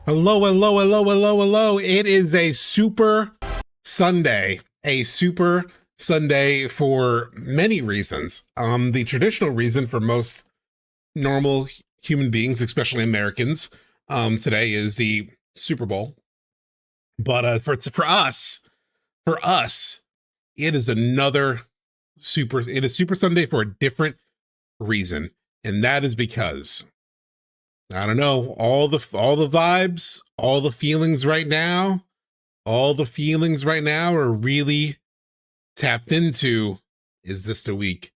Hello, hello, hello, hello, hello. It is a super Sunday. A super Sunday for many reasons. The traditional reason for most normal human beings, especially Americans, today is the Super Bowl. But for us, it is another Super Sunday for a different reason. And that is because, I don't know, all the vibes, all the feelings right now are really tapped into, is this the week?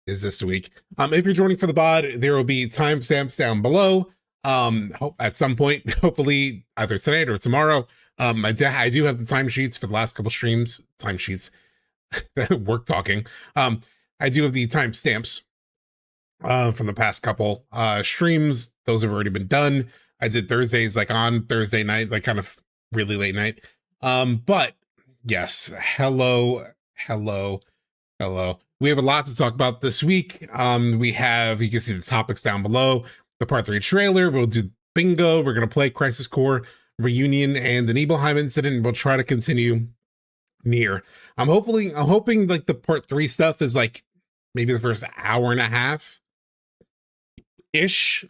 Is this the week? If you're joining for the bod, there will be timestamps down below. At some point, hopefully either tonight or tomorrow. I do have the timesheets for the last couple streams, work talking. I do have the timestamps from the past couple streams. Those have already been done. I did Thursdays, like on Thursday night, like kind of really late night. But yes, hello. We have a lot to talk about this week. We have, you can see the topics down below, the part 3 trailer. We'll do bingo. We're going to play Crisis Core Reunion and the Nibelheim incident. We'll try to continue NieR. I'm hoping like the part 3 stuff is like maybe the first hour and a half ish.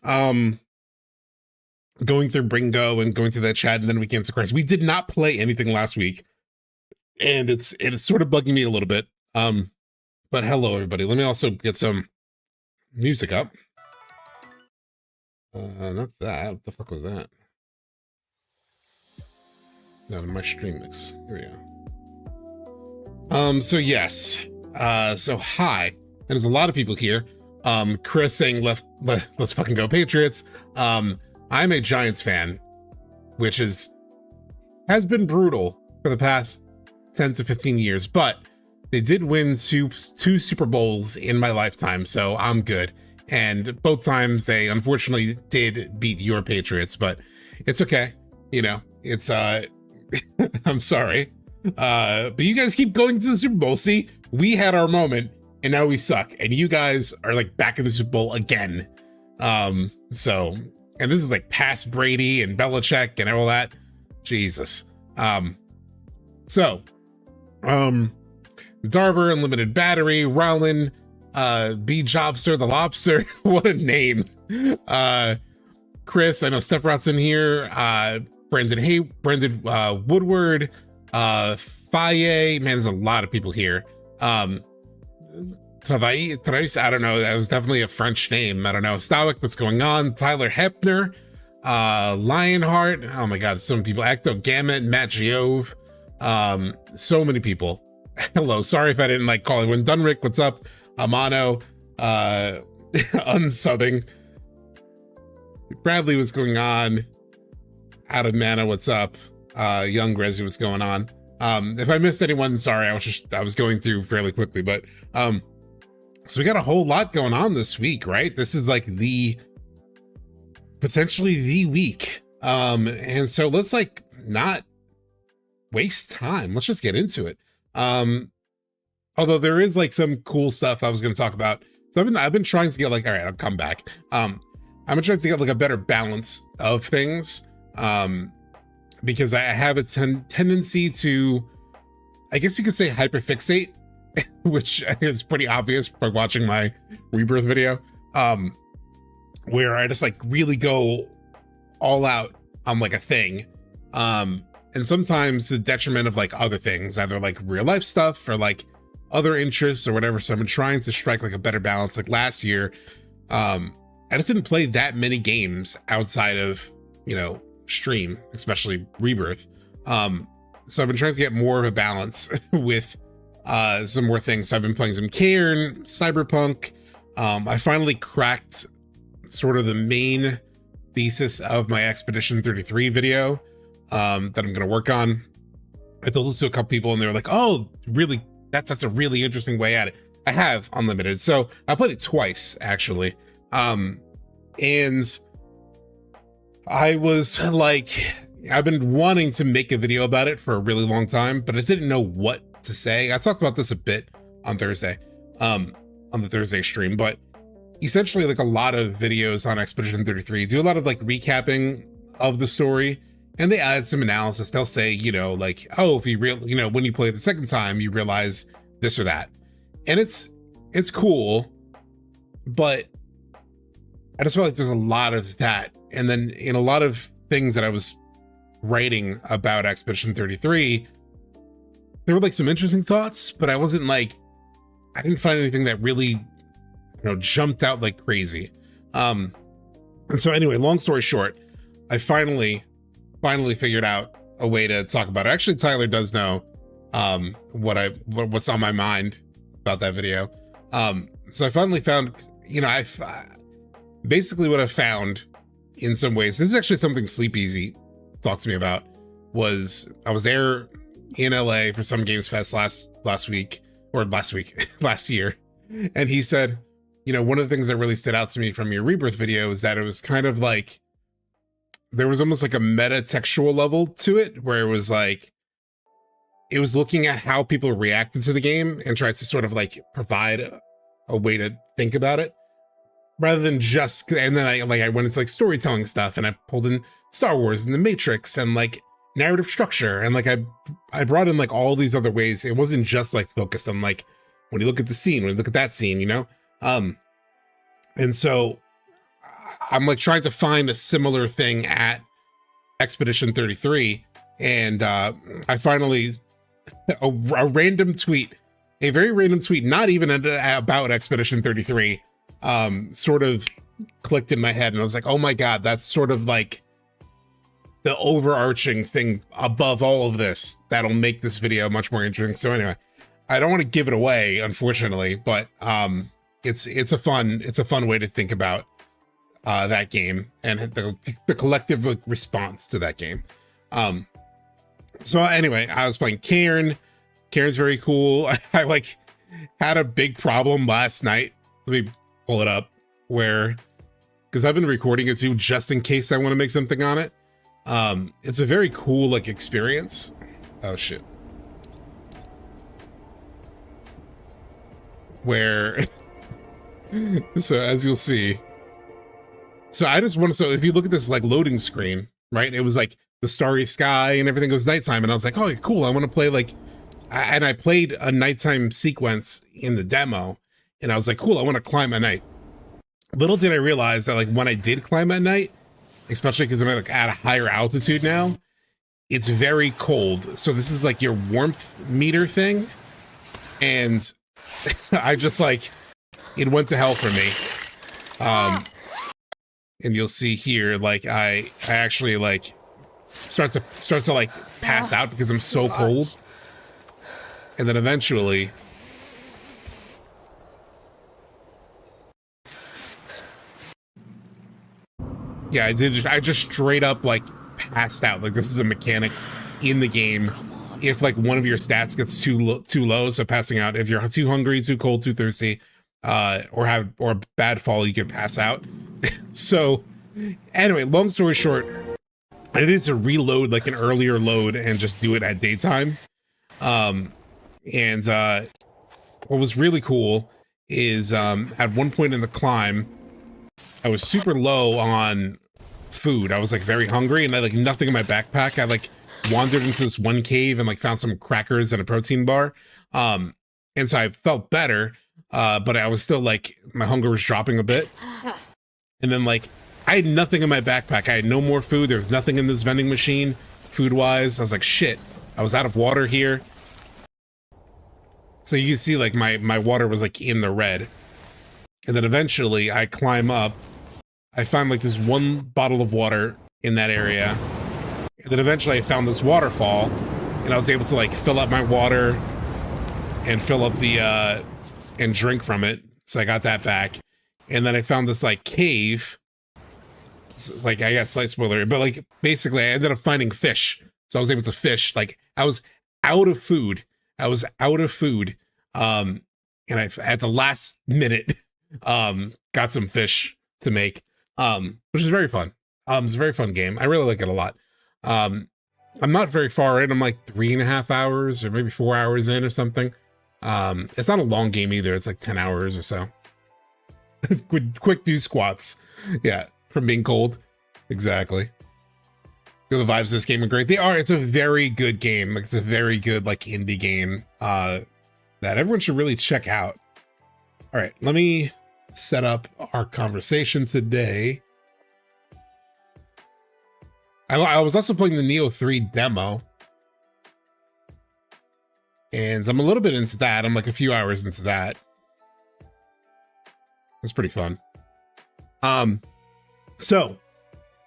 Going through bingo and going through that chat, and then we can answer Crisis. We did not play anything last week, and it's sort of bugging me a little bit. But hello everybody. Let me also get some music up. Not that. What the fuck was that? Not in my stream mix. Here we go. So yes. So hi. And there's a lot of people here. Chris saying let's fucking go Patriots. I'm a Giants fan, which has been brutal for the past 10 to 15 years, but they did win two Super Bowls in my lifetime, so I'm good. And both times they unfortunately did beat your Patriots, but it's okay. You know, it's I'm sorry. But you guys keep going to the Super Bowl. See, we had our moment and now we suck. And you guys are like back in the Super Bowl again. So, and this is like past Brady and Belichick and all that. Jesus. Darber, Unlimited Battery, Rowlin, B Jobster, the Lobster. What a name. Chris, I know Steph in here. Brandon Woodward, Faye. Man, there's a lot of people here. Travais, I don't know. That was definitely a French name. I don't know. Stawick, what's going on? Tyler Hepner, Lionheart. Oh my God, so many people. Acto Gamut, Matt Giove. So many people. Hello, sorry if I didn't like call everyone. Dunrick, what's up? Amano, unsubbing. Bradley, what's going on? Out of Mana, what's up? Young Grezzy, what's going on? If I missed anyone, sorry, I was going through fairly quickly, but so we got a whole lot going on this week, right? This is like potentially the week. And so let's like not waste time. Let's just get into it. Although there is like some cool stuff I was going to talk about. So I've been trying to get like, all right, I'll come back. I'm trying to get like a better balance of things. Because I have a tendency to, I guess you could say, hyperfixate, which is pretty obvious by watching my Rebirth video, where I just like really go all out on like a thing. And sometimes the detriment of like other things, either like real life stuff or like other interests or whatever. So I've been trying to strike like a better balance. Like last year, I just didn't play that many games outside of, you know, stream, especially Rebirth. So I've been trying to get more of a balance with some more things. So I've been playing some Cairn, Cyberpunk. I finally cracked sort of the main thesis of my Expedition 33 video that I'm going to work on. I told this to a couple people and they were like, oh, really? That's a really interesting way at it. I have Unlimited. So I played it twice, actually. And I was like, I've been wanting to make a video about it for a really long time, but I didn't know what to say. I talked about this a bit on Thursday, on the Thursday stream, but essentially like a lot of videos on Expedition 33 do a lot of like recapping of the story, and they add some analysis. They'll say, you know, like, oh, if you when you play it the second time, you realize this or that. And it's cool, but I just feel like there's a lot of that. And then in a lot of things that I was writing about Expedition 33, there were like some interesting thoughts, but I didn't find anything that really, you know, jumped out like crazy. And so anyway, long story short, I finally figured out a way to talk about it. Actually, Tyler does know what's on my mind about that video. So I finally found, you know, basically what I found in some ways, this is actually something Sleepezi talked to me about, was I was there in LA for some Games Fest last year. And he said, you know, one of the things that really stood out to me from your Rebirth video is that it was kind of like, there was almost like a meta textual level to it, where it was like, it was looking at how people reacted to the game and tried to sort of like provide a way to think about it, rather than just, and then I went into like storytelling stuff, and I pulled in Star Wars and the Matrix and like narrative structure, and like I brought in like all these other ways. It wasn't just like focused on like, when you look at the scene, when you look at that scene, you know? And so I'm like trying to find a similar thing at Expedition 33. And I finally, a random tweet, a very random tweet, not even about Expedition 33, sort of clicked in my head, and I was like, oh my God, that's sort of like the overarching thing above all of this that'll make this video much more interesting. So anyway, I don't want to give it away, unfortunately, but it's a fun way to think about that game and the collective like, response to that game. So anyway, I was playing Cairn. Cairn's very cool. I like had a big problem last night. Let me pull it up, because I've been recording it too, just in case I want to make something on it. It's a very cool like experience. Oh shit. Where, so as you'll see, so if you look at this like loading screen, right? It was like the starry sky and everything goes nighttime. And I was like, oh, cool. I want to play like, and I played a nighttime sequence in the demo, and I was like, cool, I want to climb at night. Little did I realize that like when I did climb at night, especially because I'm like at a higher altitude now, it's very cold. So this is like your warmth meter thing. And I just like, it went to hell for me. And you'll see here, like I actually like starts to like pass out because I'm so cold. And then eventually, yeah, I just straight up like passed out. Like this is a mechanic in the game. If like one of your stats gets too low, so passing out. If you're too hungry, too cold, too thirsty, or a bad fall, you can pass out. So anyway, long story short, I needed to reload like an earlier load and just do it at daytime. And what was really cool is at one point in the climb, I was super low on food. I was like very hungry, and I had like nothing in my backpack. I like wandered into this one cave and like found some crackers and a protein bar. And so I felt better, but I was still like, my hunger was dropping a bit. And then like, I had nothing in my backpack. I had no more food. There was nothing in this vending machine, food-wise. I was like, shit, I was out of water here. So you can see like my water was like in the red. And then eventually I climb up. I find like this one bottle of water in that area. And then eventually I found this waterfall, and I was able to like fill up my water and fill up the, and drink from it. So I got that back. And then I found this like cave. It's like, I guess slight spoiler, but like basically I ended up finding fish. So I was able to fish. Like I was out of food. And I, at the last minute, got some fish to make, which is very fun. It's a very fun game. I really like it a lot. I'm not very far in. I'm like 3.5 hours or maybe 4 hours in or something. It's not a long game either. It's like 10 hours or so. Quick do squats. Yeah, from being cold. Exactly. The vibes of this game are great. They are. It's a very good game. Like, it's a very good like indie game that everyone should really check out. All right, let me set up our conversation today. I was also playing the Neo 3 demo, and I'm a little bit into that. I'm like a few hours into that. It's pretty fun. So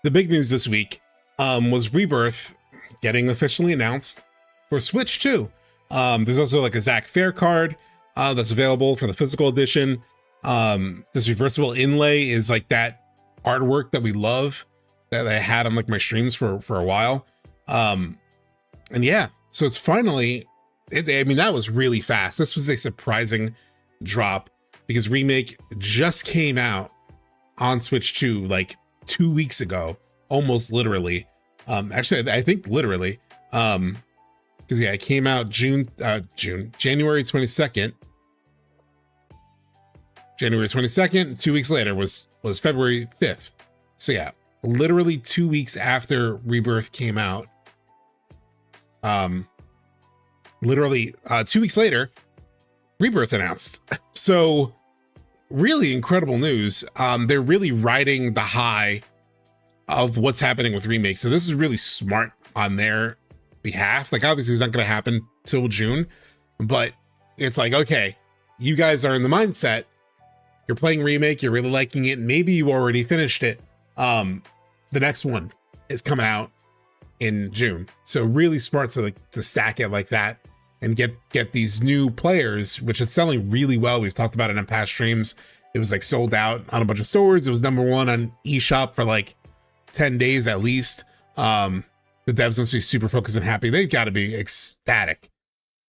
the big news this week was Rebirth getting officially announced for Switch 2. There's also like a Zack Fair card that's available for the physical edition. This reversible inlay is like that artwork that we love, that I had on like my streams for a while. And yeah, so it's finally, I mean, that was really fast. This was a surprising drop because Remake just came out on Switch 2 like 2 weeks ago, almost literally. Actually, I think literally, because yeah, it came out January 22nd. January 22nd, 2 weeks later was February 5th. So yeah, literally 2 weeks after Rebirth came out. Literally 2 weeks later, Rebirth announced. So really incredible news. They're really riding the high of what's happening with Remake. So this is really smart on their behalf. Like, obviously it's not going to happen till June, but it's like, okay, you guys are in the mindset, you're playing Remake, you're really liking it, maybe you already finished it. The next one is coming out in June. So really smart to stack it like that and get these new players, which is selling really well. We've talked about it in past streams. It was like sold out on a bunch of stores. It was #1 on eShop for like 10 days at least. The devs must be super focused and happy. They've got to be ecstatic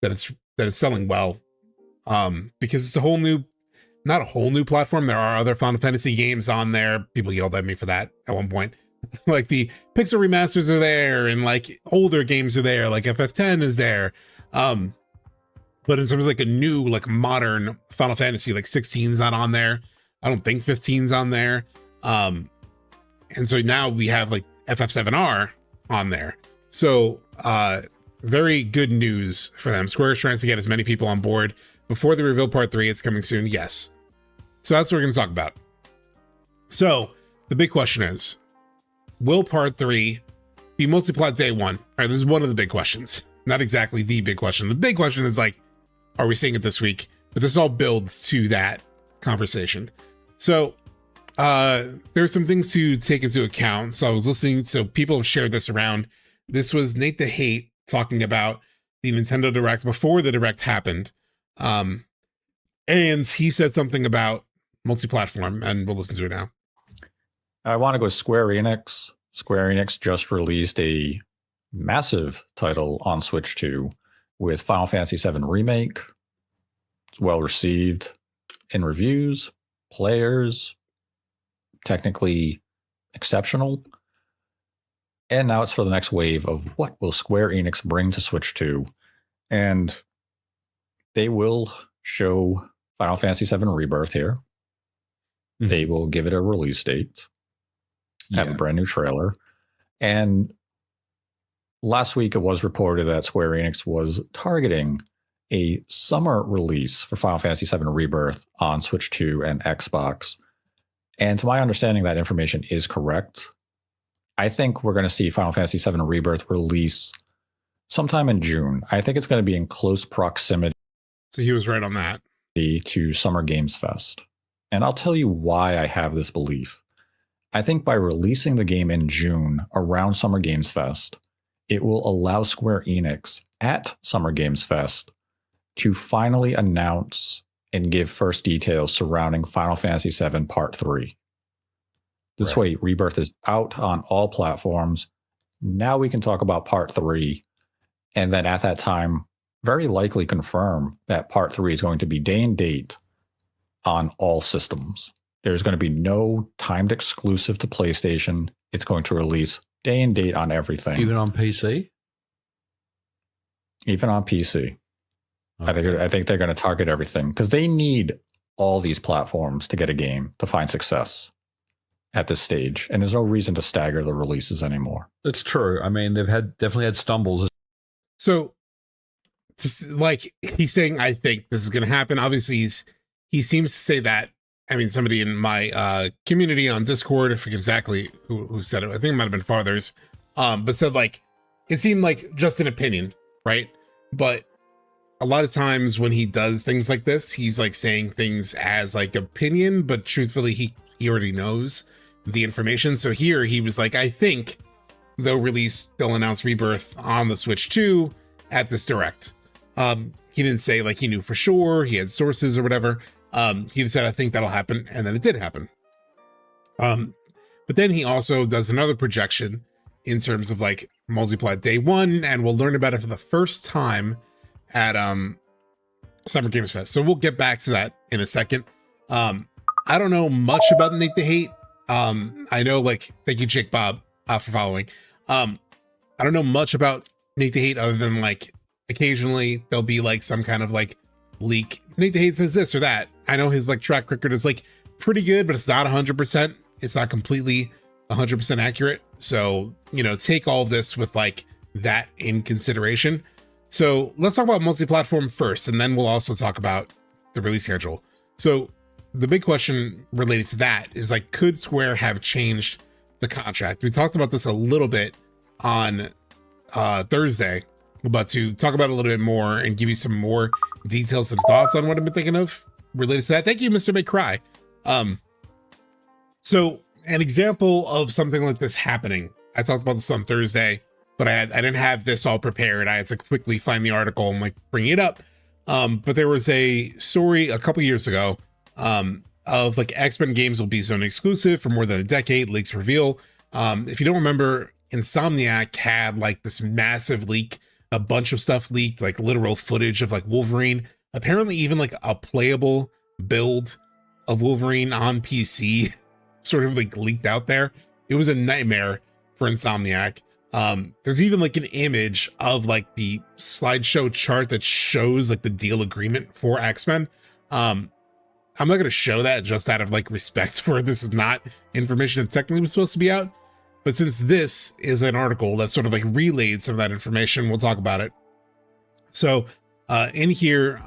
that it's selling well, because it's a whole new, not a whole new platform. There are other Final Fantasy games on there. People yelled at me for that at one point. Like the Pixel remasters are there, and like older games are there, like FF10 is there. But in terms of like a new, like modern Final Fantasy, like 16's not on there. I don't think 15's on there. And so now we have like FF7R on there. So very good news for them. Square is trying to get as many people on board before they reveal part 3. It's coming soon. Yes. So that's what we're going to talk about. So the big question is, will part 3 be Multiplat day 1? All right, this is one of the big questions. Not exactly the big question. The big question is like, are we seeing it this week? But this all builds to that conversation. So there's some things to take into account. So I was listening, so people have shared this around. This was Nate the Hate talking about the Nintendo Direct before the Direct happened. And he said something about multi-platform, and we'll listen to it now. I want to go Square Enix. Square Enix just released a massive title on Switch 2 with Final Fantasy VII Remake. It's well received in reviews, players, technically exceptional. And now it's for the next wave of what will Square Enix bring to Switch 2. And they will show Final Fantasy VII Rebirth here. Mm-hmm. They will give it a release date, have a brand new trailer. And last week, it was reported that Square Enix was targeting a summer release for Final Fantasy VII Rebirth on Switch 2 and Xbox. And to my understanding, that information is correct. I think we're going to see Final Fantasy VII Rebirth release sometime in June. I think it's going to be in close proximity. So he was right on that. To Summer Games Fest. And I'll tell you why I have this belief. I think by releasing the game in June around Summer Games Fest, it will allow Square Enix at Summer Games Fest to finally announce and give first details surrounding Final Fantasy VII Part 3. This way, Rebirth is out on all platforms. Now we can talk about Part 3, and then at that time, very likely confirm that Part 3 is going to be day and date on all systems. There's going to be no timed exclusive to PlayStation. It's going to release day and date on everything. Even on PC? Even on PC. Okay. I think they're going to target everything because they need all these platforms to get a game to find success. at this stage, and there's no reason to stagger the releases anymore. It's true. I mean, they've definitely had stumbles. So, like, he's saying, I think this is going to happen. Obviously, he seems to say that. I mean, somebody in my community on Discord, I forget exactly who said it. I think it might have been Fathers, but said, like, it seemed like just an opinion, right? But a lot of times when he does things like this, he's like saying things as like opinion, but truthfully, he already knows the information. So here he was like, I think they'll announce Rebirth on the Switch 2 at this direct. He didn't say like he knew for sure, he had sources or whatever. He just said, I think that'll happen. And then it did happen. But then he also does another projection in terms of like Multiplat Day 1, and we'll learn about it for the first time at Summer Games Fest. So we'll get back to that in a second. I don't know much about Nate the Hate. I know, like, thank you, Jake Bob, for following. I don't know much about Nate the Hate other than like occasionally there'll be like some kind of like leak. Nate the Hate says this or that. I know his like track record is like pretty good, but it's not 100%. It's not completely 100% accurate. So, you know, take all this with like that in consideration. So let's talk about multi-platform first, and then we'll also talk about the release schedule. So the big question related to that is like, could Square have changed the contract? We talked about this a little bit on Thursday, but to talk about it a little bit more and give you some more details and thoughts on what I've been thinking of related to that. Thank you, Mr. McCry. So an example of something like this happening, I talked about this on Thursday, but I didn't have this all prepared. I had to quickly find the article and like bring it up. But there was a story a couple years ago of like X-Men games will be Sony exclusive for more than a decade, leaks reveal. If you don't remember, Insomniac had like this massive leak, a bunch of stuff leaked, like literal footage of like Wolverine, apparently even like a playable build of Wolverine on PC sort of like leaked out there. It was a nightmare for Insomniac. There's even like an image of like the slideshow chart that shows like the deal agreement for X-Men. I'm not going to show that just out of like respect for this is not information that technically was supposed to be out. But since this is an article that sort of like relayed some of that information, we'll talk about it. So in here,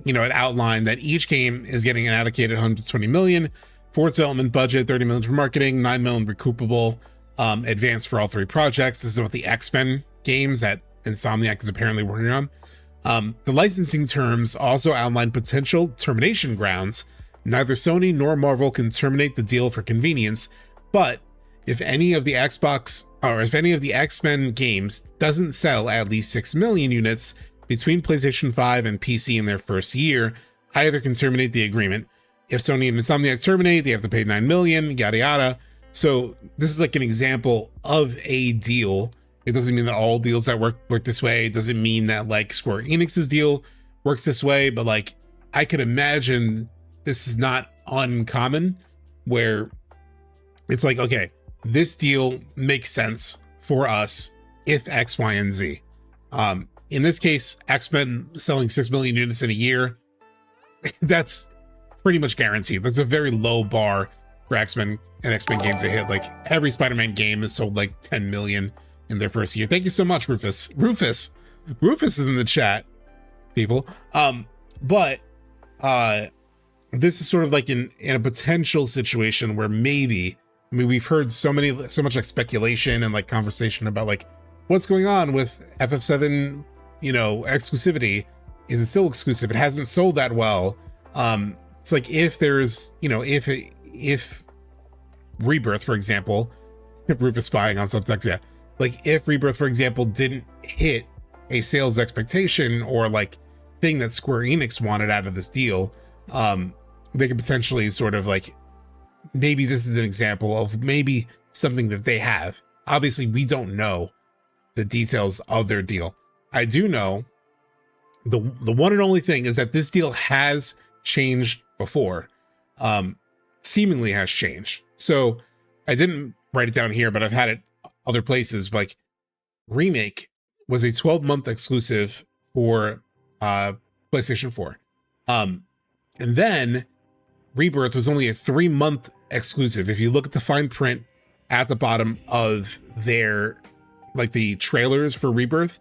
you know, it outlined that each game is getting an allocated 120 million for its development budget, 30 million for marketing, 9 million recoupable, advance for all three projects. This is what the X-Men games that Insomniac is apparently working on. The licensing terms also outline potential termination grounds. Neither Sony nor Marvel can terminate the deal for convenience, but if any of the X-Men games doesn't sell at least 6 million units between PlayStation 5 and PC in their first year, either can terminate the agreement. If Sony and Insomniac terminate, they have to pay 9 million, yada yada. So this is like an example of a deal. It doesn't mean that all deals that work this way. It doesn't mean that like Square Enix's deal works this way, but like I could imagine this is not uncommon where it's like, okay, this deal makes sense for us if X, Y, and Z. In this case, X-Men selling 6 million units in a year, that's pretty much guaranteed. That's a very low bar for X-Men and X-Men games to hit. Like every Spider-Man game has sold like 10 million in their first year. Thank you so much, Rufus. Rufus is in the chat, people. But this is sort of like in a potential situation where maybe, I mean, we've heard so much like speculation and like conversation about like what's going on with FF7, you know, exclusivity. Is it still exclusive? It hasn't sold that well. It's like if there's, you know, if Rebirth, for example, Rufus spying on SubTXT, yeah. Like if Rebirth, for example, didn't hit a sales expectation or like thing that Square Enix wanted out of this deal, they could potentially sort of like, maybe this is an example of maybe something that they have. Obviously, we don't know the details of their deal. I do know the one and only thing is that this deal has changed before, seemingly has changed. So I didn't write it down here, but I've had it other places. Like Remake was a 12-month exclusive for PlayStation 4. And then Rebirth was only a 3-month exclusive. If you look at the fine print at the bottom of their, like, the trailers for Rebirth,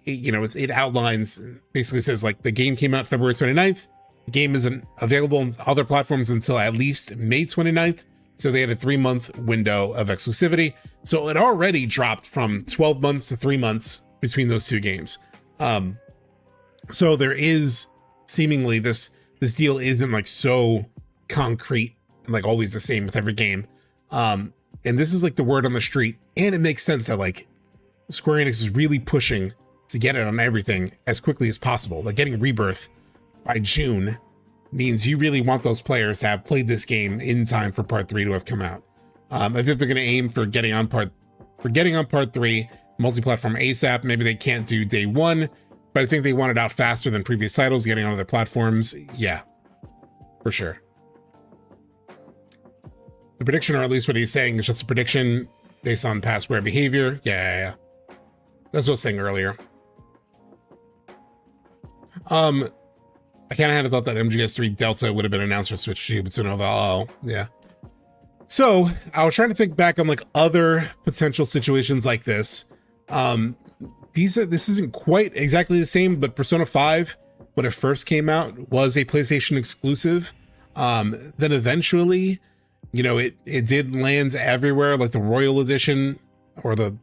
it outlines, basically says like the game came out February 29th. The game isn't available on other platforms until at least May 29th. So they had a 3-month window of exclusivity. So it already dropped from 12 months to 3 months between those two games. So there is seemingly this deal isn't like so concrete and like always the same with every game. And this is like the word on the street, and it makes sense that like Square Enix is really pushing to get it on everything as quickly as possible. Like getting Rebirth by June means you really want those players to have played this game in time for part 3 to have come out. I think they're going to aim for getting on part 3 multi-platform ASAP. Maybe they can't do day 1, but I think they want it out faster than previous titles, getting on other platforms. Yeah, for sure. The prediction, or at least what he's saying, is just a prediction based on past Square behavior. Yeah. That's what I was saying earlier. I kind of had a thought that MGS3 Delta would have been announced for Switch 2, but Sonova, oh, yeah. So I was trying to think back on like other potential situations like this. This isn't quite exactly the same, but Persona 5, when it first came out, was a PlayStation exclusive. Then eventually, it did land everywhere, like the Royal Edition or the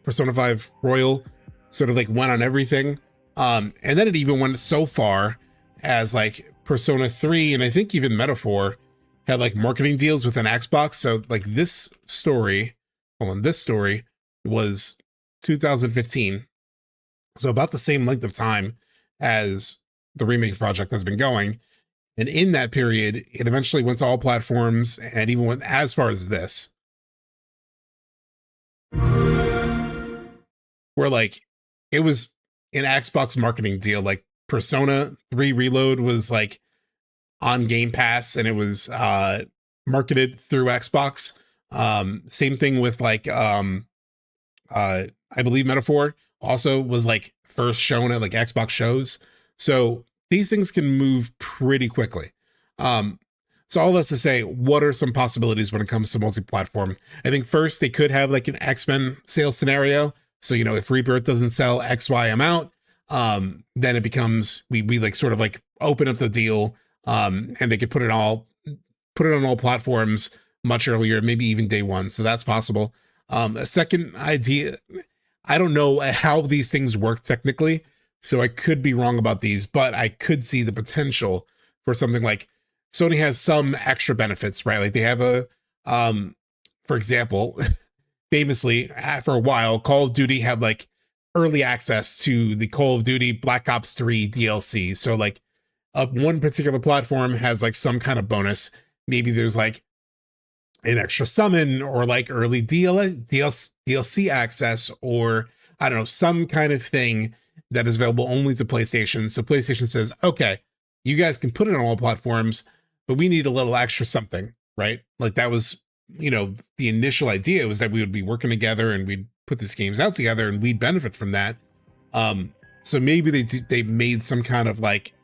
Persona 5 Royal sort of like went on everything. And then it even went so far as like Persona 3 and I think even Metaphor had like marketing deals with an Xbox. So like this story was 2015. So about the same length of time as the remake project has been going. And in that period, it eventually went to all platforms and even went as far as this. Where like it was an Xbox marketing deal, like Persona 3 Reload was like on Game Pass and it was marketed through Xbox. Same thing with like I believe Metaphor also was like first shown at like Xbox shows. So these things can move pretty quickly. So all that's to say, what are some possibilities when it comes to multi-platform? I think first they could have like an X-Men sales scenario. So, if Rebirth doesn't sell XY amount, then it becomes, we like sort of like open up the deal, and they could put it on all platforms much earlier, maybe even day 1. So that's possible. A second idea, I don't know how these things work technically, so I could be wrong about these, but I could see the potential for something like Sony has some extra benefits, right? Like they have for example, famously for a while, Call of Duty had like early access to the Call of Duty Black Ops 3 DLC. So like one particular platform has like some kind of bonus. Maybe there's like an extra summon or like early DLC access, or I don't know, some kind of thing that is available only to PlayStation. So PlayStation says, okay, you guys can put it on all platforms, but we need a little extra something, right? Like that was, the initial idea was that we would be working together and we'd put these games out together and we'd benefit from that. So maybe they made some kind of like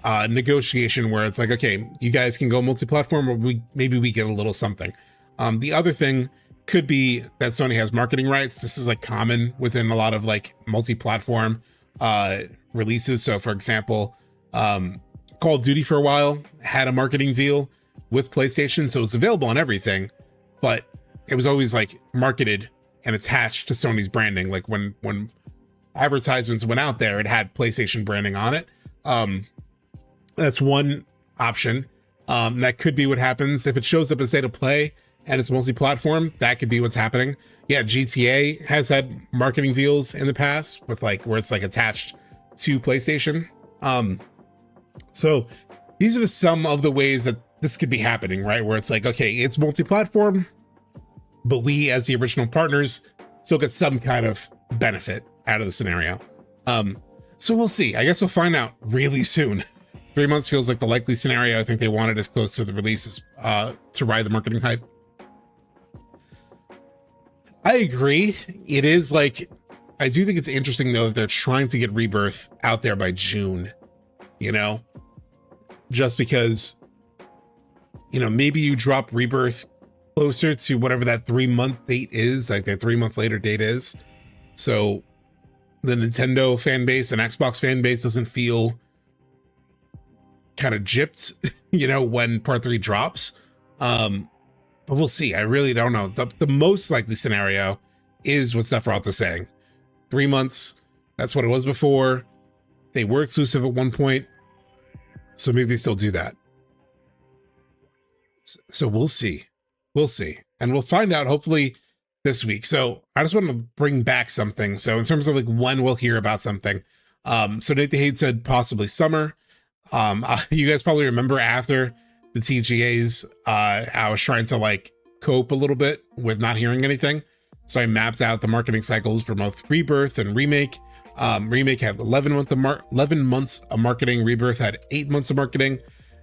negotiation where it's like, okay, you guys can go multi-platform, or maybe we get a little something. The other thing could be that Sony has marketing rights. This is like common within a lot of like multi-platform releases. So for example, Call of Duty for a while had a marketing deal with PlayStation, so it's available on everything, but it was always like marketed and attached to Sony's branding. Like when advertisements went out there, it had PlayStation branding on it. That's one option. That could be what happens if it shows up as state of play and it's multi-platform. That could be what's happening. Yeah, GTA has had marketing deals in the past with like where it's like attached to PlayStation. So these are just some of the ways that this could be happening, right? Where it's like, okay, it's multi-platform, but we as the original partners still get some kind of benefit out of the scenario. So we'll see. I guess we'll find out really soon. 3 months feels like the likely scenario. I think they wanted as close to the release as to ride the marketing hype. I agree. It is like, I do think it's interesting though that they're trying to get Rebirth out there by June, just because you know, maybe you drop Rebirth closer to whatever that 3-month date is, like that 3-month later date is. So the Nintendo fan base and Xbox fan base doesn't feel kind of gypped, you know, when part 3 drops. But we'll see. I really don't know. The most likely scenario is what Sephiroth is saying. 3 months. That's what it was before. They were exclusive at one point. So maybe they still do that. So we'll see. We'll see. And we'll find out hopefully this week. So I just want to bring back something. So in terms of like when we'll hear about something. So Nate the Hate said possibly summer. You guys probably remember after the TGAs, I was trying to like cope a little bit with not hearing anything. So I mapped out the marketing cycles for both Rebirth and Remake. Remake had 11 months of marketing. Rebirth had 8 months of marketing.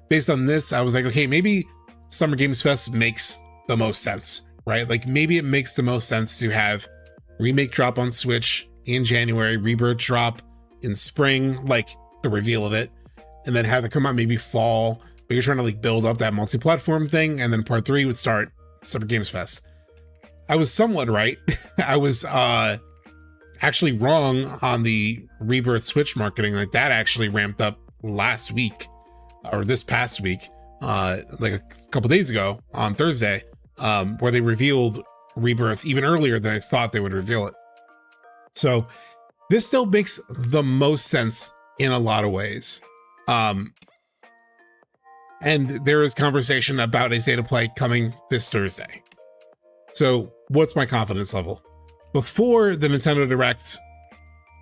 Based on this, I was like, okay, maybe Summer Games Fest makes the most sense, right? Like maybe it makes the most sense to have Remake drop on Switch in January, Rebirth drop in spring, like the reveal of it, and then have it come out maybe fall, but you're trying to like build up that multi-platform thing, and then part 3 would start Summer Games Fest. I was somewhat right. I was actually wrong on the Rebirth Switch marketing. Like that actually ramped up last week or this past week, like a couple days ago on Thursday, where they revealed Rebirth even earlier than I thought they would reveal it. So this still makes the most sense in a lot of ways. And there is conversation about a state of play coming this Thursday. So what's my confidence level? Before the Nintendo Direct,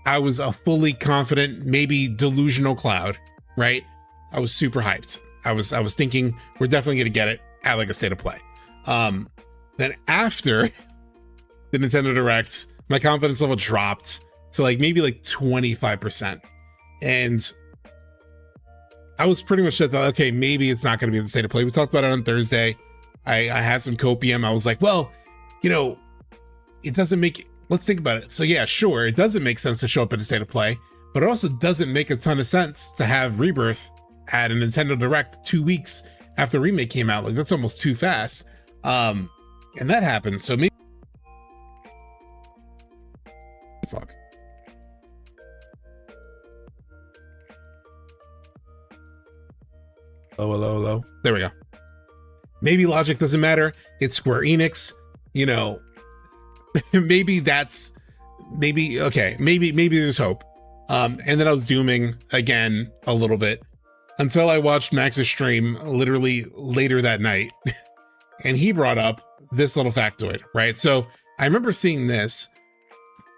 I was a fully confident, maybe delusional cloud, right? I was super hyped. I was thinking we're definitely going to get it at like a state of play. Then after the Nintendo Direct, my confidence level dropped to like maybe like 25%. And I was pretty much said that, okay, maybe it's not going to be the state of play. We talked about it on Thursday. I had some copium. I was like, well, you know, it doesn't make, let's think about it. So yeah, sure, it doesn't make sense to show up at a state of play, but it also doesn't make a ton of sense to have Rebirth at a Nintendo Direct 2 weeks after Remake came out. Like that's almost too fast. And that happened. So maybe, fuck. Hello. There we go. Maybe logic doesn't matter. It's Square Enix, you know. Maybe there's hope. And then I was dooming again a little bit until I watched Max's stream literally later that night. And he brought up this little factoid, right? So I remember seeing this,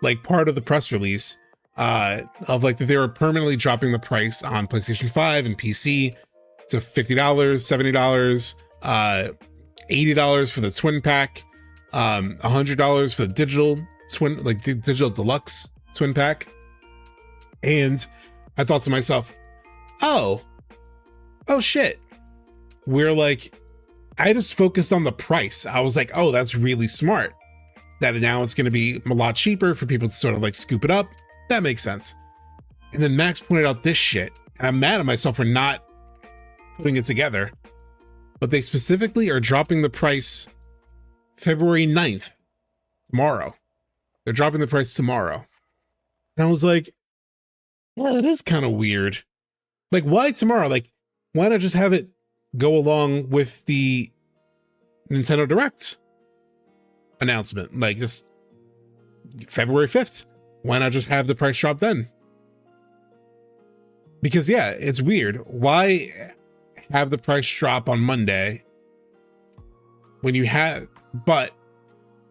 like part of the press release, of like that they were permanently dropping the price on PlayStation 5 and PC to $50, $70, $80 for the twin pack, $100 for the digital twin, like digital deluxe twin pack. And I thought to myself, oh shit. We're like, I just focused on the price. I was like, oh, that's really smart. That now it's going to be a lot cheaper for people to sort of like scoop it up. That makes sense. And then Max pointed out this shit, and I'm mad at myself for not putting it together. But they specifically are dropping the price February 9th, tomorrow. They're dropping the price tomorrow. And I was like, yeah, that is kind of weird. Like, why tomorrow? Like, why not just have it go along with the Nintendo Direct announcement? Like, just February 5th. Why not just have the price drop then? Because, yeah, it's weird. Why have the price drop on Monday when you have, but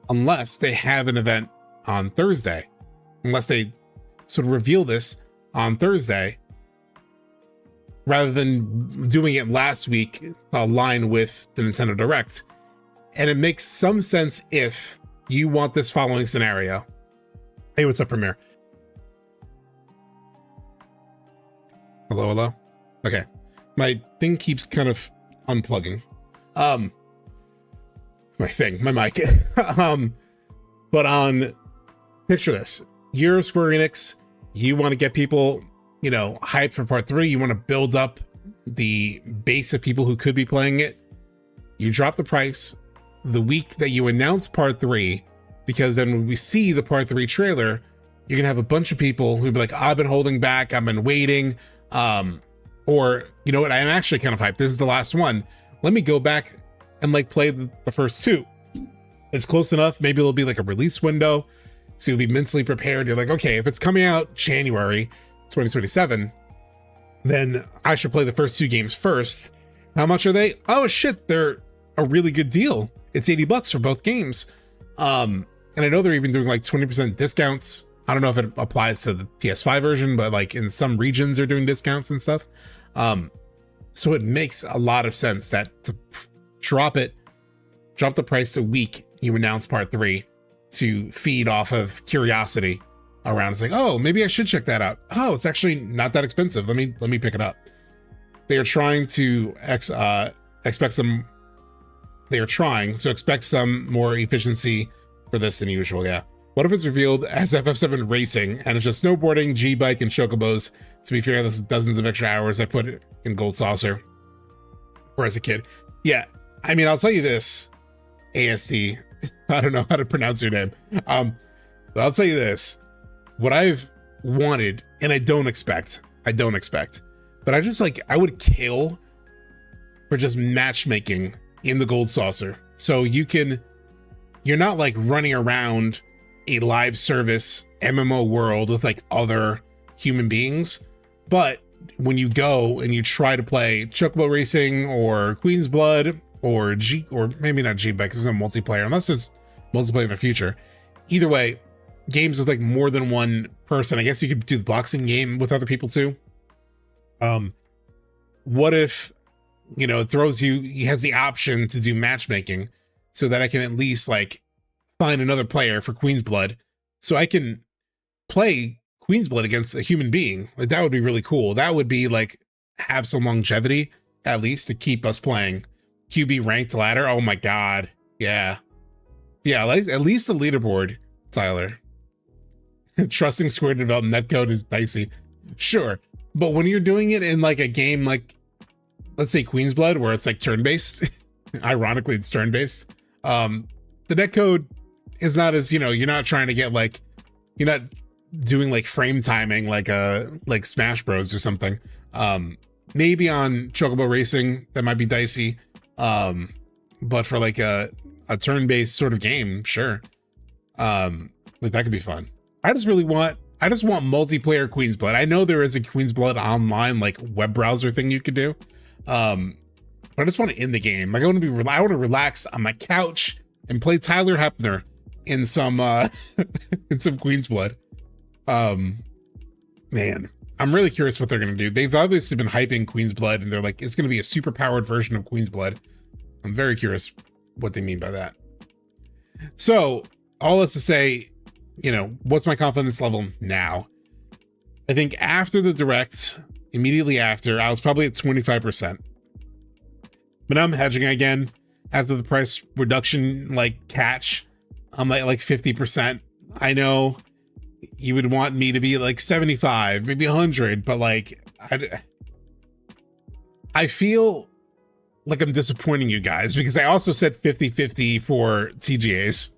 unless they have an event on Thursday, unless they sort of reveal this on Thursday, rather than doing it last week, align with the Nintendo Direct. And it makes some sense if you want this following scenario. Hey, what's up, Premiere? Hello. Okay. My thing keeps kind of unplugging. My mic. But picture this. You're Square Enix. You want to get people, you know, hyped for part 3. You want to build up the base of people who could be playing it. you drop the price the week that you announce part 3, because then when we see the part 3 trailer, you're gonna have a bunch of people who'll be like, I've been holding back, I've been waiting, or you know what, I am actually kind of hyped, this is the last one, let me go back and like play the first 2. It's close enough, maybe it'll be like a release window, so you'll be mentally prepared. You're like, okay, if it's coming out January 2027, then I should play the first 2 games first. How much are they? Oh shit, they're a really good deal. It's $80 for both games. And I know they're even doing like 20% discounts. I don't know if it applies to the PS5 version, but like in some regions they're doing discounts and stuff. So it makes a lot of sense that to drop the price a week you announce part 3 to feed off of curiosity around. It's like, oh, maybe I should check that out. Oh, it's actually not that expensive. Let me pick it up. They are trying to expect some more efficiency for this than usual. Yeah. What if it's revealed as FF7 Racing and it's just snowboarding, G-Bike, and chocobos? To be fair, this is dozens of extra hours I put it in Gold Saucer or as a kid. Yeah, I mean, I'll tell you this, ASD, I don't know how to pronounce your name. But I'll tell you this, what I've wanted, and I don't expect, but I just like, I would kill for just matchmaking in the Gold Saucer. So you're not like running around a live service MMO world with like other human beings, but when you go and you try to play Chocobo Racing or Queen's Blood or maybe not G-Bike, because it's a multiplayer, unless there's multiplayer in the future. Either way, games with like more than one person. I guess you could do the boxing game with other people too. What if, you know, it throws you, he has the option to do matchmaking so that I can at least like find another player for Queen's Blood so I can play Queen's Blood against a human being. Like that would be really cool. That would be like, have some longevity at least to keep us playing. QB ranked ladder. Oh my God. Yeah. Yeah. At least the leaderboard, Tyler. Trusting Square development netcode is dicey. Sure. But when you're doing it in like a game, like let's say Queen's Blood, where it's like turn-based, ironically it's turn-based. The netcode is not as, you know, you're not trying to get like, you're not doing like frame timing like Smash Bros or something. Maybe on Chocobo Racing that might be dicey, but for like a turn-based sort of game, sure, like that could be fun. I just want multiplayer Queen's Blood. I know there is a Queen's Blood online like web browser thing you could do, but I just want to end the game. Like I want to relax on my couch and play Tyler Hepner in some in some Queen's Blood. Man, I'm really curious what they're gonna do. They've obviously been hyping Queen's Blood, and they're like, it's gonna be a super powered version of Queen's Blood. I'm very curious what they mean by that. So, all that's to say, you know, what's my confidence level now? I think after the direct, immediately after, I was probably at 25%. But now I'm hedging again after the price reduction like catch. I'm at like 50%. I know you would want me to be like 75, maybe 100, but like I feel like I'm disappointing you guys because I also said 50-50 for TGAs.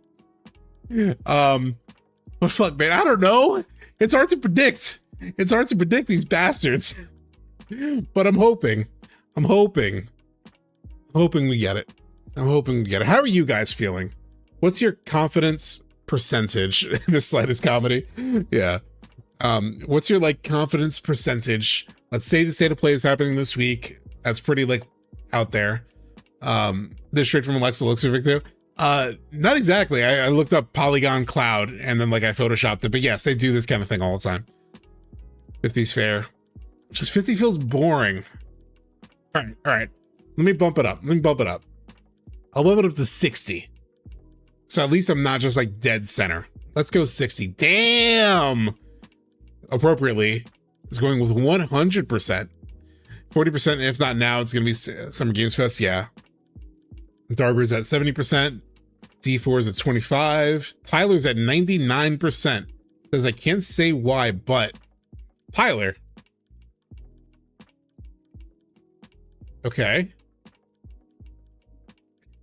But fuck, man, I don't know. It's hard to predict. It's hard to predict these bastards. But I'm hoping we get it. I'm hoping we get it. How are you guys feeling? What's your confidence percentage? The slightest comedy. Yeah. What's your like confidence percentage? Let's say the state of play is happening this week. That's pretty like out there. This straight from Alexa looks Victor. Not exactly. I looked up Polygon Cloud and then like I photoshopped it, but yes, they do this kind of thing all the time. 50's fair. Just 50 feels boring. All right. Let me bump it up. I'll bump it up to 60. So at least I'm not just like dead center. Let's go 60. Damn. Appropriately, it's going with 100%. 40%, if not now, it's going to be Summer Games Fest. Yeah. Darber's at 70%. D4's at 25. Tyler's at 99%. Says I can't say why, but Tyler. Okay.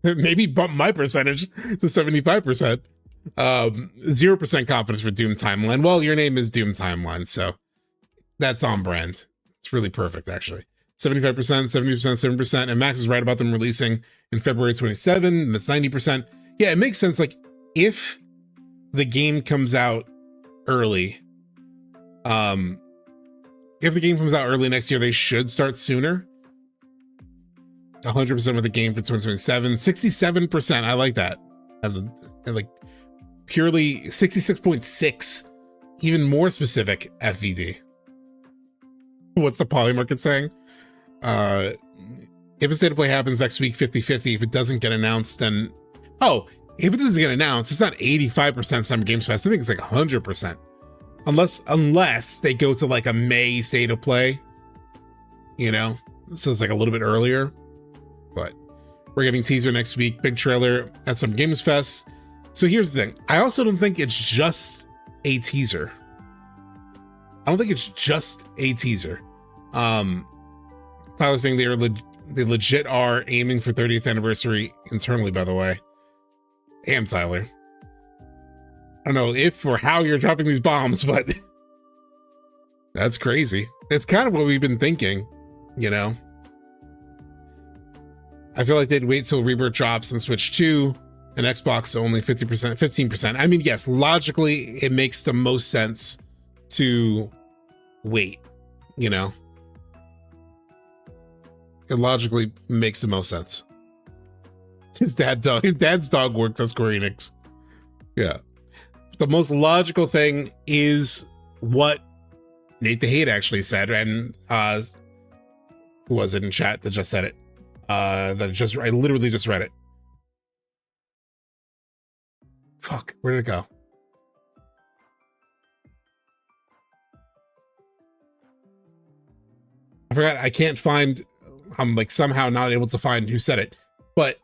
Maybe bump my percentage to 75%. 0% confidence for Doom Timeline. Well, your name is Doom Timeline, so that's on brand. It's really perfect, actually. 75%, 70%, 7%, and Max is right about them releasing in February 27, and that's 90%. Yeah, it makes sense. Like, if the game comes out early, if the game comes out early next year, they should start sooner. 100% with the game for 2027. 67%, I like that. As a, like, purely 66.6, even more specific FVD. What's the Polymarket saying? If a state of play happens next week, 50-50. If it doesn't get announced, then if it doesn't get announced, it's not 85% Summer Games Fest. I think it's like 100%. Unless they go to like a May state of play, you know, so it's like a little bit earlier. But we're getting teaser next week, big trailer at Summer Games Fest. So here's the thing. I also don't think it's just a teaser. I don't think it's just a teaser. Tyler's saying they legit are aiming for 30th anniversary internally, by the way. Damn, Tyler. I don't know if or how you're dropping these bombs, but that's crazy. It's kind of what we've been thinking, you know? I feel like they'd wait till Rebirth drops and Switch 2 and Xbox only 50%, 15%. I mean, yes, logically, it makes the most sense to wait, you know? It logically makes the most sense. His dad's dog works at Square Enix. Yeah. The most logical thing is what Nate the Hate actually said, and who was it in chat that just said it? I literally just read it. Fuck, where did it go? I forgot. I can't find. I'm like somehow not able to find who said it, but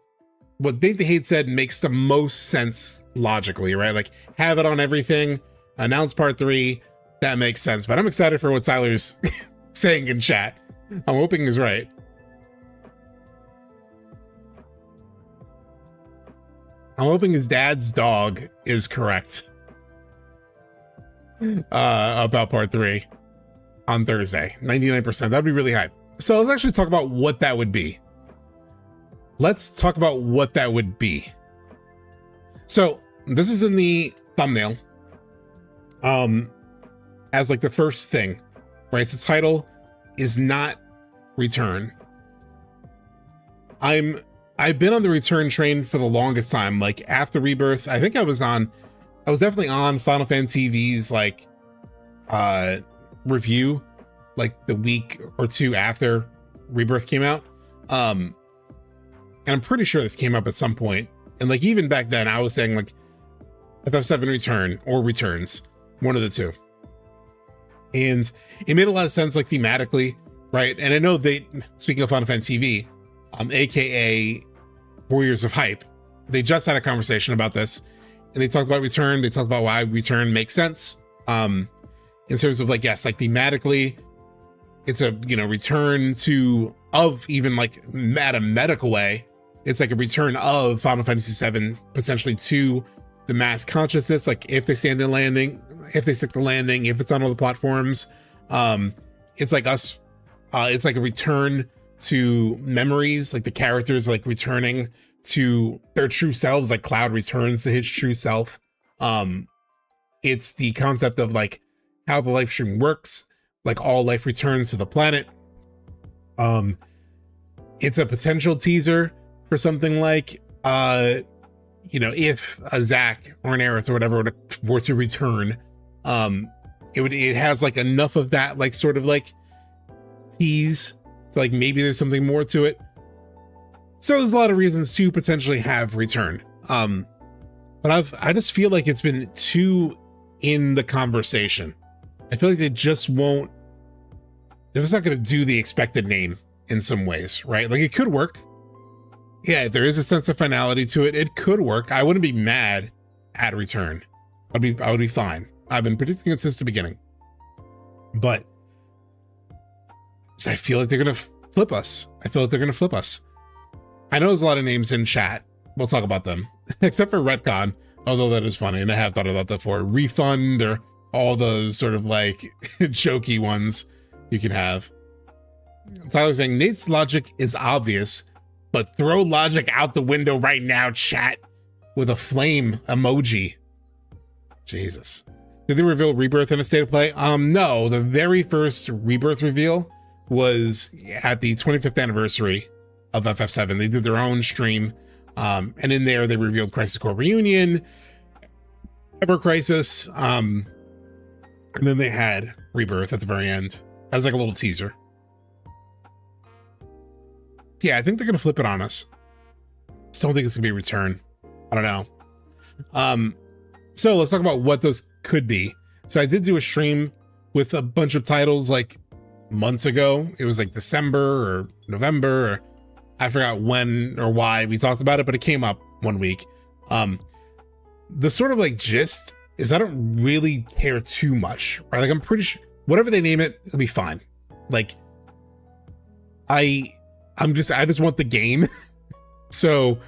what Nate the Hate said makes the most sense logically, right? Like, have it on everything, announce part 3, that makes sense. But I'm excited for what Tyler's saying in chat. I'm hoping he's right. I'm hoping his dad's dog is correct about part 3 on Thursday. 99%. That'd be really high. So let's actually talk about what that would be. Let's talk about what that would be. So this is in the thumbnail. As like the first thing, right? So title is not Return. I've been on the Return train for the longest time. Like after Rebirth, I think I was definitely on Final Fantasy VI's like review, like the week or two after Rebirth came out. And I'm pretty sure this came up at some point. And like even back then I was saying like FF7 Return or Returns, one of the two. And it made a lot of sense like thematically, right? And I know speaking of Final Fantasy V, aka Warriors of Hype, they just had a conversation about this and they talked about Return. They talked about why Return makes sense. In terms of like, yes, like thematically, it's a, you know, return of even like at a medical way, it's like a return of Final Fantasy VII potentially to the mass consciousness. Like if they stand the landing, if they stick the landing, if it's on all the platforms, it's like us, it's like a return to memories, like the characters like returning to their true selves, like Cloud returns to his true self. It's the concept of like how the live stream works, like all life returns to the planet. It's a potential teaser for something like, you know, if a Zack or an Aerith or whatever were to return, it has like enough of that, like sort of like tease. So like maybe there's something more to it. So there's a lot of reasons to potentially have Return. But I just feel like it's been too in the conversation. I feel like they just won't, they're just not going to do the expected name in some ways, right? Like it could work. Yeah, there is a sense of finality to it. It could work. I wouldn't be mad at Return. I would be fine. I've been predicting it since the beginning. But I feel like they're going to flip us. I feel like they're going to flip us. I know there's a lot of names in chat. We'll talk about them, except for Retcon, although that is funny, and I have thought about that before. Refund, or all those sort of like jokey ones you can have. Tyler's saying, Nate's logic is obvious, but throw logic out the window right now, chat, with a flame emoji. Jesus. Did they reveal Rebirth in a state of play? No, the very first Rebirth reveal was at the 25th anniversary of FF7. They did their own stream, and in there they revealed Crisis Core Reunion, Ever Crisis, and then they had Rebirth at the very end as like a little teaser. Yeah, I think they're gonna flip it on us. Still think it's gonna be a return. I don't know. So let's talk about what those could be. So I did do a stream with a bunch of titles like months ago. It was like December or November, or I forgot when or why we talked about it, but it came up one week. The sort of like gist is I don't really care too much, right? Like I'm pretty sure whatever they name it, it'll be fine. Like I just want the game. So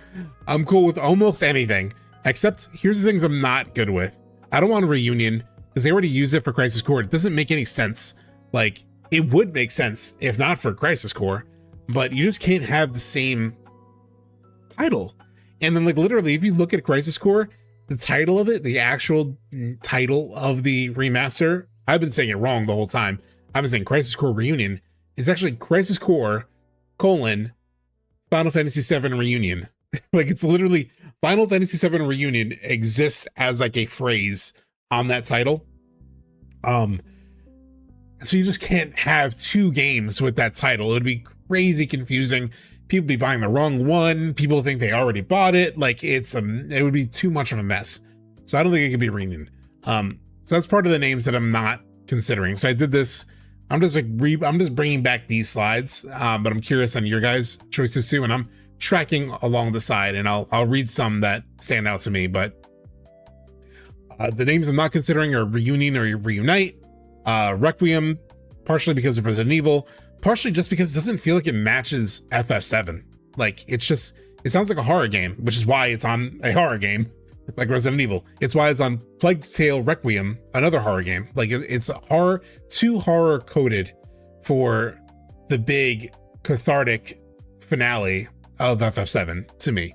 I'm cool with almost anything, except here's the things I'm not good with. I don't want a reunion because they already use it for Crisis Core. It doesn't make any sense. Like it would make sense if not for Crisis Core, but you just can't have the same title. And then like literally, if you look at Crisis Core, the title of it, the actual title of the remaster, I've been saying it wrong the whole time. I've been saying Crisis Core Reunion is actually Crisis Core : Final Fantasy VII Reunion. Like it's literally Final Fantasy VII Reunion exists as like a phrase on that title. So you just can't have two games with that title. It would be crazy confusing. People be buying the wrong one. People think they already bought it. Like it would be too much of a mess. So I don't think it could be Reunion. So that's part of the names that I'm not considering. So I did this. I'm just bringing back these slides, but I'm curious on your guys' choices too. And I'm tracking along the side, and I'll read some that stand out to me. But the names I'm not considering are Reunion or Reunite, Requiem, partially because of Resident Evil, partially just because it doesn't feel like it matches FF7. Like it sounds like a horror game, which is why it's on a horror game like Resident Evil. It's why it's on Plague Tale Requiem, another horror game. Like it's horror, too horror coded for the big cathartic finale of FF7 to me.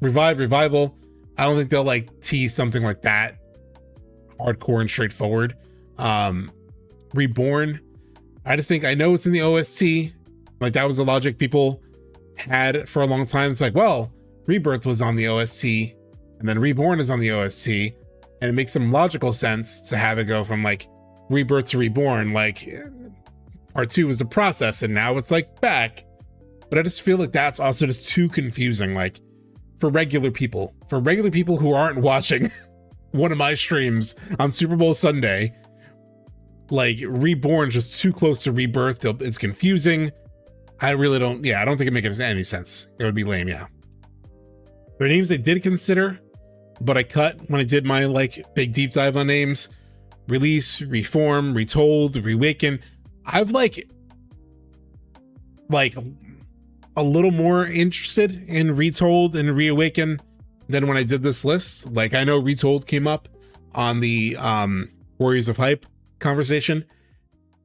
Revival, I don't think they'll like tease something like that hardcore and straightforward. Reborn, I just think, I know it's in the OST, like that was the logic people had for a long time. It's like, well, Rebirth was on the OST and then Reborn is on the OST, and it makes some logical sense to have it go from like Rebirth to Reborn. Like part 2 was the process and now it's like back. But I just feel like that's also just too confusing. Like for regular people who aren't watching one of my streams on Super Bowl Sunday, like Reborn is just too close to Rebirth. It's confusing. I don't think it makes any sense. It would be lame. Yeah. There are names I did consider, but I cut when I did my like big deep dive on names. Release, Reform, Retold, Reawaken. I've like a little more interested in Retold and Reawaken than when I did this list. Like I know Retold came up on the Warriors of Hype conversation,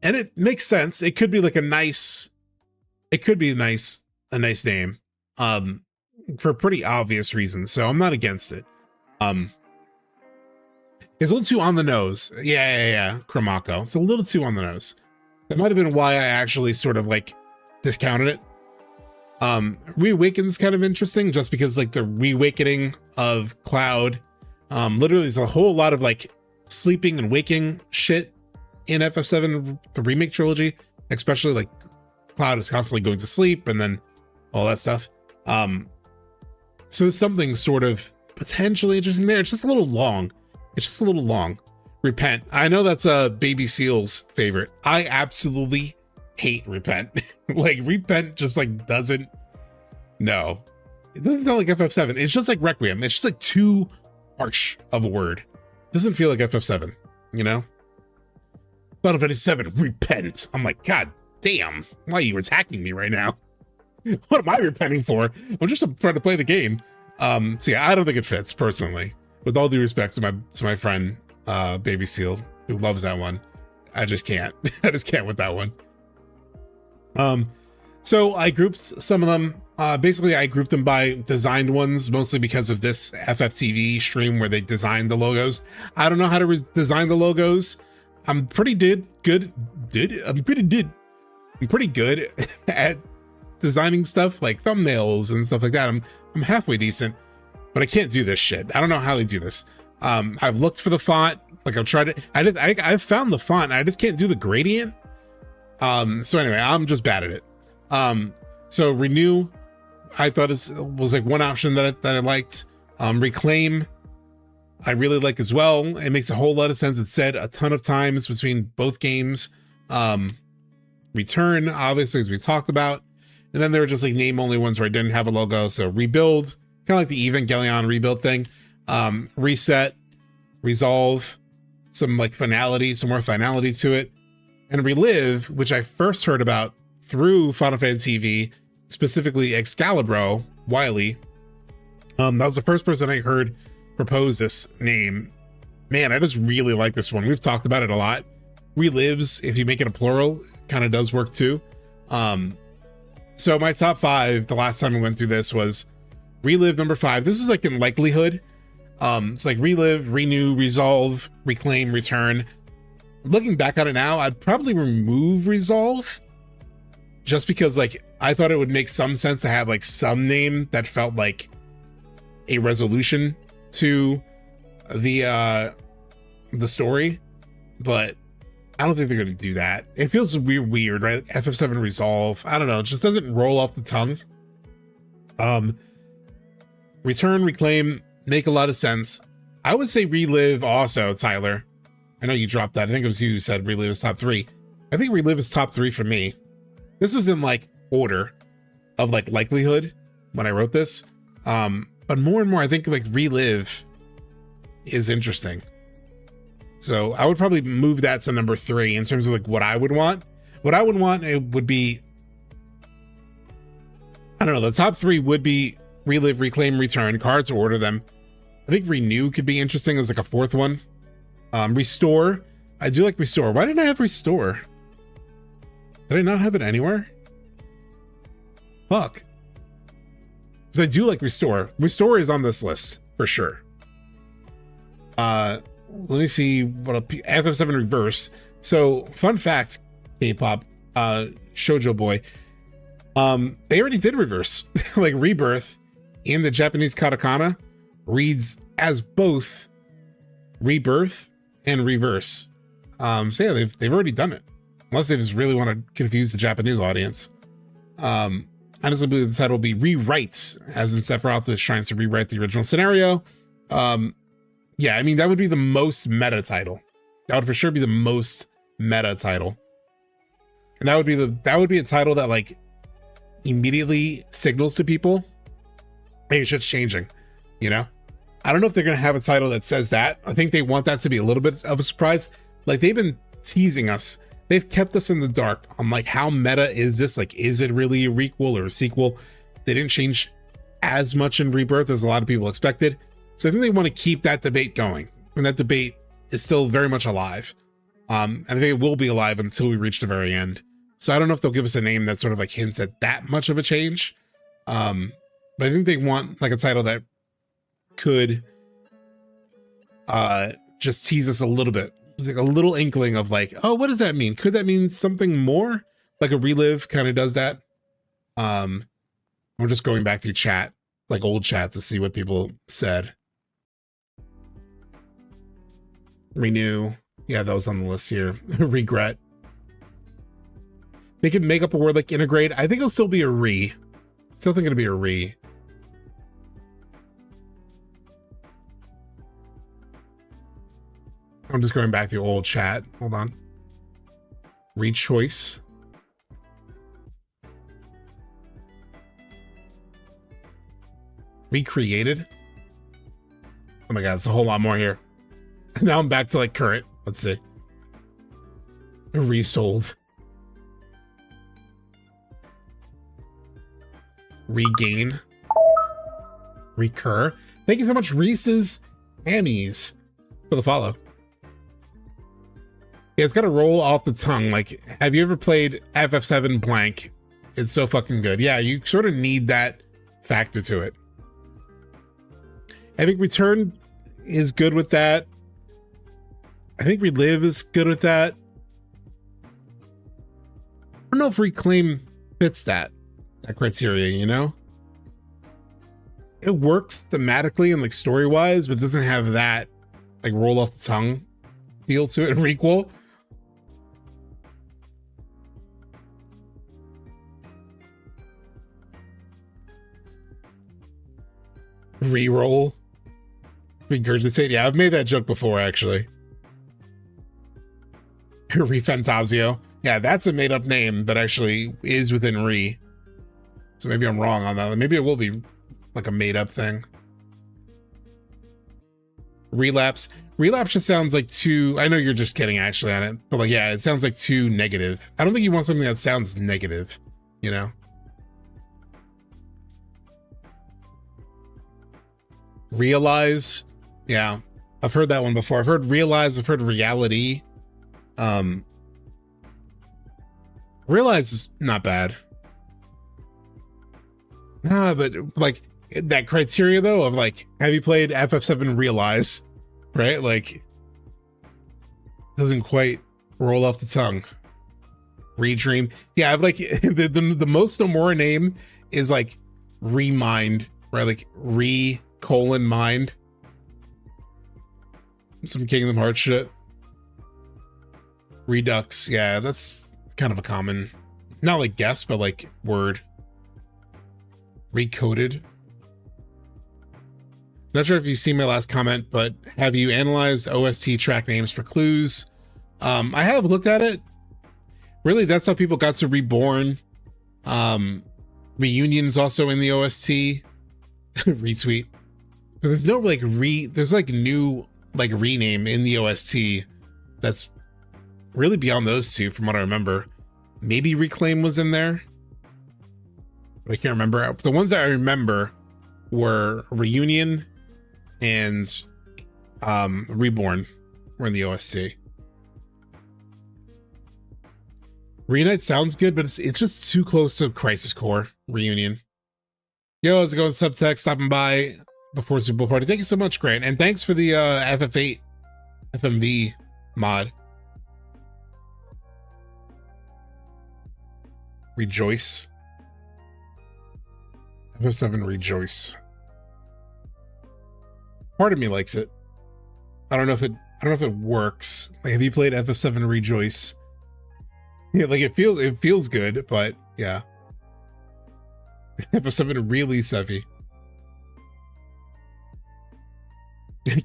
and it makes sense. It could be like a nice name for pretty obvious reasons. So I'm not against it. It's a little too on the nose. Yeah. Chromako. It's a little too on the nose. That might have been why I actually sort of like discounted it. Reawaken's kind of interesting just because like the reawakening of Cloud, literally there's a whole lot of like sleeping and waking shit in FF7, the remake trilogy, especially like Cloud is constantly going to sleep and then all that stuff. So there's something sort of potentially interesting there. It's just a little long. Repent. I know that's a Baby Seal's favorite. I absolutely hate Repent. Like Repent just like doesn't. No, it doesn't sound like FF7. It's just like Requiem. It's just like too harsh of a word. It doesn't feel like FF7, you know? Final Fantasy VII Repent. I'm like, God damn, why are you attacking me right now? What am I repenting for? I'm just trying to play the game. So yeah, I don't think it fits personally. With all due respect to my friend Baby Seal, who loves that one, I just can't. I just can't with that one. So I grouped some of them. Basically, I grouped them by designed ones, mostly because of this FFTV stream where they designed the logos. I don't know how to design the logos. I'm pretty good at designing stuff like thumbnails and stuff like that. I'm halfway decent, but I can't do this shit. I don't know how they do this. I've looked for the font, like I've tried it. I've found the font. I just can't do the gradient. So anyway, I'm just bad at it. So renew, I thought was like one option that I liked. Reclaim, I really like as well. It makes a whole lot of sense. It's said a ton of times between both games. Return, obviously, as we talked about. And then there were just like name only ones where I didn't have a logo. So rebuild, kind of like the Evangelion rebuild thing. Reset, resolve, some like finality, some more finality to it. And relive, which I first heard about through Final Fantasy V, specifically Excalibro Wiley. That was the first person I heard propose this name. Man, I just really like this one. We've talked about it a lot. Relives, if you make it a plural, kind of does work too. So my top 5, the last time I went through this, was Relive number 5. This is like in likelihood. It's like Relive, Renew, Resolve, Reclaim, Return. Looking back on it now, I'd probably remove Resolve, just because like I thought it would make some sense to have like some name that felt like a resolution to the story, but I don't think they're gonna do that. It feels weird, right? Like FF7 Resolve, I don't know, it just doesn't roll off the tongue. Return, Reclaim make a lot of sense. I would say Relive also, Tyler. I know you dropped that. I think it was you who said Relive is top 3. I think Relive is top 3 for me. This was in like order of like likelihood when I wrote this. But more and more, I think like Relive is interesting. So I would probably move that to number 3 in terms of like what I would want. What I would want, it would be, I don't know, the top 3 would be Relive, Reclaim, Return, cards to order them. I think Renew could be interesting as like a 4th one. Restore, I do like Restore. Why didn't I have Restore? Did I not have it anywhere? Fuck. Because I do like Restore. Restore is on this list for sure. Let me see what FF7 Reverse. So fun fact, K-pop, Shoujo Boy. They already did Reverse. Like Rebirth in the Japanese katakana reads as both Rebirth and Reverse. So yeah, they've already done it. Unless they just really want to confuse the Japanese audience. Honestly, believe the title will be Rewrites, as in Sephiroth is trying to rewrite the original scenario. Yeah, I mean, that would be the most meta title. That would for sure be the most meta title. And that would be a title that like immediately signals to people, hey, shit's changing, you know? I don't know if they're gonna have a title that says that. I think they want that to be a little bit of a surprise. Like they've been teasing us. They've kept us in the dark on like how meta is this? Like, is it really a requel or a sequel? They didn't change as much in Rebirth as a lot of people expected. So I think they want to keep that debate going. And that debate is still very much alive. And I think it will be alive until we reach the very end. So I don't know if they'll give us a name that sort of like hints at that much of a change. But I think they want like a title that could just tease us a little bit. It's like a little inkling of like, oh, what does that mean? Could that mean something more? Like a Relive kind of does that. I'm just going back to chat, like old chat, to see what people said. Renew. Yeah, that was on the list here. Regret. They could make up a word like integrate. I think it'll still be a re. Still think it'll be a re. I'm just going back to old chat. Hold on. Rechoice. Recreated. Oh my god, it's a whole lot more here. Now I'm back to like current. Let's see. Resold. Regain. Recur. Thank you so much, Reese's Hammies, for the follow. Yeah, it's got to roll off the tongue. Like, have you ever played FF7 blank? It's so fucking good. Yeah, you sort of need that factor to it. I think Return is good with that. I think Relive is good with that. I don't know if Reclaim fits that criteria, you know? It works thematically and like story-wise, but doesn't have that like roll off the tongue feel to it. Requel. Reroll. Regurgitate. Yeah, I've made that joke before, actually. Refantasio. Yeah, that's a made-up name that actually is within Re. So maybe I'm wrong on that. Maybe it will be like a made-up thing. Relapse. Relapse just sounds like too... I know you're just kidding, actually, on it. But like, yeah, it sounds like too negative. I don't think you want something that sounds negative, you know? Realize. Yeah, I've heard that one before. I've heard realize, I've heard reality. Realize is not bad. Nah, but like that criteria though of like, have you played FF7 Realize? Right? Like, doesn't quite roll off the tongue. Redream. Yeah, I've like the most Nomura name is like Remind, right? Like Re:'Mind. Some Kingdom Hearts shit. Redux, yeah, that's kind of a common, not like guess, but like word. Recoded. Not sure if you've seen my last comment, but have you analyzed OST track names for clues? I have looked at it. Really, that's how people got to Reborn. Reunion is also in the OST. Retweet. But there's no like there's like new like rename in the OST that's really beyond those two from what I remember. Maybe Reclaim was in there, but I can't remember. The ones that I remember were Reunion and Reborn were in the OST. Reunite sounds good, but it's just too close to Crisis Core. Reunion. Yo, how's it going? SubTXT stopping by before Super Bowl party. Thank you so much, Grant, and thanks for the FF8 FMV mod. Rejoice. FF7 Rejoice. Part of me likes it. I don't know if it works. Like, have you played FF7 Rejoice? Yeah, like it feels good, but yeah. FF7 really Sevi.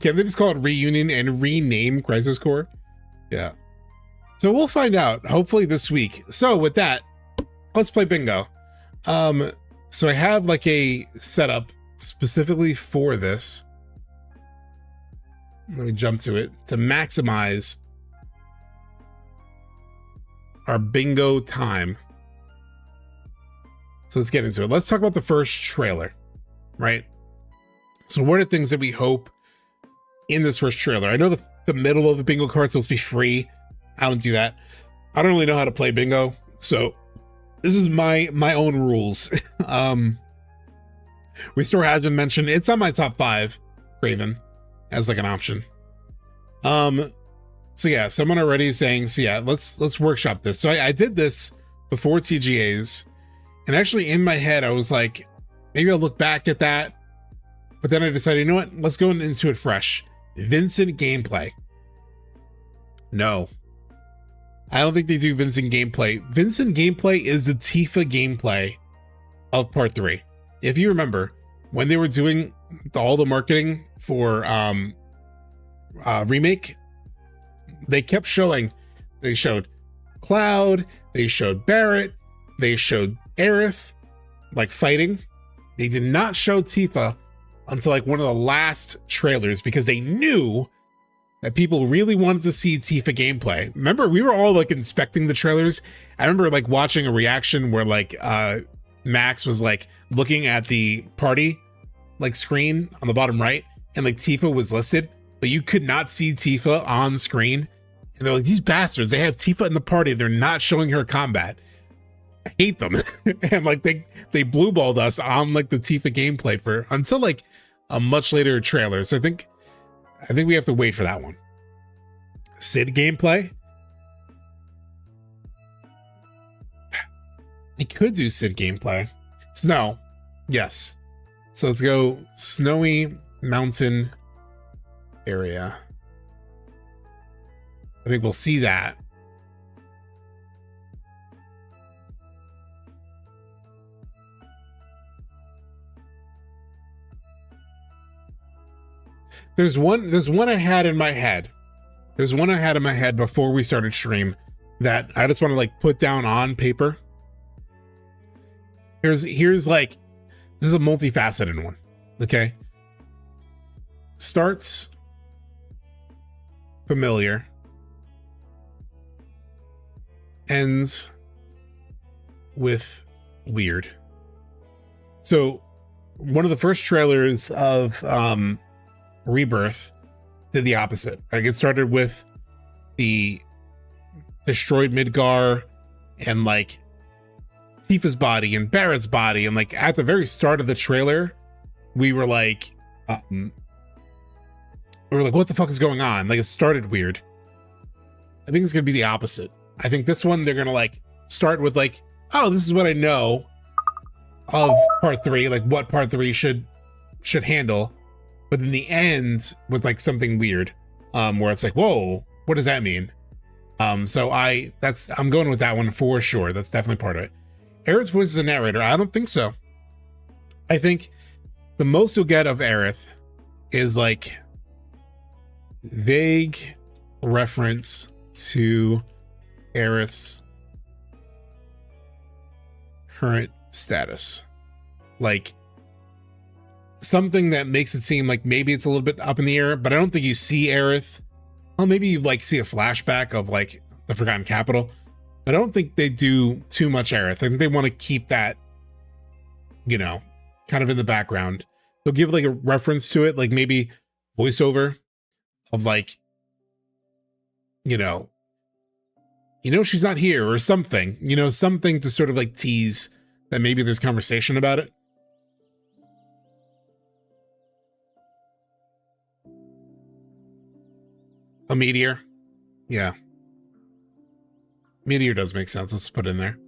Can they just call it Reunion and rename Crisis Core? Yeah. So we'll find out, hopefully this week. So with that, let's play bingo. So I have like a setup specifically for this. Let me jump to it to maximize our bingo time. So let's get into it. Let's talk about the first trailer, right? So what are things that we hope in this first trailer? I know the middle of the bingo card is supposed to be free. I don't do that. I don't really know how to play bingo, so this is my own rules. Restore has been mentioned. It's on my top 5, Craven, as like an option. So yeah, someone already is saying, so yeah, let's workshop this. So I did this before TGAs, and actually in my head I was like, maybe I'll look back at that, but then I decided, you know what, let's go into it fresh. Vincent gameplay. No, I don't think they do Vincent gameplay. Vincent gameplay is the Tifa gameplay of part 3. If you remember, when they were doing all the marketing for Remake, they kept showing, they showed Cloud, they showed Barrett, they showed Aerith, like fighting. They did not show Tifa until like one of the last trailers because they knew that people really wanted to see Tifa gameplay. Remember, we were all like inspecting the trailers. I remember like watching a reaction where like Max was like looking at the party like screen on the bottom right, and like Tifa was listed, but you could not see Tifa on screen. And they're like, these bastards, they have Tifa in the party, they're not showing her combat. I hate them. And like they blue balled us on like the Tifa gameplay for until like a much later trailer. So I think we have to wait for that one. Cid gameplay. They could do Cid gameplay. Snow. Yes. So let's go snowy mountain area. I think we'll see that. There's one I had in my head. There's one I had in my head before we started stream that I just want to like put down on paper. Here's like, this is a multifaceted one. Okay. Starts familiar. Ends with weird. So one of the first trailers of Rebirth did the opposite. Like it started with the destroyed Midgar and like Tifa's body and Barrett's body, and like at the very start of the trailer, we were like, what the fuck is going on? Like it started weird. I think it's gonna be the opposite. I think this one they're gonna like start with like, oh, this is what I know of part 3, like what part 3 should handle, but in the end with like something weird, where it's like, whoa, what does that mean? So I'm going with that one for sure. That's definitely part of it. Aerith's voice as a narrator, I don't think so. I think the most you'll get of Aerith is like vague reference to Aerith's current status. Like something that makes it seem like maybe it's a little bit up in the air, but I don't think you see Aerith. Well, maybe you like see a flashback of like the Forgotten Capital. I don't think they do too much Aerith. I think they want to keep that, you know, kind of in the background. They'll give like a reference to it, like maybe voiceover of like, you know, she's not here or something, something to sort of like tease that maybe there's conversation about it. A meteor. Yeah. Meteor does make sense. Let's put it in there.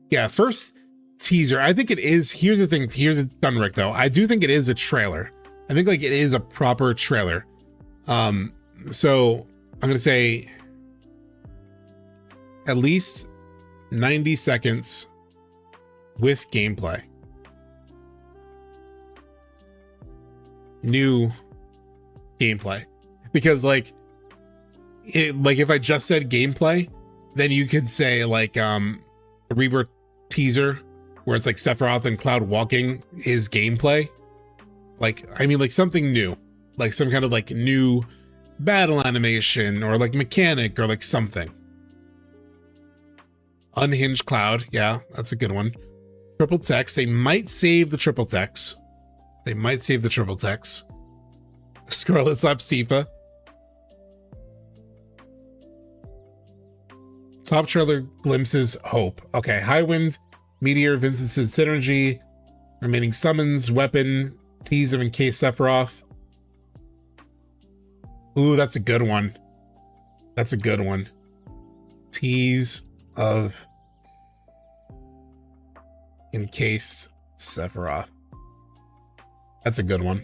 Yeah, first teaser. I think it is. Here's the thing. Here's it done, Rick, though. I do think it is a trailer. I think like it is a proper trailer. So I'm going to say at least 90 seconds with gameplay. New gameplay. Because like if I just said gameplay, then you could say like a Rebirth teaser where it's like Sephiroth and Cloud walking is gameplay. Like, I mean, like something new, like some kind of like new battle animation or like mechanic or like something. Unhinged Cloud. Yeah, that's a good one. Triple text. They might save the triple text. Scarlet slaps Tifa. Top trailer glimpses hope. Okay, Highwind, Meteor, Vincent's synergy, remaining summons, weapon, tease of encased Sephiroth. Ooh, that's a good one. Tease of encased Sephiroth. That's a good one.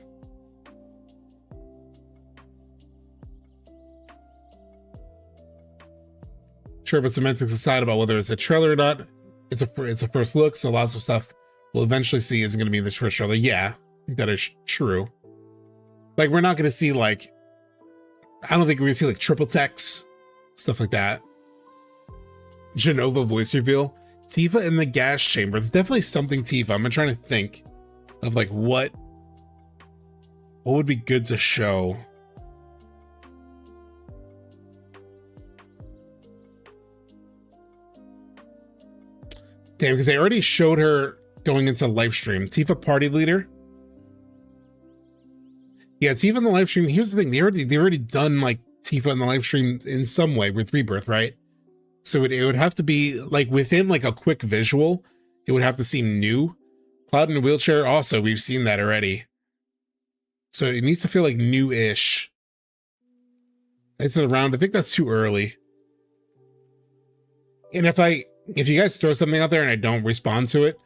Sure, but semantics aside about whether it's a trailer or not, it's a first look, so lots of stuff we'll eventually see isn't going to be in this first trailer. Yeah, I think that is true. Like, we're not going to see, like, I don't think we're going to see, like, triple text, stuff like that. Genova voice reveal. Tifa in the gas chamber. It's definitely something Tifa. I'm trying to think of, like, what would be good to show. Damn, because they already showed her going into live stream. Tifa party leader. Yeah, Tifa in the live stream. Here's the thing: they already done like Tifa in the live stream in some way with Rebirth, right? So it would have to be like within like a quick visual. It would have to seem new. Cloud in a wheelchair. Also, we've seen that already. So it needs to feel like new-ish. It's around. I think that's too early. And if you guys throw something out there and I don't respond to it,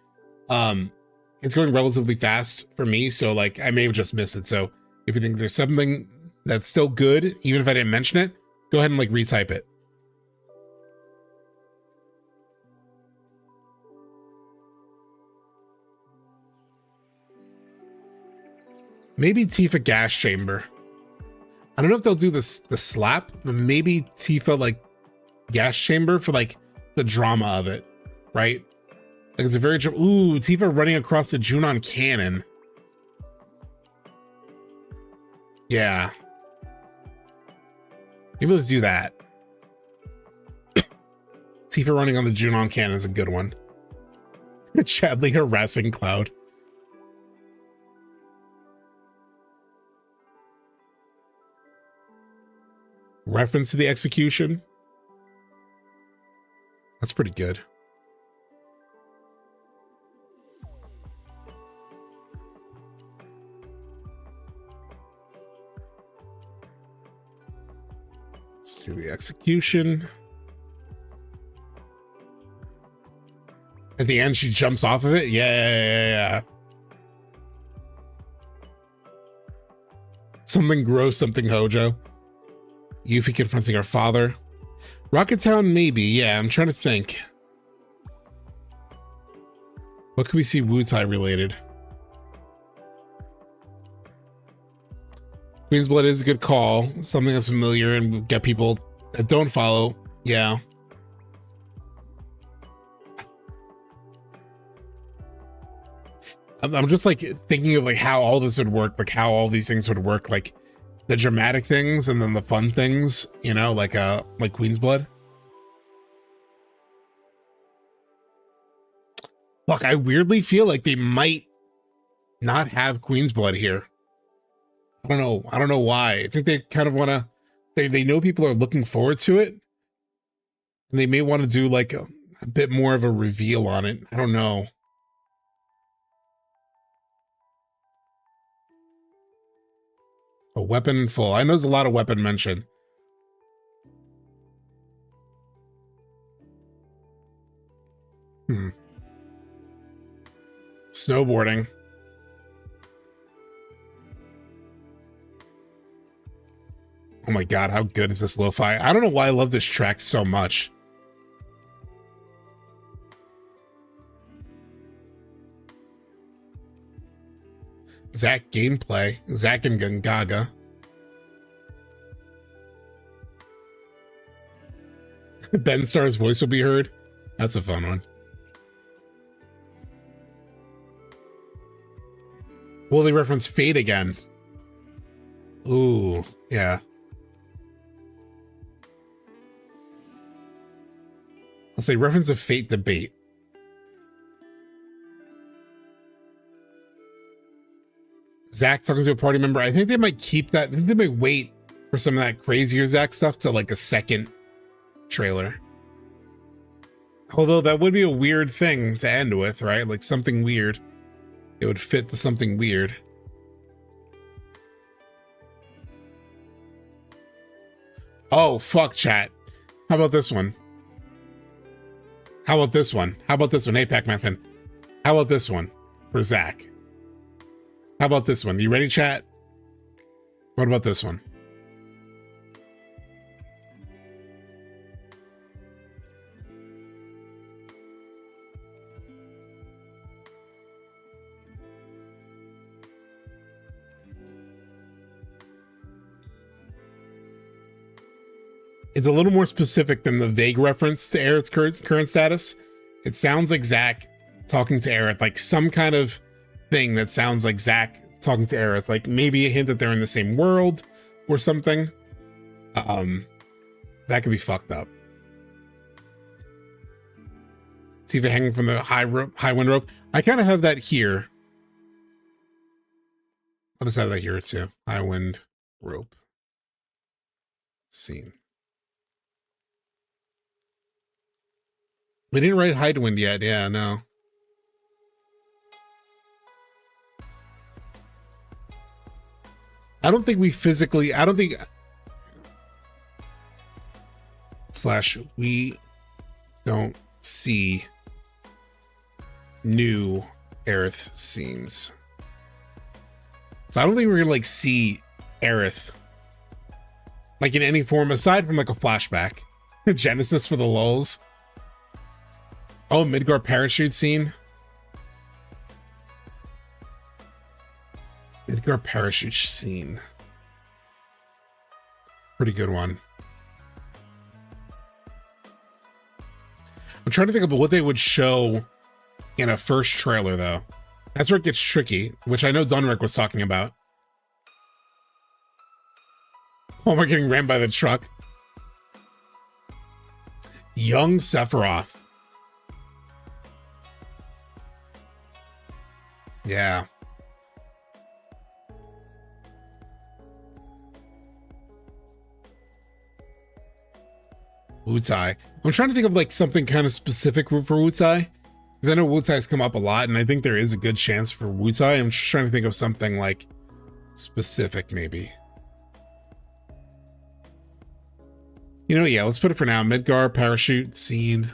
it's going relatively fast for me. So like I may have just missed it. So if you think there's something that's still good, even if I didn't mention it, go ahead and like retype it. Maybe Tifa gas chamber. I don't know if they'll do this the slap, but maybe Tifa like gas chamber for like the drama of it, right? Like it's a very ooh, Tifa running across the Junon cannon. Yeah. Maybe let's do that. Tifa running on the Junon cannon is a good one. Chadley harassing Cloud. Reference to the execution. That's pretty good. Let's see the execution. At the end, she jumps off of it. Yeah. Something gross, something Hojo. Yuffie confronting her father. Rocket Town, maybe. Yeah, I'm trying to think. What could we see Wutai related? Queen's Blood is a good call. Something that's familiar and get people that don't follow. Yeah. I'm just like thinking of like how all this would work, like how all these things would work, like the dramatic things and then the fun things, you know, like Queen's Blood. Look, I weirdly feel like they might not have Queen's Blood here. I don't know why. I think they kind of want to, they know people are looking forward to it. And they may want to do like a bit more of a reveal on it. I don't know. A weapon in full. I know there's a lot of weapon mentioned. Snowboarding. Oh my god, how good is this lo-fi? I don't know why I love this track so much. Zack gameplay. Zack and Gungaga. Ben Starr's voice will be heard. That's a fun one. Will they reference Fate again? Ooh, yeah. I'll say reference of Fate debate. Zack talking to a party member. I think they might keep that. I think they might wait for some of that crazier Zack stuff to like a second trailer. Although that would be a weird thing to end with, right? Like something weird. It would fit the something weird. Oh, fuck, chat. How about this one? How about this one? How about this one? Hey, Pac-Man fan. How about this one for Zack? How about this one? You ready, chat? What about this one? It's a little more specific than the vague reference to Aerith's current status. It sounds like Zack talking to Aerith, like some kind of thing that sounds like Zack talking to Aerith, like maybe a hint that they're in the same world or something. That could be fucked up. See if they're hanging from the high wind rope. I kind of have that here. I'll just have that here too. High wind rope scene. We didn't write high wind yet. Yeah, no. I don't think we physically, I don't think, / we don't see new Aerith scenes. So I don't think we're gonna like see Aerith like in any form aside from like a flashback. Genesis for the lulz. Oh, Midgar parachute scene. Midgar parachute scene. Pretty good one. I'm trying to think about what they would show in a first trailer, though. That's where it gets tricky, which I know Dunrick was talking about. Oh, we're getting ran by the truck. Young Sephiroth. Yeah. Wutai. I'm trying to think of like something kind of specific for Wutai, because I know Wutai's come up a lot, and I think there is a good chance for Wutai. I'm just trying to think of something like specific, maybe. You know, yeah, let's put it for now. Midgar parachute scene.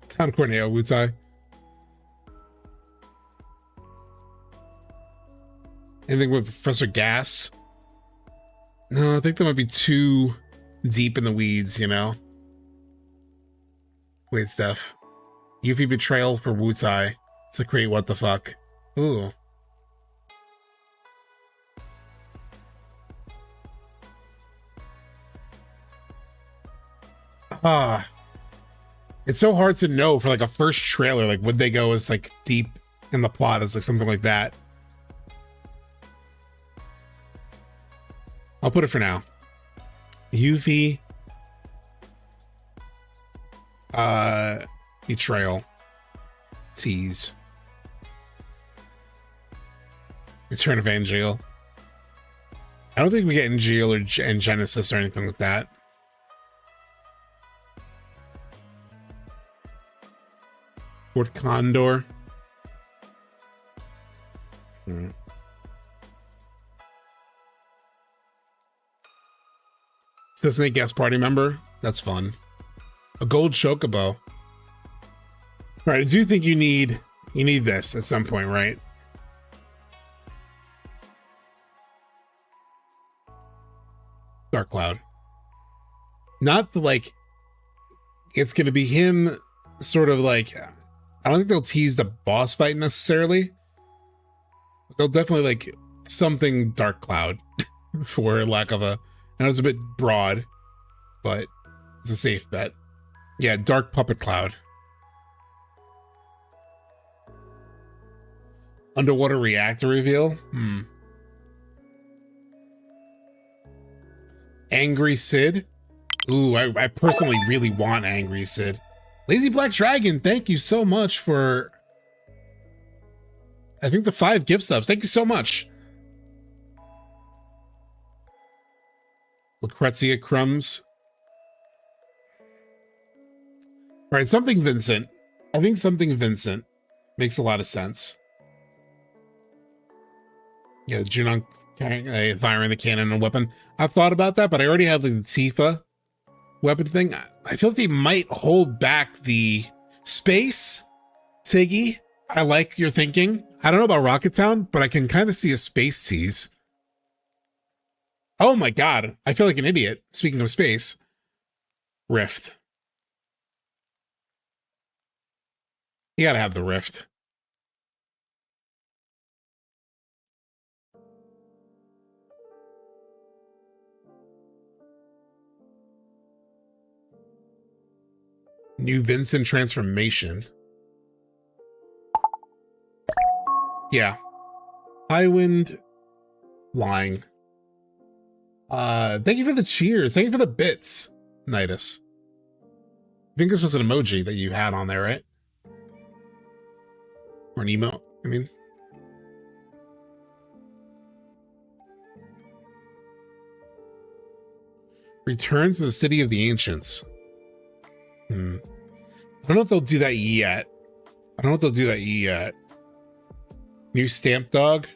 Town Corneo, Wutai. Anything with Professor Gas? No, I think that might be too deep in the weeds, you know? Wait, Steph. Yuffie betrayal for Wutai to create what the fuck? Ooh. It's so hard to know for like a first trailer. Like, would they go as like deep in the plot as like something like that? I'll put it for now. Yuffie betrayal tease. Return of Angel. I don't think we get Angel or and Genesis or anything like that. Fort Condor. Snake guest party member. That's fun. A gold chocobo. All right, I do think you need this at some point, right? Dark Cloud. Not the, like, it's gonna be him sort of like, I don't think they'll tease the boss fight necessarily. They'll definitely like something Dark Cloud for lack of a, I know it's a bit broad, but it's a safe bet. Yeah, Dark Puppet Cloud. Underwater reactor reveal? Angry Sid? Ooh, I personally really want Angry Sid. Lazy Black Dragon, thank you so much for, I think, the 5 gift subs. Thank you so much. Lucrezia Crumbs. All right, something Vincent. I think something Vincent makes a lot of sense. Yeah, Junon firing the cannon and weapon. I've thought about that, but I already have like, the Tifa weapon thing. I feel like they might hold back the space. Tiggy, I like your thinking. I don't know about Rocket Town, but I can kind of see a space tease. Oh my god, I feel like an idiot. Speaking of space. Rift. You gotta have the Rift. New Vincent transformation. Yeah. Highwind lying. Thank you for the cheers. Thank you for the bits, Nidus. I think it's just an emoji that you had on there, right? Or an emote, I mean. Returns to the City of the Ancients. I don't know if they'll do that yet. New stamp dog.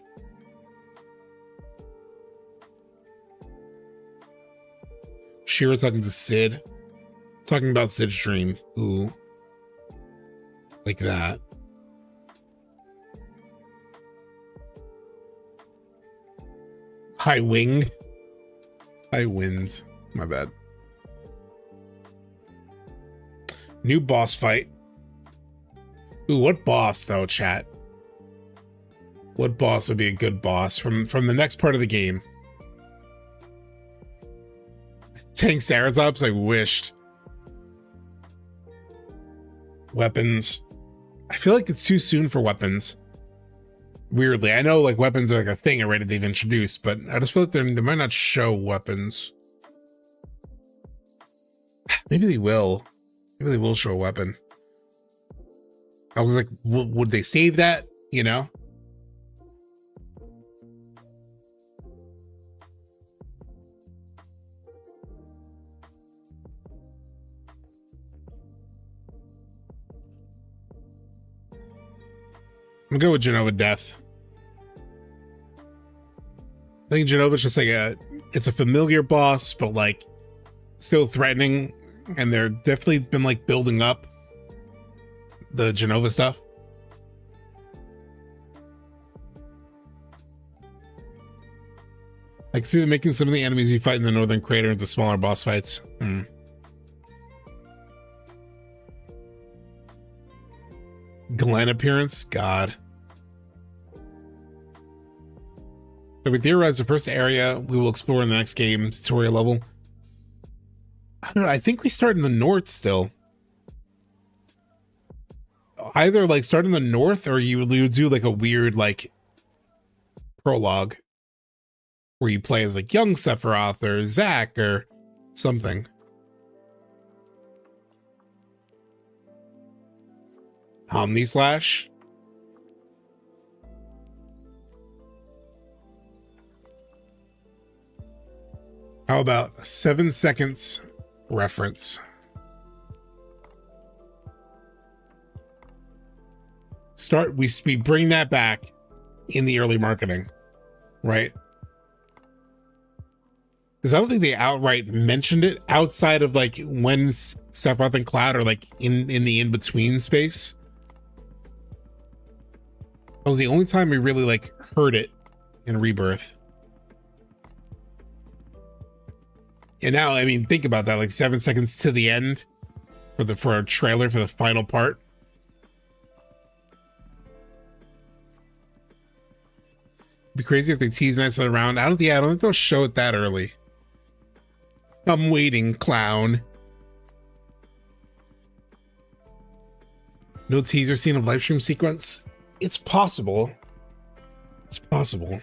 Shira talking to Sid. Talking about Sid's dream. Ooh. Like that. High wing. High wind. My bad. New boss fight. Ooh, what boss though, chat? What boss would be a good boss from the next part of the game? Tank Ceratops, I wished. Weapons. I feel like it's too soon for weapons. Weirdly, I know like weapons are like a thing already they've introduced, but I just feel like they might not show weapons. Maybe they will. Maybe they will show a weapon. I was like, would they save that? You know? I'm gonna go with Genova Death. I think Genova's just like it's a familiar boss, but like still threatening, and they're definitely been like building up the Genova stuff. I can see them making some of the enemies you fight in the Northern Crater into smaller boss fights. Glenn appearance? God. So we theorize the first area we will explore in the next game tutorial level. I don't know. I think we start in the north still. Either like start in the north, or you do like a weird like prologue where you play as like young Sephiroth or Zack or something. Omni Slash. How about a 7 seconds reference? We bring that back in the early marketing, right? Because I don't think they outright mentioned it outside of like when Sephiroth and Cloud are like in the in-between space. That was the only time we really like heard it in Rebirth. And now, I mean, think about that, like 7 seconds to the end for a trailer for the final part. It'd be crazy if they tease that around. I don't think they'll show it that early. I'm waiting, clown. No teaser scene of live stream sequence. It's possible. It's possible.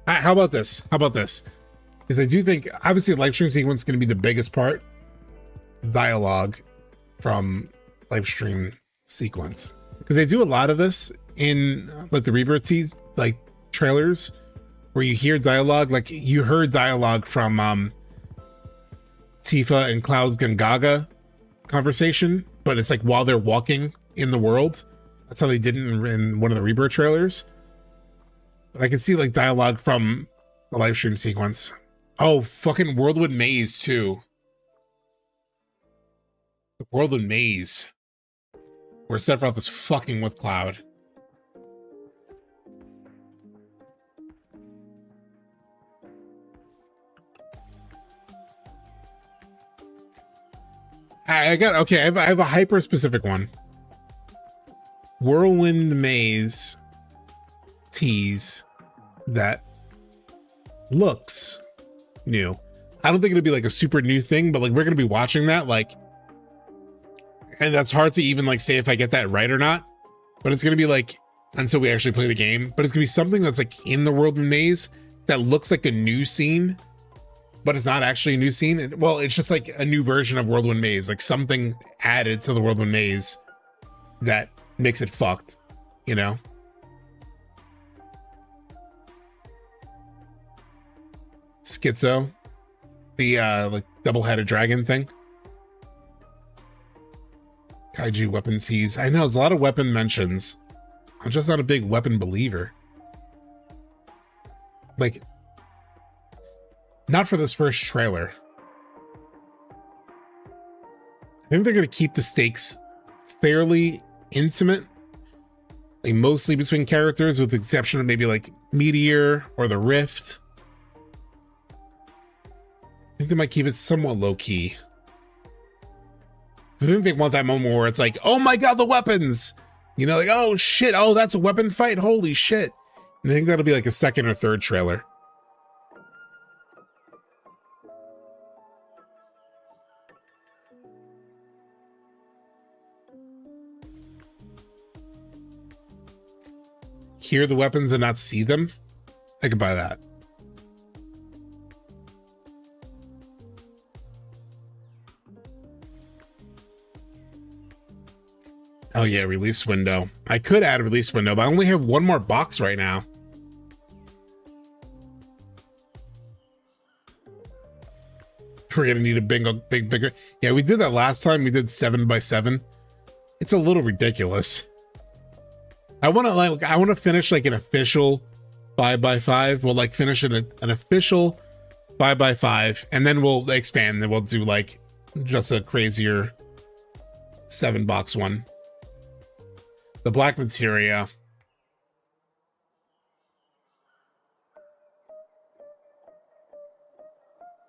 How about this? Because I do think, obviously, the live stream sequence is going to be the biggest part. Dialogue from live stream sequence. Because they do a lot of this in like the Rebirth like trailers, where you hear dialogue. Like you heard dialogue from Tifa and Cloud's Gongaga conversation, but it's like while they're walking in the world. That's how they did it in one of the Rebirth trailers. But I can see like dialogue from the live stream sequence. Oh, fucking Whirlwind Maze too. The Whirlwind Maze, where Sephiroth is fucking with Cloud. I have a hyper specific one. Whirlwind Maze tease that looks new. I don't think it'll be like a super new thing, but like we're gonna be watching that, like, and that's hard to even like say if I get that right or not, but it's gonna be like until we actually play the game, but it's gonna be something that's like in the world of maze that looks like a new scene, but it's not actually a new scene. Well, it's just like a new version of Whirlwind Maze, like something added to the Whirlwind Maze that makes it fucked, you know? Schizo, the like double-headed dragon thing. Kaiju weapon tease. I know there's a lot of weapon mentions. I'm just not a big weapon believer. Like, not for this first trailer. I think they're going to keep the stakes fairly intimate, like mostly between characters, with the exception of maybe like Meteor or the Rift. I think they might keep it somewhat low-key. Because I think they want that moment where it's like, oh my god, the weapons! You know, like, oh shit, oh, that's a weapon fight, holy shit. And I think that'll be like a second or third trailer. Hear the weapons and not see them? I could buy that. Oh yeah, release window. I could add a release window, but I only have one more box right now. We're gonna need a bigger. Yeah, we did that last time. We did 7x7. It's a little ridiculous. I want to finish like an official 5x5. We'll like finish an official 5x5, and then we'll expand. Then we'll do like just a crazier 7-box one. The black materia.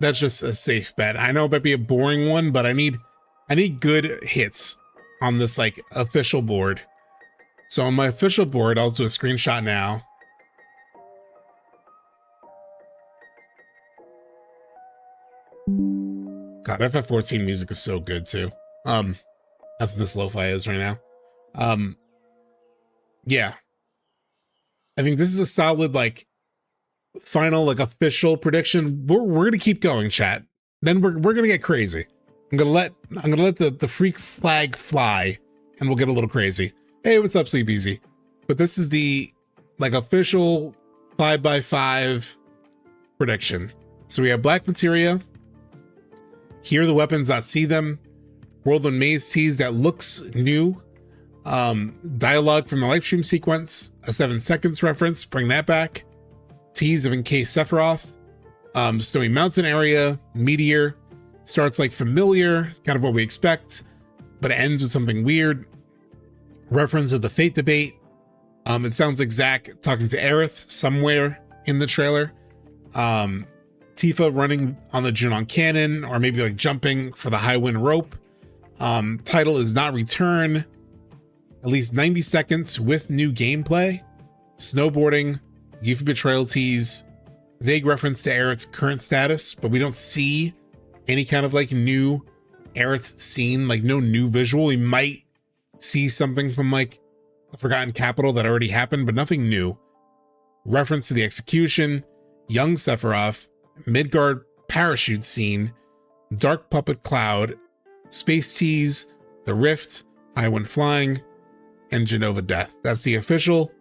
That's just a safe bet. I know it might be a boring one, but I need good hits on this like official board. So on my official board, I'll do a screenshot now. God, FF14 music is so good too. That's what this lo-fi is right now. Yeah, I think this is a solid like final like official prediction. We're gonna keep going, chat. Then we're gonna get crazy. I'm gonna let the freak flag fly, and we'll get a little crazy. Hey, what's up, Sleepezi? But this is the like official 5x5 prediction. So we have black materia. Hear the weapons, not see them. Whirlwind Maze tease that looks new. Dialogue from the live stream sequence, a 7 seconds reference, bring that back. Tease of Encased Sephiroth. Snowy Mountain area, Meteor. Starts like familiar, kind of what we expect, but it ends with something weird. Reference of the Fate debate. It sounds like Zack talking to Aerith somewhere in the trailer. Tifa running on the Junon cannon, or maybe like jumping for the high wind rope. Title is not return. At least 90 seconds with new gameplay. Snowboarding, Yuffie betrayal tease, vague reference to Aerith's current status, but we don't see any kind of like new Aerith scene, like no new visual. We might see something from like the Forgotten Capital that already happened, but nothing new. Reference to the execution, young Sephiroth, Midgard parachute scene, dark puppet cloud, space tease, the rift, high wind flying, and Genova death. That's the official.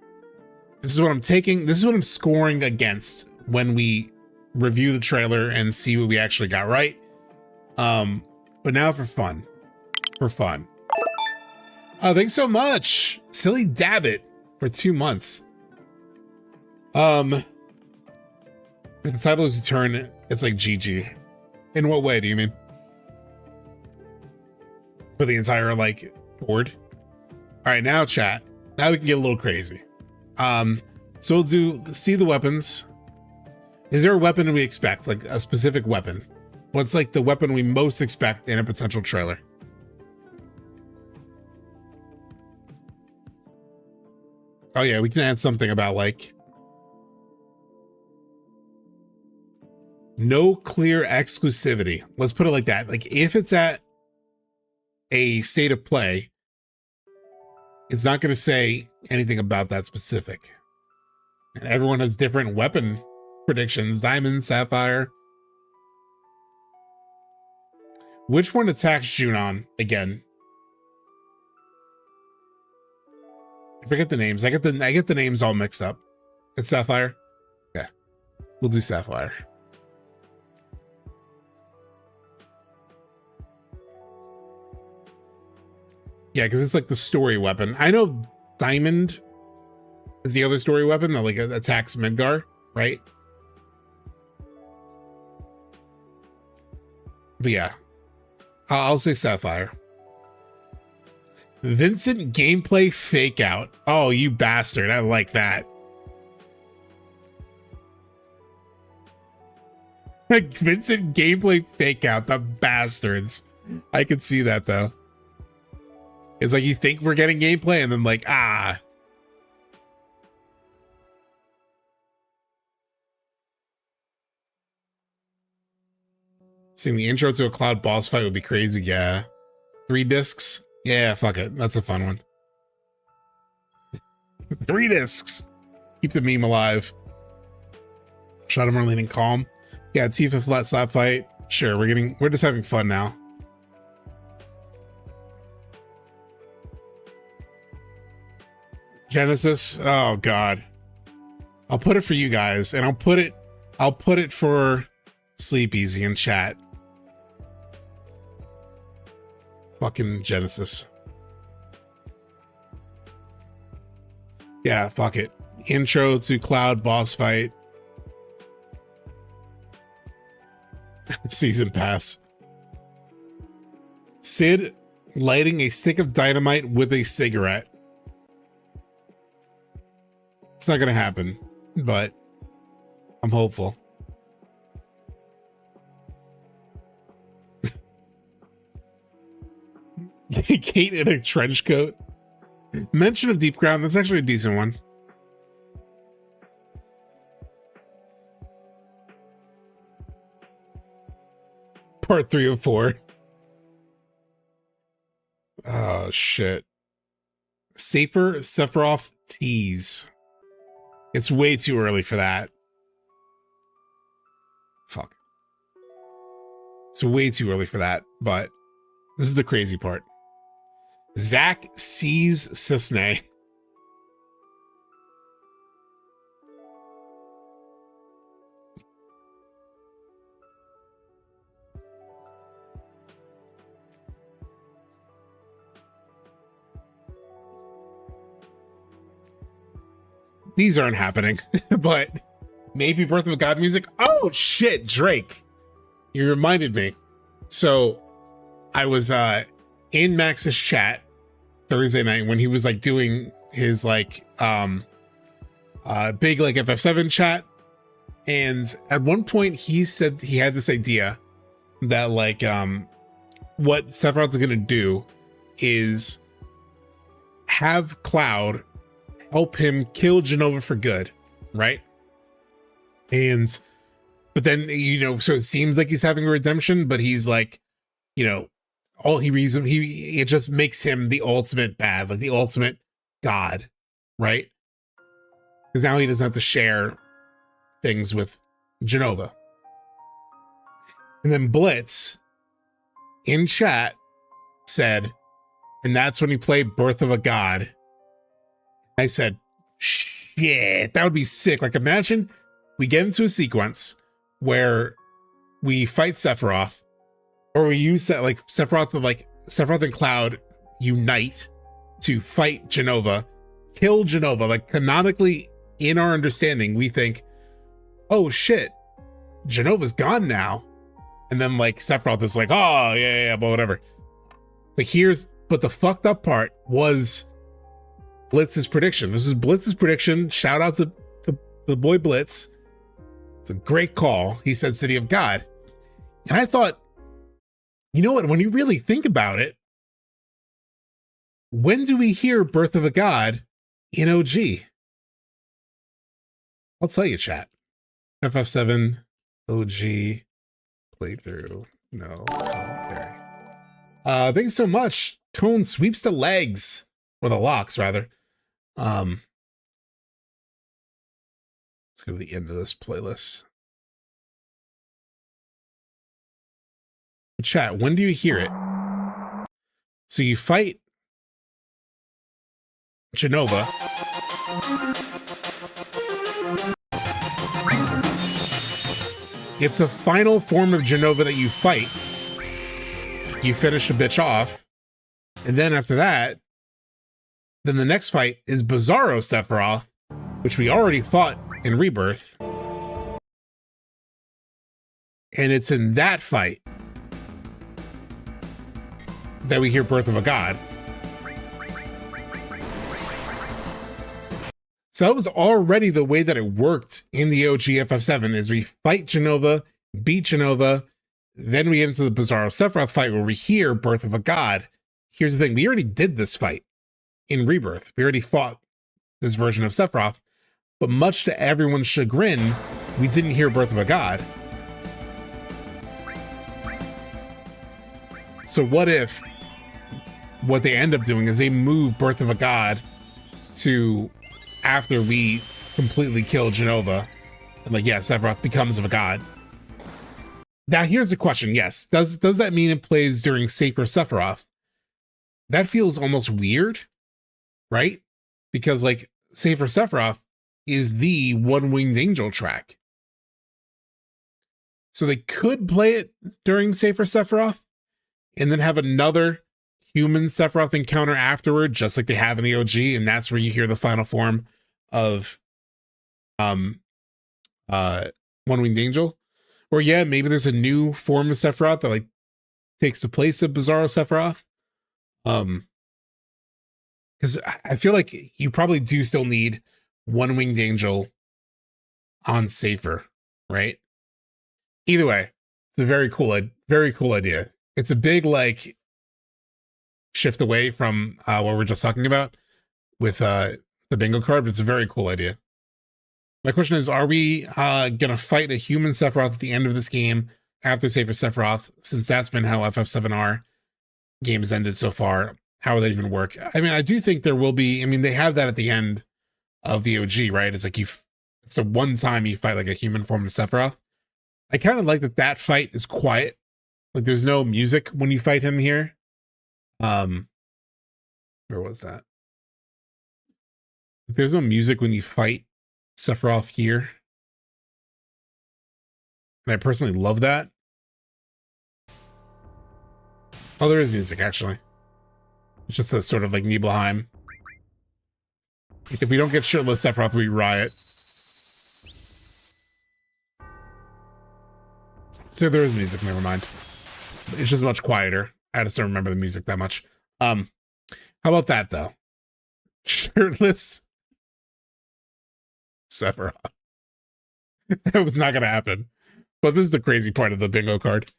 This is what I'm taking. This is what I'm scoring against when we review the trailer and see what we actually got right. But now for fun. For fun. Oh, thanks so much. Silly Dabbit for 2 months. If the title is return, it's like GG. In what way do you mean? For the entire like board? All right, now chat. Now we can get a little crazy. So we'll do see the weapons. Is there a weapon we expect, like a specific weapon? What's like the weapon we most expect in a potential trailer? Oh yeah, we can add something about like no clear exclusivity. Let's put it like that. Like if it's at a state of play, it's not going to say anything about that specific. And everyone has different weapon predictions. Diamond, Sapphire. Which one attacks Junon again? I forget the names. I get the names all mixed up. It's Sapphire. Yeah, we'll do Sapphire. Yeah, because it's like the story weapon. I know Diamond is the other story weapon that like attacks Midgar, right? But yeah, I'll say Sapphire. Vincent gameplay fake out. Oh, you bastard. I like that. Like Vincent gameplay fake out, the bastards. I can see that though. It's like you think we're getting gameplay and then like, ah. Seeing the intro to a Cloud boss fight would be crazy. Yeah. 3 discs. Yeah, fuck it. That's a fun one. 3 discs. Keep the meme alive. Shot him leaning calm. Yeah, Tifa flat slap fight. Sure, we're just having fun now. Genesis. Oh god. I'll put it for you guys, and I'll put it for Sleepezi in chat. Fucking Genesis. Yeah, fuck it. Intro to Cloud boss fight. Season pass. Sid lighting a stick of dynamite with a cigarette. It's not gonna happen, but I'm hopeful. Kate in a trench coat. Mention of Deep Ground. That's actually a decent one. Part 3 of 4. Oh shit. Safer Sephiroth tease. It's way too early for that. Fuck. It's way too early for that, but this is the crazy part. Zack sees Cisne. These aren't happening, but maybe Birth of a God music. Oh shit, Drake. You reminded me. So I was in Max's chat Thursday night when he was like doing his like big like FF7 chat, and at one point he said he had this idea that like what Sephiroth's gonna do is have Cloud help him kill Jenova for good, right? And but then, you know, so it seems like he's having a redemption, but he's like, you know, all it just makes him the ultimate bad, like the ultimate god, right? Because now he doesn't have to share things with Jenova. And then Bltzz in chat said, and that's when he played Birth of a God. I said, shit, that would be sick. Like, imagine we get into a sequence where we fight Sephiroth, or we use that, like Sephiroth and Cloud unite to fight Jenova, kill Jenova. Like, canonically, in our understanding, we think, oh shit, Genova's gone now. And then like Sephiroth is like, oh yeah, but whatever. But the fucked up part was Blitz's prediction. This is Blitz's prediction. Shout out to the boy Bltzz. It's a great call. He said City of God. And I thought, you know what? When you really think about it, when do we hear Birth of a God in OG? I'll tell you, chat. FF7 OG playthrough. No commentary. Thanks so much. Tone sweeps the legs or the locks rather. Let's go to the end of this playlist. Chat, when do you hear it? So you fight Genova. It's the final form of Genova that you fight. You finish the bitch off. And then after that, then the next fight is Bizarro Sephiroth, which we already fought in Rebirth. And it's in that fight that we hear Birth of a God. So that was already the way that it worked in the OG FF7 is we fight Genova, beat Genova, then we get into the Bizarro Sephiroth fight where we hear Birth of a God. Here's the thing, we already did this fight in Rebirth. We already fought this version of Sephiroth, but much to everyone's chagrin, we didn't hear Birth of a God. So what if what they end up doing is they move Birth of a God to after we completely kill Genova, and like, yeah, Sephiroth becomes of a god. Now here's the question, yes, does that mean it plays during Safer Sephiroth? That feels almost weird, right? Because like Safer Sephiroth is the One-Winged Angel track. So they could play it during Safer Sephiroth and then have another human Sephiroth encounter afterward, just like they have in the OG, and that's where you hear the final form of One-Winged Angel. Or yeah, maybe there's a new form of Sephiroth that like takes the place of Bizarro Sephiroth. Because I feel like you probably do still need One-Winged Angel on Safer, right? Either way, it's a very cool idea. It's a big like shift away from what we're just talking about with the bingo card, but it's a very cool idea. My question is, are we gonna fight a human Sephiroth at the end of this game after Safer Sephiroth, since that's been how FF7R games ended so far? How will that even work? I mean, I do think there will be, I mean, they have that at the end of the OG, right? It's like it's the one time you fight like a human form of Sephiroth. I kind of like that fight is quiet. Like there's no music when you fight him here. Where was that? There's no music when you fight Sephiroth here. And I personally love that. Oh, there is music actually. It's just a sort of like Nibelheim. If we don't get shirtless Sephiroth, we riot. So there is music, never mind. It's just much quieter. I just don't remember the music that much. How about that though? Shirtless Sephiroth. That was not gonna happen. But this is the crazy part of the bingo card.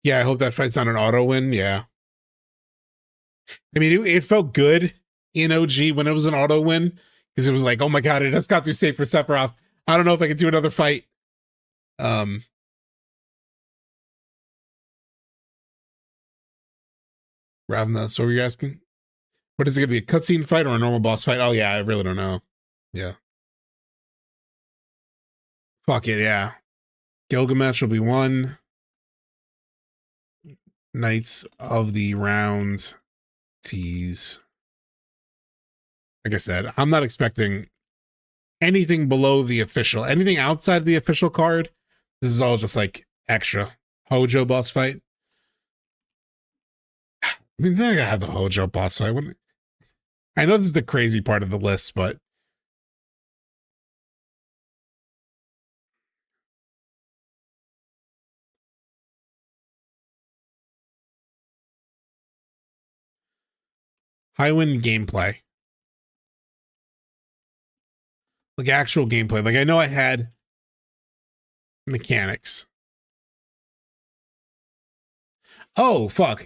Yeah, I hope that fight's not an auto win. Yeah. I mean, it felt good in OG when it was an auto win, because it was like, oh my god, I just got through Safer Sephiroth. I don't know if I can do another fight. Ravna, so were you asking? What is it gonna be, a cutscene fight or a normal boss fight? Oh yeah, I really don't know. Yeah. Fuck it, yeah. Gilgamesh will be one. Knights of the Round tease. Like I said, I'm not expecting anything below the official. Anything outside the official card, this is all just like extra. Hojo boss fight. I mean, they're gonna have the Hojo boss fight. I know this is the crazy part of the list, but Highwind gameplay. Like actual gameplay. Like I know I had mechanics. Oh, fuck.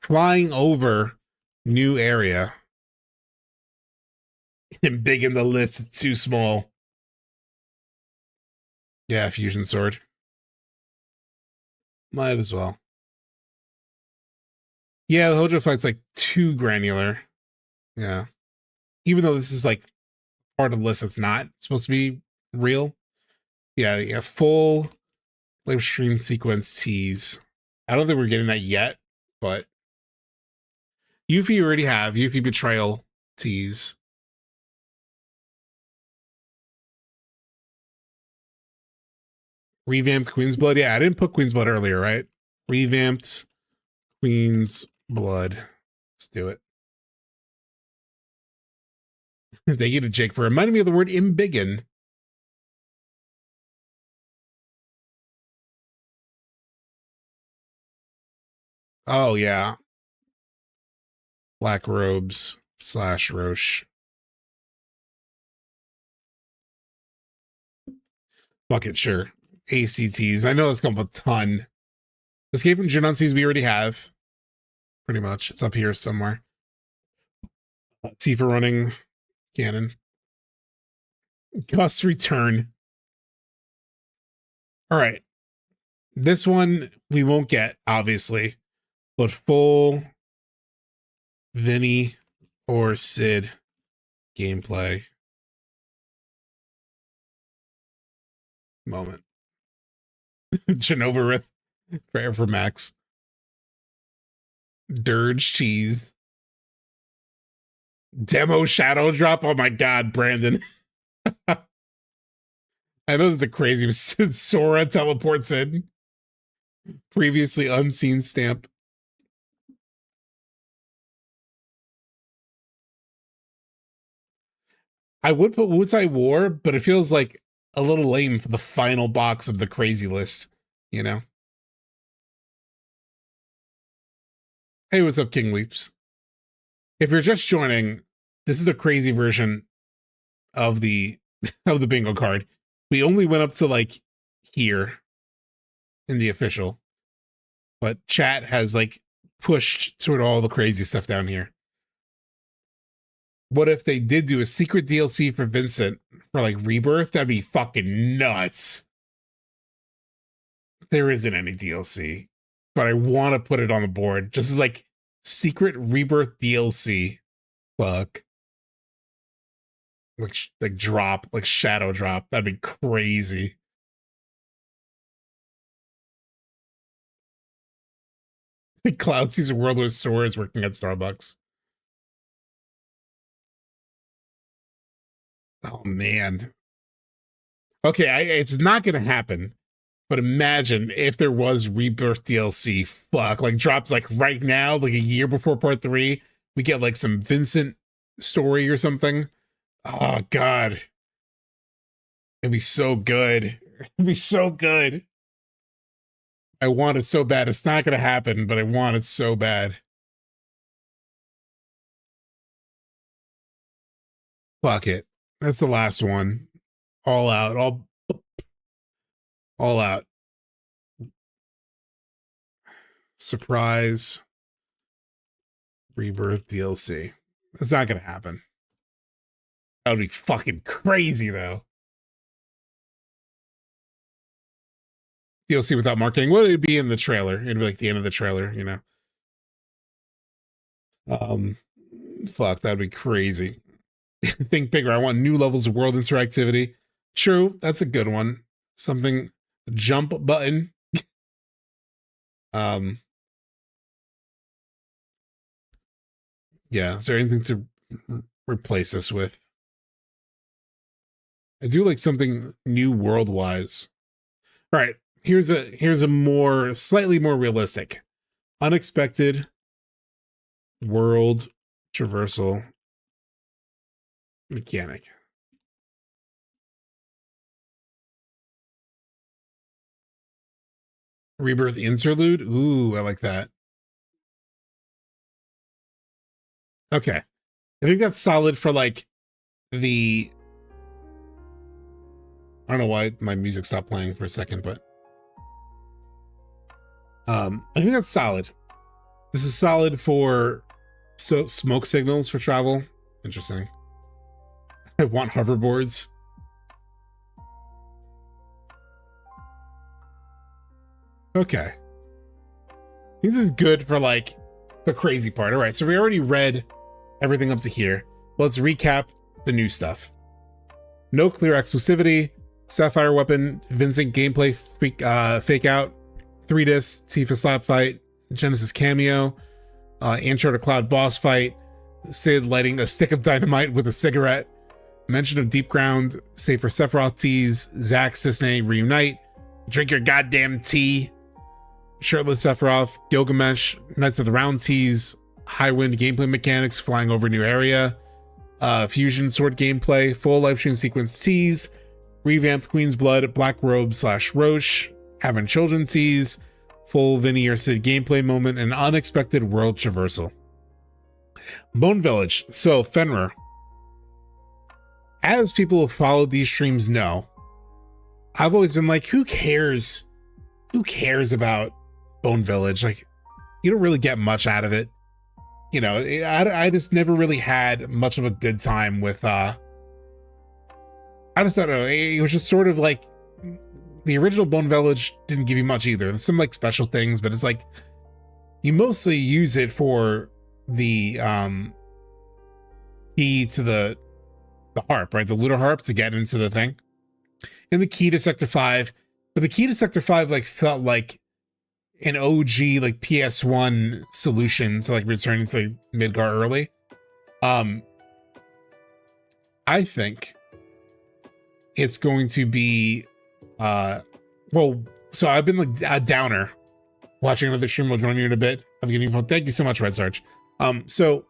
Flying over new area. And big in the list, it's too small. Yeah, fusion sword. Might as well. Yeah, the Hojo fight's like too granular. Yeah. Even though this is like part of the list that's not supposed to be real. Yeah, full live stream sequence tease. I don't think we're getting that yet, but Yuffie you already have. Yuffie betrayal tease. Revamped Queen's Blood. Yeah, I didn't put Queen's Blood earlier, right? Revamped Queen's Blood. Let's do it. Thank you to Jake for reminding me of the word embiggen. Oh, yeah. Black robes / Roche. Fuck it, sure. ACTs. I know it's come up a ton. Escape from Genonsis we already have. Pretty much. It's up here somewhere. Tifa running cannon. Gus return. All right. This one we won't get, obviously. But full Vinny or Sid gameplay moment. Genova rip. Prayer for Max. Dirge cheese. Demo shadow drop. Oh my god, Brandon. I know this is a crazy. Sora teleports in. Previously unseen stamp. I would put Wutai War, but it feels like a little lame for the final box of the crazy list, you know? Hey, what's up, King Leaps? If you're just joining, this is a crazy version of the of the bingo card. We only went up to like here in the official, but chat has like pushed sort of all the crazy stuff down here. What if they did do a secret DLC for Vincent for like Rebirth? That'd be fucking nuts. There isn't any DLC, but I want to put it on the board just as like secret Rebirth DLC. Fuck. Like drop, like shadow drop. That'd be crazy. Cloud sees a world where Sora is working at Starbucks. Oh man. Okay, it's not gonna happen. But imagine if there was Rebirth DLC. Fuck, like drops like right now, like a year before part 3, we get like some Vincent story or something. Oh god. It'd be so good. It'd be so good. I want it so bad. It's not gonna happen, but I want it so bad. Fuck it. That's the last one. All out. All out. Surprise. Rebirth DLC. It's not gonna happen. That would be fucking crazy though. DLC without marketing. What would it be in the trailer? It'd be like the end of the trailer, you know. Fuck, that'd be crazy. Think bigger. I want new levels of world interactivity. True, that's a good one. Something jump button. Yeah, is there anything to replace this with? I do like something new world-wise. All right, here's a more slightly more realistic. Unexpected world traversal mechanic. Rebirth interlude. Ooh, I like that. Okay. I think that's solid for like the I don't know why my music stopped playing for a second, but I think that's solid. This is solid for smoke signals for travel. Interesting. I want hoverboards. Okay. This is good for like the crazy part. All right, so we already read everything up to here. Let's recap the new stuff. No clear exclusivity, Sapphire weapon, Vincent gameplay fake out, 3 discs, Tifa slap fight, Genesis cameo, intro to Cloud boss fight, Sid lighting a stick of dynamite with a cigarette, mention of Deep Ground, save for Sephiroth tease, Zack Cisne reunite, drink your goddamn tea, shirtless Sephiroth, Gilgamesh, Knights of the Round tease, high wind gameplay mechanics, flying over new area, fusion sword gameplay, full live stream sequence tease, revamped Queen's Blood, Black Robe / Roche, having children tease, full Vinny or Sid gameplay moment, and unexpected world traversal. Bone Village. So Fenrir, as people who followed these streams know, I've always been like, who cares? Who cares about Bone Village? Like, you don't really get much out of it. You know, I just never really had much of a good time with, I just don't know. It was just sort of like, the original Bone Village didn't give you much either. There's some like special things, but it's like, you mostly use it for the key to the harp, right? The lunar harp to get into the thing. And the key to Sector 5. But the key to Sector 5 like felt like an OG like PS1 solution to like returning to Midgar early. I think it's going to be well, so I've been like a downer watching another stream. We'll join you in a bit. I'm getting phone. Thank you so much, Red Sarge. So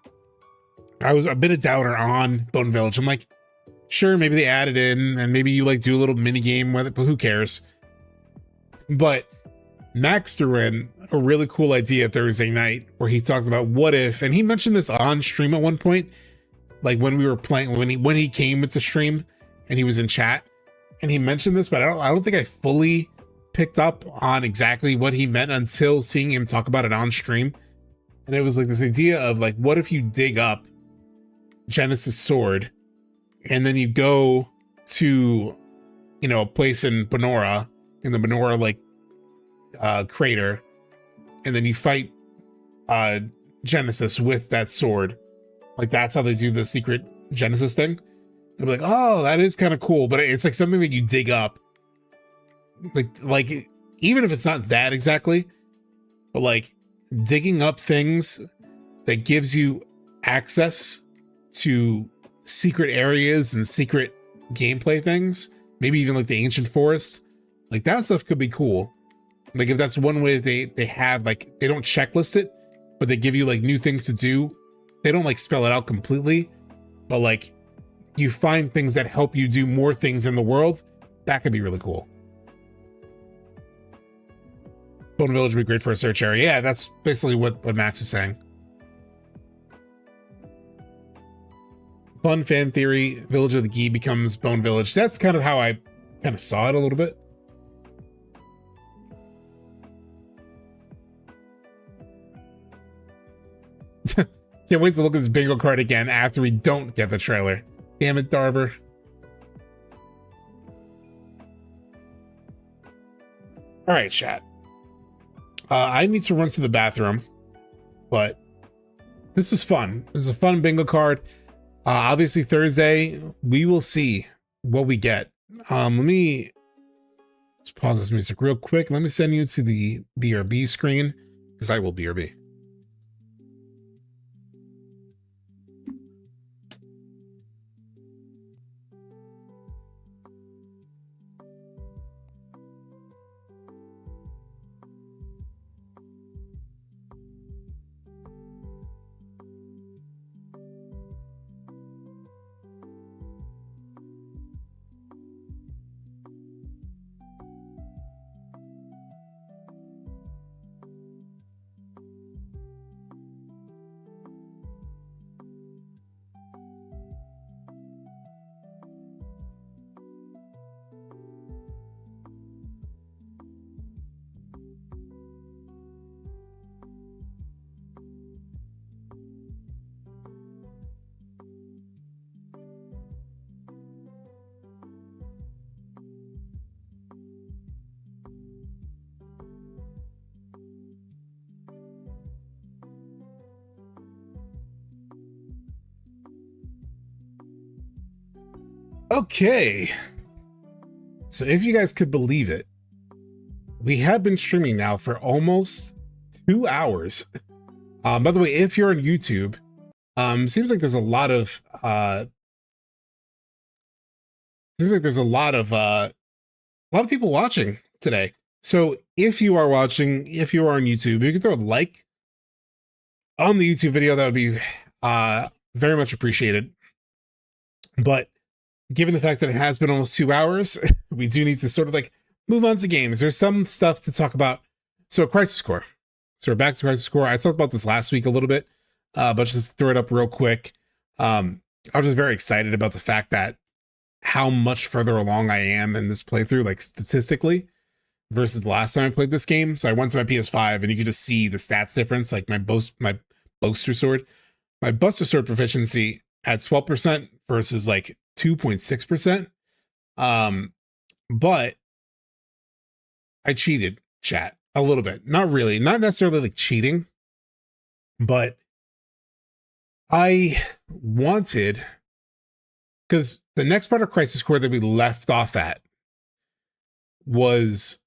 I was a bit of downer on Bone Village. I'm like, sure, maybe they added in and maybe you like do a little mini game with it, but who cares? But Max threw in a really cool idea Thursday night where he talked about what if, and he mentioned this on stream at one point, like when we were playing, when he came into stream and he was in chat and he mentioned this, but I don't think I fully picked up on exactly what he meant until seeing him talk about it on stream. And it was like this idea of like, what if you dig up Genesis Sword and then you go to, you know, a place in Benora, in the Benora like crater, and then you fight Genesis with that sword. Like that's how they do the secret Genesis thing. I'd be like, oh, that is kind of cool, but it's like something that you dig up. Like even if it's not that exactly, but like digging up things that gives you access to secret areas and secret gameplay things, maybe even like the ancient forest, like that stuff could be cool. Like if that's one way they have, like they don't checklist it, but they give you like new things to do. They don't like spell it out completely, but like you find things that help you do more things in the world. That could be really cool. Bone Village would be great for a search area. Yeah, that's basically what Max is saying. Fun fan theory, Village of the Gi becomes Bone Village. That's kind of how I kind of saw it a little bit. Can't wait to look at this bingo card again after we don't get the trailer. Damn it, Darber. All right, chat. I need to run to the bathroom, but this is fun. This is a fun bingo card. Obviously, Thursday, we will see what we get. Let me just pause this music real quick. Let me send you to the BRB screen because I will BRB. Okay. So if you guys could believe it, we have been streaming now for almost 2 hours. By the way, if you're on YouTube, seems like there's a lot of people watching today. So if you are watching, if you are on YouTube, you can throw a like on the YouTube video. That would be very much appreciated. But given the fact that it has been almost 2 hours, we do need to sort of like move on to games. There's some stuff to talk about. So Crisis Core. So we're back to Crisis Core. I talked about this last week a little bit, but just throw it up real quick. I was just very excited about the fact that how much further along I am in this playthrough, like statistically, versus the last time I played this game. So I went to my PS5 and you could just see the stats difference, like my Buster Sword proficiency at 12% versus like 2.6%. But I cheated, chat, a little bit. Not really, not necessarily like cheating, but I wanted, because the next part of Crisis Core that we left off at was,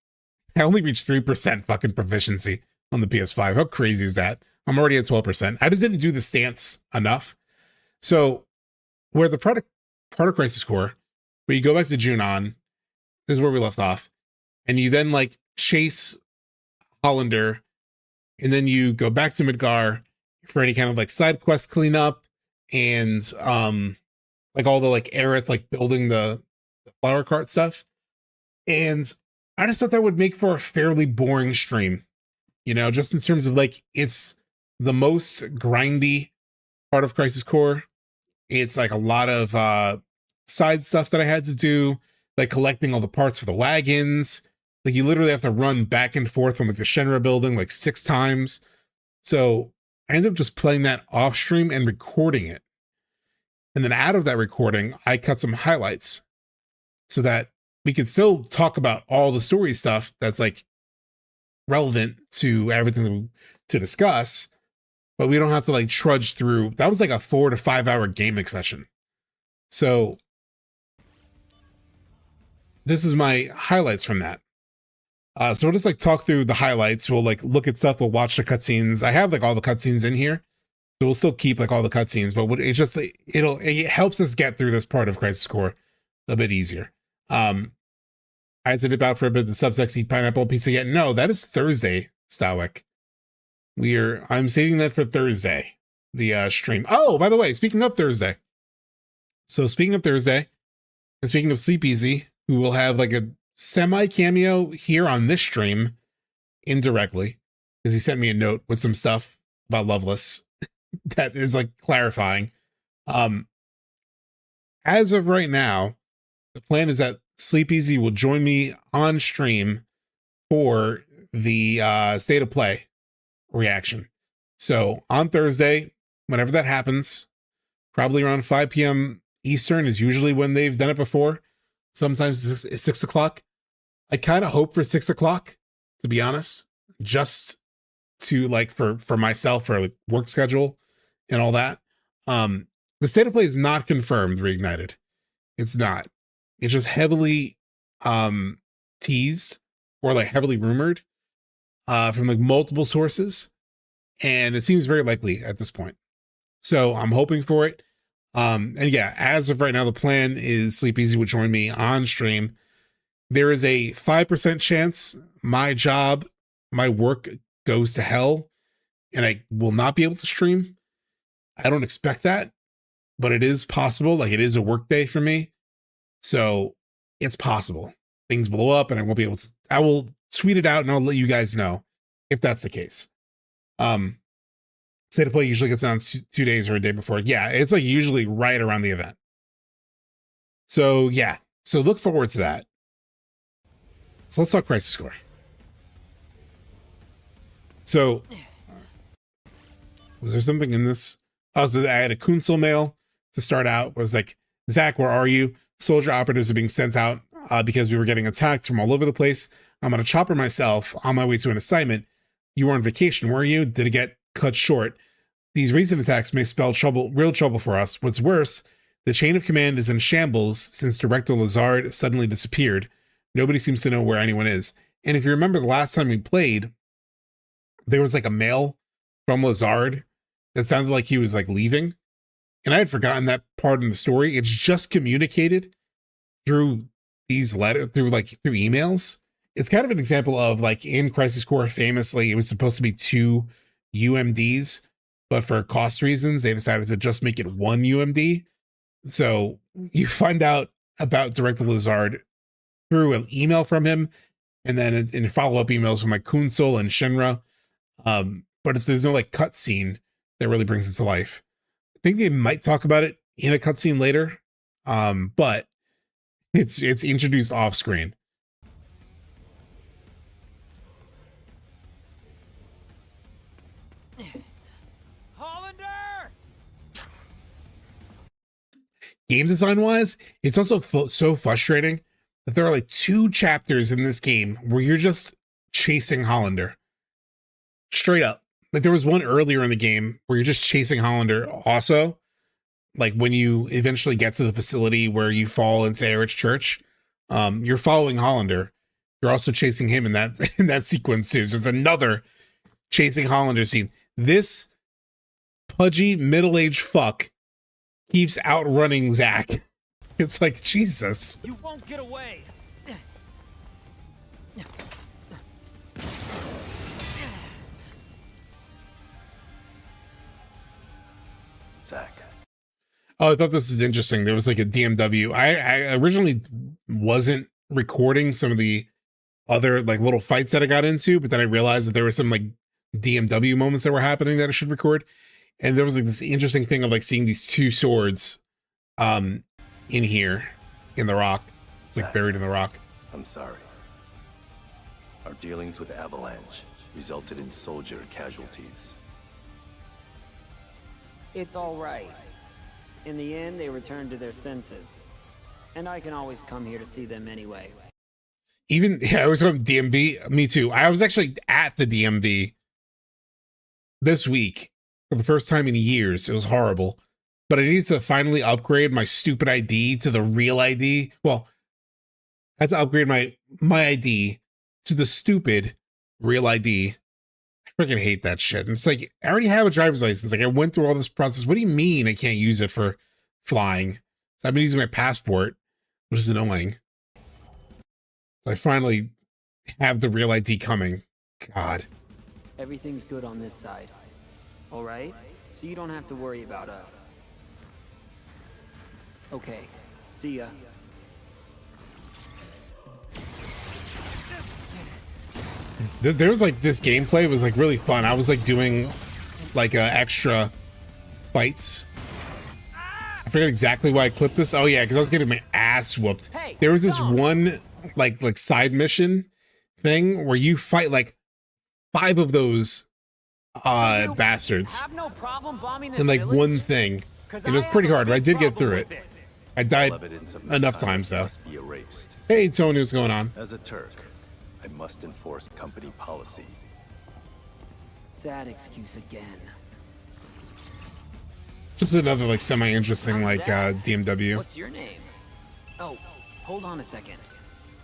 I only reached 3% fucking proficiency on the PS5. How crazy is that? I'm already at 12%. I just didn't do the stance enough. So where the part of Crisis Core, where you go back to Junon, this is where we left off, and you then like chase Hollander, and then you go back to Midgar for any kind of like side quest cleanup, and like all the like Aerith like building the flower cart stuff. And I just thought that would make for a fairly boring stream, you know, just in terms of like, it's the most grindy part of Crisis Core. It's like a lot of side stuff that I had to do, like collecting all the parts for the wagons. Like you literally have to run back and forth from like the Shenra building like 6 times. So I ended up just playing that off stream and recording it. And then out of that recording, I cut some highlights so that we could still talk about all the story stuff that's like relevant to everything to discuss, but we don't have to like trudge through. That was like a 4 to 5 hour gaming session. So this is my highlights from that. So we'll just like talk through the highlights. We'll like look at stuff. We'll watch the cutscenes. I have like all the cutscenes in here, so we'll still keep like all the cutscenes, but it just, it helps us get through this part of Crisis Core a bit easier. I had to dip out for a bit. The SubTXT pineapple pizza yet? No, that is Thursday, Stawick. I'm saving that for Thursday, the stream. Oh, by the way, speaking of Thursday. So speaking of Thursday, and speaking of Sleepezi, who will have like a semi cameo here on this stream indirectly, because he sent me a note with some stuff about Loveless that is like clarifying. As of right now, the plan is that Sleepezi will join me on stream for the state of play reaction. So on Thursday, whenever that happens, probably around 5 p.m. Eastern is usually when they've done it before. Sometimes it's 6 o'clock. I kind of hope for 6 o'clock, to be honest, just to like for myself, for like work schedule and all that. The state of play is not confirmed, Reignited. It's not. It's just heavily teased or like heavily rumored from like multiple sources, and it seems very likely at this point. So I'm hoping for it. And yeah, as of right now, the plan is Sleepezi would join me on stream. There is a 5% chance my work goes to hell and I will not be able to stream. I don't expect that, but it is possible. Like it is a work day for me. So it's possible things blow up and I won't be able to. I will tweet it out and I'll let you guys know if that's the case. State of play usually gets on 2 days or a day before. Yeah, it's like usually right around the event. So yeah, so look forward to that. So let's talk Crisis Core. So was there something in this? Oh, so I had a Kunsel mail to start out. It was like, Zach, where are you? Soldier operatives are being sent out because we were getting attacked from all over the place. I'm on a chopper myself on my way to an assignment. You were on vacation, were you? Did it get cut short? These recent attacks may spell trouble, real trouble for us. What's worse, The chain of command is in shambles since Director Lazard suddenly disappeared. Nobody seems to know where anyone is. And if you remember the last time we played, there was like a mail from Lazard that sounded like he was like leaving. And I had forgotten that part in the story. It's just communicated through these letters, through emails. It's kind of an example of like in Crisis Core, famously, it was supposed to be 2 UMDs, but for cost reasons, they decided to just make it 1 UMD. So you find out about Director Lazard through an email from him, and then in follow-up emails from like Kunsel and Shinra. But there's no like cutscene that really brings it to life. I think they might talk about it in a cutscene later, but it's introduced off screen. Hollander! Game design wise, it's also so frustrating that there are like 2 chapters in this game where you're just chasing Hollander. Straight up. Like there was one earlier in the game where you're just chasing Hollander also. Like when you eventually get to the facility where you fall into Erich Church, you're following Hollander. You're also chasing him in that sequence too. So it's another chasing Hollander scene. This pudgy middle-aged fuck keeps outrunning Zack. It's like, Jesus. You won't get away. Zack. Oh, I thought this is interesting. There was like a DMW. I originally wasn't recording some of the other like little fights that I got into, but then I realized that there were some like DMW moments that were happening that I should record. And there was like this interesting thing of like seeing these 2 swords in here in the rock. It's like buried in the rock. I'm sorry. Our dealings with Avalanche resulted in soldier casualties. It's all right. In the end, they returned to their senses. And I can always come here to see them anyway. I was from DMV. Me too. I was actually at the DMV this week for the first time in years. It was horrible. But I needed to finally upgrade my stupid ID to the real ID. Well, I had to upgrade my ID to the stupid real ID. I freaking hate that shit. And it's like, I already have a driver's license. Like I went through all this process. What do you mean I can't use it for flying? So I've been using my passport, which is annoying. So I finally have the real ID coming. God. Everything's good on this side. All right? So you don't have to worry about us. Okay. See ya. There was like this gameplay was like really fun. I was like doing like extra fights. I forget exactly why I clipped this. Oh yeah, because I was getting my ass whooped. Hey, there was this stop. one like side mission thing where you fight like 5 of those bastards Have no problem bombing this in like village? one thing. 'Cause And it was I pretty have a hard, but I big did get problem through it. with I died Evidence of this enough time times though. must be erased. Hey Tony, what's going on? As a Turk, I must enforce company policy. That excuse again. Just another like semi-interesting like DMW. What's your name? Oh, hold on a second.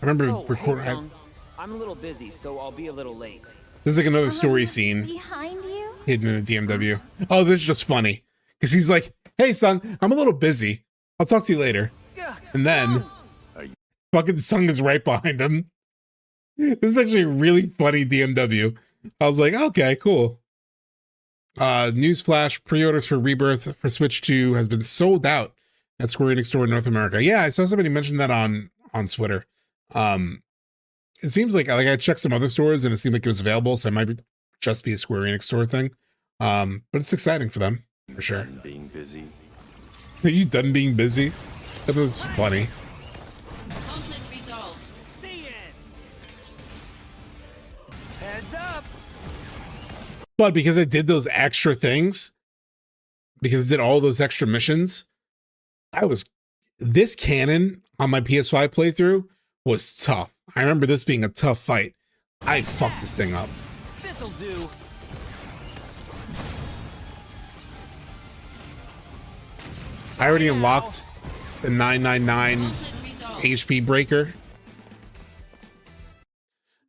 I remember Oh, recording. hey, son. I'm a little busy, so I'll be a little late. This is like another story scene Behind you? hidden in a DMW. Oh, this is just funny because he's like, "Hey, son, I'm a little busy. I'll talk to you later." And then fucking Sung is right behind him. This is actually a really funny DMW. I was like, okay, cool. Newsflash: pre-orders for Rebirth for Switch 2 has been sold out at Square Enix Store in North America. Yeah, I saw somebody mention that on Twitter. It seems like I checked some other stores and it seemed like it was available, so it might just be a Square Enix store thing. But it's exciting for them for sure. Done being busy. He's done being busy. That was funny. Conflict resolved. The end. Heads up. But because I did those extra things, because I did all those extra missions, this cannon on my PS5 playthrough was tough. I remember this being a tough fight. I fucked this thing up. This'll do. I already unlocked the 999 HP breaker.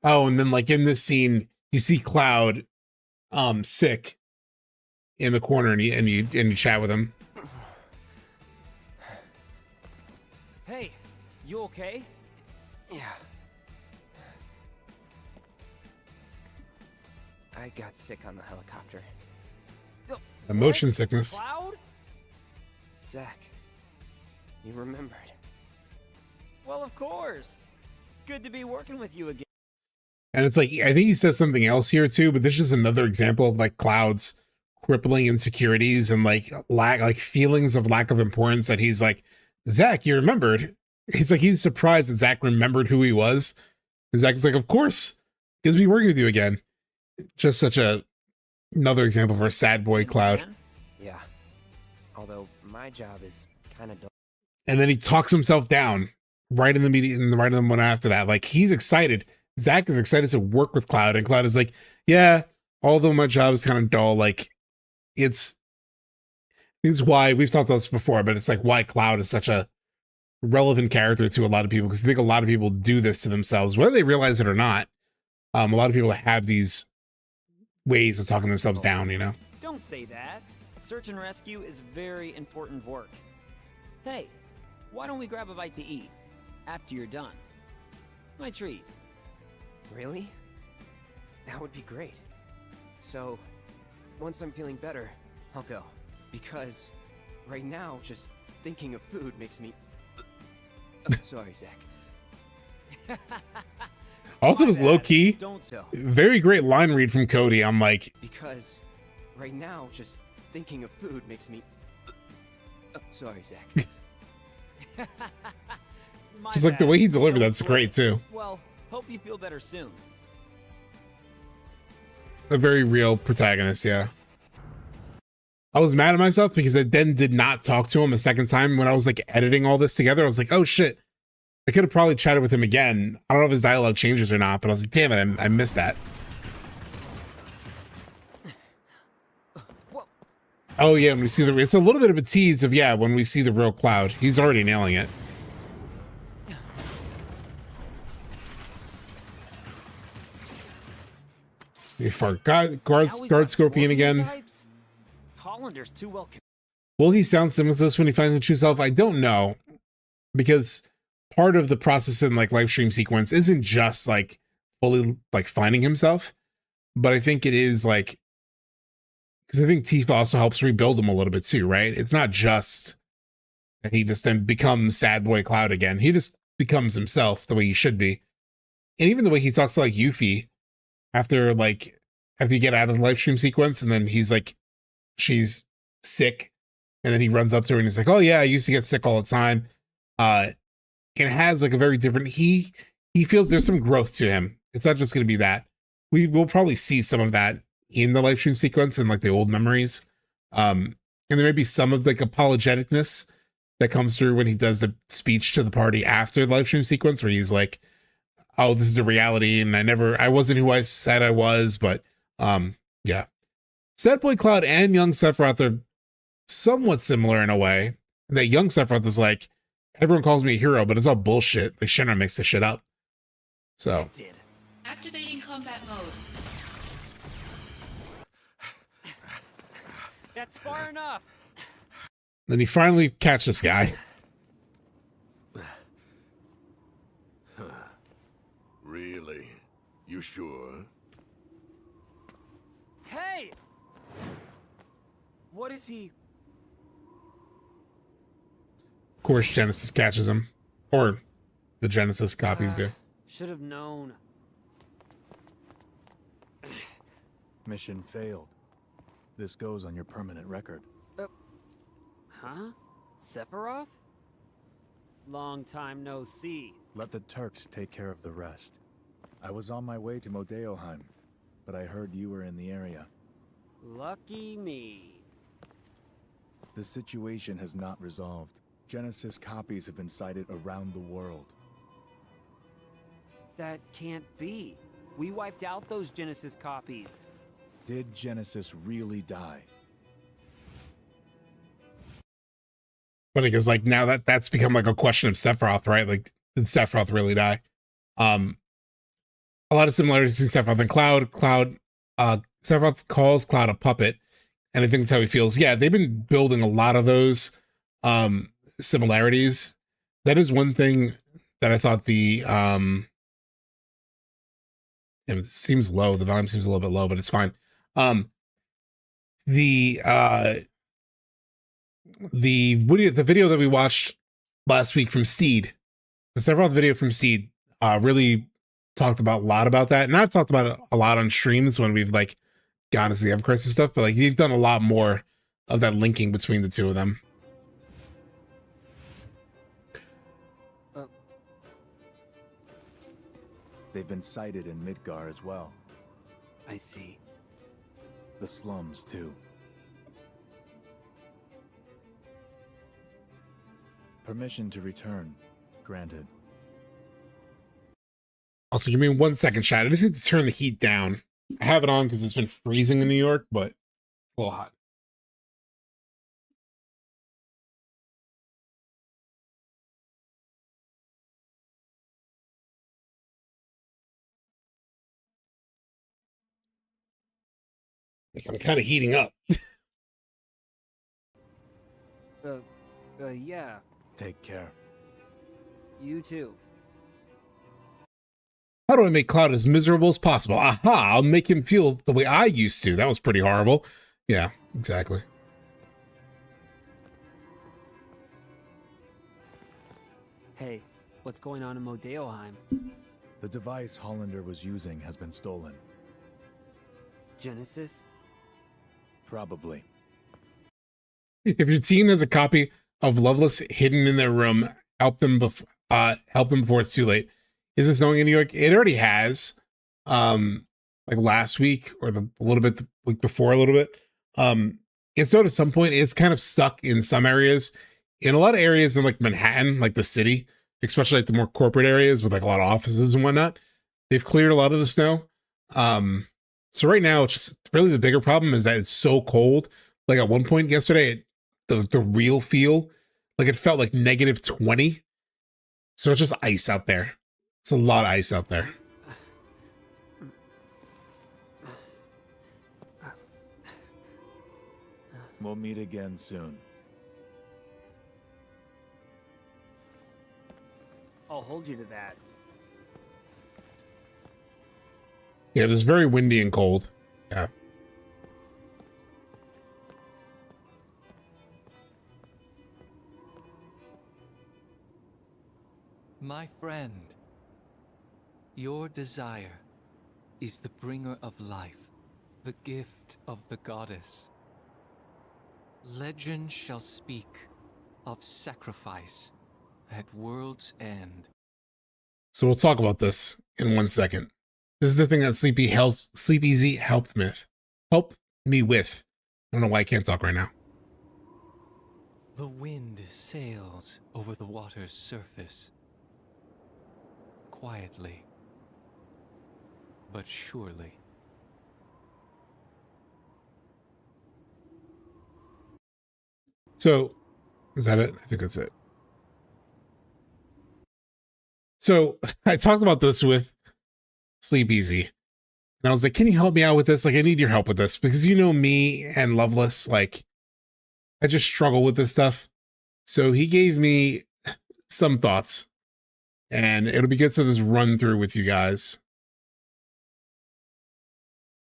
Oh, and then like in this scene, you see Cloud sick in the corner, and you chat with him. Hey, you okay? Yeah. I got sick on the helicopter. Motion sickness. Cloud? Zach, you remembered. Well, of course. Good to be working with you again. And it's like, I think he says something else here too, but this is another example of like Cloud's crippling insecurities and like feelings of lack of importance, that he's like, Zach, you remembered. He's like, he's surprised that Zach remembered who he was. And Zach is like, of course, good to be working with you again. Just such another example for a sad boy Cloud. Yeah. Although my job is kind of dull. And then he talks himself down right in the meeting, right in the one after that. Like, he's excited. Zach is excited to work with Cloud, and Cloud is like, yeah, although my job is kind of dull, like it's why we've talked about this before, but it's like why Cloud is such a relevant character to a lot of people, because I think a lot of people do this to themselves, whether they realize it or not. A lot of people have these ways of talking themselves down, you know? Don't say that. Search and rescue is very important work. Hey, why don't we grab a bite to eat after you're done? My treat. Really? That would be great. So, once I'm feeling better, I'll go. Because right now, just thinking of food makes me... Oh, sorry, Zach. Also, just low key, Don't so. very great line read from Cody. I'm like, Because right now, just thinking of food makes me... Oh, sorry, Zach. My just like the bad. way he delivered, Don't that's sweat. great too. Well, hope you feel better soon. A very real protagonist, yeah. I was mad at myself because I then did not talk to him a second time when I was like editing all this together. I was like, oh shit, I could have probably chatted with him again. I don't know if his dialogue changes or not, but I was like, damn it, I missed that. Oh yeah, when we see it's a little bit of a tease of, yeah, when we see the real Cloud. He's already nailing it. They fart. Guard Scorpion again. Hollander's too well. Will he sound similar to this when he finds his true self? I don't know, because part of the process in like live stream sequence isn't just like fully like finding himself, but I think it is like, because I think Tifa also helps rebuild him a little bit too, right? It's not just that he just then becomes sad boy Cloud again. He just becomes himself the way he should be, and even the way he talks to like Yuffie after you get out of the live stream sequence, and then he's like, she's sick, and then he runs up to her and he's like, oh yeah, I used to get sick all the time. It has like a very different, he feels there's some growth to him. It's not just going to be that. We will probably see some of that in the live stream sequence and like the old memories. And there may be some of like apologeticness that comes through when he does the speech to the party after the live stream sequence, where he's like, oh, this is the reality, and I wasn't who I said I was, but yeah. Sad Boy Cloud and Young Sephiroth are somewhat similar in a way. That Young Sephiroth is like, everyone calls me a hero, but it's all bullshit. Like, Shinra makes this shit up. So. Activating combat mode. That's far enough. Then he finally catches this guy. Really? You sure? Hey! What is he? Of course, Genesis catches him. Or the Genesis copies do. Should have known. Mission failed. This goes on your permanent record. Huh? Sephiroth? Long time no see. Let the Turks take care of the rest. I was on my way to Nibelheim, but I heard you were in the area. Lucky me. The situation has not resolved. Genesis copies have been sighted around the world. That can't be. We wiped out those Genesis copies. Did Genesis really die? funny because like now that's become like a question of Sephiroth, right? Like, did Sephiroth really die? A lot of similarities between Sephiroth and Cloud. Sephiroth calls Cloud a puppet, and I think that's how he feels. Yeah, they've been building a lot of those similarities. That is one thing that I thought the it seems low. The volume seems a little bit low, but it's fine. The video that we watched last week from Steed, the Sephiroth video from Steed, really talked about a lot about that. And I've talked about it a lot on streams when we've like gone to the Ever Crisis stuff, but like you've done a lot more of that linking between the two of them. They've been sighted in Midgar as well. I see. The slums, too. Permission to return. Granted. Also, give me 1 second, chat. I just need to turn the heat down. I have it on because it's been freezing in New York, but it's a little hot. I'm kind of heating up. Yeah. Take care. You too. How do I make Cloud as miserable as possible? Aha, I'll make him feel the way I used to. That was pretty horrible. Yeah, exactly. Hey, what's going on in Nibelheim? The device Hollander was using has been stolen. Genesis? Probably. If your team has a copy of Loveless hidden in their room, help them before it's too late. Is this snowing in New York? It already has. Like last week or a little bit the week before a little bit. It's snowed at some point. It's kind of stuck in some areas. In a lot of areas in like Manhattan, like the city, especially like the more corporate areas with like a lot of offices and whatnot, they've cleared a lot of the snow. So right now, it's just really the bigger problem is that it's so cold. Like at one point yesterday, the real feel, like it felt like -20. So it's just ice out there. It's a lot of ice out there. We'll meet again soon. I'll hold you to that. Yeah, it is very windy and cold. Yeah. My friend, your desire is the bringer of life, the gift of the goddess. Legend shall speak of sacrifice at world's end. So we'll talk about this in 1 second. This is the thing that Sleepezi helped me with. I don't know why I can't talk right now. The wind sails over the water's surface, quietly, but surely. So, is that it? I think that's it. So, I talked about this with Sleepezi, and I was like, can you help me out with this? Like, I need your help with this, because you know me and Loveless, like, I just struggle with this stuff. So he gave me some thoughts, and it'll be good to just run through with you guys.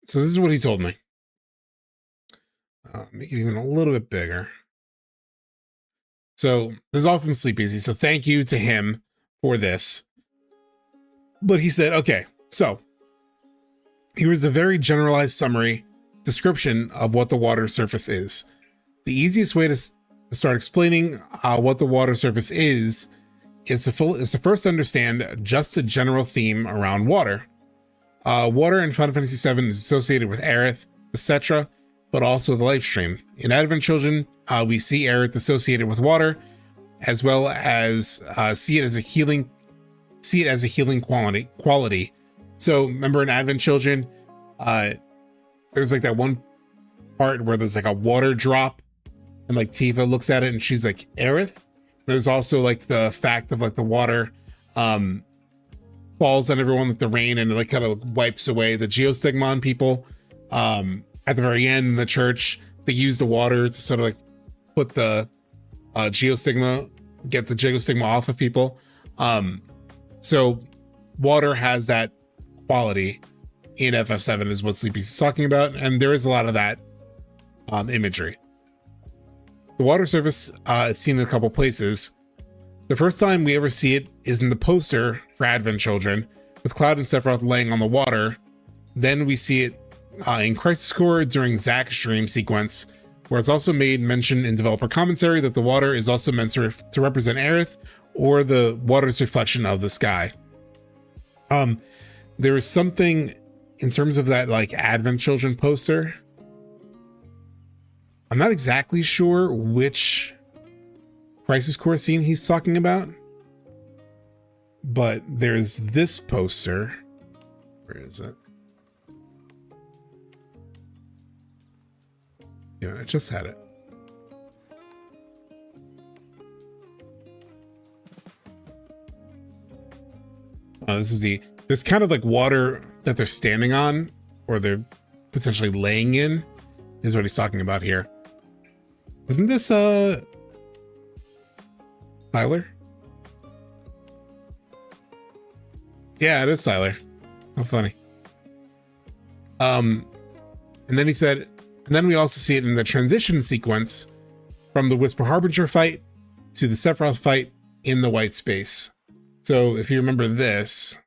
So this is what he told me. Make it even a little bit bigger. So this is all from Sleepezi. So thank you to him for this. But he said, okay, so here's a very generalized summary description of what the water surface is. The easiest way to start explaining what the water surface is to first understand just a general theme around water. Water in Final Fantasy VII is associated with Aerith, etc., but also the life stream. In Advent Children, we see Aerith associated with water, as well as see it as a healing quality. So remember in Advent Children, there's like that one part where there's like a water drop and like Tifa looks at it and she's like, Aerith. There's also like the fact of like the water falls on everyone with the rain and it like kind of wipes away the geostigma on people. At the very end in the church, they use the water to sort of like put the geostigma, get the geostigma off of people. So water has that quality in FF7 is what Sleepezi is talking about, and there is a lot of that imagery. The water surface is seen in a couple places. The first time we ever see it is in the poster for Advent Children, with Cloud and Sephiroth laying on the water. Then we see it in Crisis Core during Zack's dream sequence, where it's also made mention in developer commentary that the water is also meant to represent Aerith, or the water's reflection of the sky. There is something in terms of that like Advent Children poster. I'm not exactly sure which Crisis Core scene he's talking about, but there's this poster. Where is it? Yeah, I just had it. There's kind of like water that they're standing on, or they're potentially laying in, is what he's talking about here. Isn't this Tyler? Yeah, it is Tyler. How funny. And then he said, and then we also see it in the transition sequence from the Whisper Harbinger fight to the Sephiroth fight in the white space. So if you remember this,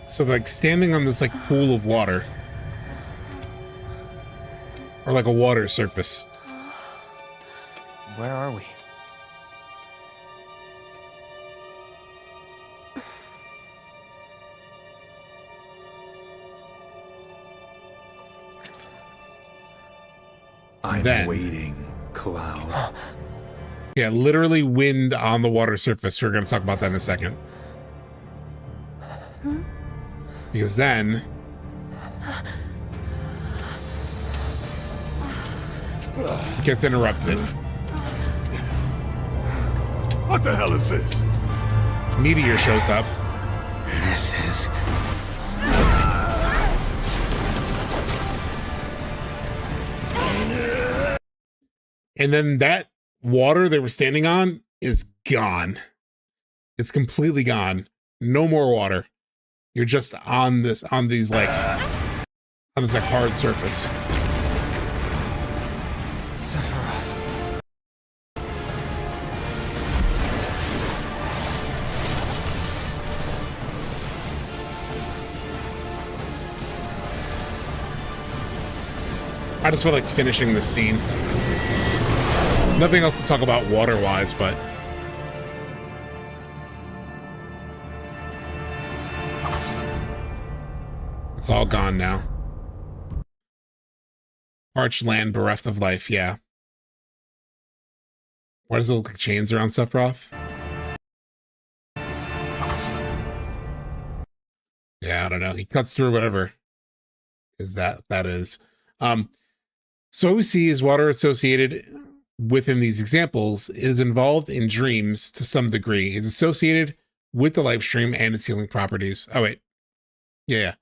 so like standing on this like pool of water, or like a water surface. Where are we? I'm waiting, Cloud. Yeah, literally wind on the water surface. We're going to talk about that in a second. Because then it gets interrupted. What the hell is this? Meteor shows up. This is... And then that water they were standing on is gone. It's completely gone. No more water. You're just on this, on this like hard surface. Sephiroth. I just feel like finishing this scene. Nothing else to talk about water-wise, but it's all gone now. Parched land bereft of life, yeah. Why does it look like chains around Sephiroth? Yeah, I don't know. He cuts through whatever that is. So what we see is water associated within these examples is involved in dreams to some degree, is associated with the life stream and its healing properties. Oh, wait. Yeah.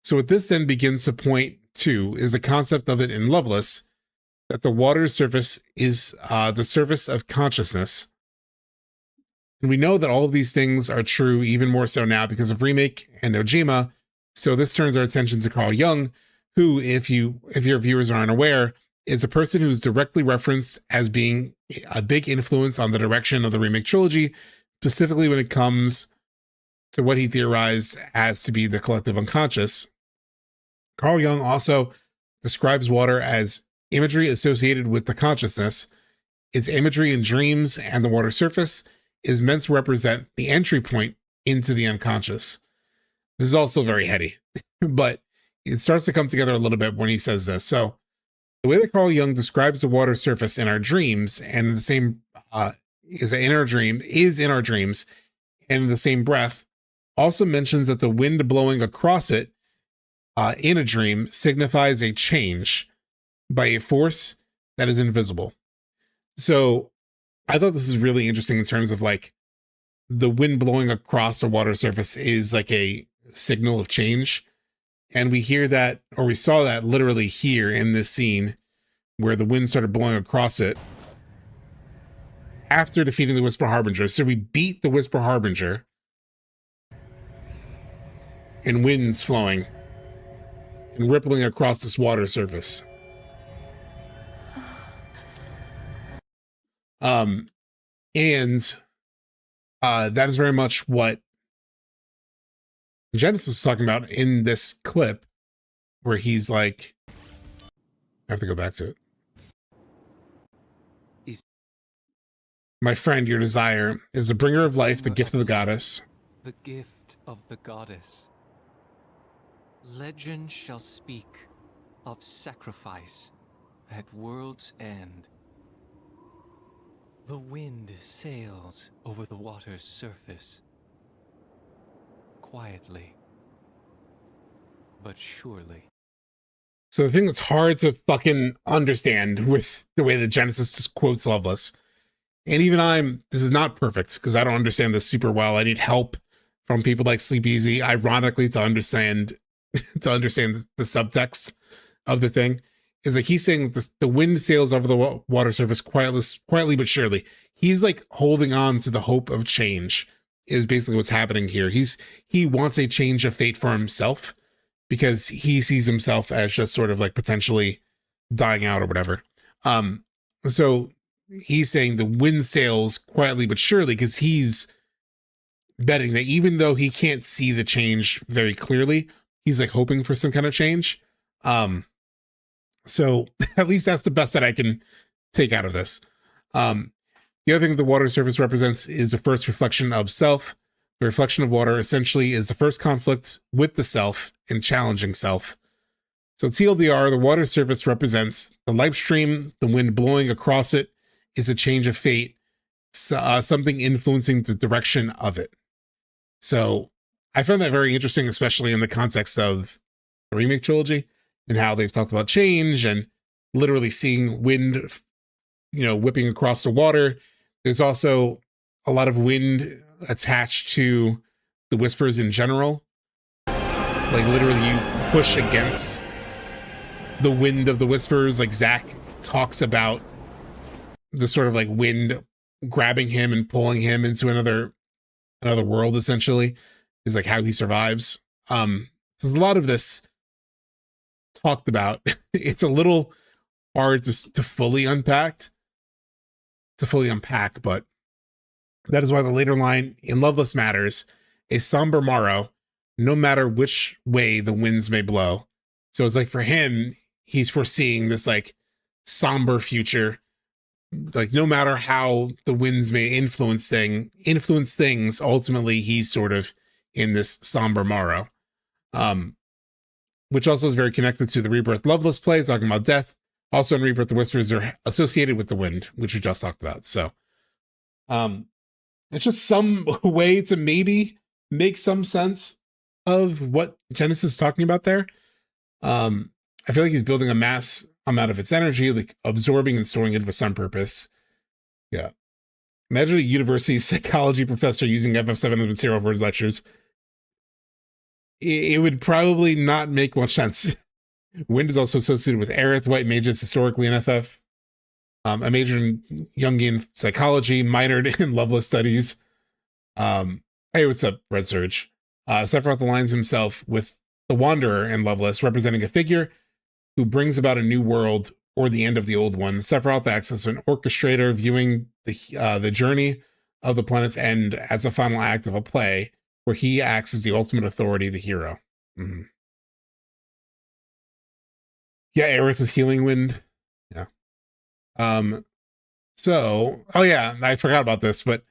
So what this then begins to point to is the concept of it in Loveless, that the water's surface is the surface of consciousness. And we know that all of these things are true even more so now because of Remake and Nojima. So this turns our attention to Carl Jung, who, if your viewers are unaware, is a person who's directly referenced as being a big influence on the direction of the Remake trilogy, specifically when it comes to what he theorized as to be the collective unconscious. Carl Jung also describes water as imagery associated with the consciousness. Its imagery in dreams and the water surface is meant to represent the entry point into the unconscious. This is also very heady, but it starts to come together a little bit when he says this. So the way that Carl Jung describes the water surface in our dreams, and the same is in our dreams, and in the same breath, also mentions that the wind blowing across it in a dream signifies a change by a force that is invisible. So I thought this is really interesting in terms of like the wind blowing across the water surface is like a signal of change. And we hear that, or we saw that literally here in this scene where the wind started blowing across it after defeating the Whisper Harbinger. So we beat the Whisper Harbinger and winds flowing and rippling across this water surface. That is very much what Genesis was talking about in this clip, where he's like, I have to go back to it. My friend, your desire is the bringer of life, the gift of the goddess. The gift of the goddess. Legend shall speak of sacrifice at world's end. The wind sails over the water's surface. Quietly, but surely. So the thing that's hard to fucking understand with the way that Genesis just quotes Loveless, and even this is not perfect because I don't understand this super well. I need help from people like Sleepezi, ironically, to understand the subtext of the thing. Is like he's saying the wind sails over the water surface quietly but surely. He's like holding on to the hope of change is basically what's happening here. He wants a change of fate for himself because he sees himself as just sort of like potentially dying out or whatever. So he's saying the wind sails quietly but surely because he's betting that even though he can't see the change very clearly, he's like hoping for some kind of change. So at least that's the best that I can take out of this. The other thing the water surface represents is the first reflection of self. The reflection of water essentially is the first conflict with the self and challenging self. So TLDR, the water surface represents the life stream, the wind blowing across it is a change of fate, something influencing the direction of it. So I found that very interesting, especially in the context of the remake trilogy and how they've talked about change and literally seeing wind, whipping across the water. There's also a lot of wind attached to the whispers in general. Like literally you push against the wind of the whispers. Like Zack talks about the sort of like wind grabbing him and pulling him into another world, essentially, is like how he survives. So there's a lot of this talked about. It's a little hard to fully unpack, but that is why the later line in Loveless matters. A somber morrow, no matter which way the winds may blow. So it's like for him, he's foreseeing this like somber future. Like no matter how the winds may influence things, ultimately he's sort of in this somber morrow. Which also is very connected to the Rebirth Loveless play, talking about death. Also in Rebirth, the whispers are associated with the wind, which we just talked about. So it's just some way to maybe make some sense of what Genesis is talking about there. I feel like he's building a mass amount of its energy, like absorbing and storing it for some purpose. Yeah. Imagine a university psychology professor using FF7 as material for his lectures. It would probably not make much sense. Wind is also associated with Aerith, white mages historically in FF. A major in Jungian psychology, minored in Loveless studies. Hey, what's up, Red Surge? Sephiroth aligns himself with the Wanderer in Loveless, representing a figure who brings about a new world or the end of the old one. Sephiroth acts as an orchestrator, viewing the journey of the planet's end as a final act of a play, where he acts as the ultimate authority, the hero. Mm-hmm. Yeah, Aerith with Healing Wind. Yeah. So, oh yeah, I forgot about this, but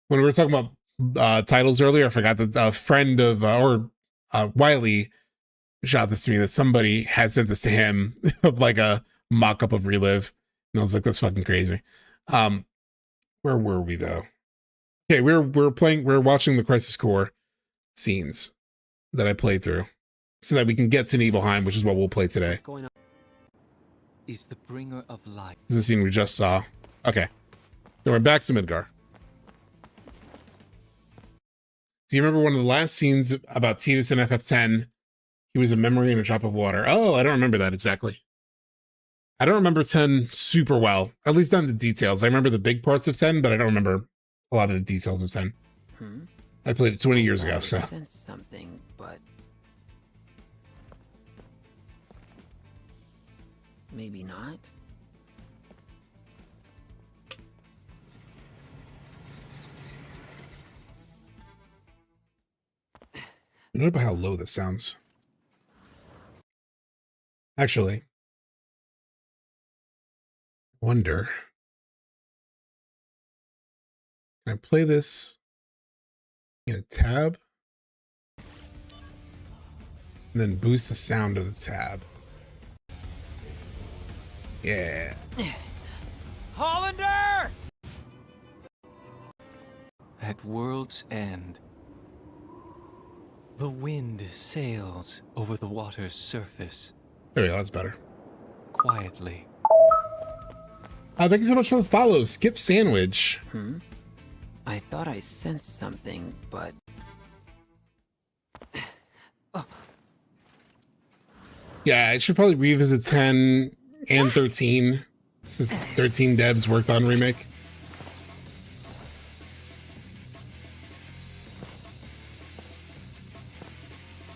when we were talking about titles earlier, I forgot that a friend of, Wiley shot this to me that somebody had sent this to him of like a mock-up of Relive. And I was like, that's fucking crazy. Where were we though? Okay, we're watching the Crisis Core scenes that I played through so that we can get to Nibelheim, which is what we'll play today. What's going on? Is the bringer of life. This is the scene we just saw. Okay. So we're back to Midgar. Do you remember one of the last scenes about Tidus in FF10? He was a memory in a drop of water. Oh, I don't remember that exactly. I don't remember 10 super well, at least not the details. I remember the big parts of 10, but I don't remember a lot of the details of 10. I played it 20 years ago, so. I sense something, but maybe not. I don't know about how low this sounds. Actually, I wonder. Can I play this in a tab? And then boost the sound of the tab. Yeah. Hollander! At world's end, the wind sails over the water's surface. There we go, that's better. Quietly. Thank you so much for the follow, Skip Sandwich. I thought I sensed something, but Yeah, I should probably revisit 10 and 13 since 13 devs worked on Remake.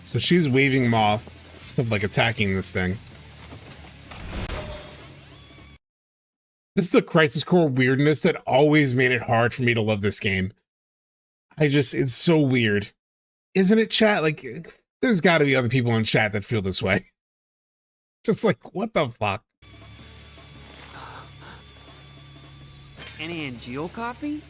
So she's waving Moth of like attacking this thing. This is the Crisis Core weirdness that always made it hard for me to love this game. It's so weird. Isn't it, chat? Like, there's got to be other people in chat that feel this way. Just like, what the fuck? any Angel copy?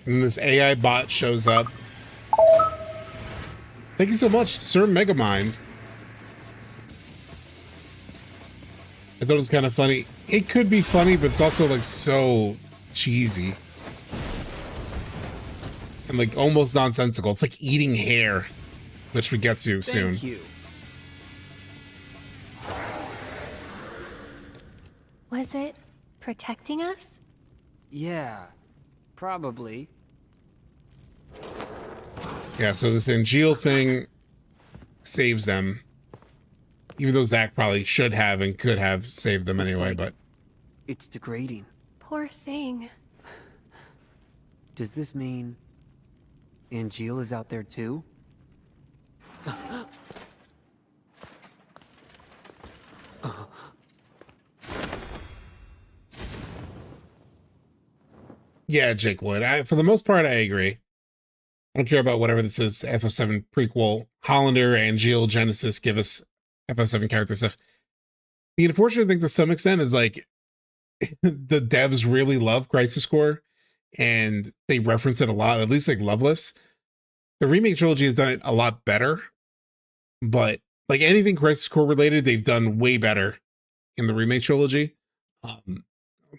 And this AI bot shows up. Thank you so much, Sir Megamind. I thought it was kind of funny. It could be funny, but it's also like so cheesy. And like almost nonsensical. It's like eating hair, which we get to soon. Thank you. Was it protecting us? Yeah, probably. Yeah, so this Angel thing saves them. Even though Zack probably should have and could have saved them anyway, but... It's degrading. Poor thing. Does this mean Angel is out there too? Yeah, Jake Lloyd. For the most part, I agree. I don't care about whatever this is. FF7 prequel, Hollander, Angel, Genesis, give us FF7 character stuff. The unfortunate thing to some extent is like the devs really love Crisis Core and they reference it a lot, at least like Loveless. The remake trilogy has done it a lot better, but like anything Crisis Core related, they've done way better in the remake trilogy.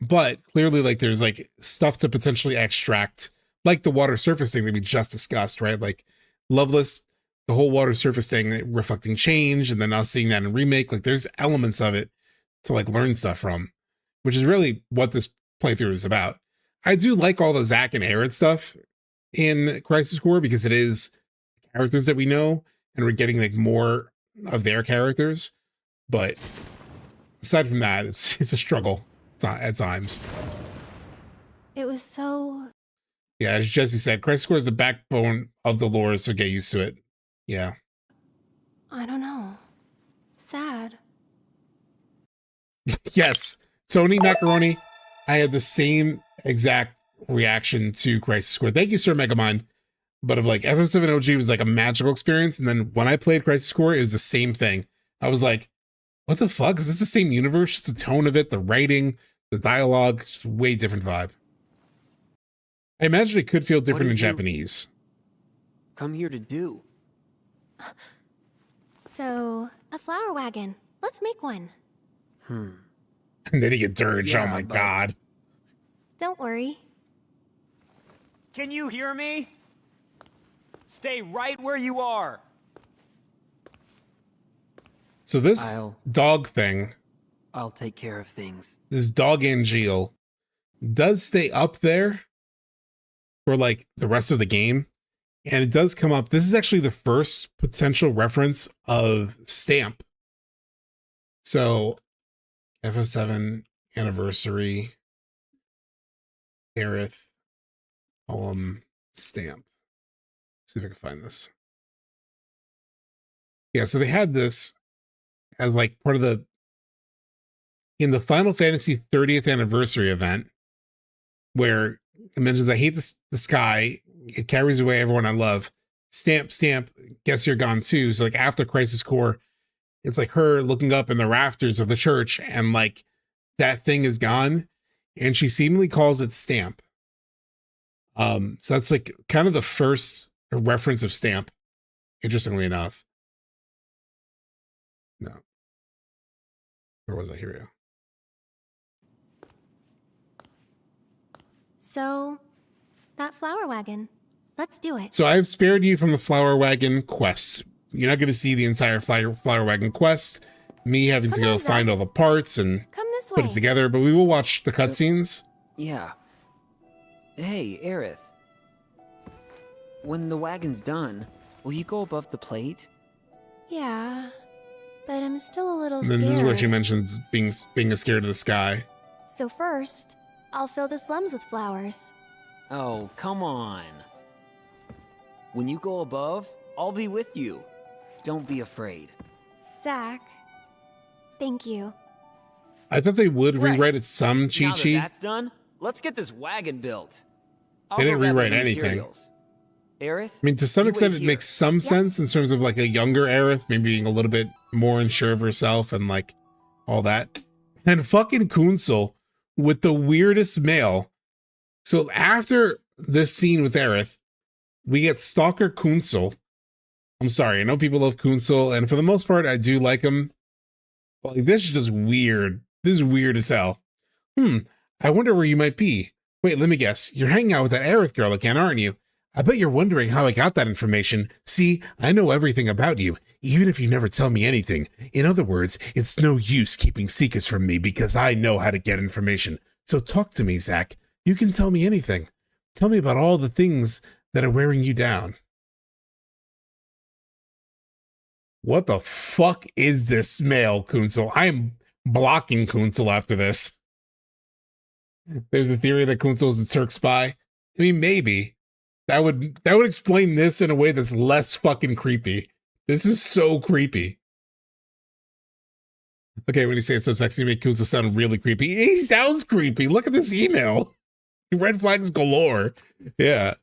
But clearly like there's like stuff to potentially extract, like the water surface thing that we just discussed, right? Like Loveless, the whole water surface thing reflecting change, and then us seeing that in remake, like there's elements of it to like learn stuff from, which is really what this playthrough is about. I do like all the Zack and Aerith stuff in Crisis Core because it is characters that we know and we're getting like more of their characters. But aside from that, it's a struggle at times. It was so... Yeah, as Jesse said, Crisis Core is the backbone of the lore, so get used to it. Yeah. I don't know. Sad. Yes. Tony Macaroni, I had the same exact reaction to Crisis Core. Thank you, Sir Megamind. But of like FF7 OG was like a magical experience. And then when I played Crisis Core, it was the same thing. I was like, What the fuck? Is this the same universe? Just the tone of it, the writing, the dialogue, just way different vibe. I imagine it could feel different in Japanese. Come here to do. So, a flower wagon. Let's make one. And then you get dirge. Yeah, oh my but- god. Don't worry. Can you hear me? Stay right where you are. So this dog thing, I'll take care of things. this dog Angeal, does stay up there for like the rest of the game. And it does come up. This is actually the first potential reference of Stamp. So FF7 anniversary, Aerith, Stamp. See if I can find this. Yeah, so they had this as like part of in the Final Fantasy 30th anniversary event, where it mentions, I hate the sky, it carries away everyone I love. Stamp, stamp, guess you're gone too. So like after Crisis Core, it's like her looking up in the rafters of the church and like that thing is gone. And she seemingly calls it Stamp. So that's like kind of the first reference of Stamp, interestingly enough. No. Where was I? Here we go. So, that flower wagon. Let's do it. So I've spared you from the flower wagon quest. You're not going to see the entire flower wagon quest. Me having to go find all the parts and put it together, but we will watch the cutscenes. Yeah. Hey, Aerith. When the wagon's done, will you go above the plate? Yeah, but I'm still a little And scared. then this is where she mentions being scared of the sky. So first, I'll fill the slums with flowers. Oh, come on. When you go above, I'll be with you. Don't be afraid. Zach, thank you. I thought they would Right. rewrite it some Now that Chi-Chi. that's done, let's get this wagon built. I'll They didn't go grab rewrite the anything. materials. Aerith? I mean, to some you extent, wait it here. makes some sense in terms of like a younger Aerith, maybe being a little bit more unsure of herself and like all that. And fucking Kunsel with the weirdest mail. So after this scene with Aerith, we get Stalker Kunsel. I'm sorry, I know people love Kunsel, and for the most part, I do like him. But like, this is just weird. This is weird as hell. I wonder where you might be. Wait, let me guess. You're hanging out with that Aerith girl again, aren't you? I bet you're wondering how I got that information. See, I know everything about you, even if you never tell me anything. In other words, it's no use keeping secrets from me because I know how to get information. So talk to me, Zach. You can tell me anything. Tell me about all the things that are wearing you down. What the fuck is this mail, Kunsel? I am blocking Kunsel after this. There's the theory that Kunsel is a Turk spy. I mean, maybe. That would explain this in a way that's less fucking creepy. This is so creepy. Okay, when you say it's SubTXT, you make Kunsel sound really creepy. He sounds creepy. Look at this email. Red flags galore. Yeah.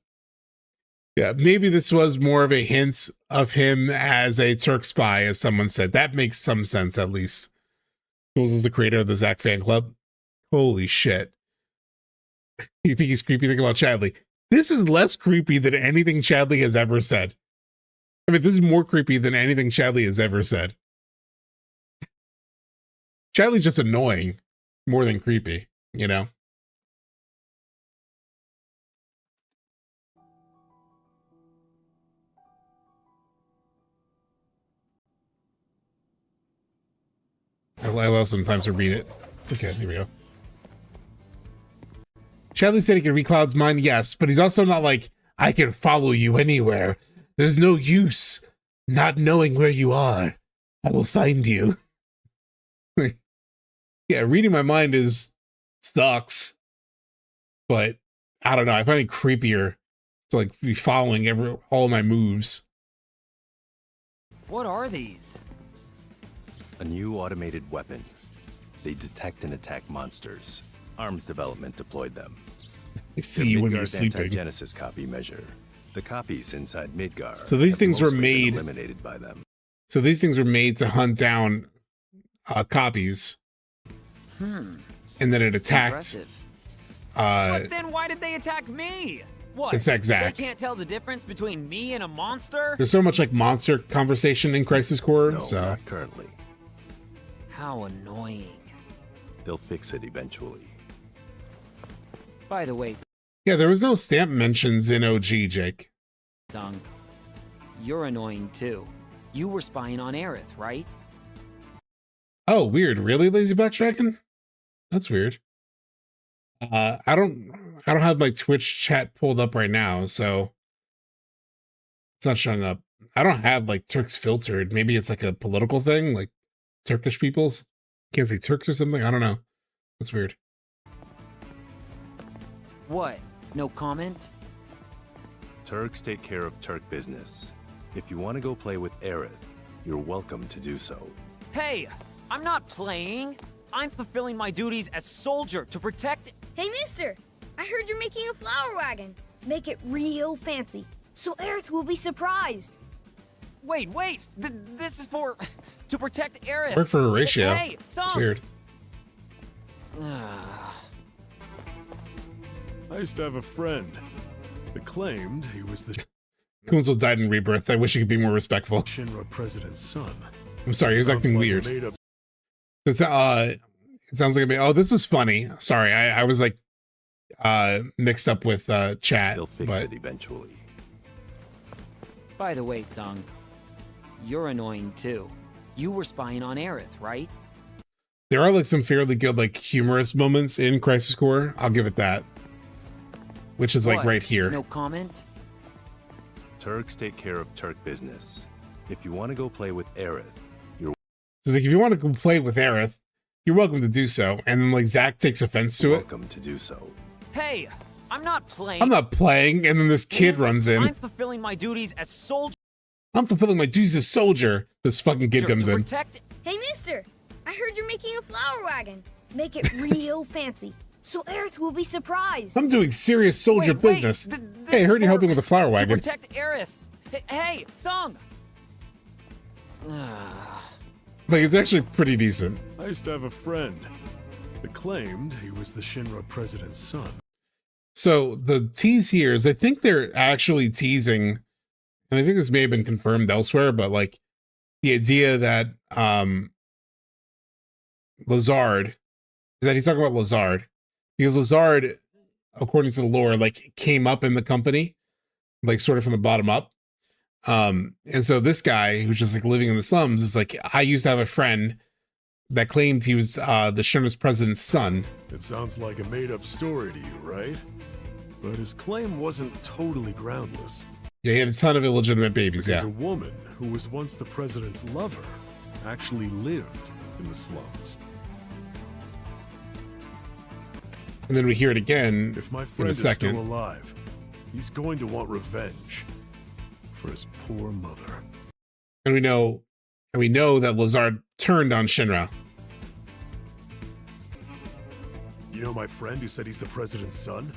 Yeah, maybe this was more of a hint of him as a Turk spy, as someone said. That makes some sense, at least. Jules is the creator of the Zach fan club. Holy shit. You think he's creepy? Think about Chadley. This is less creepy than anything Chadley has ever said. I mean, this is more creepy than anything Chadley has ever said. Chadley's just annoying more than creepy, you know? I allow sometimes to read it. Okay, here we go. Chadley said he can read Cloud's mind, yes, but he's also not like, I can follow you anywhere. There's no use not knowing where you are. I will find you. Yeah, reading my mind sucks. But I don't know, I find it creepier to like be following all of my moves. What are these? A new automated weapon. They detect and attack monsters. ARMS development deployed them. I see you when you're Midgar's sleeping. Anti-Genesis copy measure. The copies inside Midgar. So these have things were mostly been made. eliminated by them. So these things were made to hunt down copies. Hmm. And then it attacked. Impressive. But then why did they attack me? What? Attack Zack. They can't tell the difference between me and a monster? There's so much like monster conversation in Crisis Core. No, so not currently. How annoying. They'll fix it eventually. By the way, yeah, there was no stamp mentions in OG, Jake. Sung, you're annoying too. You were spying on Aerith, right? Oh, weird. Really, Lazy Black Dragon? That's weird. I don't have my Twitch chat pulled up right now, so it's not showing up. I don't have like Turks filtered. Maybe it's like a political thing, like Turkish people's can't say Turks or something. I don't know. That's weird. What? No comment? Turks take care of Turk business. If you want to go play with Aerith, you're welcome to do so. Hey, I'm not playing. I'm fulfilling my duties as soldier to protect. Hey, mister! I heard you're making a flower wagon. Make it real fancy, so Aerith will be surprised. Wait! This is for... to protect Aerith. Work for Horatio. Hey, it's weird. I used to have a friend that claimed he was the Kunzel died in Rebirth. I wish he could be more respectful. Shinra president's son. I'm sorry, he was acting weird. It sounds like oh, this is funny. Sorry, I was like mixed up with chat. They'll fix it eventually. By the way, Tsung, you're annoying too. You were spying on Aerith, right? There are like some fairly good like humorous moments in Crisis Core. I'll give it that. Which is like What? right here. No comment? Turks take care of Turk business. If you want to go play with Aerith, you're It's like if you want to go play with Aerith, you're welcome to do so. And then like Zack takes offense to it. welcome to do so. Hey, I'm not playing. I'm not playing, and then this kid runs in. I'm fulfilling my duties as soldier. I'm fulfilling my duties as soldier. This fucking kid comes in. Hey, mister! I heard you're making a flower wagon. Make it real fancy, so Aerith will be surprised. I'm doing serious soldier business. Hey, I heard you're helping with the flower wagon. To protect Aerith. Hey, Tsung! Like, it's actually pretty decent. I used to have a friend that claimed he was the Shinra president's son. So the tease here is I think they're actually teasing, and I think this may have been confirmed elsewhere, but like the idea that Lazard is that he's talking about Lazard because Lazard, according to the lore, like came up in the company, like sort of from the bottom up. And so this guy who's just like living in the slums is like, I used to have a friend that claimed he was the Shinra's president's son. It sounds like a made-up story to you, right? But his claim wasn't totally groundless. Yeah, he had a ton of illegitimate babies, Because yeah. a woman who was once the president's lover actually lived in the slums. And then we hear it again If my in friend a is still second. alive, he's going to want revenge for his poor mother. And we know that Lazard turned on Shinra. You know my friend who said he's the president's son?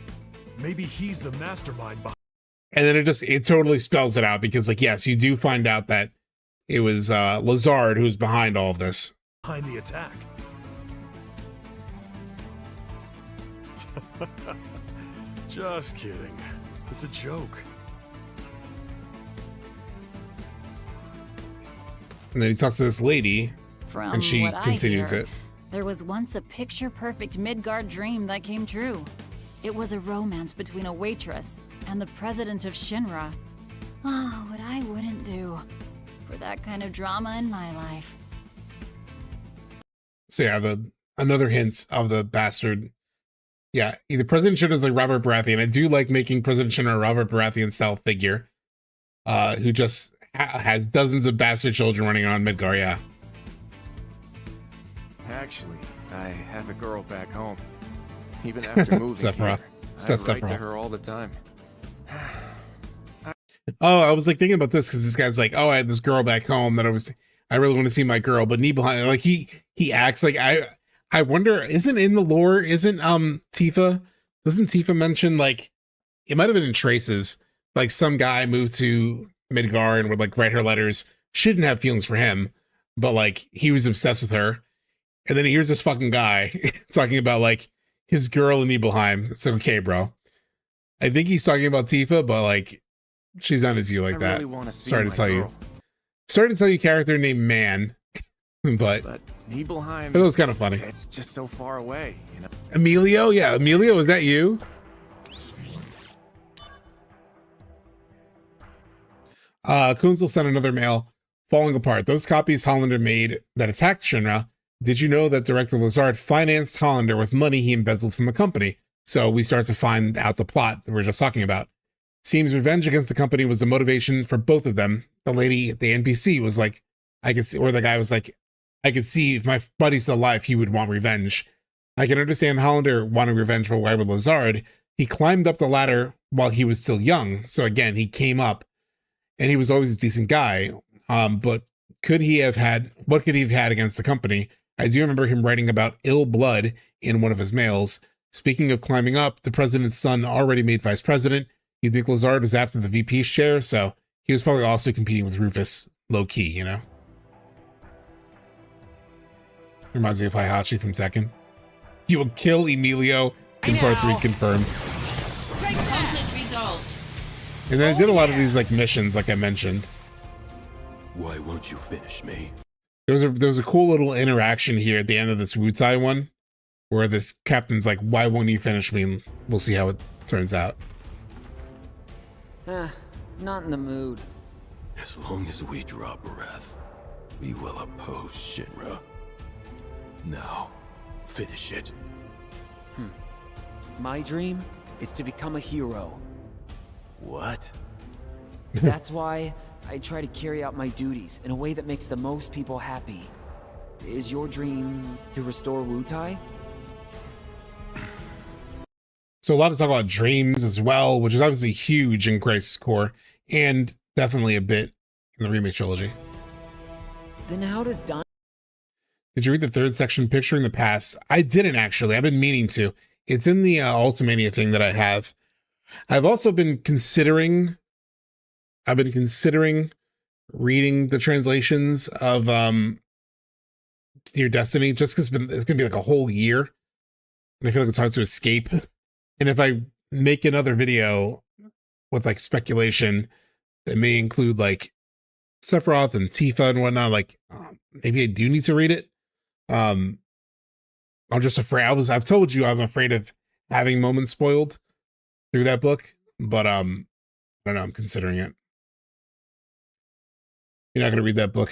Maybe he's the mastermind behind. And then it totally spells it out because, like, yes, you do find out that it was Lazard who's behind all of this. Behind the attack. Just kidding. It's a joke. And then he talks to this lady, From and she what continues I hear, it. There was once a picture-perfect Midgard dream that came true. It was a romance between a waitress and the president of Shinra. Oh, what I wouldn't do for that kind of drama in my life. So yeah, another hint of the bastard. Yeah, either President Shinra is like Robert Baratheon. I do like making President Shinra a Robert Baratheon style figure, who just has dozens of bastard children running around Midgar. Yeah. Actually, I have a girl back home. Even after moving Sephiroth. here, It's I that write to Sephiroth. her all the time. Oh, I was like thinking about this because this guy's like, oh, I had this girl back home that I really want to see my girl, but Nibelheim, like he acts like I wonder, isn't in the lore, isn't Tifa, doesn't Tifa mention like, it might've been in Traces, like some guy moved to Midgar and would like write her letters, she didn't have feelings for him, but like he was obsessed with her. And then he hears this fucking guy talking about like his girl in Nibelheim. It's okay, bro. I think he's talking about Tifa, but like she's not into you like that. Really Sorry to tell you. Sorry to tell you, character named Man, but Nibelheim. it was kind of funny. It's just so far away, you know. Emilio, yeah, Emilio, is that you? Kunzel sent another mail. Falling apart. Those copies Hollander made that attacked Shinra. Did you know that director Lazard financed Hollander with money he embezzled from the company? So we start to find out the plot that we we're just talking about. Seems revenge against the company was the motivation for both of them. The lady at the NPC was like, I could see, or the guy was like, I could see if my buddy's still alive, he would want revenge. I can understand Hollander wanting revenge, but why would Lazard? He climbed up the ladder while he was still young. So again, he came up and he was always a decent guy. But what could he have had against the company? I do remember him writing about ill blood in one of his mails. Speaking of climbing up, the president's son already made vice president. You think Lazard was after the VP's chair, so he was probably also competing with Rufus, low key, you know? Reminds me of Heihachi from Tekken. You will kill Emilio in part 3 confirmed. Conflict resolved. And then I did a lot of these like missions, like I mentioned. Why won't you finish me? There was a cool little interaction here at the end of this Wutai one, where this captain's like, "Why won't you finish me?" And we'll see how it turns out. Not in the mood. As long as we draw breath, we will oppose Shinra. Now, finish it. My dream is to become a hero. What? That's why I try to carry out my duties in a way that makes the most people happy. Is your dream to restore Wutai? So a lot of talk about dreams as well, which is obviously huge in Crisis Core, and definitely a bit in the remake trilogy. Then how does Don... Did you read the third section, Picturing the Past? I didn't actually. I've been meaning to. It's in the Ultimania thing that I have. I've also been considering... reading the translations of Dear Destiny, just because it's gonna be like a whole year, and I feel like it's hard to escape. And if I make another video with like speculation that may include like Sephiroth and Tifa and whatnot, like maybe I do need to read it. I'm just afraid. I've told you I'm afraid of having moments spoiled through that book, but I don't know. I'm considering it. You're not going to read that book.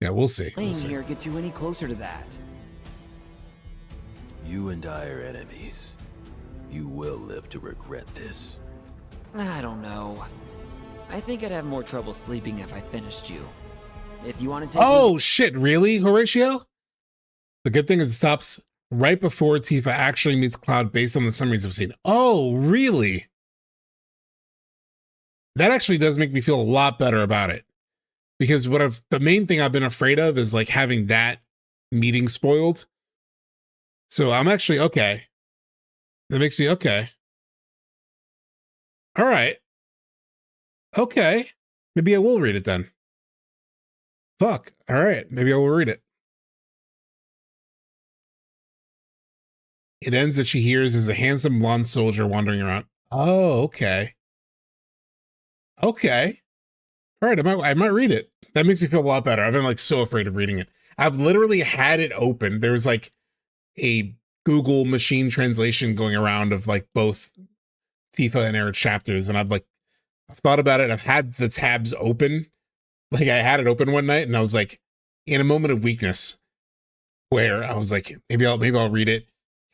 Yeah, we'll see. Playing here get you any closer to that? You and I are enemies. You will live to regret this. I don't know. I think I'd have more trouble sleeping if I finished you. If you want to take shit, really, Horatio? The good thing is it stops right before Tifa actually meets Cloud based on the summaries I've seen. Oh, really? That actually does make me feel a lot better about it. Because the main thing I've been afraid of is like having that meeting spoiled. So I'm actually okay. That makes me okay. All right. Okay. Maybe I will read it then. Fuck. All right. Maybe I will read it. It ends that she hears there's a handsome blonde soldier wandering around. Oh, okay. Okay. All right, I might read it. That makes me feel a lot better. I've been like so afraid of reading it. I've literally had it open. There's like a Google machine translation going around of like both Tifa and Aerith's chapters, and I've thought about it. I've had the tabs open. Like I had it open one night, and I was like in a moment of weakness where I was like, maybe I'll read it.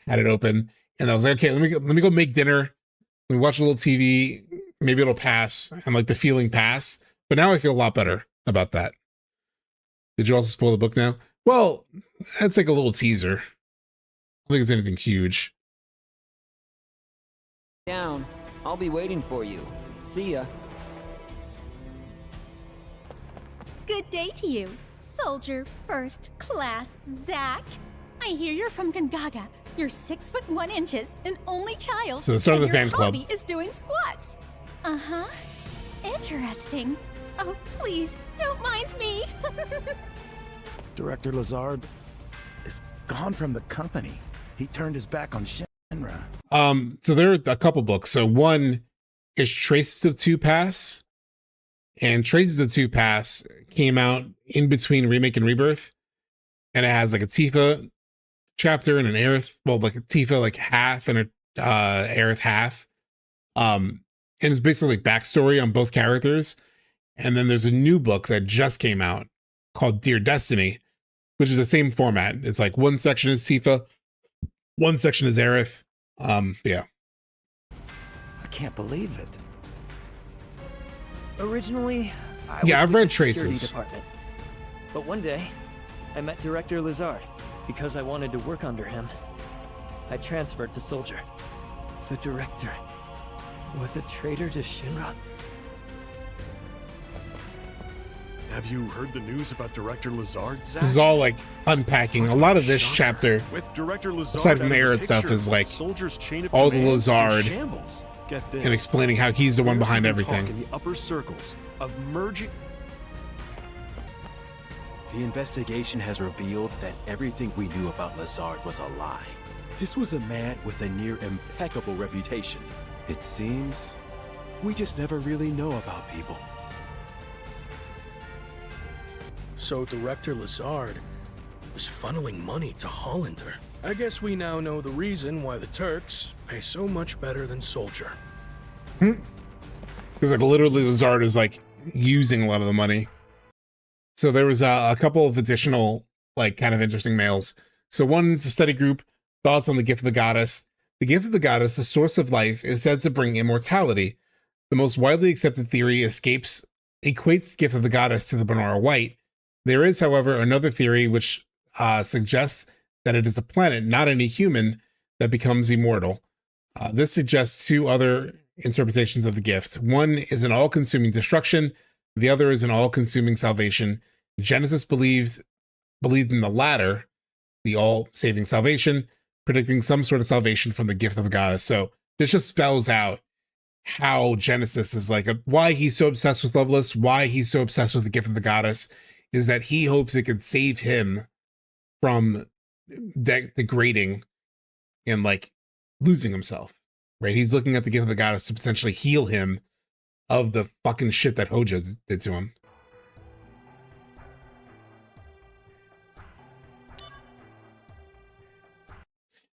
Had it open, and I was like, okay, let me go make dinner. Let me watch a little TV. Maybe it'll pass, and like the feeling pass. But now I feel a lot better about that. Did you also spoil the book now? Well, that's like a little teaser. I don't think it's anything huge. down. I'll be waiting for you. See ya. Good day to you, Soldier First Class Zack. I hear you're from Gongaga. You're 6 foot 1 inches, an only child. So the start of the fan your club. hobby is doing squats. Uh-huh. Interesting. Oh, please, don't mind me. Director Lazard, is gone from the company. He turned his back on Shinra. So there are a couple books. So one is Traces of Two Pass, and Traces of Two Pass came out in between Remake and Rebirth, and it has like a Tifa chapter and an Aerith, well, like a Tifa like half and a Aerith half. And it's basically backstory on both characters. And then there's a new book that just came out called Dear Destiny, which is the same format. It's like one section is Tifa, one section is Aerith. Yeah. I can't believe it. Originally, I Yeah, was I've with read the security Traces. department. But one day, I met Director Lazard because I wanted to work under him. I transferred to Soldier. The director was a traitor to Shinra. Have you heard the news about Director Lazard, Zach? This is all like unpacking. A lot of this chapter, With Director Lazard aside from the out of Aerith stuff, picture, is like Soldier's chain of all the command is in Lazard shambles. Get this. and explaining how he's the one There's behind even talk everything. in the upper circles of merging. The investigation has revealed that everything we knew about Lazard was a lie. This was a man with a near impeccable reputation. It seems we just never really know about people. So Director Lazard was funneling money to Hollander. I guess we now know the reason why the Turks pay so much better than Soldier. Because like literally Lazard is like using a lot of the money. So there was a couple of additional like kind of interesting mails. So one is a study group, thoughts on the gift of the goddess. The gift of the goddess, the source of life, is said to bring immortality. The most widely accepted theory equates the gift of the goddess to the Benora White. There is, however, another theory which suggests that it is a planet, not any human, that becomes immortal. This suggests two other interpretations of the gift. One is an all-consuming destruction. The other is an all-consuming salvation. Genesis believed in the latter, the all-saving salvation, predicting some sort of salvation from the gift of the goddess. So this just spells out how Genesis is like, why he's so obsessed with Loveless, why he's so obsessed with the gift of the goddess, is that he hopes it could save him from degrading and like losing himself, right? He's looking at the gift of the goddess to potentially heal him of the fucking shit that Hoja did to him.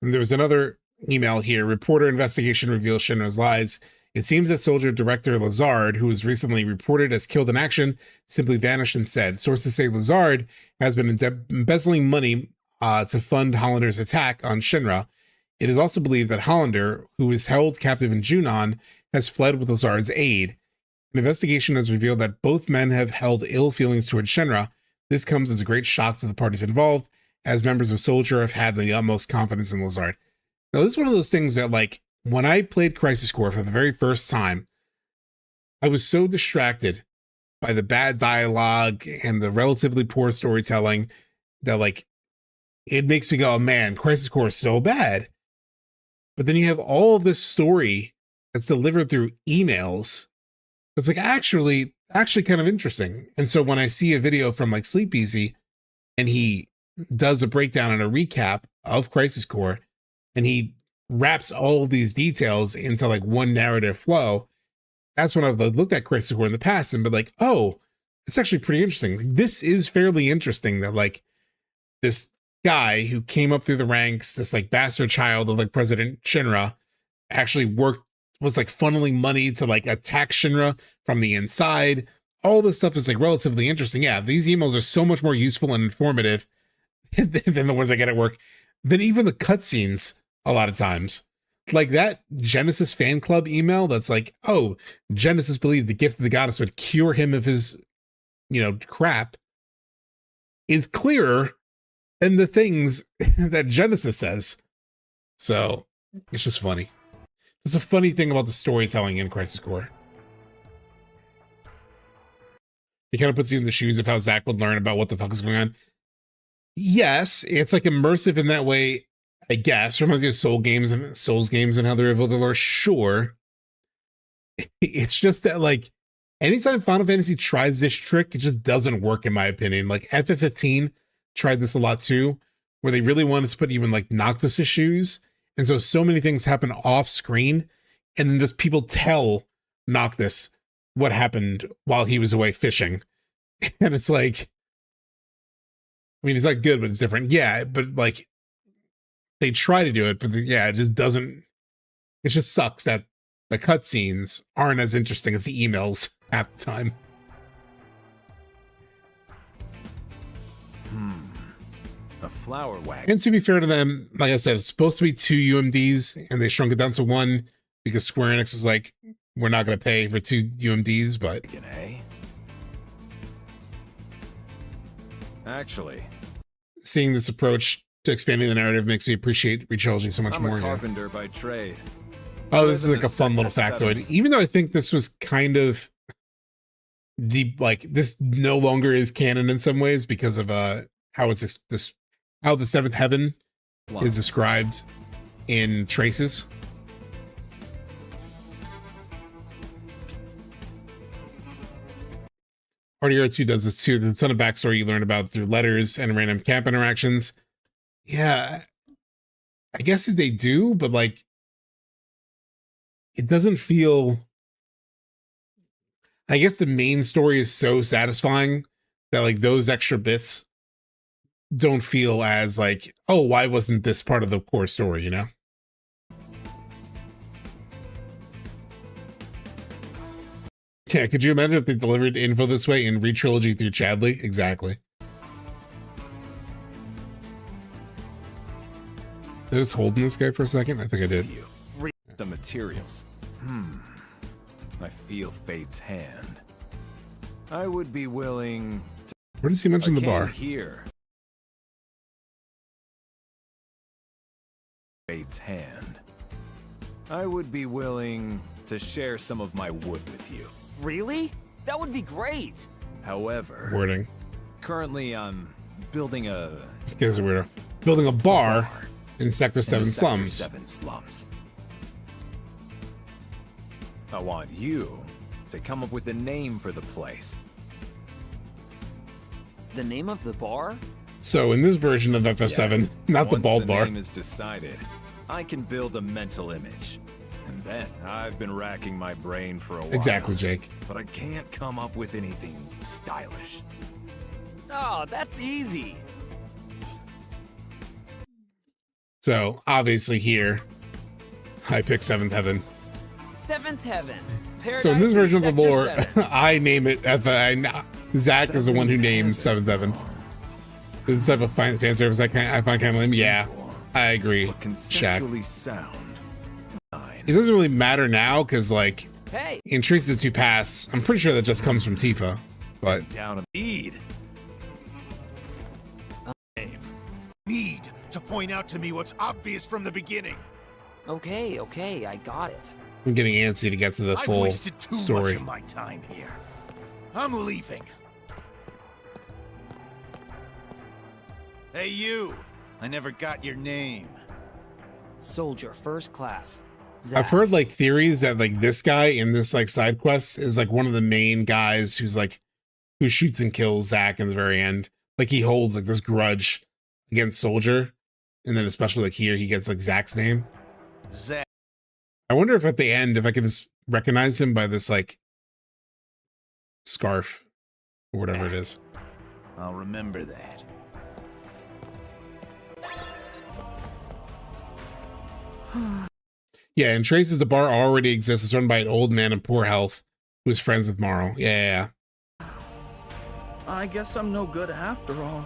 And there was another email here. Reporter investigation reveals Shinra's lies. It seems that Soldier Director Lazard, who was recently reported as killed in action, simply vanished instead. Sources say Lazard has been embezzling money to fund Hollander's attack on Shinra. It is also believed that Hollander, who is held captive in Junon, has fled with Lazard's aid. An investigation has revealed that both men have held ill feelings towards Shinra. This comes as a great shock to the parties involved, as members of Soldier have had the utmost confidence in Lazard. Now, this is one of those things that, like, when I played Crisis Core for the very first time, I was so distracted by the bad dialogue and the relatively poor storytelling that, like, it makes me go, oh, man, Crisis Core is so bad. But then you have all of this story that's delivered through emails. It's like actually kind of interesting. And so when I see a video from like Sleepezi and he does a breakdown and a recap of Crisis Core and he wraps all of these details into like one narrative flow, that's when I've looked at Crisis Core in the past and been like, oh, it's actually pretty interesting. This is fairly interesting that like this guy who came up through the ranks, this like bastard child of like President Shinra, actually was like funneling money to like attack Shinra from the inside. All this stuff is like relatively interesting. Yeah, these emails are so much more useful and informative than the ones I get at work, than even the cutscenes a lot of times. Like that Genesis fan club email that's like, oh, Genesis believed the gift of the goddess would cure him of his, crap, is clearer than the things that Genesis says. So it's just funny. It's a funny thing about the storytelling in Crisis Core. It kind of puts you in the shoes of how Zach would learn about what the fuck is going on. Yes, it's like immersive in that way, I guess. Reminds me of Souls games and how they reveal the lore. Sure. It's just that like anytime Final Fantasy tries this trick, it just doesn't work in my opinion. Like FF15 tried this a lot too, where they really wanted to put even like Noctis' shoes. And so many things happen off screen, and then just people tell Noctis what happened while he was away fishing. And it's like, I mean, it's not good, but it's different. Yeah, but like they try to do it, but yeah, it just doesn't, it just sucks that the cutscenes aren't as interesting as the emails half the time. A flower wagon. And to be fair to them, like I said, it's supposed to be 2 UMDs, and they shrunk it down to 1 because Square Enix was like, we're not going to pay for 2 UMDs, but... Actually, seeing this approach to expanding the narrative makes me appreciate Retrilogy so much I'm more. a carpenter by trade. Oh, this is like a fun little factoid. Even though I think this was kind of deep, like this no longer is canon in some ways because of how it's how the seventh heaven is described in Traces. RDR2 does this too. There's a ton of backstory you learn about through letters and random camp interactions. Yeah, I guess they do, but like, it doesn't feel, I guess the main story is so satisfying that like those extra bits don't feel as like, oh, why wasn't this part of the core story, you know? Yeah, could you imagine if they delivered info this way in Retrilogy through Chadley? Exactly. Did I just hold in this guy for a second? I think I did. The materials. I feel fate's hand. I would be willing to... Where does he mention the bar? Here. Fate's hand. I would be willing to share some of my wood with you. Really? That would be great. However, Wording. Currently I'm building a... This guy's a weirdo. Building a bar in Sector 7 in slums. Sector 7 slums. I want you to come up with a name for the place. The name of the bar? So in this version of FF7, Yes. not the bald bar. Once the name is decided, I can build a mental image. And then I've been racking my brain for a while. Exactly, Jake. But I can't come up with anything stylish. Oh, that's easy. So obviously here, I pick Seventh Heaven. Seventh Heaven. So in this version of the Sector lore, 7. I name it Zach is the one who names Seventh Heaven. This is the type of fan service I find kind of lame. Yeah, I agree. Conceptually Shaq. sound. It doesn't really matter now because, like, hey, in Traces to Pass, I'm pretty sure that just comes from Tifa. But down a need. Need to point out to me what's obvious from the beginning. Okay, I got it. I'm getting antsy to get to the I've full wasted too story. much of my time here. I'm leaving. Hey, you! I never got your name. Soldier, first class. I've heard like theories that like this guy in this like side quest is like one of the main guys who's like who shoots and kills Zack in the very end. Like he holds like this grudge against Soldier, and then especially like here he gets like Zack's name. Zack. I wonder if at the end if I could just recognize him by this like scarf or whatever it is. I'll remember that. Yeah, and Traces, the bar already exists. It's run by an old man in poor health who's friends with Marl. Yeah. I guess I'm no good after all.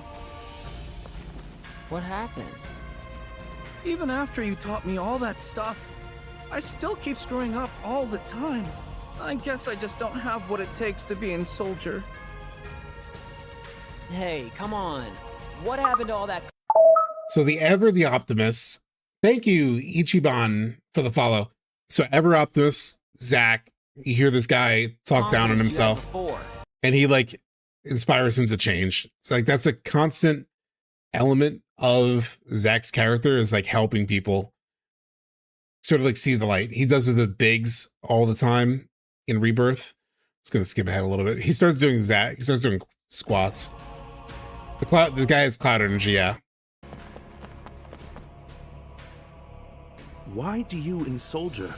What happened? Even after you taught me all that stuff, I still keep screwing up all the time. I guess I just don't have what it takes to be a soldier. Hey, come on. What happened to all that? So the Ever the Optimist. Thank you, Ichiban, for the follow. So Ever Optimist, Zack, you hear this guy talk down on himself, and he like inspires him to change. It's like that's a constant element of Zack's character is like helping people sort of like see the light. He does it with Biggs all the time in Rebirth. Just gonna skip ahead a little bit. He starts doing Zack. He starts doing squats. The guy has cloud energy, yeah. Why do you and Soldier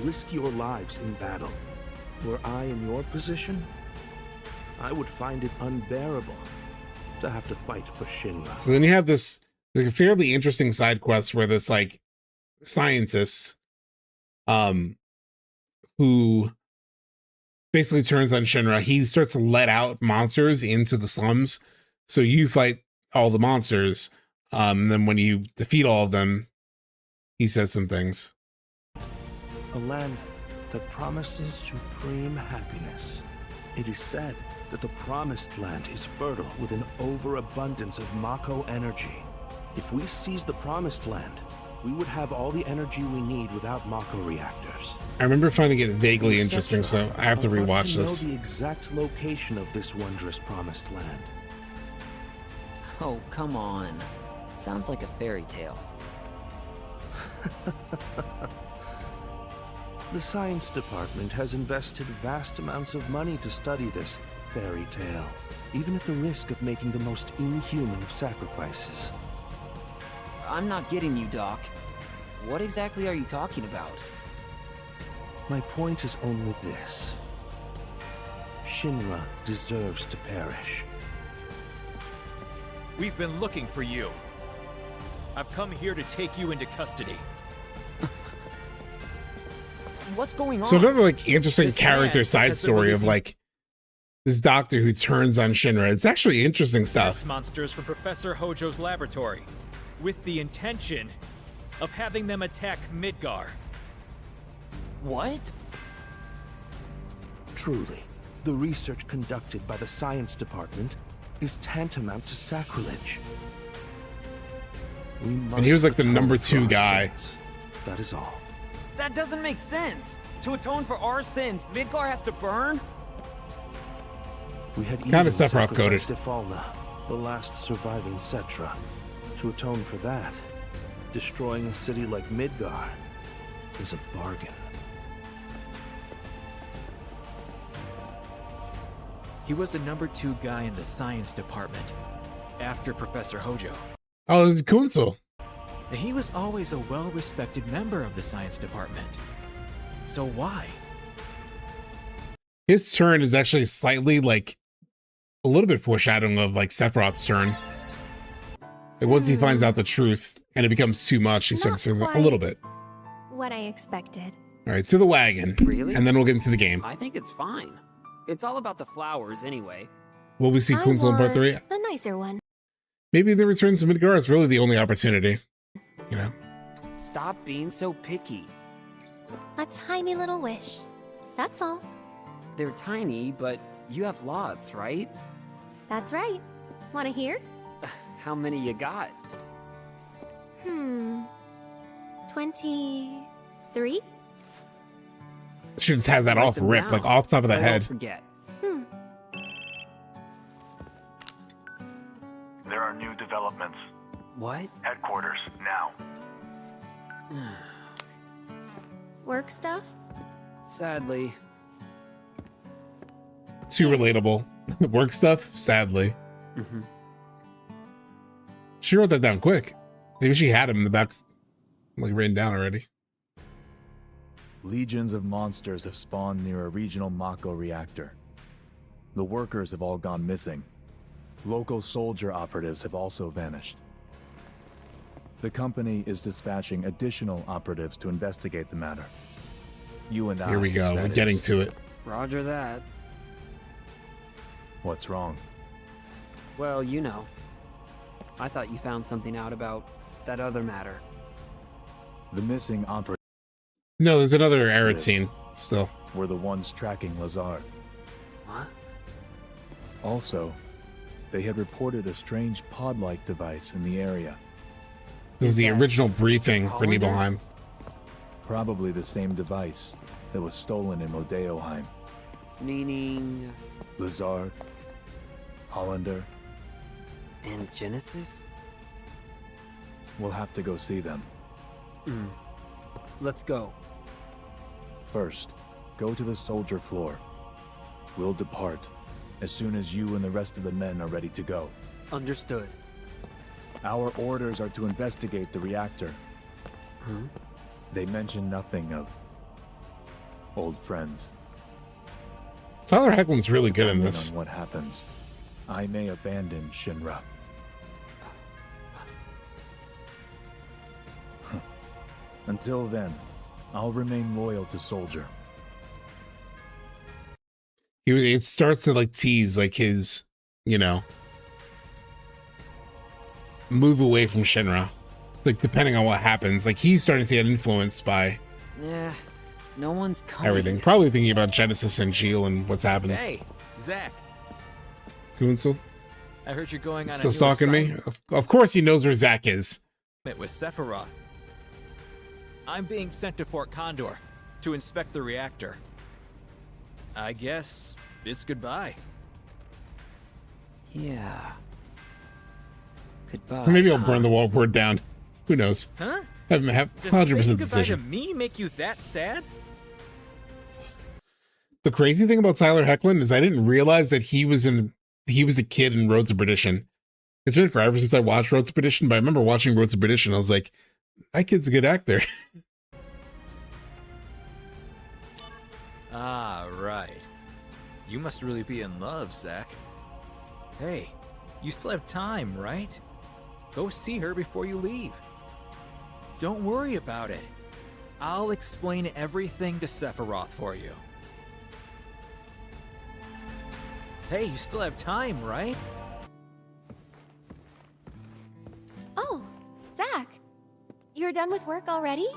risk your lives in battle? Were I in your position, I would find it unbearable to have to fight for Shinra. So then you have this like a fairly interesting side quest where this like scientist who basically turns on Shinra, he starts to let out monsters into the slums. So you fight all the monsters. Then when you defeat all of them, he says some things. A land that promises supreme happiness. It is said that the Promised Land is fertile with an overabundance of Mako energy. If we seize the Promised Land, we would have all the energy we need without Mako reactors. I remember finding it vaguely interesting, so I have to rewatch this. Know the exact location of this wondrous Promised Land. Oh, come on. Sounds like a fairy tale. The science department has invested vast amounts of money to study this fairy tale, even at the risk of making the most inhuman of sacrifices. I'm not getting you, Doc. What exactly are you talking about? My point is only this. Shinra deserves to perish. We've been looking for you. I've come here to take you into custody. What's going on? So another like interesting This character man side has been story of releasing- like this doctor who turns on Shinra. It's actually interesting stuff. Test monsters from Professor Hojo's laboratory, with the intention of having them attack Midgar. What? Truly, the research conducted by the science department is tantamount to sacrilege. We must And he was like the atone number for 2 our guy. sins. That is all. That doesn't make sense. To atone for our sins, Midgar has to burn? We had Kinda even Sephiroth coded. sacrificed Ifalna, the last surviving Cetra. To atone for that, destroying a city like Midgar is a bargain. He was the number 2 guy in the science department, after Professor Hojo. Oh, this is Kunsel. He was always a well-respected member of the science department. So why? His turn is actually slightly like a little bit foreshadowing of like Sephiroth's turn. Like once he finds out the truth and it becomes too much, he starts to a little bit. What I expected. All right, to the wagon. Really? And then we'll get into the game. I think it's fine. It's all about the flowers anyway. Will we see I Kunsel in part want 3? the nicer one. Maybe the return to Midgar is really the only opportunity. You know? Stop being so picky. A tiny little wish. That's all. They're tiny, but you have lots, right? That's right. Want to hear? How many you got? 23? She just has that Write off them rip, down, like off the top of the so I don't head. forget. There are new developments. What? Headquarters, now. Work stuff? Sadly. Too relatable. Work stuff, sadly. Mm-hmm. She wrote that down quick. Maybe she had him in the back, like written down already. Legions of monsters have spawned near a regional Mako reactor. The workers have all gone missing. Local soldier operatives have also vanished. The company is dispatching additional operatives to investigate the matter. You and I. Here we go. We're that getting is. to it. Roger that. What's wrong? Well, you know. I thought you found something out about that other matter. The missing operatives No, there's another Arid scene still. were the ones tracking Lazard. What? Also, they had reported a strange pod-like device in the area. This is the original briefing for Nibelheim. Probably the same device that was stolen in Modeoheim. Meaning... Lazard, Hollander. And Genesis? We'll have to go see them. Let's go. First, go to the soldier floor. We'll depart as soon as you and the rest of the men are ready to go. Understood. Our orders are to investigate the reactor. They mention nothing of old friends. Tyler Hoechlin's really good in this. On what happens, I may abandon Shinra. Until then, I'll remain loyal to Soldier. It starts to like tease like his, you know, move away from Shinra. Like depending on what happens, like he's starting to get influenced by no one's coming. everything. Probably thinking about Genesis and Geo and what's happened. Hey, Zach. Kunsel? I heard you're going on Still a new stalking me? Of course he knows where Zach is. with Sephiroth. I'm being sent to Fort Condor to inspect the reactor. I guess it's goodbye. Yeah. Goodbye. Or maybe I'll burn the word down. Who knows? Huh? Have Does 100% saying goodbye to decision. me make you that sad? The crazy thing about Tyler Hoechlin is I didn't realize that he was a kid in Road to Perdition. It's been forever since I watched Road to Perdition, but I remember watching Road to Perdition. I was like, that kid's a good actor. Ah, right. You must really be in love, Zach. Hey, you still have time, right? Go see her before you leave. Don't worry about it. I'll explain everything to Sephiroth for you. Hey, you still have time, right? Oh, Zach. You're done with work already?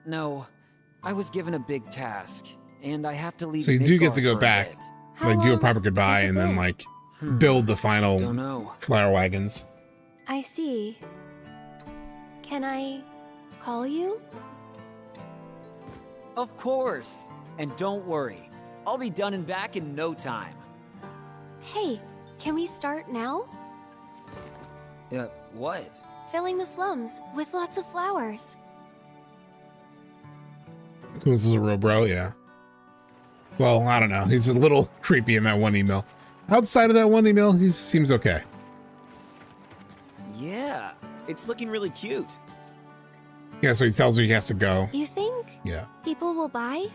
No, I was given a big task, and I have to leave. So you do get to Midgar go for a back, bit. like do a proper goodbye, and then like build the final Don't know. flower wagons. I see. Can I call you? Of course. And don't worry, I'll be done and back in no time. Hey, can we start now? What? Filling the slums with lots of flowers. This is a real bro, yeah. Well, I don't know. He's a little creepy in that one email. Outside of that one email, he seems okay. Yeah, it's looking really cute. Yeah, so he tells her he has to go. You think Yeah. people will buy?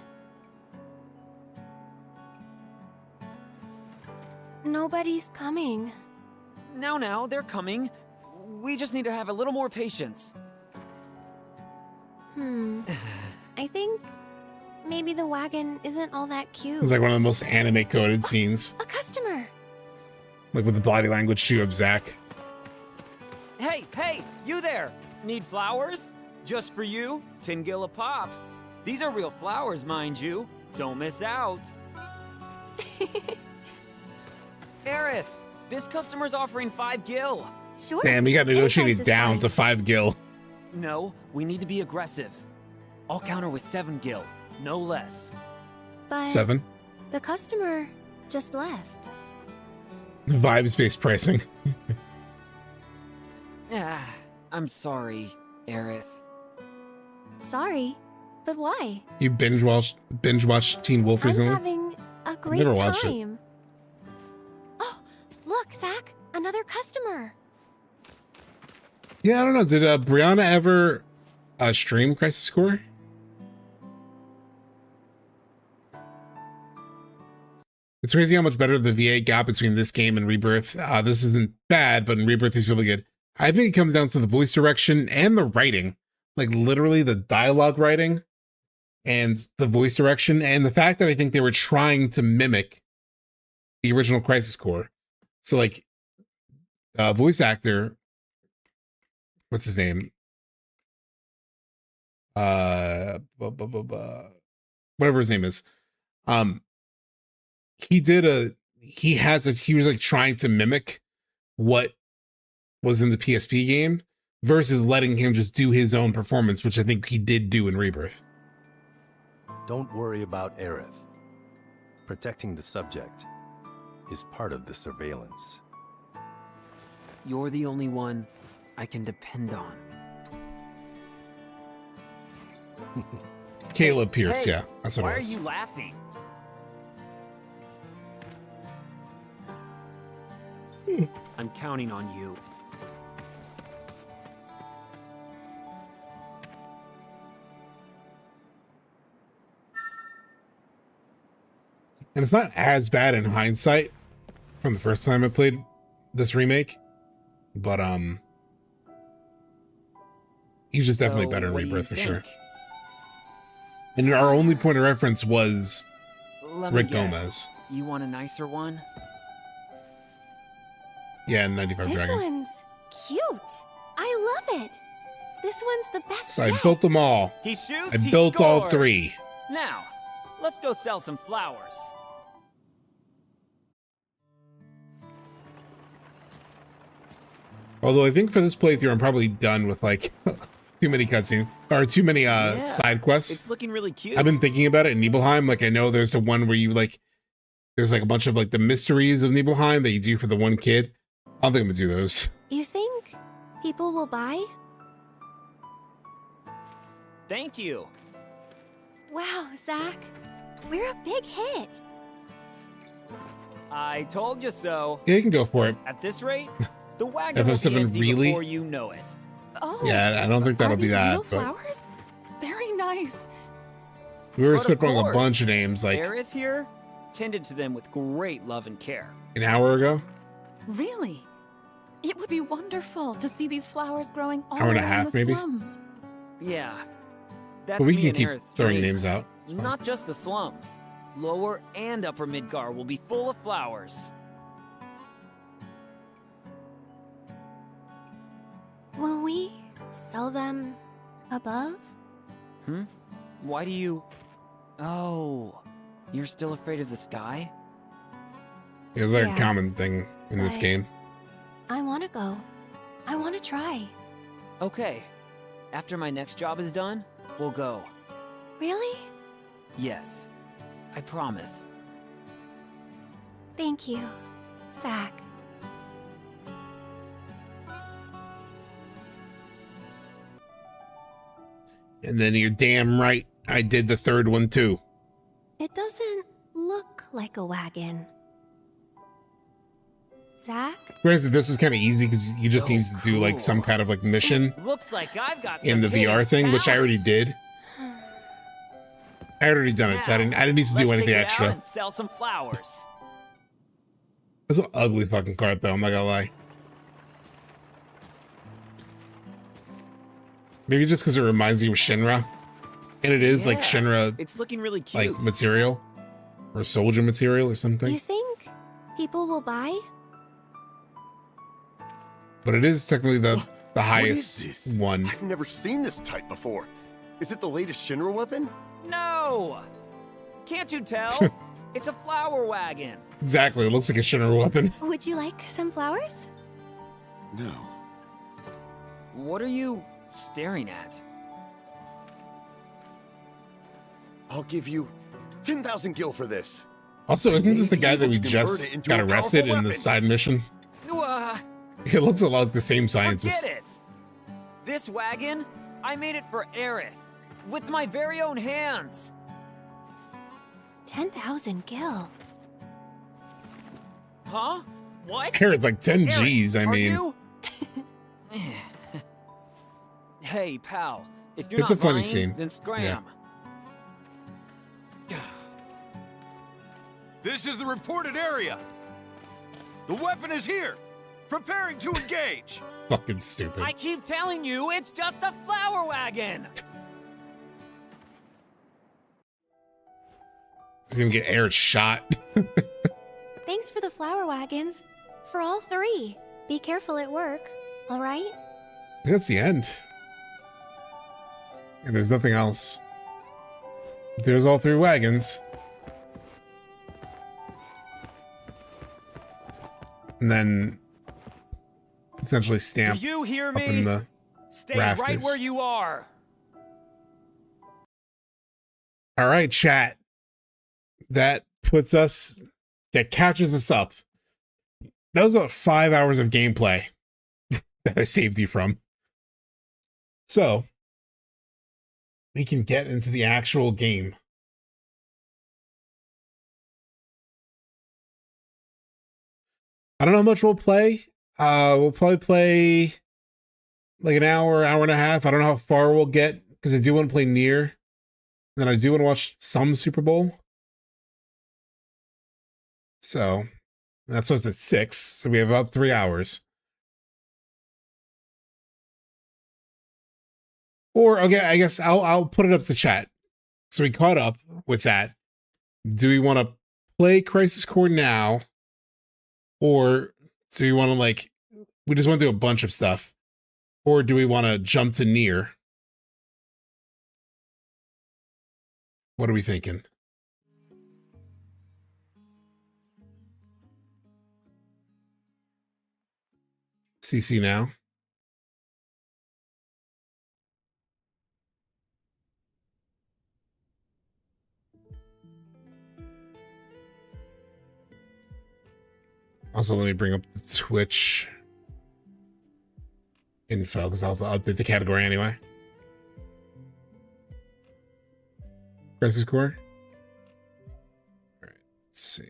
Nobody's coming. Now, they're coming. We just need to have a little more patience. I think maybe the wagon isn't all that cute. It's like one of the most anime coded scenes. A customer. Like with the body language too of Zach. Hey, you there! Need flowers? Just for you, 10 gil a pop. These are real flowers, mind you. Don't miss out. Aerith, this customer's offering 5 gil. Sure. Damn, he got negotiated down to 5 gil. No, we need to be aggressive. I'll counter with 7 gil, no less. But 7. the customer just left. Vibes-based pricing. I'm sorry, Aerith. Sorry, but why? You binge watched Teen Wolf I'm recently? having a great never watched it. time. Oh, look, Zach, another customer. Yeah, I don't know. Did Brianna ever stream Crisis Core? It's crazy how much better the VA got between this game and Rebirth. This isn't bad, but in Rebirth is really good. I think it comes down to the voice direction and the writing. Like literally the dialogue writing and the voice direction, and the fact that I think they were trying to mimic the original Crisis Core. So like voice actor, what's his name? Whatever his name is. He was like trying to mimic what was in the PSP game versus letting him just do his own performance, which I think he did do in Rebirth. Don't worry about Aerith. Protecting the subject is part of the surveillance. You're the only one I can depend on. Caleb Pierce, Hey, yeah, that's what why it are was. you laughing? I'm counting on you. And it's not as bad in hindsight from the first time I played this remake, but he's just definitely better in Rebirth for sure. And our only point of reference was Rick Gomez. You want a nicer one? Yeah, 95 This Dragon. one's cute. I love it. This one's the best. So I yet. built them all. He shoots, I he built all scores. 3. Now, let's go sell some flowers. Although I think for this playthrough, I'm probably done with like too many cutscenes or too many side quests. It's looking really cute. I've been thinking about it in Nibelheim. Like I know there's the one where you like, there's like a bunch of like the mysteries of Nibelheim that you do for the one kid. I don't think I'm gonna do those. You think people will buy? Thank you. Wow, Zach, we're a big hit. I told you so. Yeah, you can go for it. At this rate, the wagon will be FF7 empty really? before you know it. Oh. Yeah, I don't think that'll be these that. real But flowers? Very nice. we were But of spitballing a course, bunch of names like Aerith here tended to them with great love and care. an hour ago. Really? It would be wonderful to see these flowers growing all Hour and a around half, the maybe? slums. Yeah. That's But we me can and keep Aerith's throwing dream. names out. It's fine. Not just the slums. Lower and Upper Midgar will be full of flowers. Will we sell them above? Why do you... Oh, you're still afraid of the sky? It's like Yeah, a common thing in this but- game. I want to go. I want to try. Okay. After my next job is done, we'll go. Really? Yes. I promise. Thank you, Zach. And then you're damn right, I did the third one too. It doesn't look like a wagon. Zach? Granted, this was kind of easy because you just needed to do like some kind of like mission Looks like I've got in the some VR hidden thing, which I already talent. did. I had already done it, so I didn't need to do Let's anything take it out extra. and sell some flowers. It's an ugly fucking cart though, I'm not gonna lie. Maybe just because it reminds me of Shinra. And it is like Yeah, Shinra It's looking really cute. like material. Or soldier material or something. You think people will buy? But it is technically the What is highest this? one. I've never seen this type before. Is it the latest Shinra weapon? No! Can't you tell? It's a flower wagon. Exactly, it looks like a Shinra weapon. Would you like some flowers? No. What are you staring at? I'll give you 10,000 gil for this. Also, isn't this the guy that we Maybe able to convert just it into got a arrested powerful in the weapon. side mission? Uh, It looks a lot like the same scientist. Forget it! This wagon, I made it for Aerith. With my very own hands. 10,000 gil. Huh? What? Here it's like 10 G's, I Are mean. you? Hey, pal. If you're It's not a funny buying, scene. then scram. Yeah. This is the reported area. The weapon is here. Preparing to engage. Fucking stupid. I keep telling you, it's just a flower wagon. He's gonna get air shot. Thanks for the flower wagons. For all 3. Be careful at work, all right? I think that's the end. And there's nothing else. There's all 3 wagons. And then essentially stamp Do you hear up me? in the Stay rafters. right where you are. All right, chat. That catches us up. That was about 5 hours of gameplay that I saved you from. So we can get into the actual game. I don't know how much we'll play. We'll probably play like an hour, hour and a half. I don't know how far we'll get because I do want to play NieR. Then I do want to watch some Super Bowl. So that's what's at 6. So we have about 3 hours. Or okay, I guess I'll put it up to chat. So we caught up with that. Do we want to play Crisis Core now? Or do we want to like, we just went through a bunch of stuff. Or do we want to jump to NieR? What are we thinking? CC now. Also, let me bring up the Twitch info because I'll update the category anyway. Crisis Core. All right, let's see.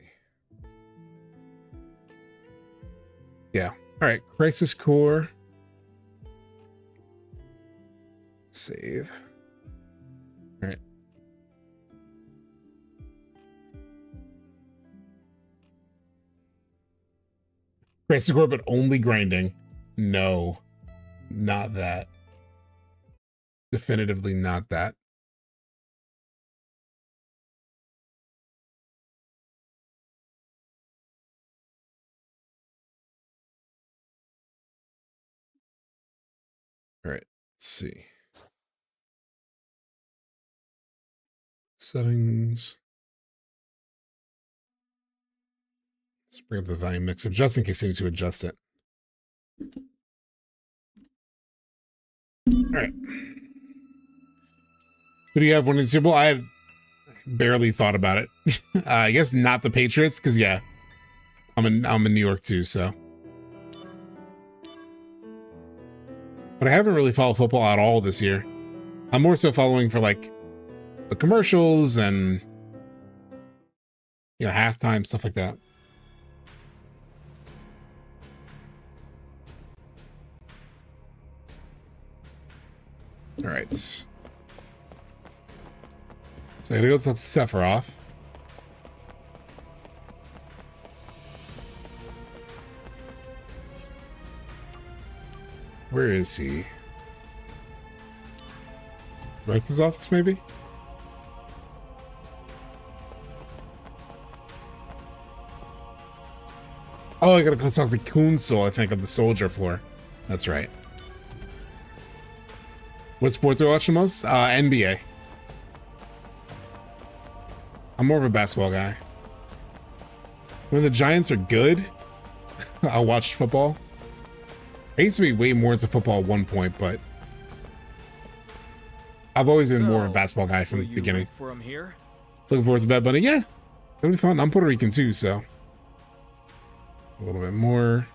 Yeah. All right, Crisis Core. Save. All right. Crisis Core, but only grinding. No, not that. Definitively not that. All right, let's see. Settings. Let's bring up the volume mixer just in case you need to adjust it. All right. Who do you have winning Super Bowl? I had barely thought about it. I guess not the Patriots, because yeah, I'm in New York too, so. But I haven't really followed football at all this year. I'm more so following for like the commercials and halftime, stuff like that. All right. So I gotta go talk to Sephiroth. Where is he? Director's office, maybe? Oh, I gotta go talk to Kunsel, I think, on the soldier floor. That's right. What sport do I watch the most? NBA. I'm more of a basketball guy. When the Giants are good, I'll watch football. I used to be way more into football at one point, but I've always been more of a basketball guy from the beginning. For him here? Looking forward to Bad Bunny? Yeah, it'll be fun. I'm Puerto Rican too, so a little bit more.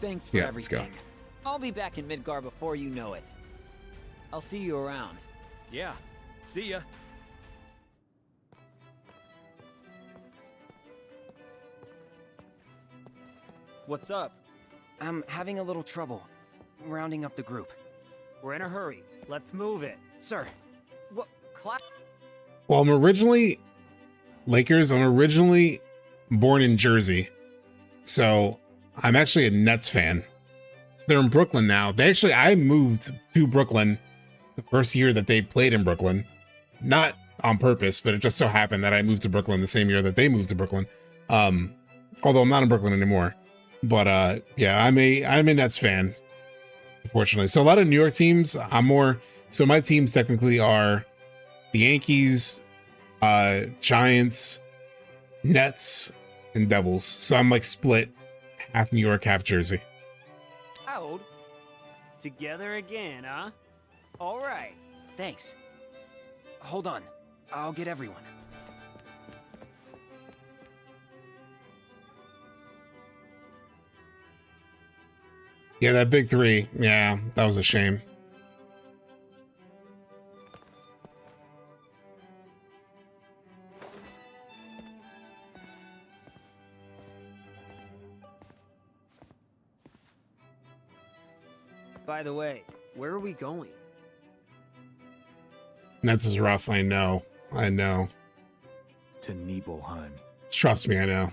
Thanks for everything. Let's go. I'll be back in Midgar before you know it. I'll see you around. Yeah, see ya. What's up? I'm having a little trouble rounding up the group. We're in a hurry. Let's move it. Sir, what class? Well, I'm originally Lakers. I'm originally born in Jersey, so I'm actually a Nets fan. They're in Brooklyn now. I moved to Brooklyn the first year that they played in Brooklyn. Not on purpose, but it just so happened that I moved to Brooklyn the same year that they moved to Brooklyn. Although I'm not in Brooklyn anymore. But yeah, I'm a Nets fan, unfortunately. So a lot of New York teams, so my teams technically are the Yankees, Giants, Nets, and Devils. So I'm like split, half New York, half Jersey. Out. Together again, huh? All right. Thanks. Hold on. I'll get everyone. Yeah, that big three. Yeah, that was a shame. By the way, where are we going? Nets is rough, I know. To Nibelheim. Trust me, I know.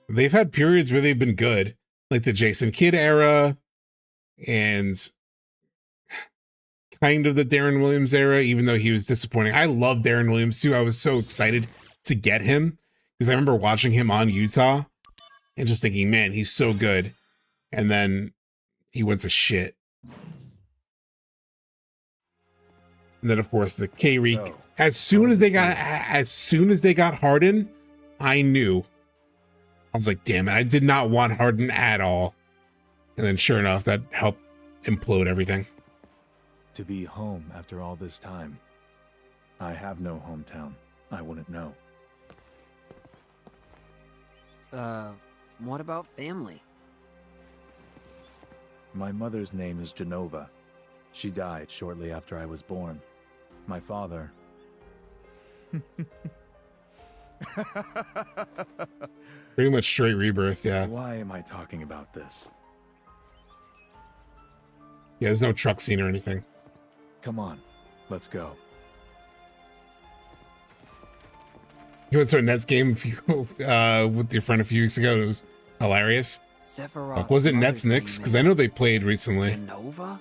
They've had periods where they've been good, like the Jason Kidd era and kind of the Darren Williams era, even though he was disappointing. I love Darren Williams too. I was so excited to get him because I remember watching him on Utah and just thinking, man, he's so good. And then he went to shit. And then of course the K-Reek. As soon as they got Harden, I knew. I was like, damn it, I did not want Harden at all. And then sure enough, that helped implode everything. To be home after all this time. I have no hometown. I wouldn't know. What about family? My mother's name is Genova. She died shortly after I was born. My father... Pretty much straight Rebirth, yeah. Why am I talking about this? Yeah, there's no truck scene or anything. Come on, let's go. You went to a Nets game with your friend a few weeks ago. It was hilarious. Like, was it Nets Knicks? Because I know they played recently. Nova?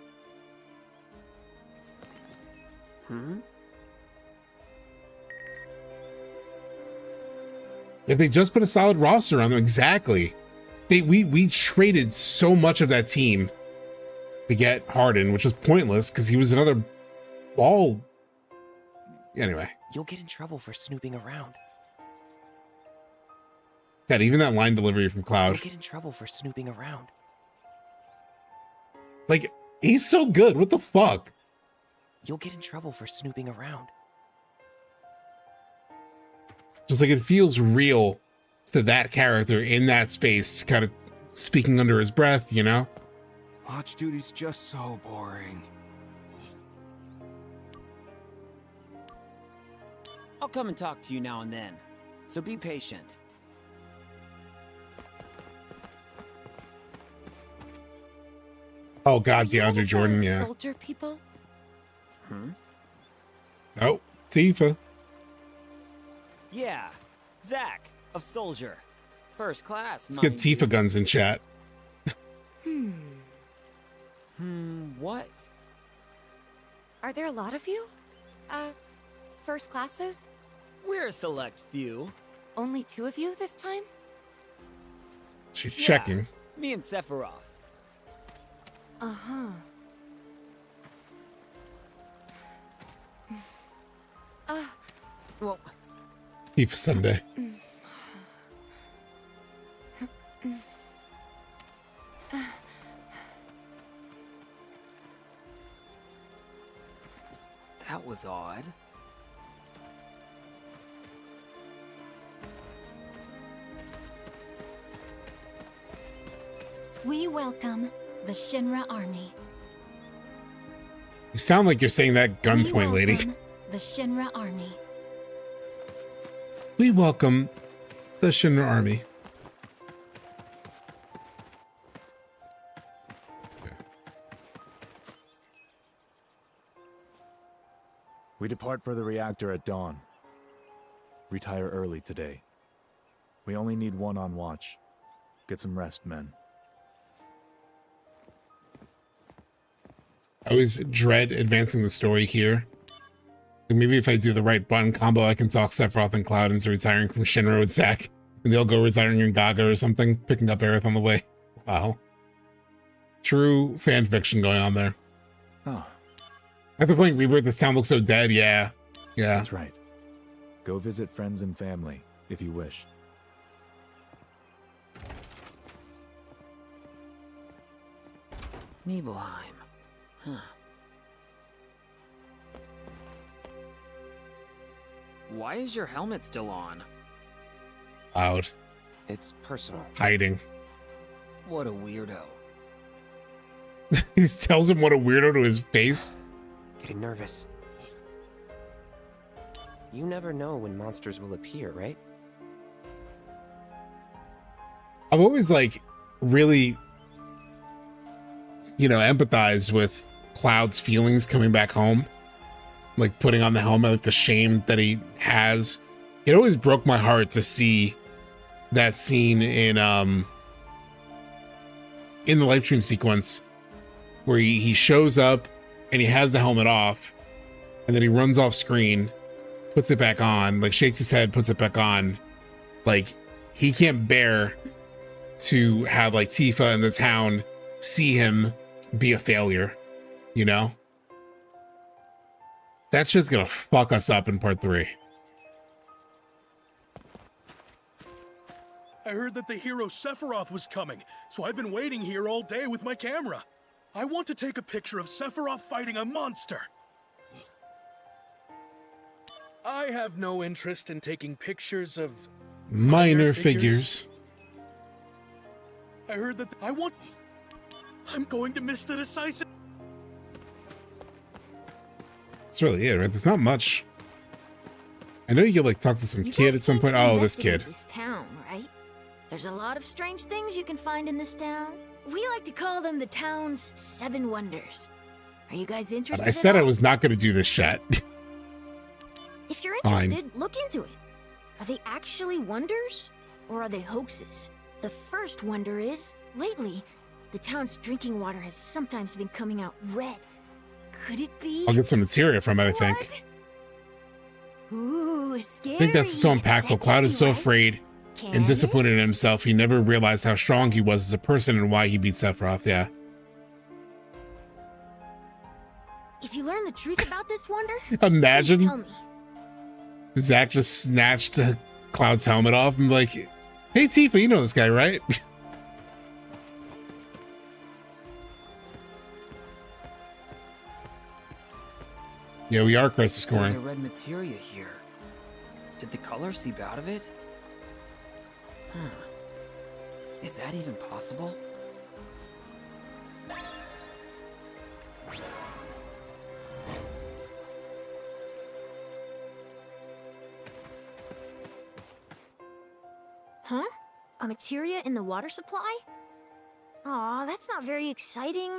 If they just put a solid roster on them, exactly. We traded so much of that team to get Harden, which was pointless because he was another ball. Anyway. You'll get in trouble for snooping around. God, even that line delivery from Cloud. You'll get in trouble for snooping around. Like, he's so good. What the fuck? You'll get in trouble for snooping around. Just like it feels real to that character in that space, kind of speaking under his breath, you know? Watch duty's just so boring. I'll come and talk to you now and then, so be patient. Oh God, DeAndre Jordan, yeah. Soldier people? Oh, Tifa. Yeah, Zach of Soldier. First class, Let's get Tifa guns in chat. What? Are there a lot of you? First classes? We're a select few. Only 2 of you this time? She's checking. Me and Sephiroth. Uh-huh. Well... Tifa Sunday. That was odd. We welcome the Shinra Army. You sound like you're saying that gunpoint, lady. The Shinra Army. We welcome the Shinra Army. We depart for the reactor at dawn. Retire early today. We only need 1 on watch. Get some rest, men. I always dread advancing the story here. And maybe if I do the right button combo, I can talk Sephiroth and Cloud into retiring from Shinra with Zack. And they'll go retiring in Gaga or something, picking up Aerith on the way. Wow. True fan fiction going on there. Oh. After playing Rebirth, this town looks so dead. Yeah. Yeah. That's right. Go visit friends and family, if you wish. Nibelheim. Huh. Why is your helmet still on? Cloud. It's personal. Hiding. What a weirdo. He tells him what a weirdo to his face. Getting nervous. You never know when monsters will appear, right? I've always, like, really, you know, empathized with Cloud's feelings coming back home. Like, putting on the helmet, like, the shame that he has It always broke my heart to see that scene in the live stream sequence where he shows up and he has the helmet off, and then he runs off screen, puts it back on, like shakes his head, puts it back on. Like, he can't bear to have like Tifa and the town see him be a failure, you know? That shit's gonna fuck us up in part 3. I heard that the hero Sephiroth was coming, so I've been waiting here all day with my camera. I want to take a picture of Sephiroth fighting a monster. I have no interest in taking pictures of minor figures. I heard that I'm going to miss the decisive. That's really it, right? There's not much. I know you could like talk to some kid at some point. Oh, this kid. This town, right? There's a lot of strange things you can find in this town. We like to call them the town's 7 wonders. Are you guys interested? I said I was not going to do this chat. If you're interested, look into it. Are they actually wonders, or are they hoaxes? The first wonder is, lately, the town's drinking water has sometimes been coming out red. Could it be? I'll get some materia from it, I think. Ooh, scary. I think that's so impactful. Cloud is so afraid and disappointed in himself. He never realized how strong he was as a person and why he beat Sephiroth. Yeah. If you learn the truth about this wonder, imagine please tell me. Zack just snatched Cloud's helmet off and like, hey Tifa, you know this guy, right? Yeah, we are crisis scoring. There's a red materia here. Did the color seep out of it? Huh. Is that even possible? Huh? A materia in the water supply? Aw, that's not very exciting.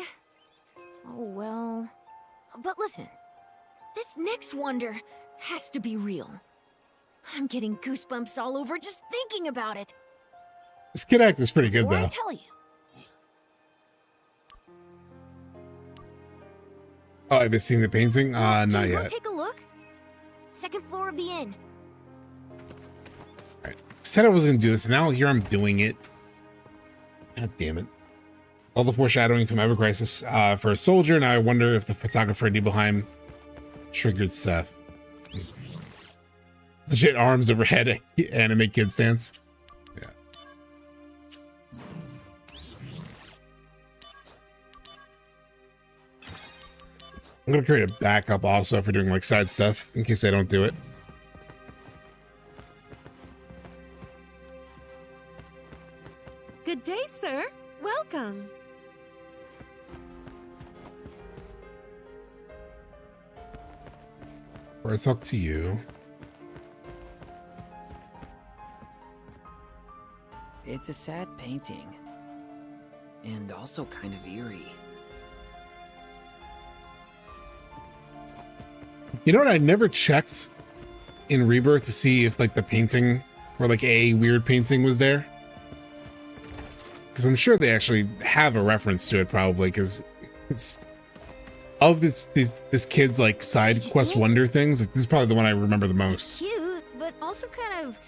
Oh well. But listen, this next wonder has to be real. I'm getting goosebumps all over just thinking about it. This kid actor's pretty good, Before though. I tell you. Oh, have you seen the painting? Not Can you yet. go take a look? Second floor of the inn. Said I wasn't gonna do this, and now here I'm doing it. God damn it. All the foreshadowing from Ever Crisis for a soldier. Now I wonder if the photographer Nibelheim triggered Seth. Legit arms overhead anime kid stance. Yeah. I'm gonna create a backup also for doing like side stuff in case I don't do it. Good day, sir. Welcome. Or I talk to you. It's a sad painting. And also kind of eerie. You know what? I never checked in Rebirth to see if like the painting or like a weird painting was there. Because I'm sure they actually have a reference to it probably, because it's of this kid's like side quest wonder things. Like this is probably the one I remember the most. Cute, but also kind of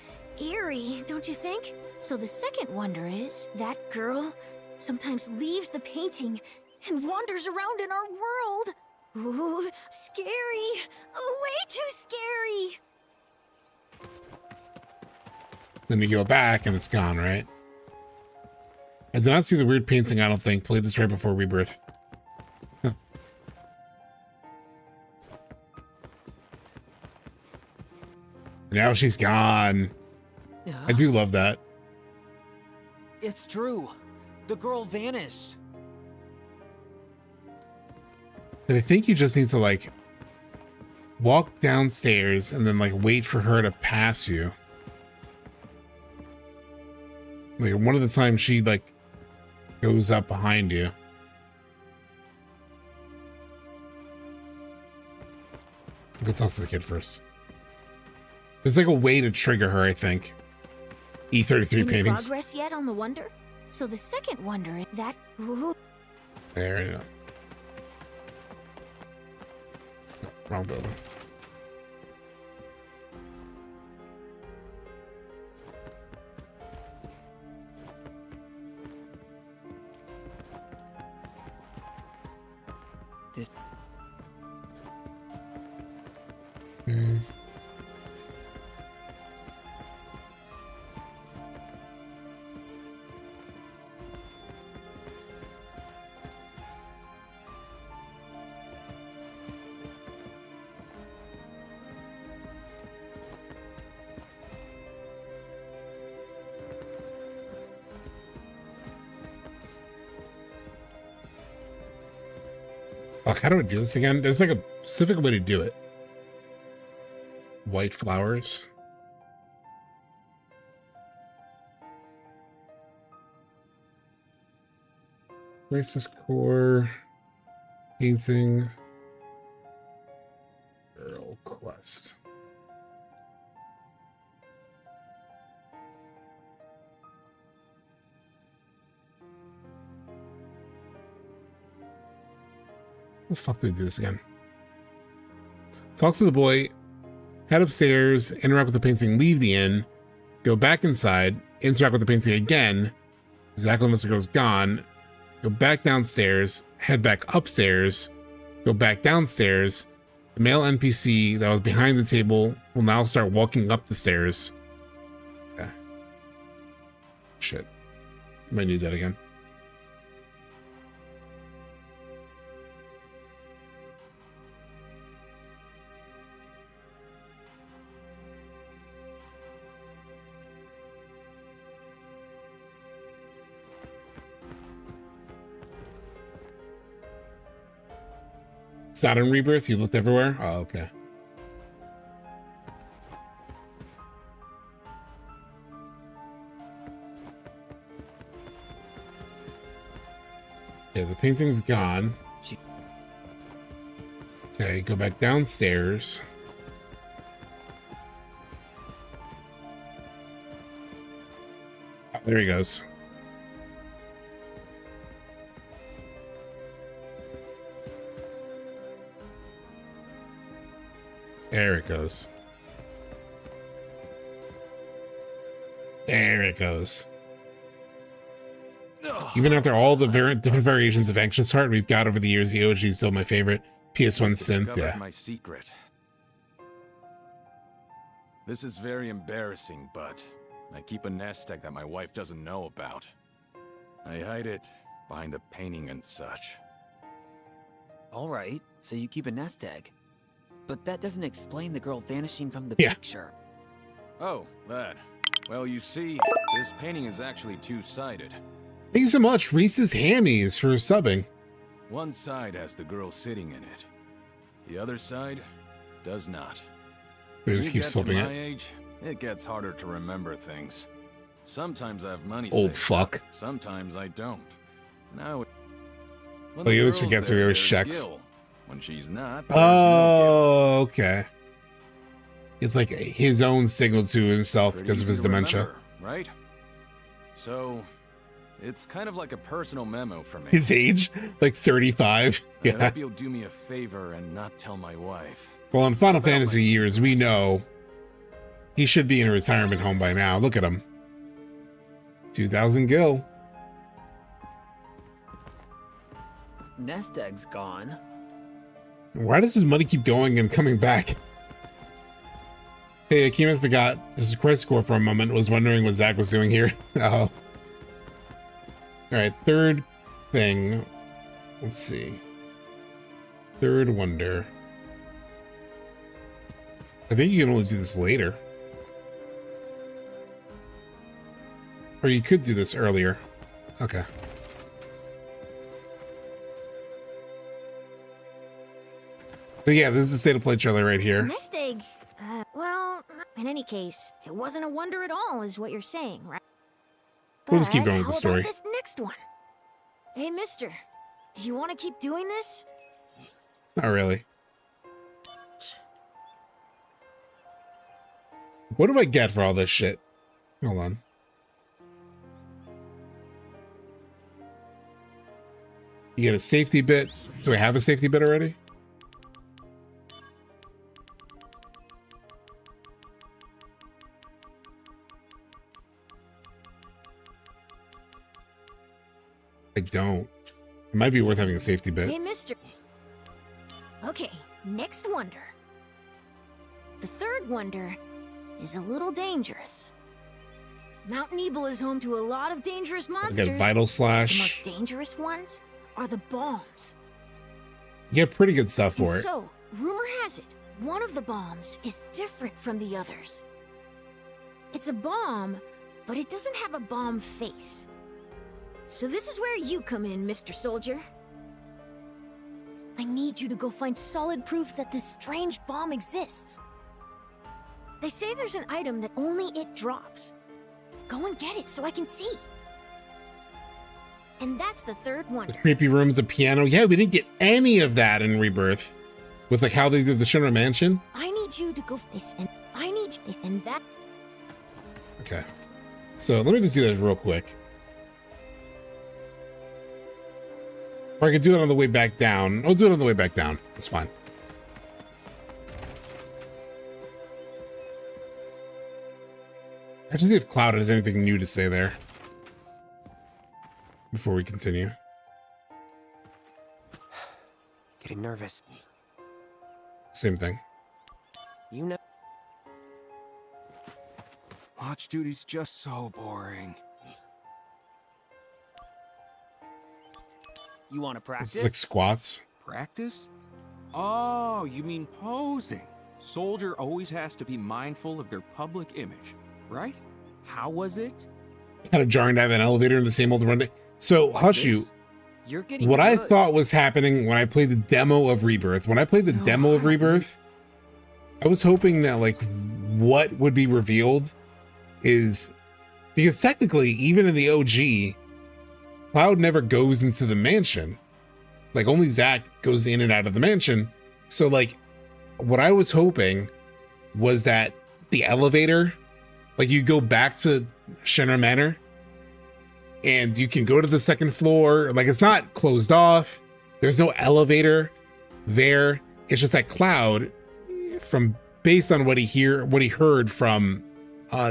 eerie, don't you think? So the second wonder is, that girl sometimes leaves the painting and wanders around in our world. Ooh, scary. Oh, way too scary. Then you go back and it's gone, right? I did not see the weird painting, I don't think. Played this right before Rebirth. Huh. Now she's gone. I do love that. It's true. The girl vanished. But I think you just need to like walk downstairs and then like wait for her to pass you. Like one of the times she like goes up behind you. Let's talk to the kid first. There's like a way to trigger her, I think. E33 Any paintings. progress yet on the wonder? So the second wonder is that. Ooh. There you go. No, wrong building. This. Fuck, how do I do this again? There's like a specific way to do it. White flowers. Racist core. Painting. Girl quest. How the fuck do I do this again? Talks to the boy, head upstairs, interact with the painting, leave the inn, go back inside, interact with the painting again, exactly when Mr. Girl's gone, go back downstairs, head back upstairs, go back downstairs. The male NPC that was behind the table will now start walking up the stairs. Okay. Shit. Might need that again. Saturn Rebirth, you looked everywhere? Oh, okay. Yeah, the painting's gone. Okay, go back downstairs. Oh, there he goes. There it goes. There it goes. Even after all the different variations of Anxious Heart we've got over the years, the OG is still my favorite. PS1 synth, yeah. My secret. This is very embarrassing, but I keep a nest egg that my wife doesn't know about. I hide it behind the painting and such. All right, so you keep a nest egg. But that doesn't explain the girl vanishing from the Yeah. picture. Oh, that. Well, you see, this painting is actually two-sided. Thank you so much, Reese's Hammies, for subbing. One side has the girl sitting in it. The other side does not. They just keep flipping my it. age, it gets harder to remember things. Sometimes I have money Old saved, fuck. sometimes I don't. Now, Oh, he always forgets who he always checks. When she's not. Oh, okay. It's like his own signal to himself because of his dementia. Remember, right? So, it's kind of like a personal memo for me. His age? Like 35? I Yeah. hope you'll do me a favor and not tell my wife. Well, in Final Fantasy years, we know he should be in a retirement home by now. Look at him. 2,000 gil. Nest egg's gone. Why does his money keep going and coming back? Hey, I came and forgot. This is quest score for a moment. Was wondering what Zach was doing here. Oh. Alright, third thing. Let's see. Third wonder. I think you can only do this later. Or you could do this earlier. Okay. But yeah, this is the state of play trailer right here. Nest egg. Well, in any case, it wasn't a wonder at all, is what you're saying, right? We'll just keep But going with the how story. about this next one? Hey, mister, do you want to keep doing this? Not really. What do I get for all this shit? Hold on. You get a safety bit. Do I have a safety bit already? I don't. It might be worth having a safety bit. Hey, mister. Okay, next wonder. The third wonder is a little dangerous. Mount Nebel is home to a lot of dangerous monsters. I got Vital Slash. The most dangerous ones are the bombs. You get pretty good stuff for it. So, rumor has it, one of the bombs is different from the others. It's a bomb, but it doesn't have a bomb face. So this is where you come in, Mr. Soldier. I need you to go find solid proof that this strange bomb exists. They say there's an item that only it drops. Go and get it so I can see. And that's the third wonder. The creepy rooms, the piano. Yeah, we didn't get any of that in Rebirth. With like how they did the Shinra Mansion. I need you to go this and I need this and that. Okay. So let me just do that real quick. Or I could do it on the way back down. I'll do it on the way back down. That's fine. I just see if Cloud has anything new to say there before we continue. Getting nervous. Same thing. You know. Watch duty's just so boring. You want to practice? It's like squats. Practice? Oh, you mean posing. Soldier always has to be mindful of their public image, right? How was it? Kind of jarring to have an elevator in the same old run. So, hush you. What I thought was happening when I played the demo of Rebirth, I was hoping that like what would be revealed is because technically, even in the OG, Cloud never goes into the mansion. Like only Zack goes in and out of the mansion. So like what I was hoping was that the elevator, like you go back to Shinra Manor and you can go to the second floor. Like it's not closed off. There's no elevator there. It's just that Cloud, from based on what he heard from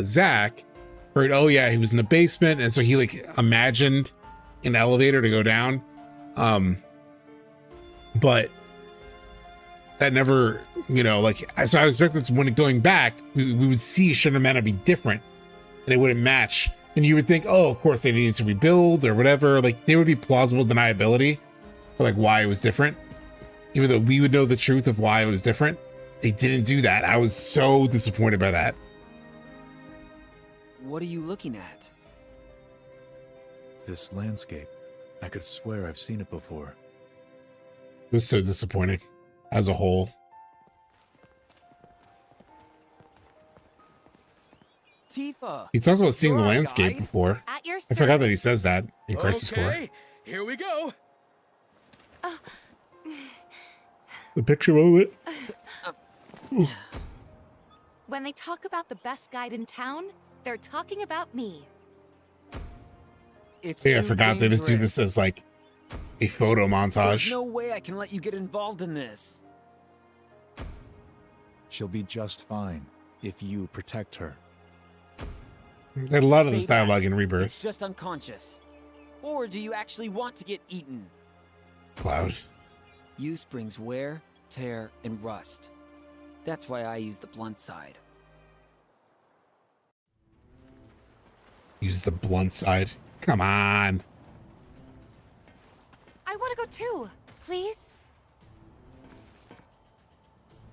Zack, heard, oh yeah, he was in the basement, and so he like imagined an elevator to go down. But that never, you know, like so I was expecting when going back, we would see Shinra Manor be different and it wouldn't match. And you would think, oh, of course they needed to rebuild or whatever. Like there would be plausible deniability for like why it was different, even though we would know the truth of why it was different. They didn't do that. I was so disappointed by that. What are you looking at? This landscape. I could swear I've seen it before. It was so disappointing as a whole. Tifa. He talks about seeing the landscape before. I forgot that he says that in Crisis Core. Okay, here we go. The picture of it. When they talk about the best guide in town, they're talking about me. It's I forgot they just do this as like a photo montage. There's no way I can let you get involved in this. She'll be just fine if you protect her. They had a lot of this dialogue in Rebirth. It's just unconscious. Or do you actually want to get eaten? Cloud. Use brings wear, tear, and rust. That's why I use the blunt side. Use the blunt side. Come on. I want to go too, please.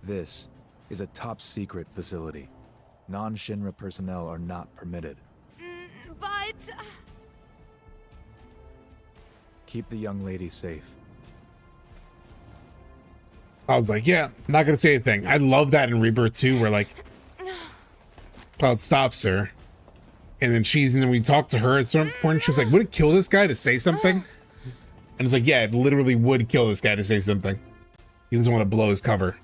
This is a top secret facility. Non-Shinra personnel are not permitted. But... Keep the young lady safe. I was like, yeah, not gonna say anything. I love that in Rebirth 2 where like Cloud stops her and then we talk to her at some point, she's like, would it kill this guy to say something? And it's like, yeah, it literally would kill this guy to say something. He doesn't want to blow his cover.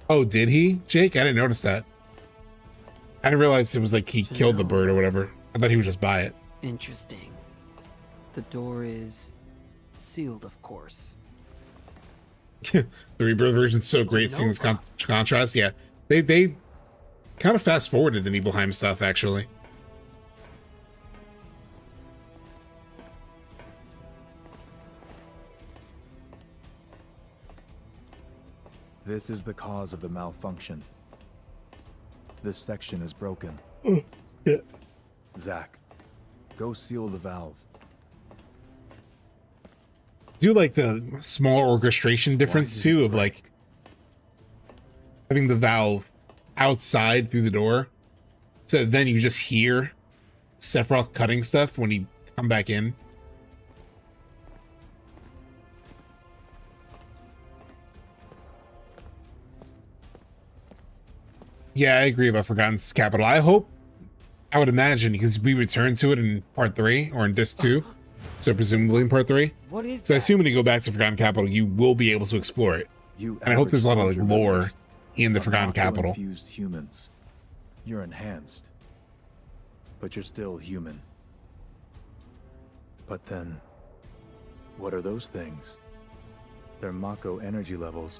Oh, did he, Jake? I didn't notice that. I didn't realize it was like he killed the bird or whatever. I thought he was just by it. Interesting. The door is sealed, of course. The Rebirth version's so great, seeing this contrast. Yeah, they kind of fast forwarded the Nibelheim stuff, actually. This is the cause of the malfunction. This section is broken. Yeah. Zack, go seal the valve. Do like the small orchestration difference too of like having the valve outside through the door, so then you just hear Sephiroth cutting stuff when he come back in. Yeah, I agree about Forgotten Capital. I would imagine, because we return to it in part 3 or in disc 2, so presumably in part 3. What is so I assume when you go back to Forgotten Capital, you will be able to explore it. And I hope there's a lot of like lore in the Forgotten Capital. Infused humans. You're enhanced, but you're still human. But then, what are those things? They're Mako energy levels.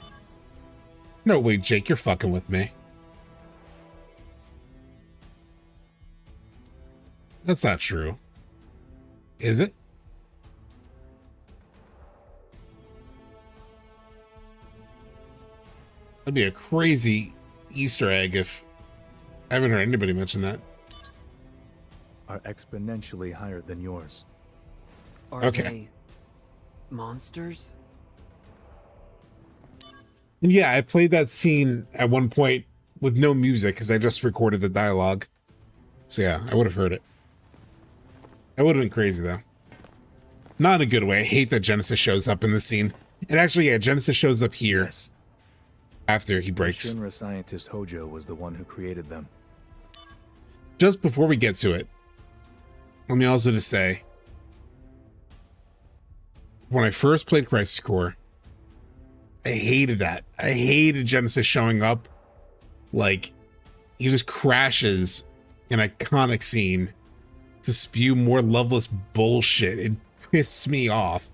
No, wait, Jake, you're fucking with me. That's not true. Is it? That'd be a crazy Easter egg if I haven't heard anybody mention that. Are exponentially higher than yours. Are they monsters? And yeah, I played that scene at one point with no music because I just recorded the dialogue. So yeah, I would have heard it. That would have been crazy though. Not in a good way. I hate that Genesis shows up in the scene. And actually, yeah, Genesis shows up here. Yes. After he breaks. The Shinra scientist Hojo was the one who created them. Just before we get to it, let me also just say, when I first played Crisis Core, I hated that. I hated Genesis showing up. Like, he just crashes an iconic scene to spew more Loveless bullshit. It pisses me off.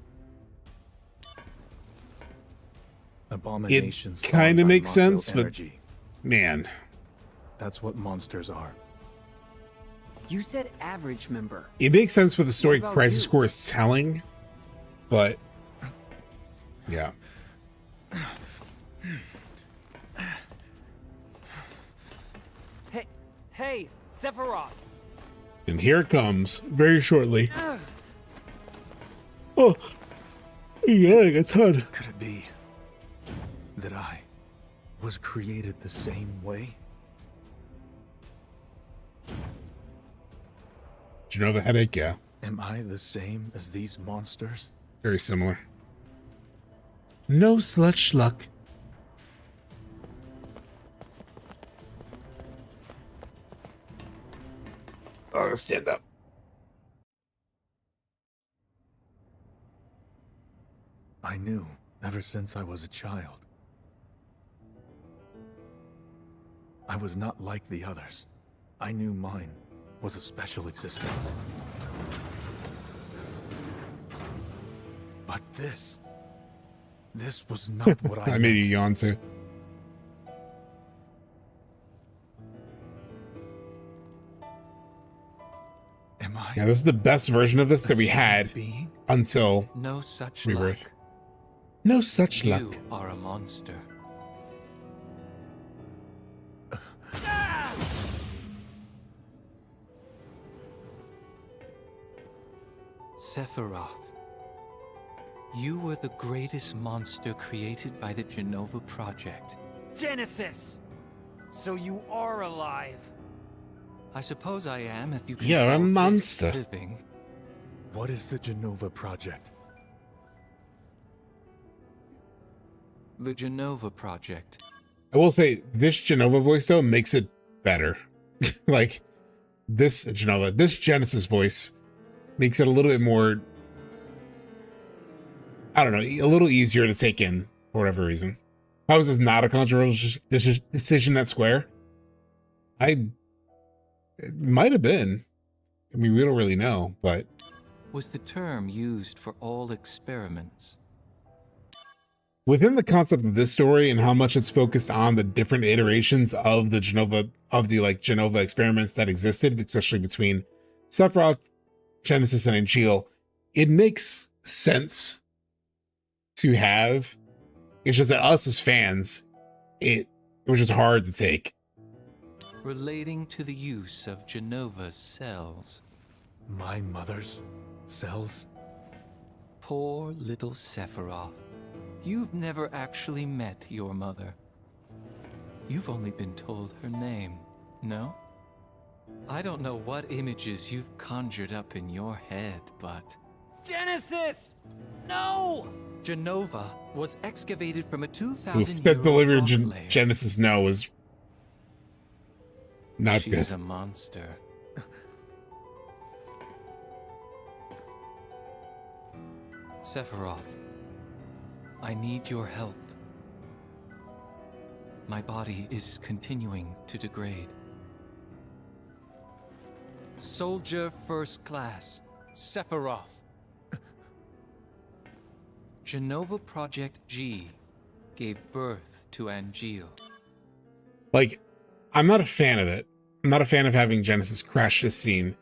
Abominations. It kind of makes sense, but man, that's what monsters are. You said average member. It makes sense for the story Crisis Core is telling, but yeah. Hey, Sephiroth. And here it comes, very shortly. Oh, yeah, it's hard. Could it be that I was created the same way? Do you know the headache? Yeah. Am I the same as these monsters? Very similar. No such luck. Oh, stand up. I knew ever since I was a child. I was not like the others. I knew mine was a special existence. But this was not what I I made you yawn too. Am I? Yeah, this is the best version of this that we had until no such Rebirth. luck. No such You luck. are a monster. Sephiroth, you were the greatest monster created by the Genova Project. Genesis! So you are alive. I suppose I am if you can You're a call this monster. living. What is the Genova Project? The Genova Project. I will say this Genova voice though makes it better. Like this Genesis voice makes it a little bit more, I don't know, a little easier to take in for whatever reason. How is this not a controversial decision at Square? It might have been. I mean, we don't really know, but... Was the term used for all experiments? Within the concept of this story and how much it's focused on the different iterations of the Jenova, Jenova experiments that existed, especially between Sephiroth, Genesis, and Angeal, it makes sense to have. It's just that us as fans, it was just hard to take. Relating to the use of Jenova's cells. My mother's cells? Poor little Sephiroth. You've never actually met your mother. You've only been told her name, no? I don't know what images you've conjured up in your head, but... Genesis! No! Jenova was excavated from a That 2,000-year-old delivery of enclave. Genesis No was not She's good. a monster. Sephiroth, I need your help. My body is continuing to degrade. Soldier First Class, Sephiroth. Jenova Project G gave birth to Angeal. Like, I'm not a fan of it. I'm not a fan of having Genesis crash this scene.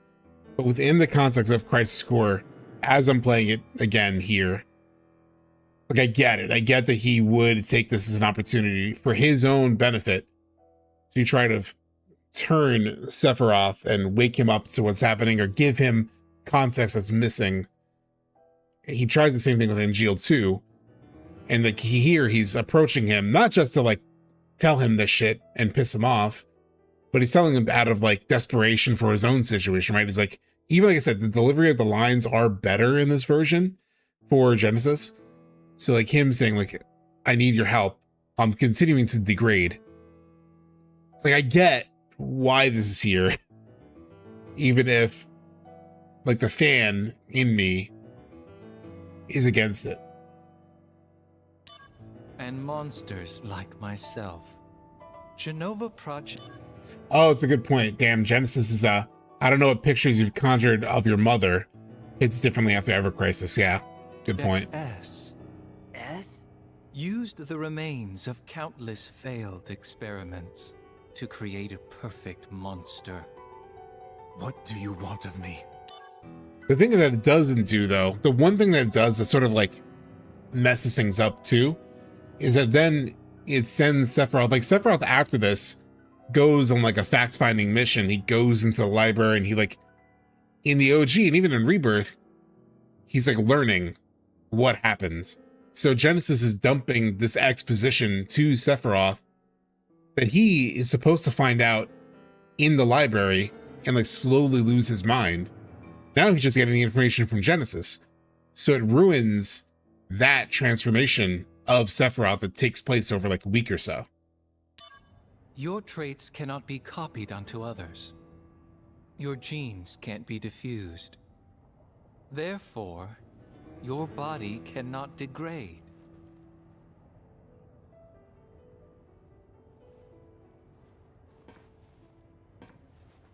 But within the context of Crisis Core, as I'm playing it again here, like, I get it. I get that he would take this as an opportunity for his own benefit to try to turn Sephiroth and wake him up to what's happening or give him context that's missing. He tries the same thing with Angeal too. And like here, he's approaching him, not just to like tell him this shit and piss him off, but he's telling him out of like desperation for his own situation, right? He's like, even like I said, the delivery of the lines are better in this version for Genesis. So like him saying like, I need your help. I'm continuing to degrade. It's like, I get why this is here. Even if like the fan in me is against it. And monsters like myself. Jenova Project. Oh, it's a good point. Damn, Genesis is I don't know what pictures you've conjured of your mother. It's differently after Ever Crisis. Yeah, good point. S used the remains of countless failed experiments to create a perfect monster. What do you want of me? The thing that it doesn't do, though, the one thing that it does that sort of like messes things up too, is that then it sends Sephiroth, like Sephiroth after this goes on like a fact-finding mission. He goes into the library and he like, in the OG and even in Rebirth, he's like learning what happens. So Genesis is dumping this exposition to Sephiroth that he is supposed to find out in the library and like slowly lose his mind. Now he's just getting the information from Genesis. So it ruins that transformation of Sephiroth that takes place over like a week or so. Your traits cannot be copied onto others. Your genes can't be diffused. Therefore, your body cannot degrade.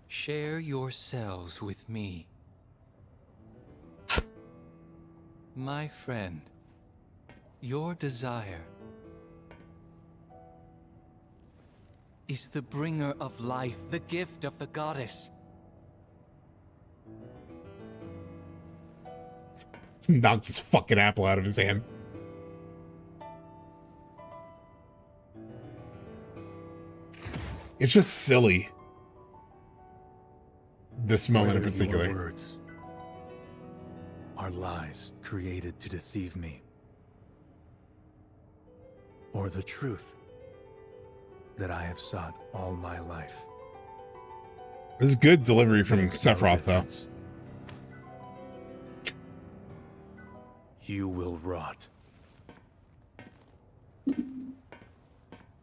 Share your cells with me. My friend, your desire is the bringer of life, the gift of the goddess. Knocks his fucking apple out of his hand. It's just silly. This moment in Whether particular. your words are lies created to deceive me, or the truth that I have sought all my life. This is good delivery from Makes no Sephiroth, though. difference. You will rot.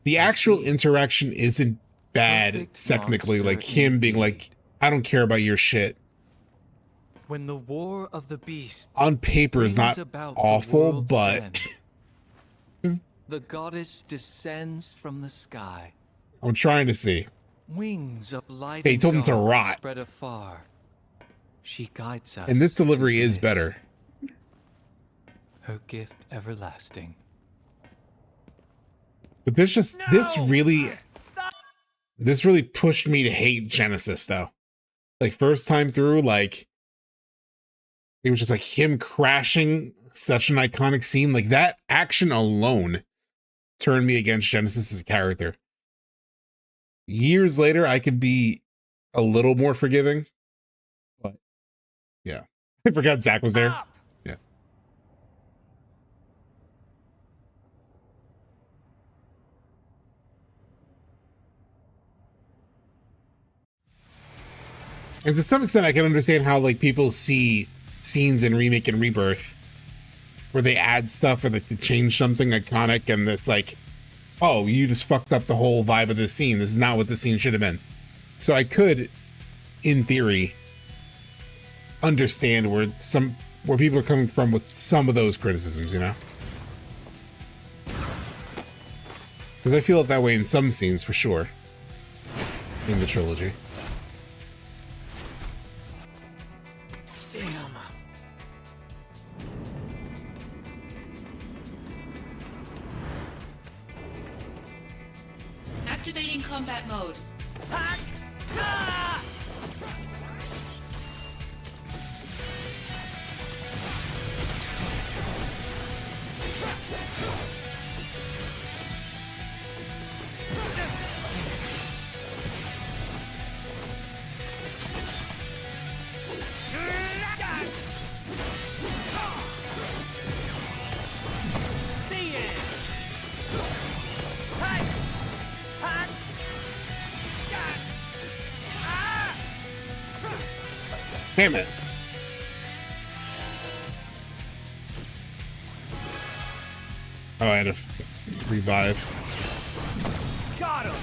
The actual interaction isn't bad technically, like him being like, I don't care about your shit. When the war of the beasts On paper is not brings about the awful, world's but end, The goddess descends from the sky. I'm trying to see. Wings of light. They and told him to dawn rot. Spread afar. She guides us. And this delivery to is bliss. better. Her gift everlasting. But this really pushed me to hate Genesis though. Like first time through, like it was just like him crashing, such an iconic scene. Like that action alone turned me against Genesis as a character. Years later, I could be a little more forgiving. But yeah. I forgot Zach was there. Yeah. And to some extent, I can understand how like people see scenes in Remake and Rebirth where they add stuff or they change something iconic and it's like, oh, you just fucked up the whole vibe of the scene. This is not what the scene should have been. So I could, in theory, understand where people are coming from with some of those criticisms, you know? Because I feel it that way in some scenes for sure in the trilogy. Activating combat mode. Damn it. Oh, I had to revive. Got him.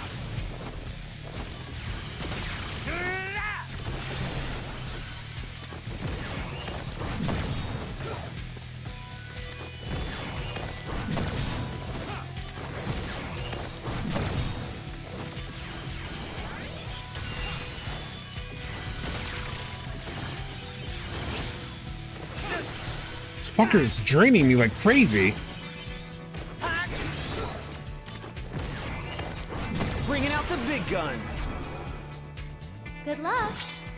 This fucker's draining me like crazy. Bringing out the big guns. Good luck.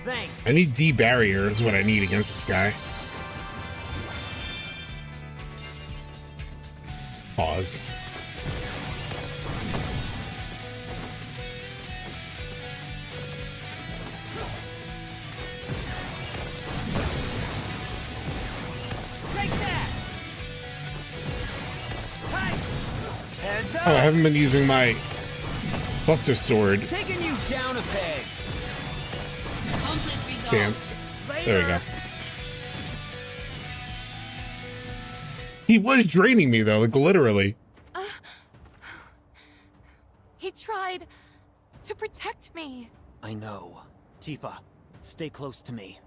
Thanks. I need D-barrier is what I need against this guy. Pause. Take that. Heads up. Oh, I haven't been using my Buster Sword Taking you down a peg. stance. There we go. He was draining me though, like literally. He tried to protect me. I know. Tifa, stay close to me.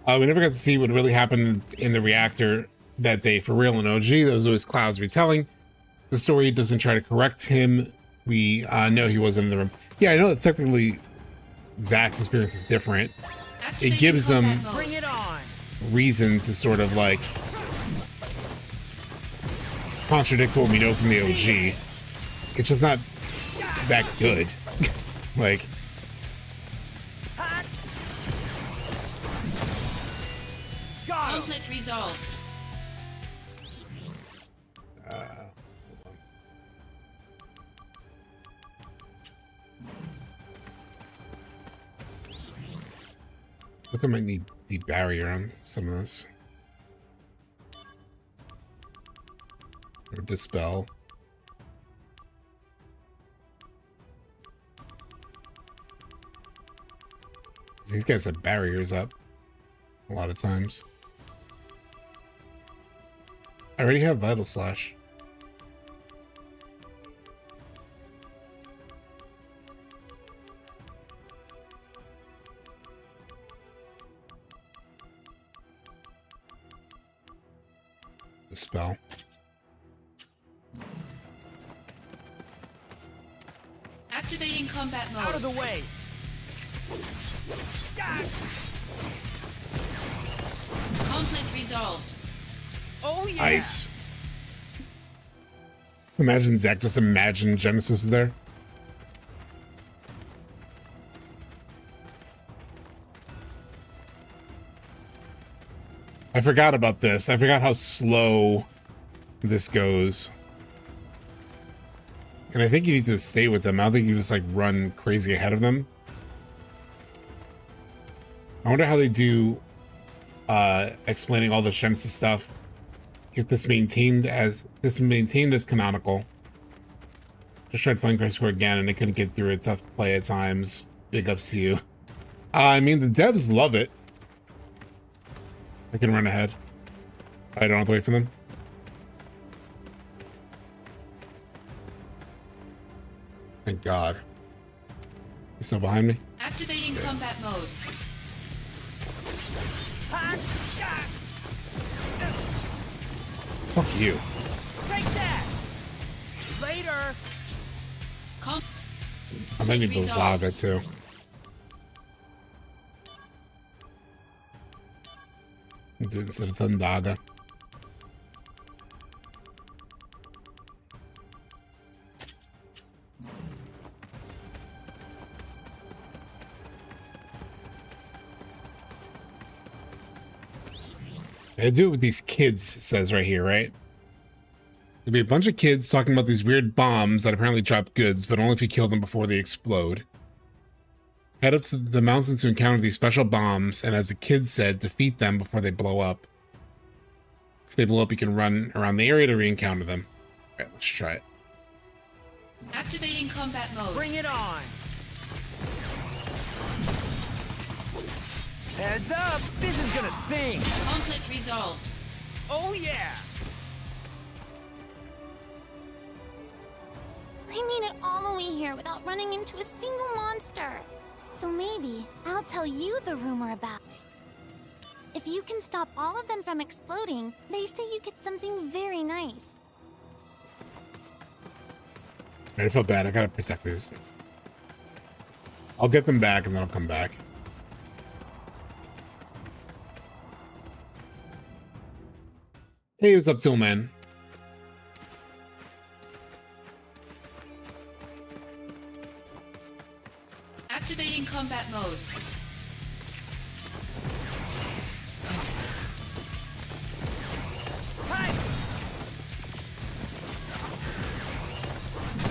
We never got to see what really happened in the reactor that day for real in OG. Those always Cloud's retelling. The story doesn't try to correct him. We know he wasn't in the room. Yeah, I know that technically Zach's experience is different. It gives them Bring it on. reason to sort of like contradict what we know from the OG. It's just not that good. Like, Conflict resolved. I think I might need the barrier on some of this. Or dispel. These guys have barriers up a lot of times. I already have Vital Slash. The spell. Activating combat mode. Out of the way! Conflict resolved. Oh yeah! Nice. Imagine Zach just imagine Genesis is there. I forgot about this. I forgot how slow this goes. And I think you need to stay with them. I don't think you just like run crazy ahead of them. I wonder how they do explaining all the Genesis stuff. If this maintained as canonical. Just tried playing Crisis Core again and I couldn't get through it. Tough to play at times. Big ups to you. I mean, the devs love it. I can run ahead. I don't have to wait for them. Thank God. He's still behind me. Activating combat mode. Fuck you. Take that! Later! I might need Bltzz too. I'll do it instead of Thundaga. I do it with these kids, it says right here, right? There'll be a bunch of kids talking about these weird bombs that apparently drop goods, but only if you kill them before they explode. Head up to the mountains to encounter these special bombs, and as the kids said, defeat them before they blow up. If they blow up, you can run around the area to re-encounter them. Alright, let's try it. Activating combat mode. Bring it on! Heads up! This is gonna sting! Conflict resolved. Oh yeah! I made it all the way here without running into a single monster. So maybe I'll tell you the rumor about it. If you can stop all of them from exploding, they say you get something very nice. I feel bad. I gotta protect these. I'll get them back and then I'll come back. Hey, what's up, Tool Man? Activating combat mode.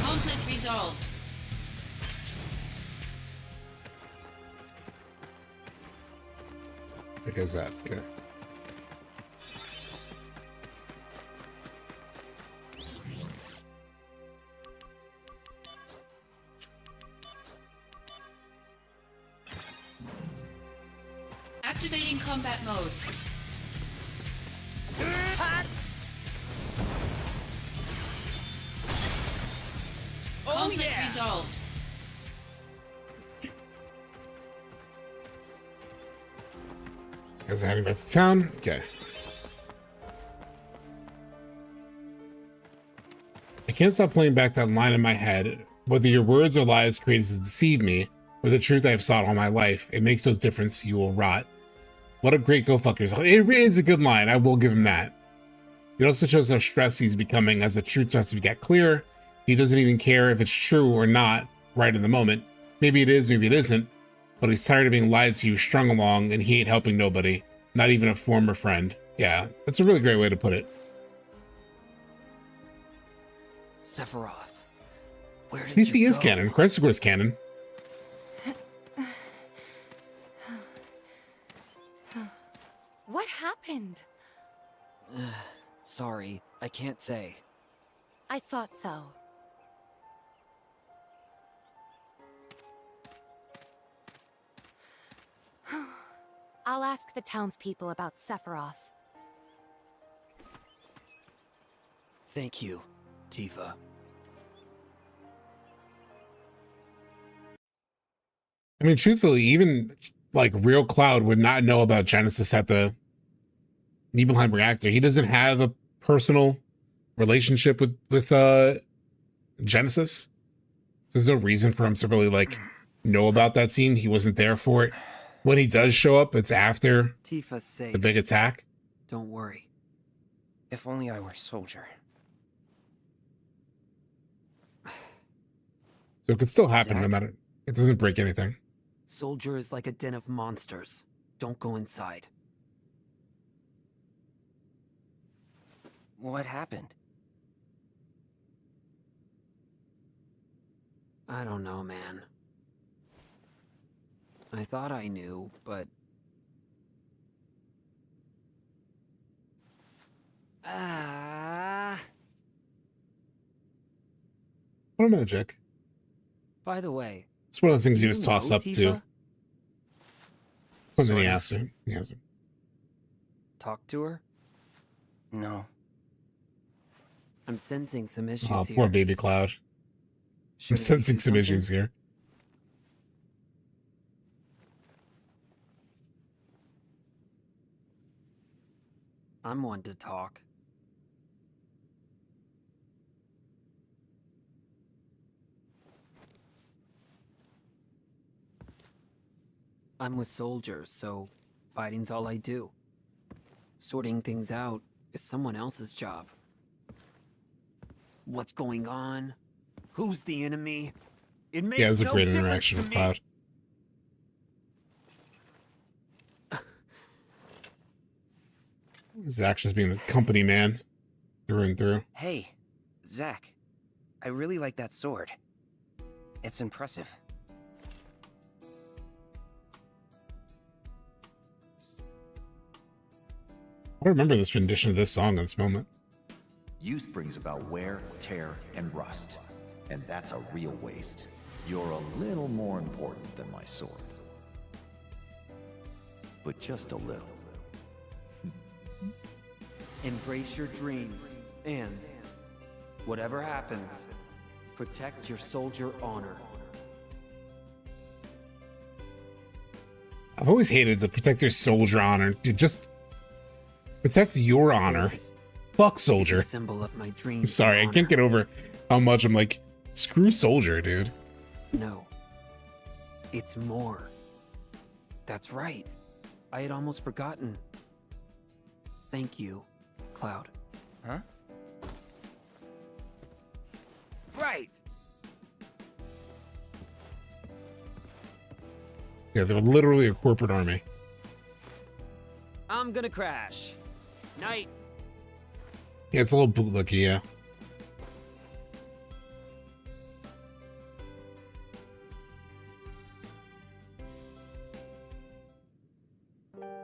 Conflict resolved. Because that, okay. Activating combat mode. Conflict resolved. Guys are heading back to town. Okay. I can't stop playing back that line in my head. Whether your words or lies created to deceive me, or the truth I have sought all my life, it makes no difference. You will rot. What a great go fuck yourself. It is a good line. I will give him that. It also shows how stressed he's becoming as the truth starts to get clearer. He doesn't even care if it's true or not right in the moment. Maybe it is, maybe it isn't. But he's tired of being lied to, strung along, and he ain't helping nobody. Not even a former friend. Yeah, that's a really great way to put it. Sephiroth. Where did CC you is go? canon. Crisis Core is canon. What happened? Sorry, I can't say. I thought so. I'll ask the townspeople about Sephiroth. Thank you, Tifa. I mean, truthfully, even like Real Cloud would not know about Genesis at the Nibelheim reactor. He doesn't have personal relationship with Genesis. There's no reason for him to really like know about that scene. He wasn't there for it. When he does show up, it's after Tifa's safe. the big attack. Don't worry. If only I were Soldier. So it could still happen no Zack? matter. It doesn't break anything. Soldier is like a den of monsters. Don't go inside. What happened? I don't know, man. I thought I knew, but... I don't know, Jack. By the way... It's one of those things do you just toss know up Tifa? to. And then he Sort of. asks her. He asks her. Talk to her? No. I'm sensing some issues Oh, here. poor baby Cloud. I'm Should we sensing do some something? issues here. I'm one to talk. I'm with soldiers, so fighting's all I do. Sorting things out is someone else's job. What's going on? Who's the enemy? It makes Yeah, it was a no great difference interaction to with me. Cloud. Zach's just being a company man through and through. Hey, Zack. I really like that sword. It's impressive. I don't remember this rendition of this song in this moment. Use brings about wear, tear, and rust. And that's a real waste. You're a little more important than my sword. But just a little. Embrace your dreams, and whatever happens, protect your soldier honor. I've always hated the protect your soldier honor. Dude, just protect your honor. This Fuck is soldier. a symbol of my dreams. I'm sorry, I and can't get over how much I'm like, screw soldier, dude. honor. No. It's more. That's right. I had almost forgotten. Thank you, Cloud. Huh? Right. Yeah, they're literally a corporate army. I'm gonna crash. Night. Yeah, it's a little bootlicky, yeah.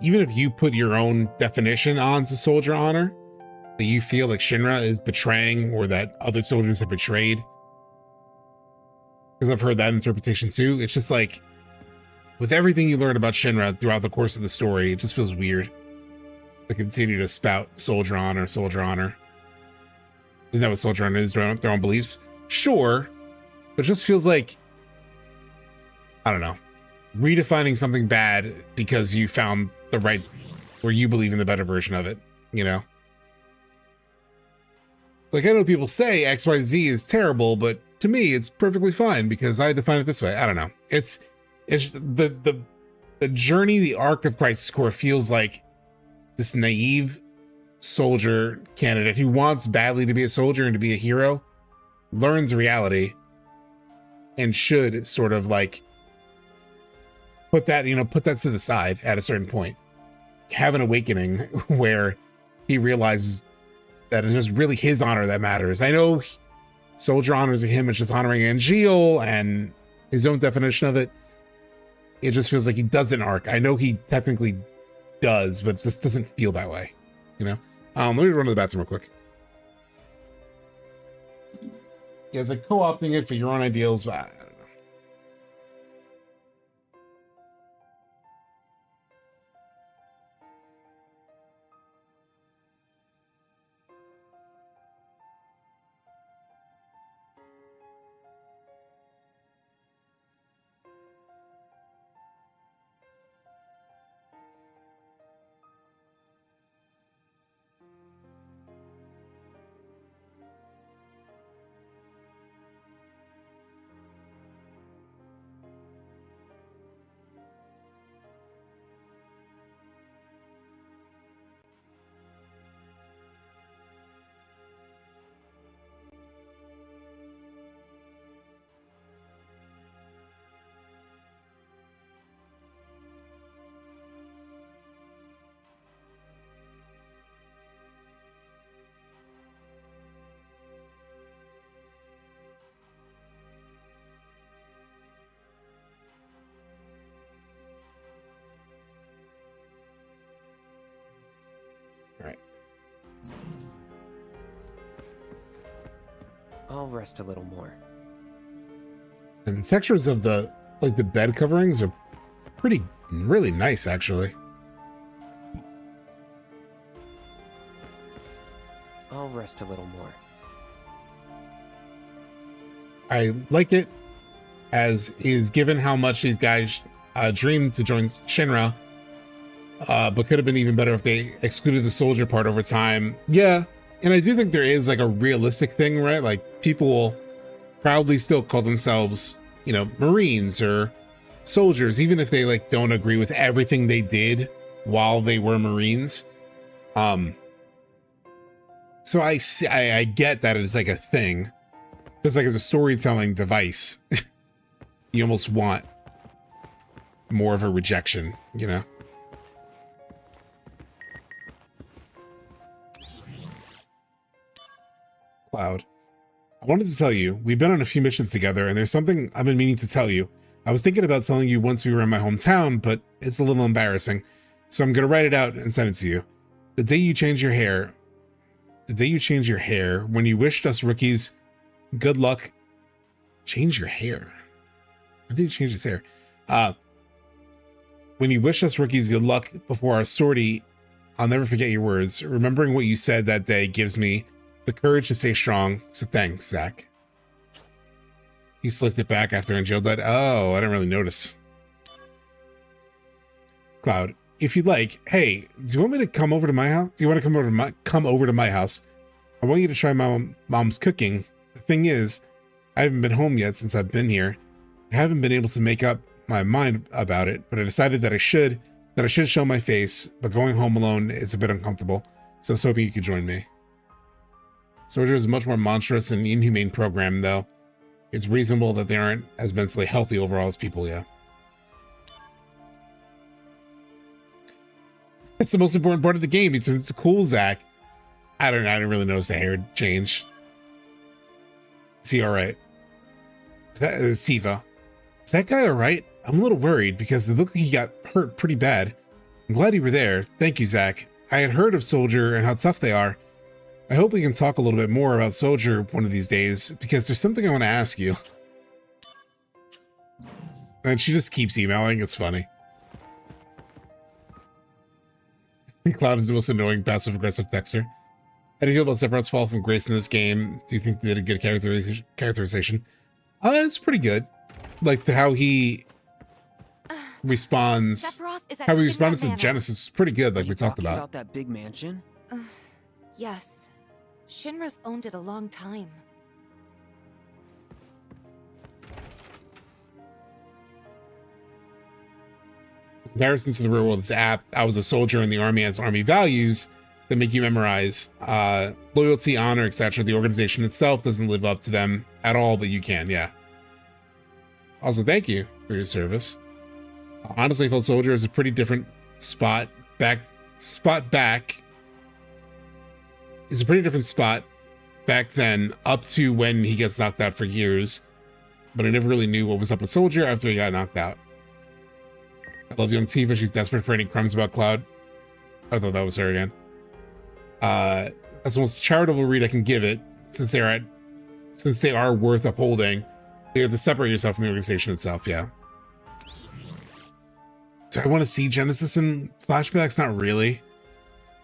Even if you put your own definition on the soldier honor, that you feel like Shinra is betraying or that other soldiers have betrayed, because I've heard that interpretation too, it's just like, with everything you learn about Shinra throughout the course of the story, it just feels weird to continue to spout soldier honor, soldier honor. Isn't that what soldier honor is? Their own beliefs? Sure, but it just feels like, I don't know, redefining something bad because you found the right, where you believe in the better version of it, you know? Like, I know people say XYZ is terrible, but to me, it's perfectly fine because I define it this way. I don't know. It's the journey, the arc of Crisis Core feels like this naive soldier candidate who wants badly to be a soldier and to be a hero, learns reality, and should sort of like put that to the side at a certain point. Have an awakening where he realizes that it's just really his honor that matters. I know soldier honors of him, it's just honoring Angeal and his own definition of it. It just feels like he doesn't arc. I know he technically does, but it just doesn't feel that way, you know? Let me run to the bathroom real quick. Yeah, it's like co-opting it for your own ideals, but I don't know. I'll rest a little more. And the textures of the bed coverings are really nice, actually. I'll rest a little more. I like it as is, given how much these guys dreamed to join Shinra, but could have been even better if they excluded the soldier part over time. Yeah, and I do think there is like a realistic thing, right? Like people will proudly still call themselves, you know, Marines or soldiers, even if they like don't agree with everything they did while they were Marines. So I get that it's like a thing. Just like as a storytelling device, you almost want more of a rejection, you know? Cloud, I wanted to tell you, we've been on a few missions together, and there's something I've been meaning to tell you. I was thinking about telling you once we were in my hometown, but it's a little embarrassing. So I'm gonna write it out and send it to you. The day you change your hair, when you wished us rookies good luck. Change your hair. I think he changed his hair. When you wish us rookies good luck before our sortie, I'll never forget your words. Remembering what you said that day gives me the courage to stay strong. So thanks, Zach. He slicked it back after Angel died. Oh, I didn't really notice. Cloud, if you'd like, hey, do you want me to come over to my house? Do you want to come over to my house? I want you to try my mom's cooking. The thing is, I haven't been home yet since I've been here. I haven't been able to make up my mind about it, but I decided that I should show my face, but going home alone is a bit uncomfortable, so I was hoping you could join me. Soldier is a much more monstrous and inhumane program, though. It's reasonable that they aren't as mentally healthy overall as people, yeah. It's the most important part of the game. It's cool, Zach. I didn't really notice the hair change. Is he all right? Is Siva? Is that guy all right? I'm a little worried because it looked like he got hurt pretty bad. I'm glad you were there. Thank you, Zach. I had heard of Soldier and how tough they are. I hope we can talk a little bit more about Soldier one of these days, because there's something I want to ask you. And she just keeps emailing. It's funny. Cloud is the most annoying passive-aggressive texter. How do you feel about Sephiroth's fall from grace in this game? Do you think they did a good characterization? It's pretty good. Like how he responds, how he responded to Genesis is pretty good, like we talked about. That big mansion? Yes. Shinra's owned it a long time. Comparisons to the real world is apt. I was a soldier in the army as army values that make you memorize loyalty, honor, etc. The organization itself doesn't live up to them at all, but you can, yeah. Also, thank you for your service. Honestly, I felt Soldier is a pretty different spot back then up to when he gets knocked out for years, but I never really knew what was up with Soldier after he got knocked out. I love young Tifa. She's desperate for any crumbs about Cloud. I thought that was her again. That's the most charitable read I can give it, since they are worth upholding. You have to separate yourself from the organization itself, yeah. Do I want to see Genesis in flashbacks? Not really.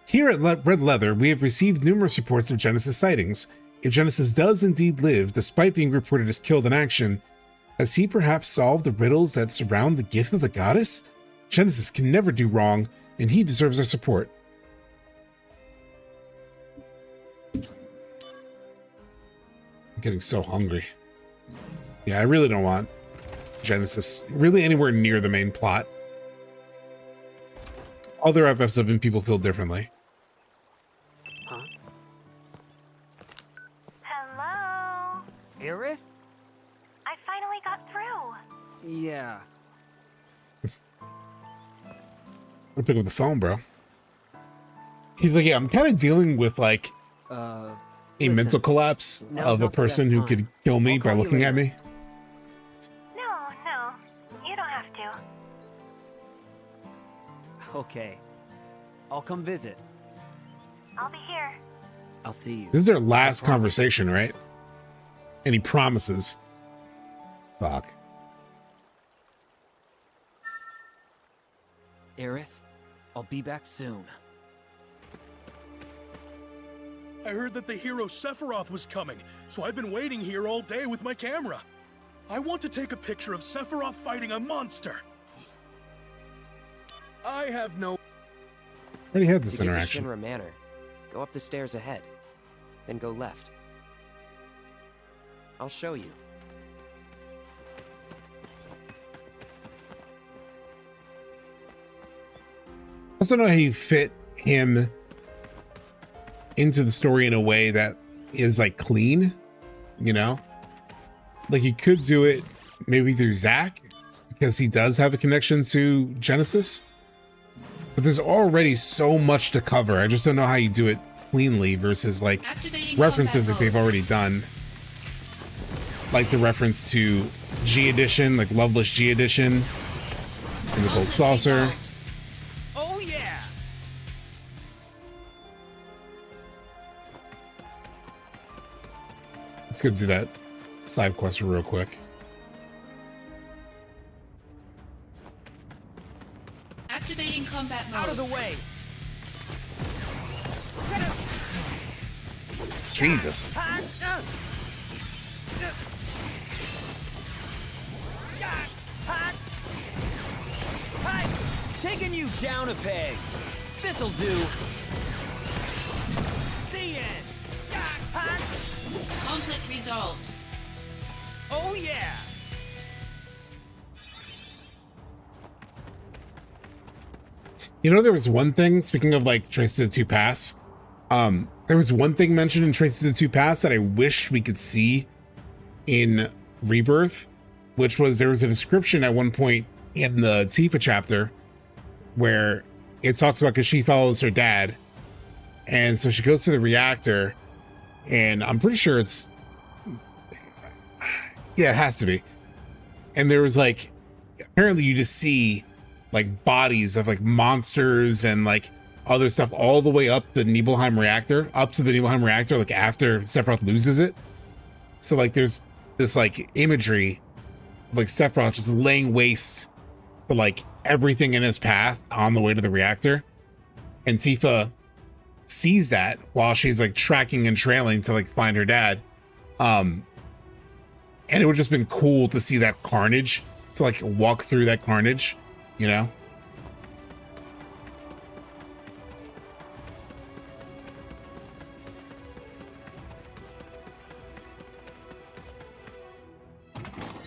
Here at Red Leather, we have received numerous reports of Genesis sightings. If Genesis does indeed live, despite being reported as killed in action, has he perhaps solved the riddles that surround the gift of the goddess? Genesis can never do wrong, and he deserves our support. I'm getting so hungry. Yeah, I really don't want Genesis really anywhere near the main plot. Other FF7 people feel differently. Hello? Aerith? I finally got through. Yeah. I'm gonna pick up the phone, bro. He's like, yeah, I'm kind of dealing with like a mental collapse of a person who could kill me by looking at me. No, you don't have to. Okay. I'll come visit. I'll be here. I'll see you. This is their last conversation, right? any promises. Fuck. Aerith, I'll be back soon. I heard that the hero Sephiroth was coming, so I've been waiting here all day with my camera. I want to take a picture of Sephiroth fighting a monster. I have no... Already had this To get to interaction. Shinra Manor, go up the stairs ahead, then go left. I'll show you. I also know how you fit him into the story in a way that is like clean, you know? Like you could do it maybe through Zack, because he does have a connection to Genesis. But there's already so much to cover. I just don't know how you do it cleanly versus like references that they've already done. Like the reference to G Edition, like Loveless G Edition, and the Gold Saucer. Oh yeah! Let's go do that side quest real quick. Activating combat mode. Out of the way! Jesus. Taking you down a peg. This'll do. The end. Conflict resolved. Oh yeah! You know, there was one thing, speaking of like Traces of Two Pass, there was one thing mentioned in Traces of Two Pass that I wish we could see in Rebirth, which was there was a description at one point in the Tifa chapter where it talks about, because she follows her dad, and so she goes to the reactor, and I'm pretty sure it's, yeah, it has to be. And there was like, apparently you just see like bodies of like monsters and like other stuff all the way up the Nibelheim reactor, up to the Nibelheim reactor, like after Sephiroth loses it. So like there's this like imagery of like Sephiroth just laying waste to like everything in his path on the way to the reactor. And Tifa sees that while she's like tracking and trailing to like find her dad. And it would just been cool to see that carnage, to like walk through that carnage, you know?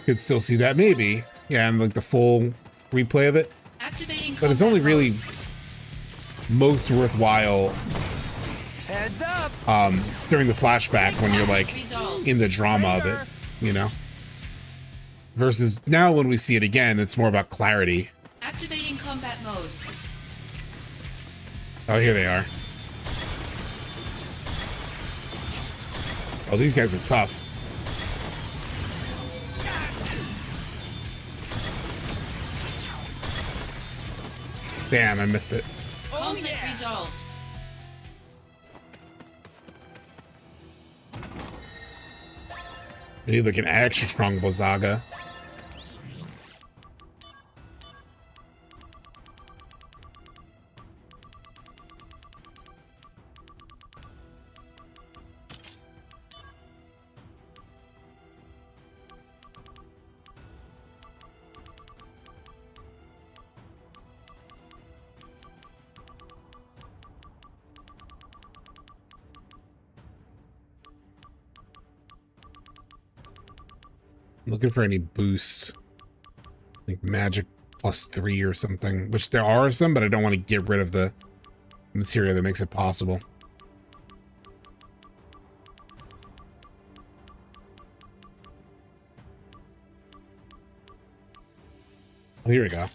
Could still see that maybe. Yeah, and like the full replay of it. But it's only really most worthwhile Heads up! During the flashback when you're like in the drama of it, you know? Versus now when we see it again, it's more about clarity. Activating combat mode. Oh, here they are. Oh, these guys are tough. Damn, I missed it. Conflict resolved. I need like an extra strong Bltzz. Looking for any boosts, like magic +3 or something, which there are some, but I don't want to get rid of the material that makes it possible. Oh, here we go.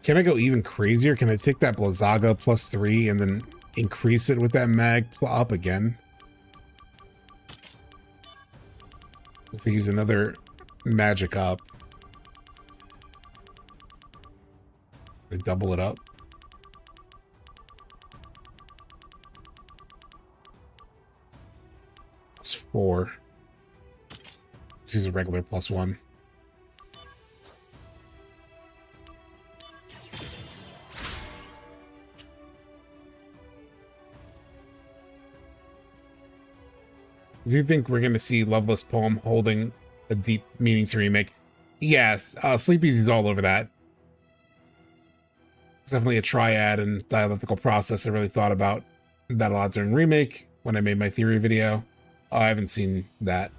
Can I go even crazier? Can I take that Bltzz +3 and then increase it with that mag up again? If I use another magic up. We double it up. It's 4. Let's use a regular +1. Do you think we're going to see Loveless poem holding a deep meaning to remake? Yes, Sleepezy's all over that. It's definitely a triad and dialectical process I really thought about that a lot during remake when I made my theory video. I haven't seen that.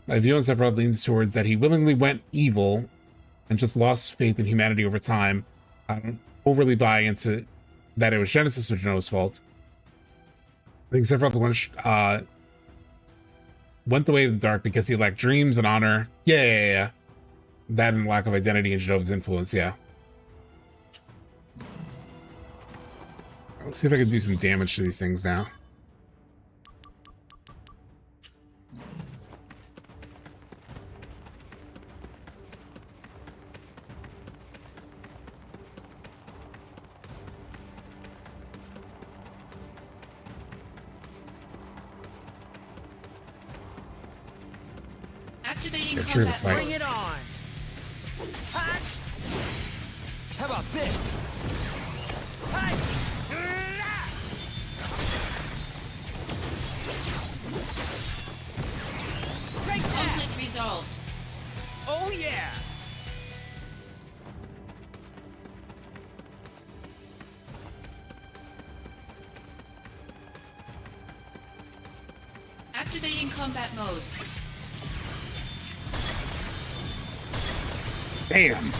My view on Sephiroth leans towards that he willingly went evil and just lost faith in humanity over time. I don't overly buy into that it was Genesis or Genoa's fault. I think Sephiroth went the way of the dark because he lacked dreams and honor. Yeah. That and lack of identity and Genoa's influence, yeah. Let's see if I can do some damage to these things now. Activating True combat fight. mode. Bring it on! Hot! How about this? Hot! Take that! Conflict resolved. Oh yeah! Activating combat mode. Damn.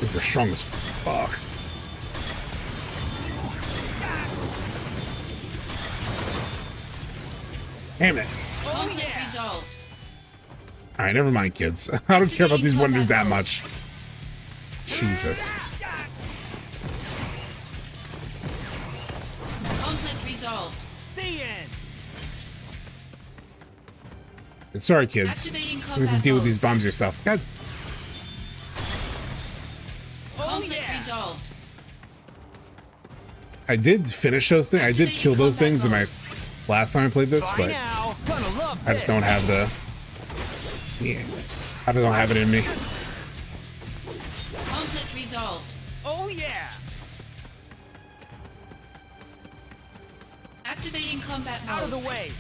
These are strong as fuck. Damn it. Conflict resolved. Alright, never mind, kids. I don't care about these wonders that much. Jesus. Conflict resolved. The end! Sorry, kids. Activating You have to combat deal with mode. these bombs yourself. God. Conflict resolved. I did finish those things. I did kill those things in my last time I played this, but I just don't have the... Yeah. I don't have it in me. Conflict resolved. Oh yeah! Activating combat mode. Out of the way!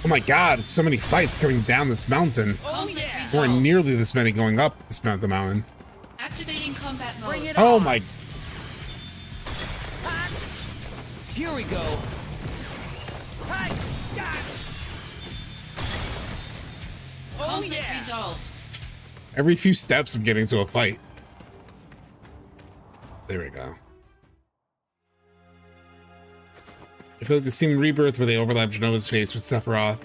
Oh my god, so many fights coming down this mountain. Conflict Or resolved. nearly this many going up this mountain. Activating combat mode. Bring it Oh on! my... Here we go! Hi! Oh Conflict yeah! resolved. Every few steps I'm getting to a fight. There we go. I feel like the scene in Rebirth where they overlap Genoa's face with Sephiroth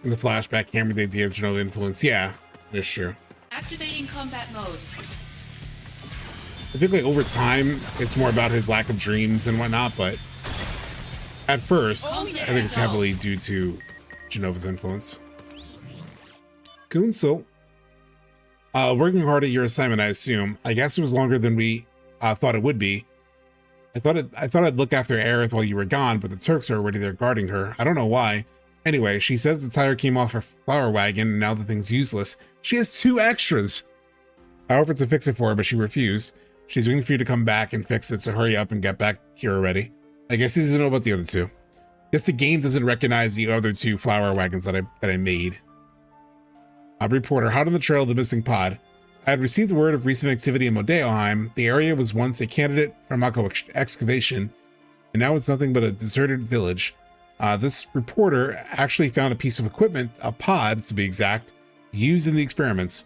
in the flashback hammered the idea of Genoa influence. Yeah, that's true. Activating combat mode. I think like over time it's more about his lack of dreams and whatnot, but at first I think it's heavily due to Genoa's influence. Kunsel. Working hard at your assignment, I assume. I guess it was longer than we thought it would be. I thought I'd look after Aerith while you were gone, but the Turks are already there guarding her. I don't know why. Anyway, she says the tire came off her flower wagon and now the thing's useless. She has 2 extras. I offered to fix it for her, but she refused. She's waiting for you to come back and fix it, so hurry up and get back here already. I guess he doesn't know about the other 2. Guess the game doesn't recognize the other 2 flower wagons that I made. Reporter, hot on the trail of the missing pod. I had received word of recent activity in Nibelheim. The area was once a candidate for Mako excavation, and now it's nothing but a deserted village. This reporter actually found a piece of equipment, a pod to be exact, used in the experiments.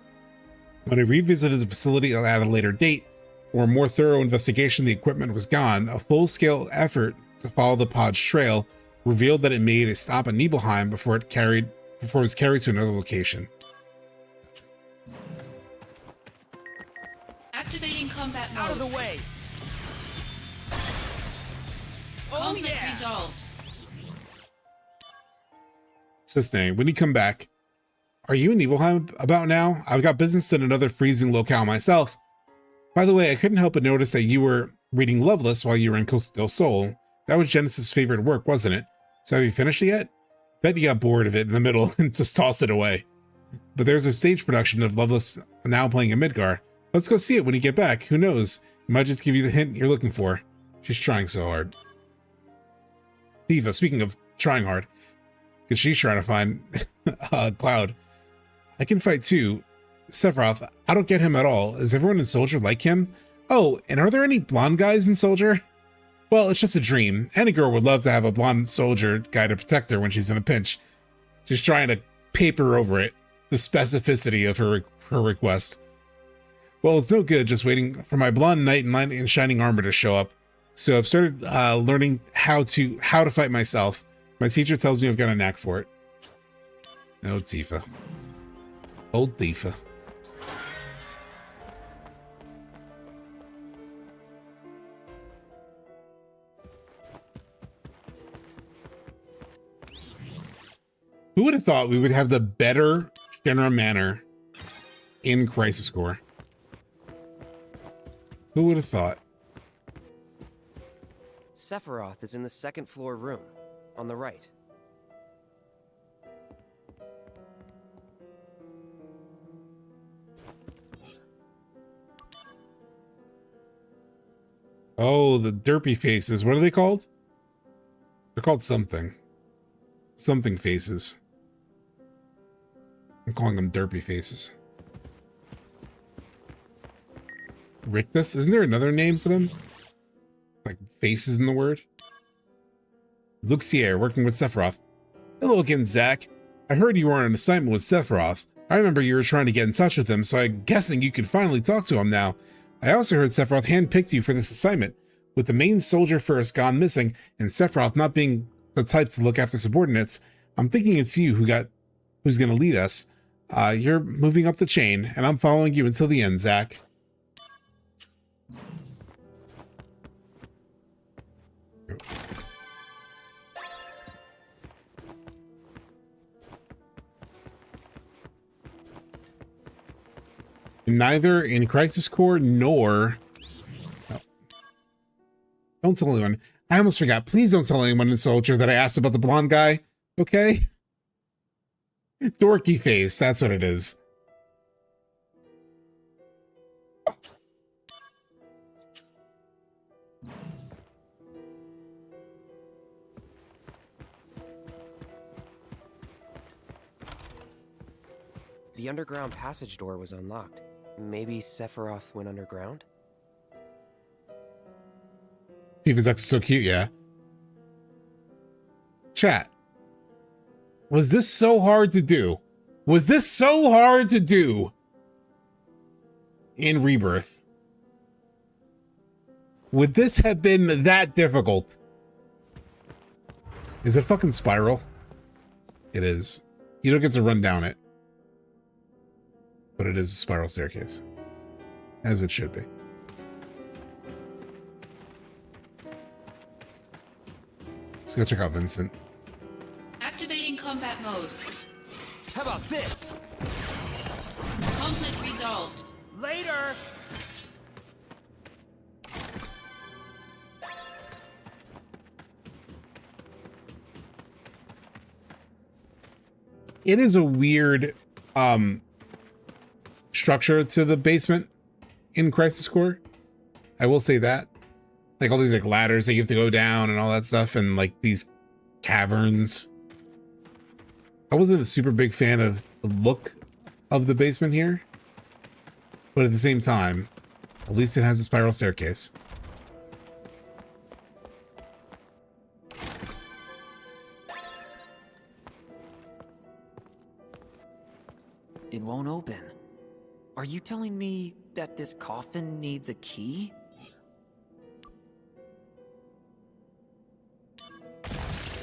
When I revisited the facility at a later date, or a more thorough investigation, the equipment was gone. A full-scale effort to follow the pod's trail revealed that it made a stop at Nibelheim before it was carried to another location. Activating combat mode. Out of the way! Conflict resolved. Cisne, when you come back, are you in Nibelheim about now? I've got business in another freezing locale myself. By the way, I couldn't help but notice that you were reading Loveless while you were in Costa del Sol. That was Genesis' favorite work, wasn't it? So have you finished it yet? Bet you got bored of it in the middle and just tossed it away. But there's a stage production of Loveless now playing in Midgar. Let's go see it when you get back. Who knows? It might just give you the hint you're looking for. She's trying so hard. Tifa, speaking of trying hard, because she's trying to find Cloud. I can fight too. Sephiroth, I don't get him at all. Is everyone in Soldier like him? Oh, and are there any blonde guys in Soldier? Well, it's just a dream. Any girl would love to have a blonde soldier guy to protect her when she's in a pinch. She's trying to paper over it, the specificity of her request. Well, it's no good just waiting for my blonde knight in shining armor to show up. So I've started learning how to fight myself. My teacher tells me I've got a knack for it. Oh, Tifa. Old Tifa. Who would have thought we would have the better Shinra Manor in Crisis Core? Who would have thought? Sephiroth is in the second floor room, on the right. Oh, the derpy faces. What are they called? They're called something. Something faces. I'm calling them derpy faces. Rictus? Isn't there another name for them? Like faces in the word? Luxier, working with Sephiroth. Hello again, Zack. I heard you were on an assignment with Sephiroth. I remember you were trying to get in touch with him, so I'm guessing you can finally talk to him now. I also heard Sephiroth handpicked you for this assignment. With the main soldier first gone missing, and Sephiroth not being the type to look after subordinates, I'm thinking it's you who's gonna lead us. You're moving up the chain, and I'm following you until the end, Zack. Neither in Crisis Core nor... Oh. Don't tell anyone. I almost forgot. Please don't tell anyone in Soldier that I asked about the blonde guy. Okay? Dorky face. That's what it is. The underground passage door was unlocked. Maybe Sephiroth went underground? Tifa's actually so cute, yeah. Chat. Was this so hard to do? Was this so hard to do in Rebirth? Would this have been that difficult? Is it fucking Spiral? It is. You don't get to run down it. But it is a spiral staircase. As it should be. Let's go check out Vincent. Activating combat mode. How about this? Conflict resolved. Later! It is a weird structure to the basement in Crisis Core. I will say that. Like all these like ladders that you have to go down and all that stuff, and like these caverns. I wasn't a super big fan of the look of the basement here, but at the same time, at least it has a spiral staircase. It won't open. Are you telling me that this coffin needs a key?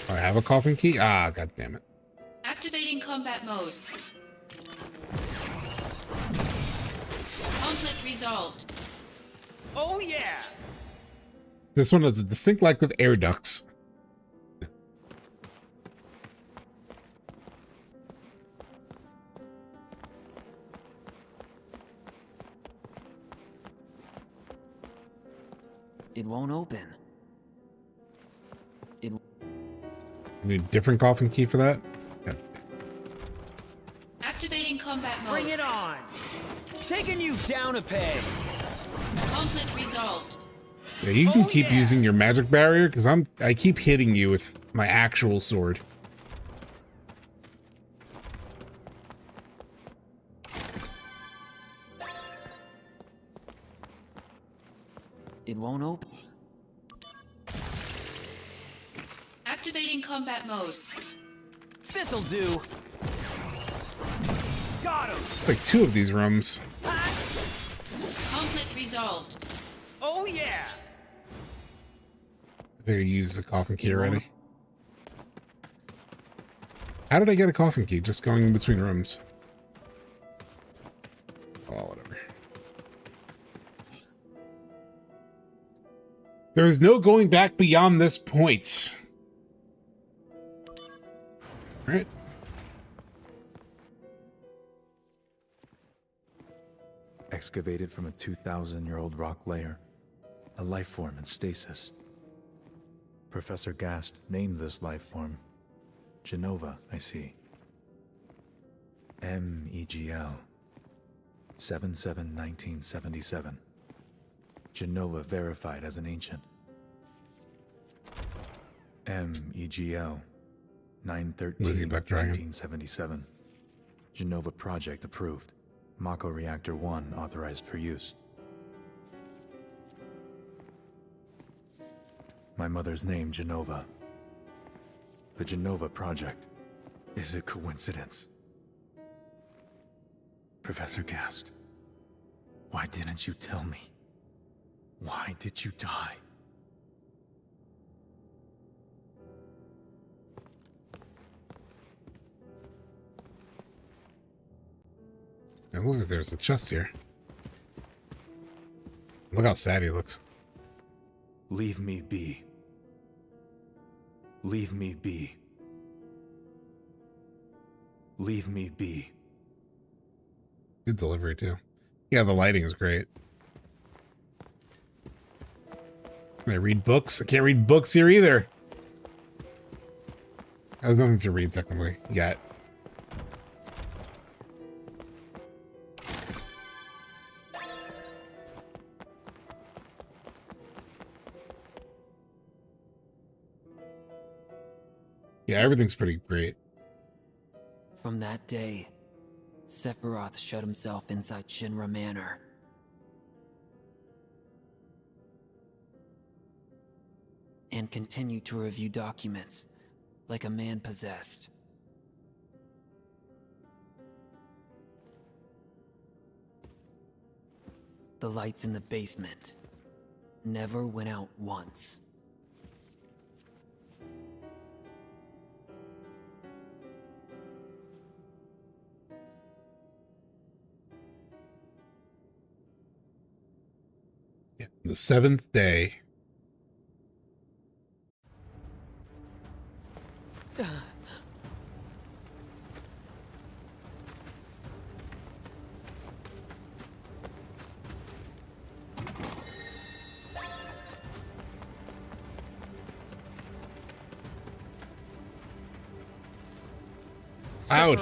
I have a coffin key? Ah, god damn it. Activating combat mode. Conflict resolved. Oh yeah! This one has a distinct lack of air ducts. It won't open. You need a different coffin key for that? Yeah. Activating combat mode. Bring it on! Taking you down a peg! Conflict resolved. Yeah, you can keep using your magic barrier because I keep hitting you with my actual sword. It won't open. Activating combat mode. This'll do. Got him. It's like 2 of these rooms. Conflict resolved. Oh yeah. I think I used the coffin key already. How did I get a coffin key? Just going in between rooms. Oh, whatever. There is no going back beyond this point. All right. Excavated from a 2,000-year-old rock layer, a life form in stasis. Professor Gast named this life form Genova, I see. MEGL 77-1977. Genova verified as an ancient. MEGL 9/13/1977. Genova project approved. Mako Reactor 1 authorized for use. My mother's name, Genova. The Genova project. Is it coincidence? Professor Gast, why didn't you tell me? Why did you die? And look, there's a chest here. Look how sad he looks. Leave me be. Leave me be. Leave me be. Good delivery, too. Yeah, the lighting is great. Can I read books? I can't read books here either. There's nothing to read, technically, yet. Yeah, everything's pretty great. From that day, Sephiroth shut himself inside Shinra Manor. And continued to review documents like a man possessed. The lights in the basement never went out once. Yeah, the 7th day. Out.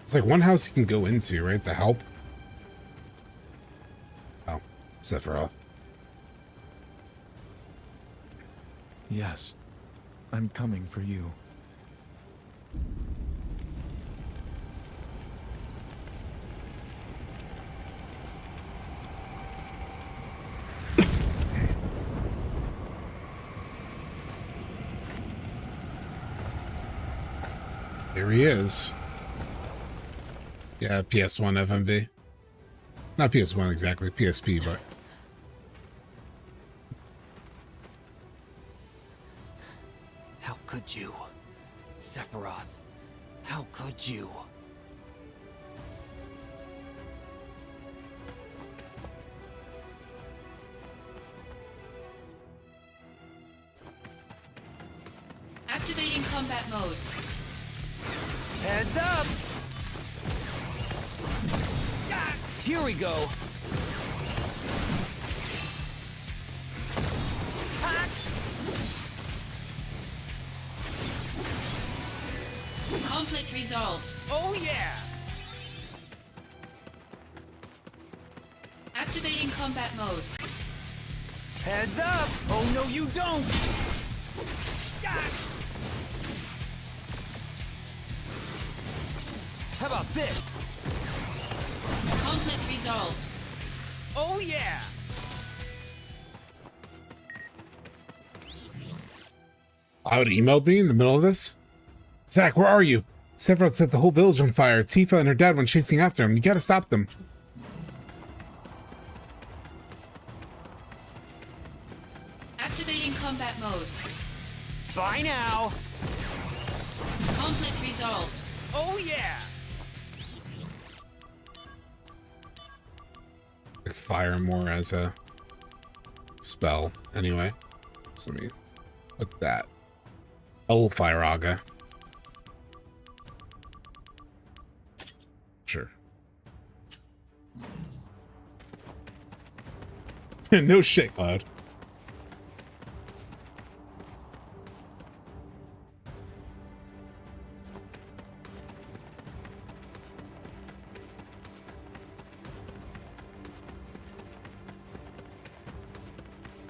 It's like one house you can go into, right, to help. Oh, Sephiroth. Yes, I'm coming for you. There he is. Yeah, PS1 FMV. Not PS1 exactly, PSP, but... How could you? Sephiroth, how could you? Activating combat mode. Heads up! Here we go. Conflict resolved. Oh yeah! Activating combat mode. Heads up! Oh no, you don't! How about this? Conflict resolved. Oh yeah! I would emailed me in the middle of this. Zach, where are you? Sephiroth set the whole village on fire. Tifa and her dad went chasing after him. You gotta stop them. Activating combat mode. Bye now! Conflict resolved. Oh yeah! Fire more as a spell. Anyway, so let me put that. Oh, Fire Aga. Sure. No shit, Cloud.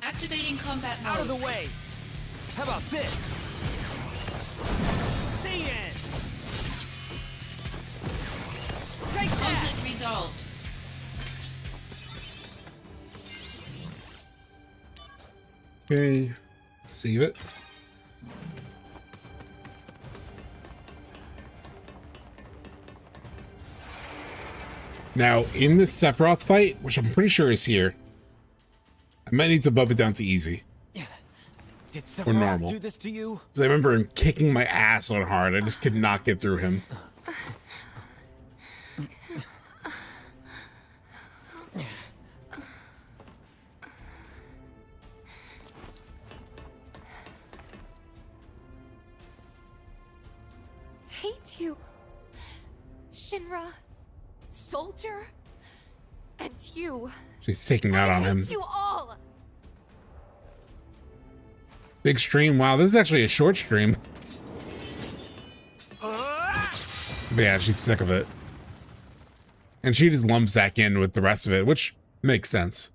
Activating combat mode. Out of the way! How about this? The end! Take that! Conflict resolved. Okay, save it. Now, in this Sephiroth fight, which I'm pretty sure is here, I might need to bump it down to easy. Did Or normal. Sephiroth do this to you? Because I remember him kicking my ass on hard. I just could not get through him. Hate you. Shinra, Soldier, and you. She's taking out on him. Hate you all. Big stream. Wow, this is actually a short stream. But yeah, she's sick of it. And she just lumps Zack in with the rest of it, which makes sense.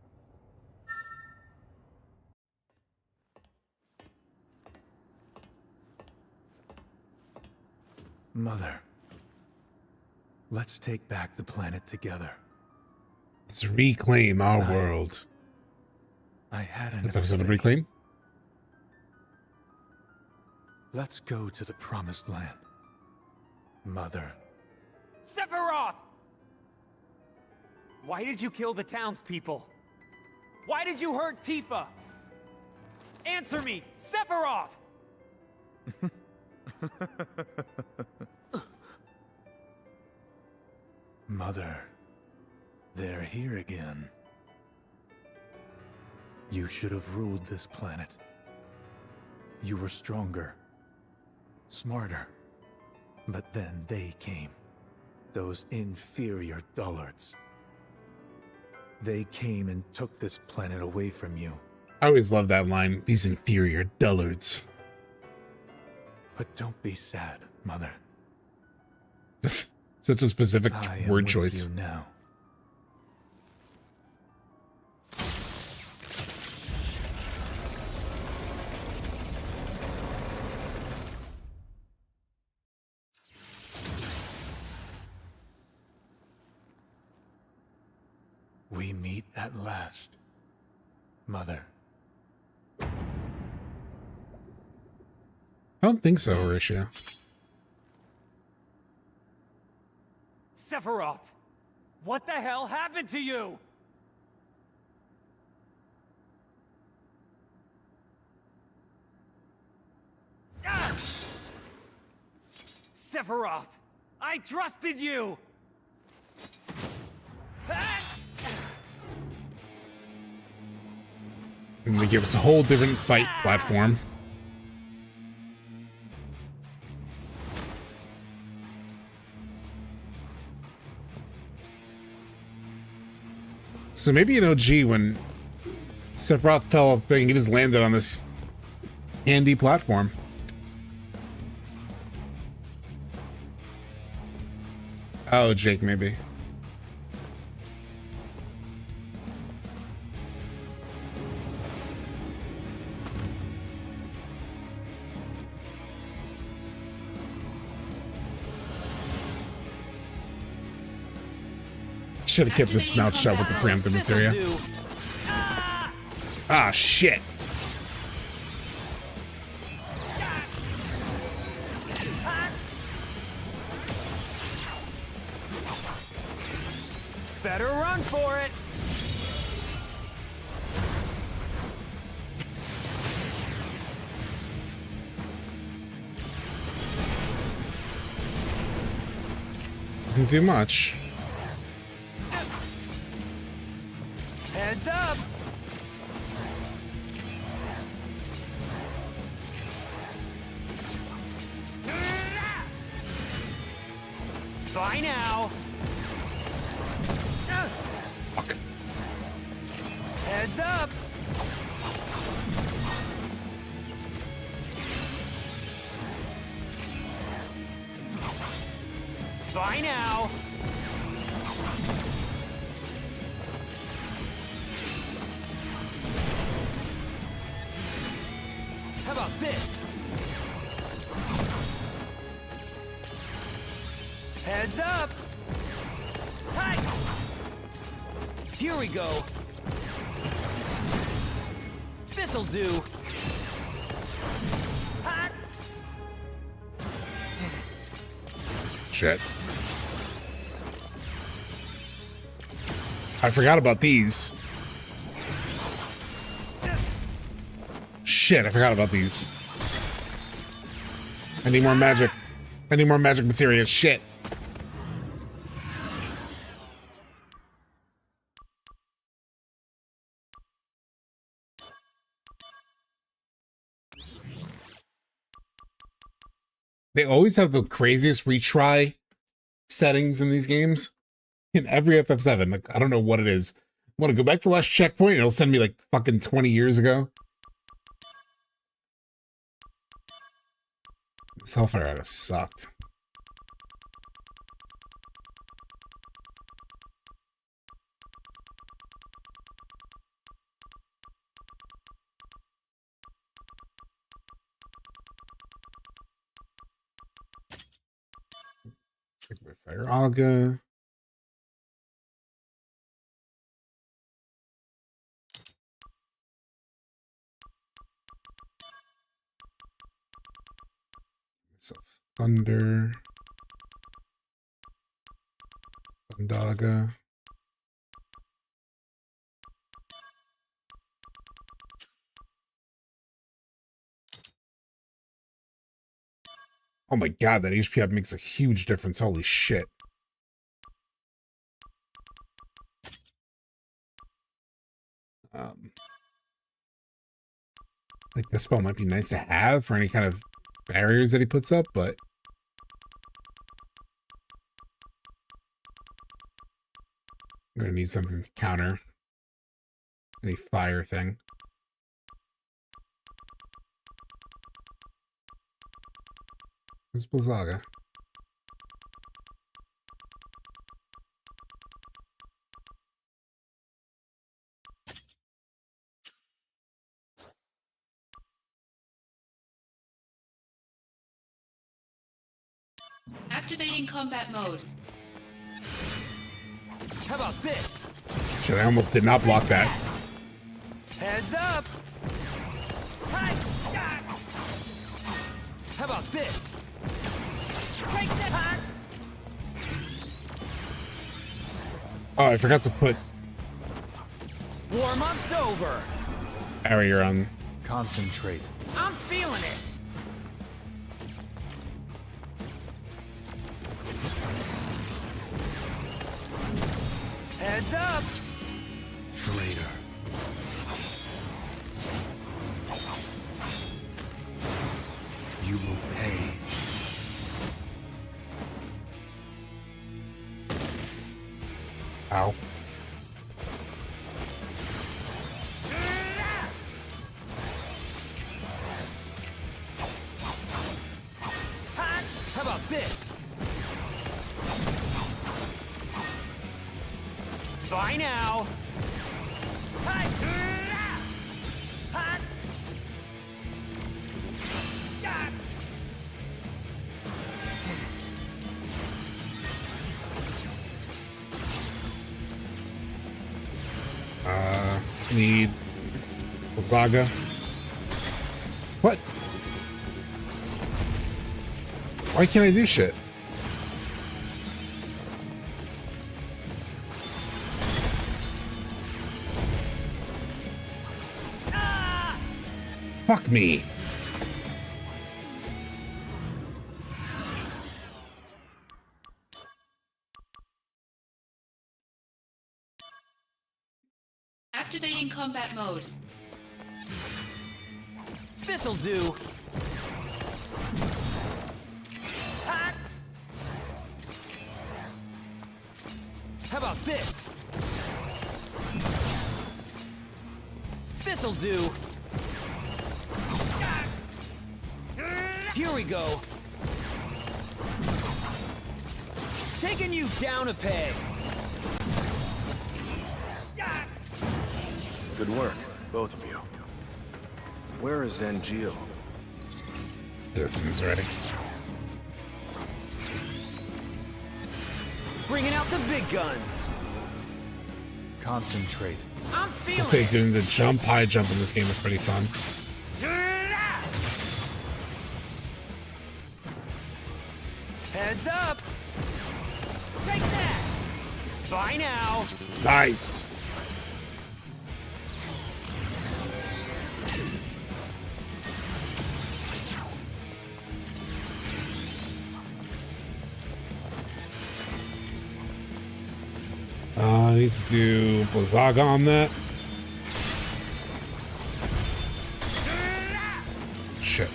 Mother, let's take back the planet together. Let's reclaim our world. I had an FF7 Reclaim? Let's go to the promised land. Mother. Sephiroth! Why did you kill the townspeople? Why did you hurt Tifa? Answer me, Sephiroth! Mother, they're here again. You should have ruled this planet. You were stronger, smarter, but then they came. Those inferior dullards. They came and took this planet away from you. I always love that line. These inferior dullards. But don't be sad, Mother. Such a specific I am word with choice. You now. We meet at last, Mother. I don't think so, Horatio. Sephiroth! What the hell happened to you? Ah! Sephiroth! I trusted you! Ah! And they give us a whole different fight platform. So maybe in OG, when Sephiroth fell off thing, he just landed on this handy platform. Oh, Jake, maybe. Should have kept this mouth shut with the preemptive materia. Ah, shit. Better run for it. Doesn't do much. Heads up. Bye now. Fuck. Heads up. Bye now. How about this? Heads up. Hi. Here we go. This'll do. Ha. Shit. I forgot about these. Shit, I forgot about these. I need more magic. I need more magic materia. Shit. They always have the craziest retry settings in these games. In every FF7, like, I don't know what it is. I want to go back to the last checkpoint, and it'll send me like fucking 20 years ago. This Hellfire Artist sucked. Fire Alga. Thunder. Thundaga. Oh my god, that HP up makes a huge difference. Holy shit. Like, this spell might be nice to have for any kind of barriers that he puts up, but I'm gonna need something to counter any fire thing. Where's Bltzz? Activating combat mode. How about this? Shit, I almost did not block that. Heads up. Hi. How about this? Take that. Oh, I forgot to put Warm-up's over. barrier on. Concentrate. I'm feeling it. Heads up. Traitor. You will pay. Ow. this? Bye now. Need Zaga. What? Why can't I do shit? Fuck me. Activating combat mode. This'll do. How about this? This'll do. Here we go. Taking you down a peg. Good work, both of you. Where is Angel? This is ready. Bringing out the big guns. Concentrate. I'm feeling I'll say it. doing the high jump in this game is pretty fun. Heads up. Take that. Bye now. Nice. Needs to do Bltzz on that. Shit.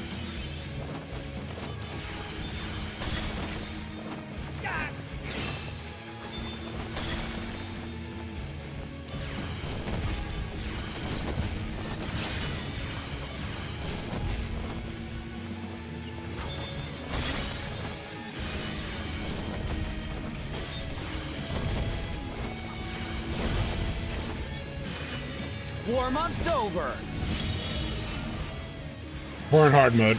Warm-up's over. We're in hard mode.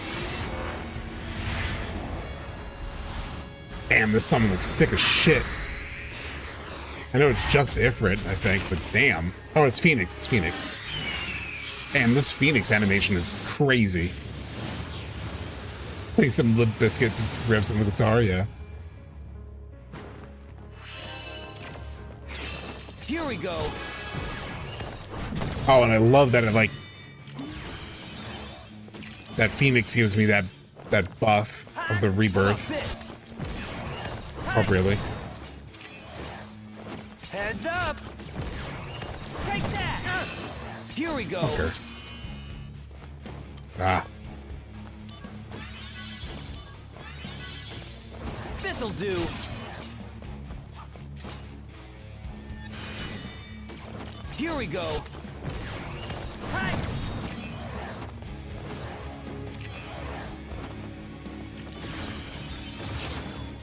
Damn, this summon looks sick as shit. I know it's just Ifrit, I think, but damn. Oh, it's Phoenix. It's Phoenix. Damn, this Phoenix animation is crazy. Like some Limp Bizkit riffs on the guitar, yeah. Here we go. Oh, and I love that it, like, that Phoenix gives me that buff of the rebirth. Oh, really? Heads up. Take that. Here we go. Okay. Ah. This'll do. Here we go.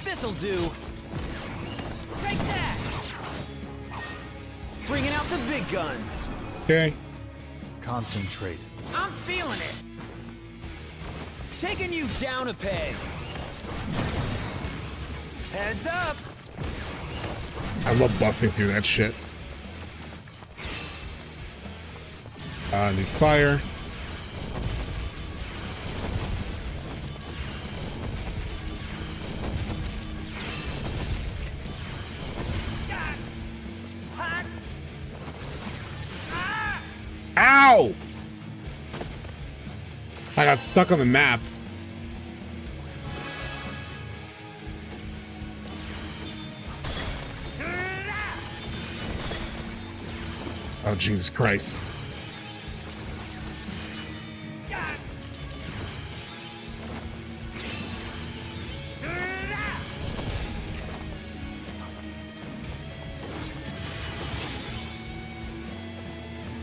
This'll do. Take that. Bringing out the big guns. Okay. Concentrate. I'm feeling it. Taking you down a peg. Heads up. I love busting through that shit. Need fire. Ow! I got stuck on the map. Oh, Jesus Christ.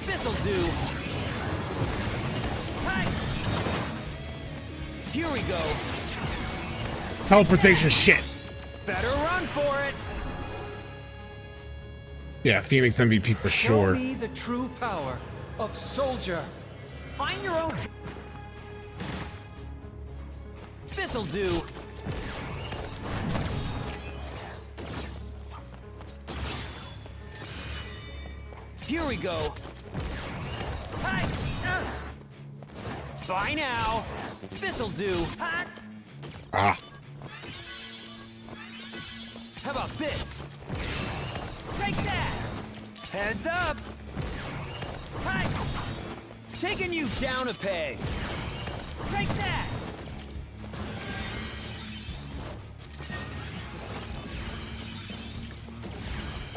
This'll do. Here we go. This teleportation shit. Better run for it. Yeah, Phoenix MVP for sure. Show me the true power of Soldier. Find your own. This'll do. Here we go. Hi. Bye now. This'll do. Ah. How about this? Take that. Heads up. Hi. Taking you down a peg. Take that.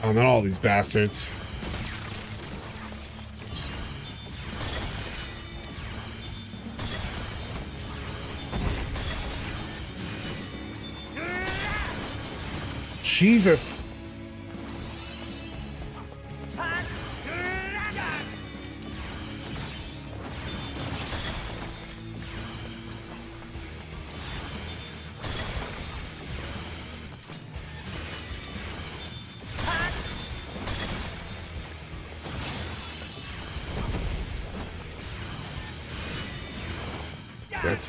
Oh, not all these bastards. Jesus. Good.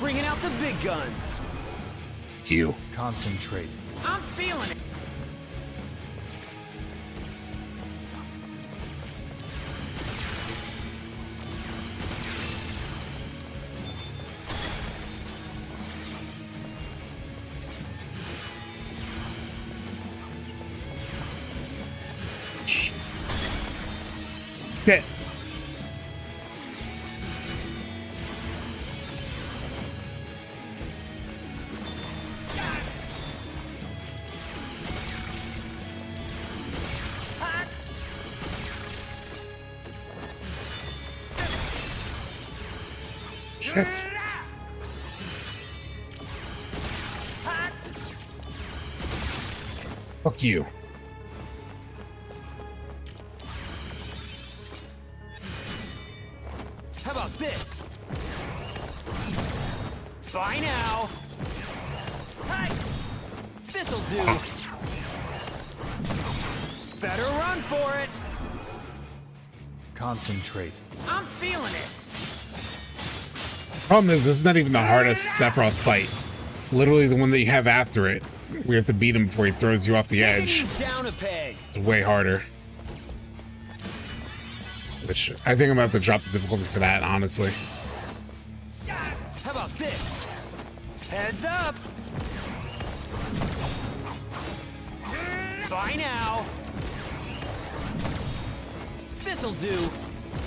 Bringing out the big guns. You. Concentrate. I'm feeling it. Okay. Shit. Fuck you. How about this? Bye now. Hi. This'll do. Better run for it. Concentrate. I'm feeling it. Problem is, this is not even the hardest Sephiroth fight. Literally the one that you have after it. We have to beat him before he throws you off the edge. Down a peg. It's way harder. Which I think I'm gonna have to drop the difficulty for that, honestly. How about this? Heads up. Bye now. This'll do.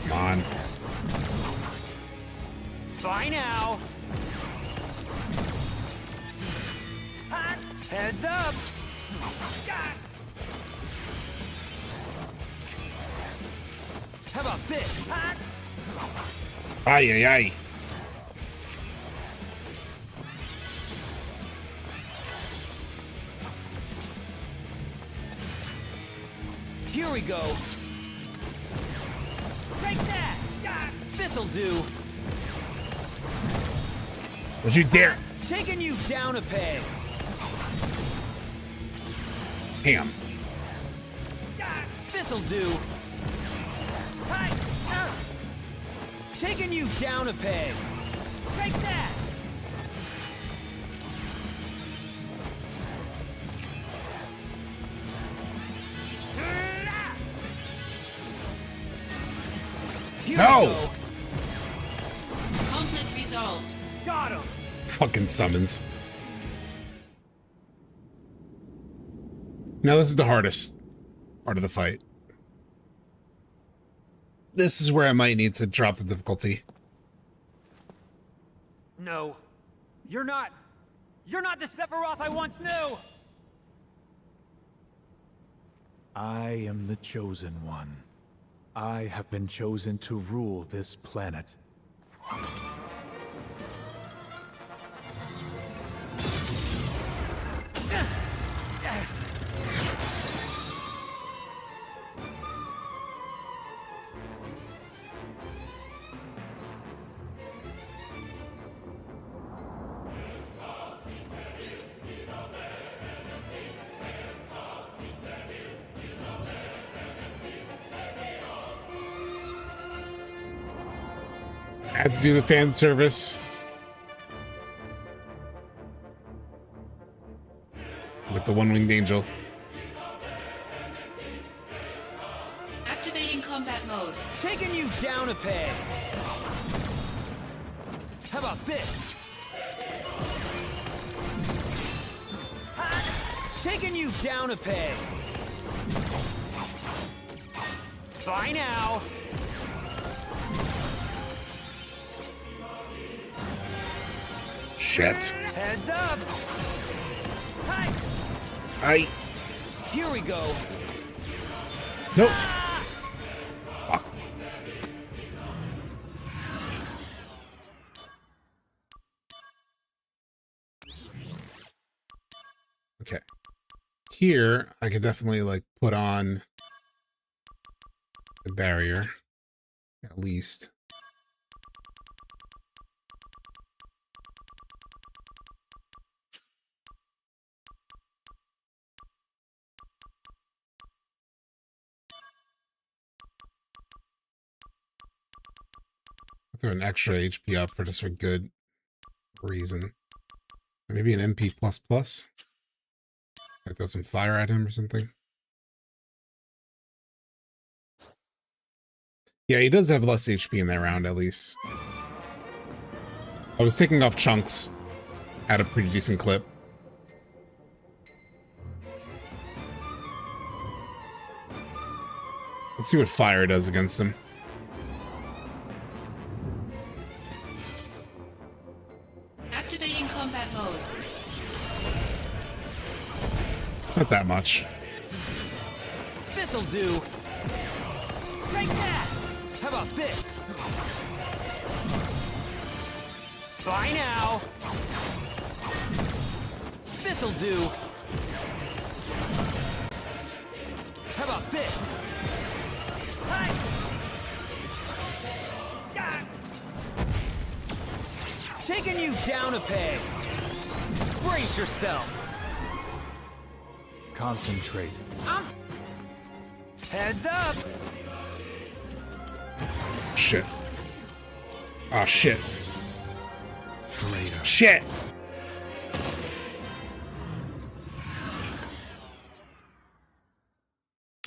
Come on. Bye now. Heads up. How about this? Ay, ay, ay. Here we go. Take that. This'll do. Don't you dare. Taking you down a peg. Damn. This'll do. Hi. Taking you down a peg. Take that. Here no. we go. Conflict resolved. Got him. Fucking summons. Now this is the hardest part of the fight. This is where I might need to drop the difficulty. No. You're not the Sephiroth I once knew! I am the chosen one. I have been chosen to rule this planet. Had to do the fan service. With the one-winged angel. Activating combat mode. Taking you down a peg. How about this? Taking you down a peg. Bye now. Shit. Heads up. Hi. I. Here we go. Nope. Fuck. Okay. Here, I could definitely like put on a barrier, at least. Throw an extra HP up for just a good reason. Maybe an MP++. I throw some fire at him or something. Yeah, he does have less HP in that round, at least. I was taking off chunks at a pretty decent clip. Let's see what fire does against him. Activating combat mode. Not that much. This'll do. Take that. How about this? Bye now. This'll do. How about this? Hi. Taking you down a peg. Brace yourself. Concentrate. Heads up. Shit. Oh, shit. Traitor. Shit!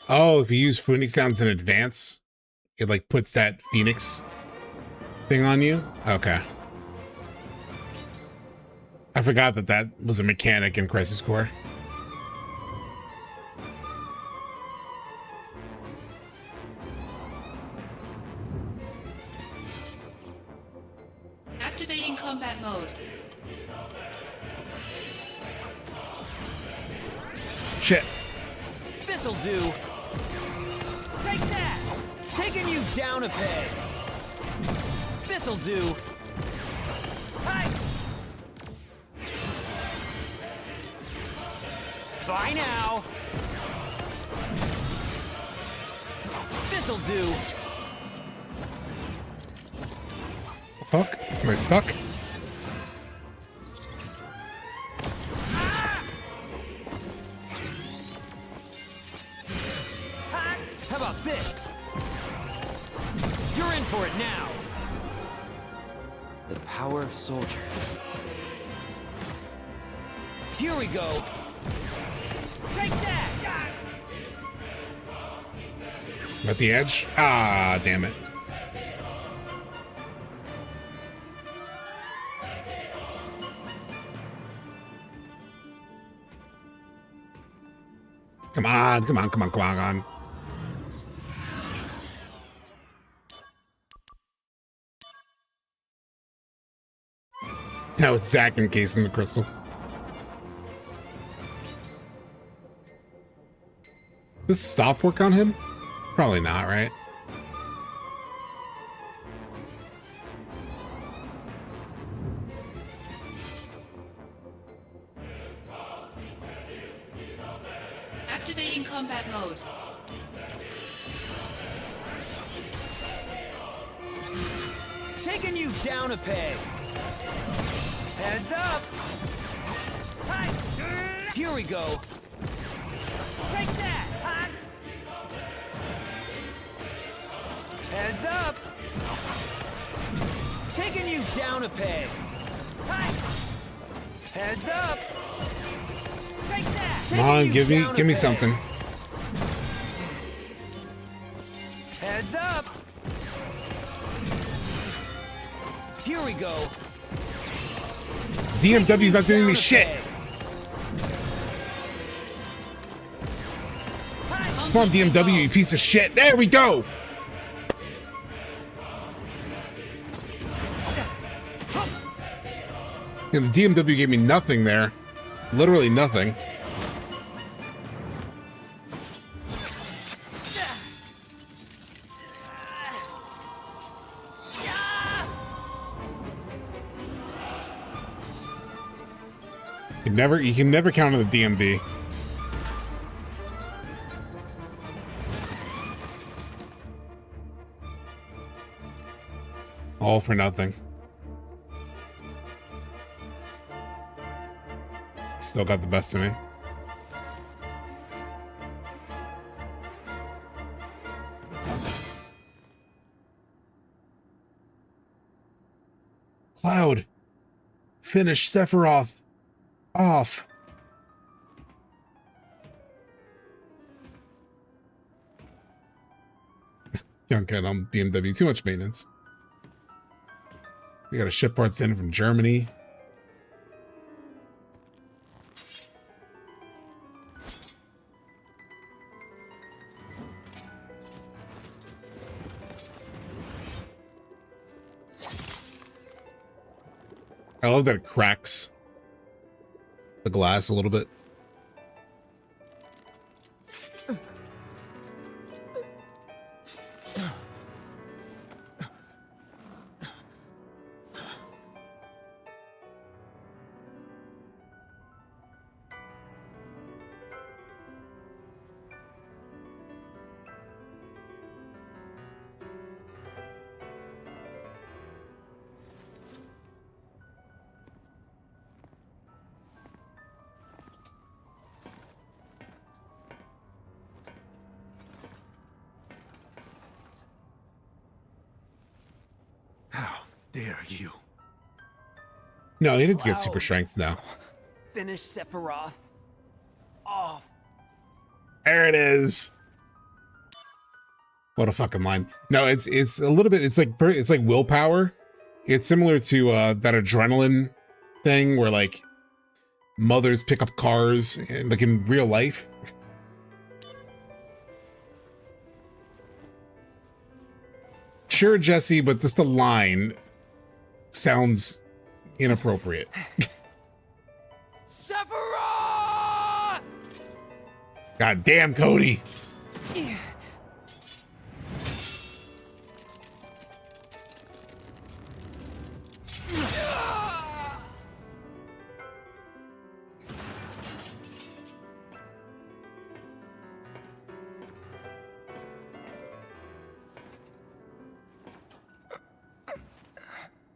Oh, if you use Phoenix Downs in advance, it like puts that Phoenix thing on you? Okay. I forgot that that was a mechanic in Crisis Core. Activating combat mode. Shit. This'll do. Take that. Taking you down a peg. This'll do. Hi. Bye now. This'll do. Fuck? Am I stuck? How about this? You're in for it now. The power of Soldier. Here we go. Take that. I'm at the edge? Ah, damn it. Come on, come on, come on, come on, come on. Now it's Zack encasing the crystal. Does stop work on him? Probably not, right? Activating combat mode. Taking you down a peg. Heads up. Hi. Here we go. Take that. Hi. Heads up. Taking you down a peg. Hi. Heads up. Take that. Come on, give me something. Heads up. Here we go. DMW's not doing me shit. Come on, DMW, you piece of shit. There we go. And the DMW gave me nothing there. Literally nothing. You can never count on the DMV. All for nothing. Still got the best of me. Cloud. Finish Sephiroth off. Don't get on BMW. Too much maintenance. We got to ship parts in from Germany. I love that it cracks the glass a little bit. Dare you? No, he didn't get super strength now. Finish Sephiroth off. There it is. What a fucking line. No, it's a little bit, it's like willpower. It's similar to that adrenaline thing where like mothers pick up cars like in real life. Sure, Jesse, but just the line sounds inappropriate. Sephiroth! God damn, Cody.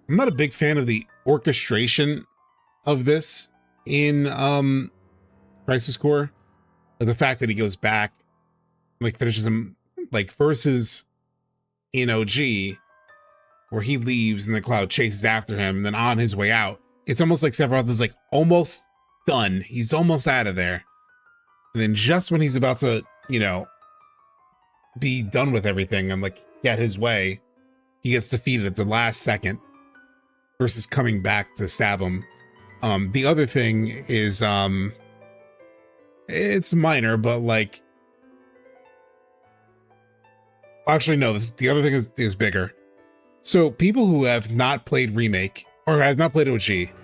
I'm not a big fan of the orchestration of this in Crisis Core. The fact that he goes back, like finishes him, like versus in OG, where he leaves and the Cloud chases after him, and then on his way out, it's almost like Sephiroth is like almost done. He's almost out of there. And then just when he's about to, you know, be done with everything and like get his way, he gets defeated at the last second. Versus coming back to stab him. The other thing is, it's minor, but like, actually no, the other thing is bigger. So people who have not played Remake or have not played OG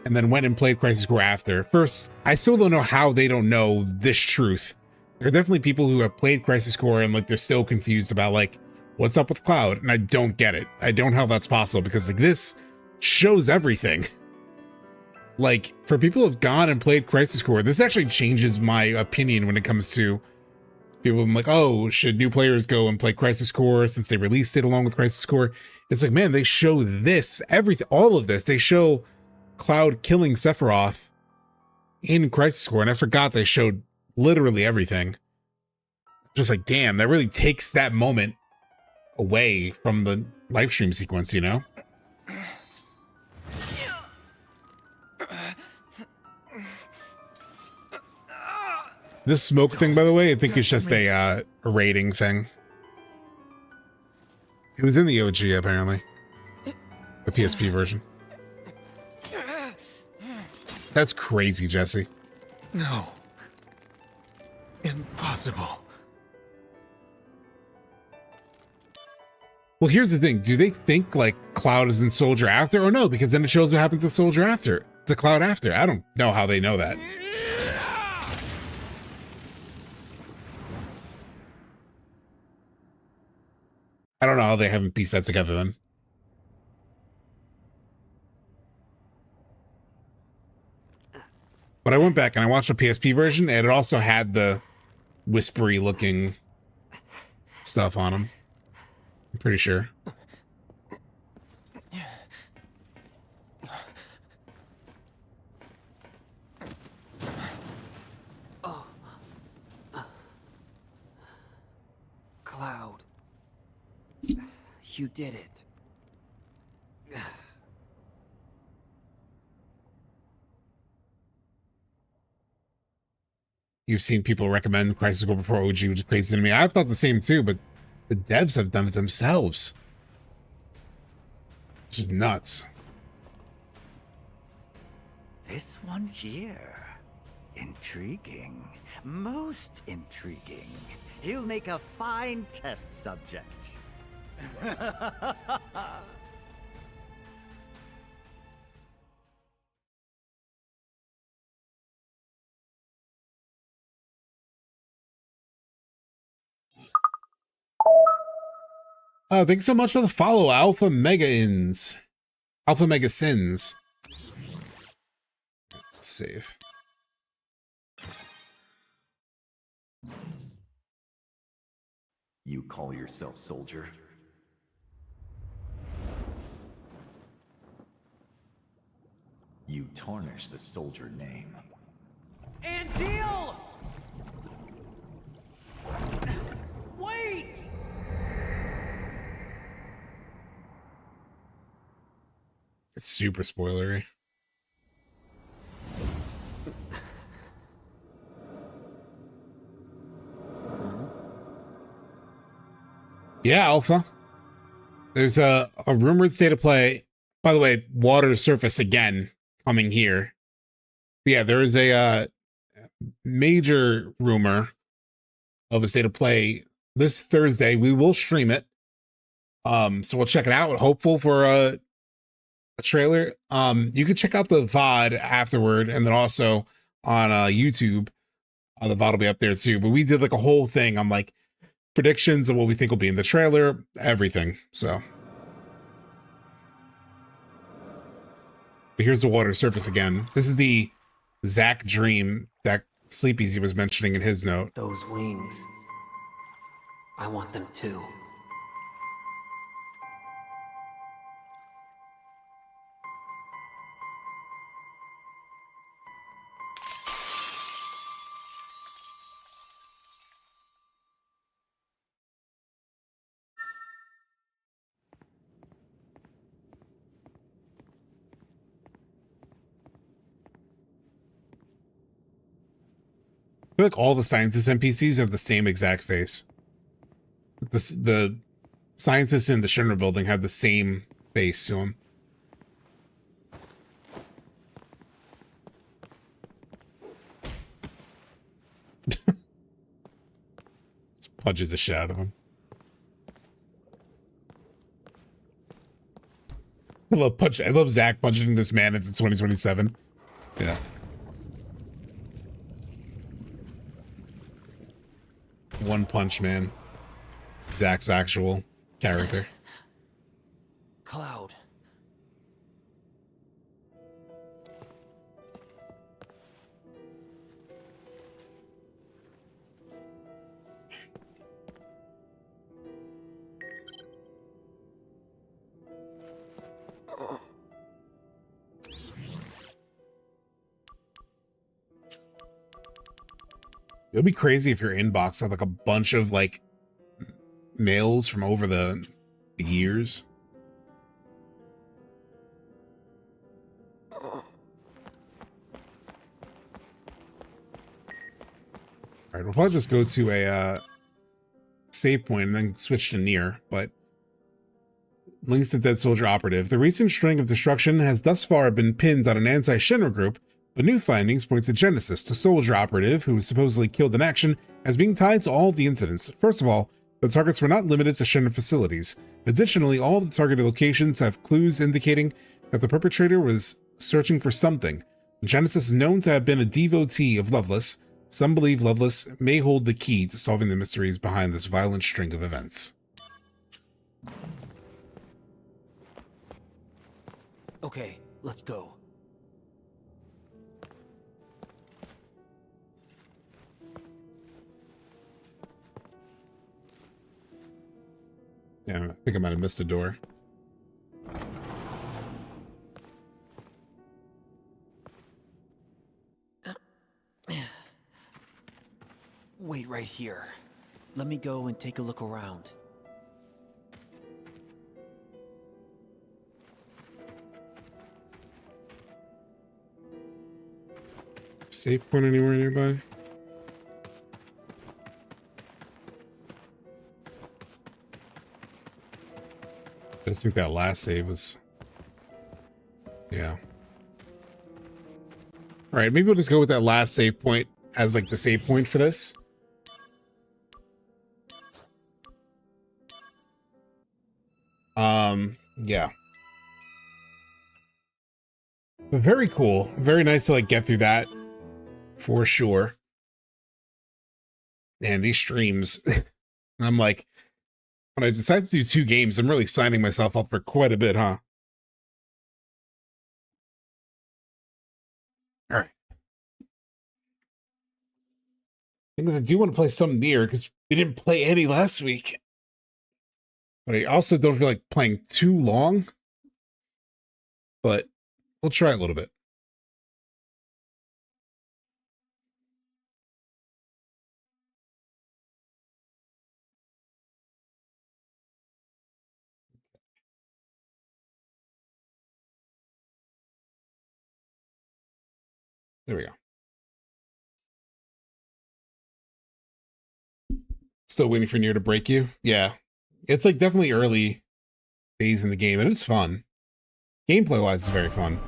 and then went and played Crisis Core after, first, I still don't know how they don't know this truth. There are definitely people who have played Crisis Core and like, they're still confused about like, what's up with Cloud? And I don't get it. I don't know how that's possible because like this shows everything. Like for people who have gone and played Crisis Core, this actually changes my opinion when it comes to people. I'm like, oh, should new players go and play Crisis Core since they released it along with Crisis Core? It's like, man, they show this, everything, all of this. They show Cloud killing Sephiroth in Crisis Core, and I forgot they showed literally everything. Just like, damn, that really takes that moment away from the live stream sequence, you know? This smoke thing, by the way, I think is just a rating thing. It was in the OG, apparently. The PSP version. That's crazy, Jesse. No. Impossible. Well, here's the thing. Do they think like Cloud is in Soldier after or no? Because then it shows what happens to Soldier after. To Cloud after. I don't know how they know that. I don't know how they haven't pieced that together then. But I went back and I watched the PSP version and it also had the whispery looking stuff on them. I'm pretty sure. Cloud. You did it. You've seen people recommend Crisis Core before OG, which is crazy to me. I've thought the same too, but the devs have done it themselves. Which is nuts. This one here. Intriguing. Most intriguing. He'll make a fine test subject. Thanks so much for the follow, Alpha Mega Sins. Let's save. You call yourself soldier? You tarnish the soldier name. And deal! Wait! It's super spoilery. Yeah, Alpha. There's a rumored state of play. By the way, water surface again coming here. But yeah, there is a major rumor of a state of play this Thursday. We will stream it. So we'll check it out. We're hopeful for a trailer. You can check out the VOD afterward, and then also on YouTube. The VOD will be up there too. But we did like a whole thing on like predictions of what we think will be in the trailer, everything. So, but here's the water surface again. This is the Zack dream that Sleepezi was mentioning in his note. Those wings. I want them too. I feel like all the scientist NPCs have the same exact face. The scientists in the Shinra building have the same face to them. Just punches the shit out of him. I love Zack punching this man. It's 2027. Yeah. One Punch Man. Zack's actual character. Cloud. It would be crazy if your inbox had like a bunch of like mails from over the years. All right, we'll probably just go to a save point and then switch to NieR, but links to Dead Soldier Operative. The recent string of destruction has thus far been pinned on an anti-Shinra group, but new findings point to Genesis, the Soldier Operative, who was supposedly killed in action, as being tied to all of the incidents. First of all, the targets were not limited to Shinra facilities. Additionally, all of the targeted locations have clues indicating that the perpetrator was searching for something. Genesis is known to have been a devotee of Loveless. Some believe Loveless may hold the key to solving the mysteries behind this violent string of events. Okay, let's go. Yeah, I think I might have missed a door. Wait right here. Let me go and take a look around. Save point anywhere nearby? I just think that last save was... Yeah. Alright, maybe we'll just go with that last save point as like the save point for this. Yeah. But very cool. Very nice to like get through that. For sure. And these streams, I'm like, when I decide to do 2 games, I'm really signing myself up for quite a bit, huh? All right. I do want to play some NieR because we didn't play any last week. But I also don't feel like playing too long. But we'll try a little bit. There we go. Still waiting for NieR to break you? Yeah. It's like definitely early phase in the game, and it's fun. Gameplay-wise, it's very fun.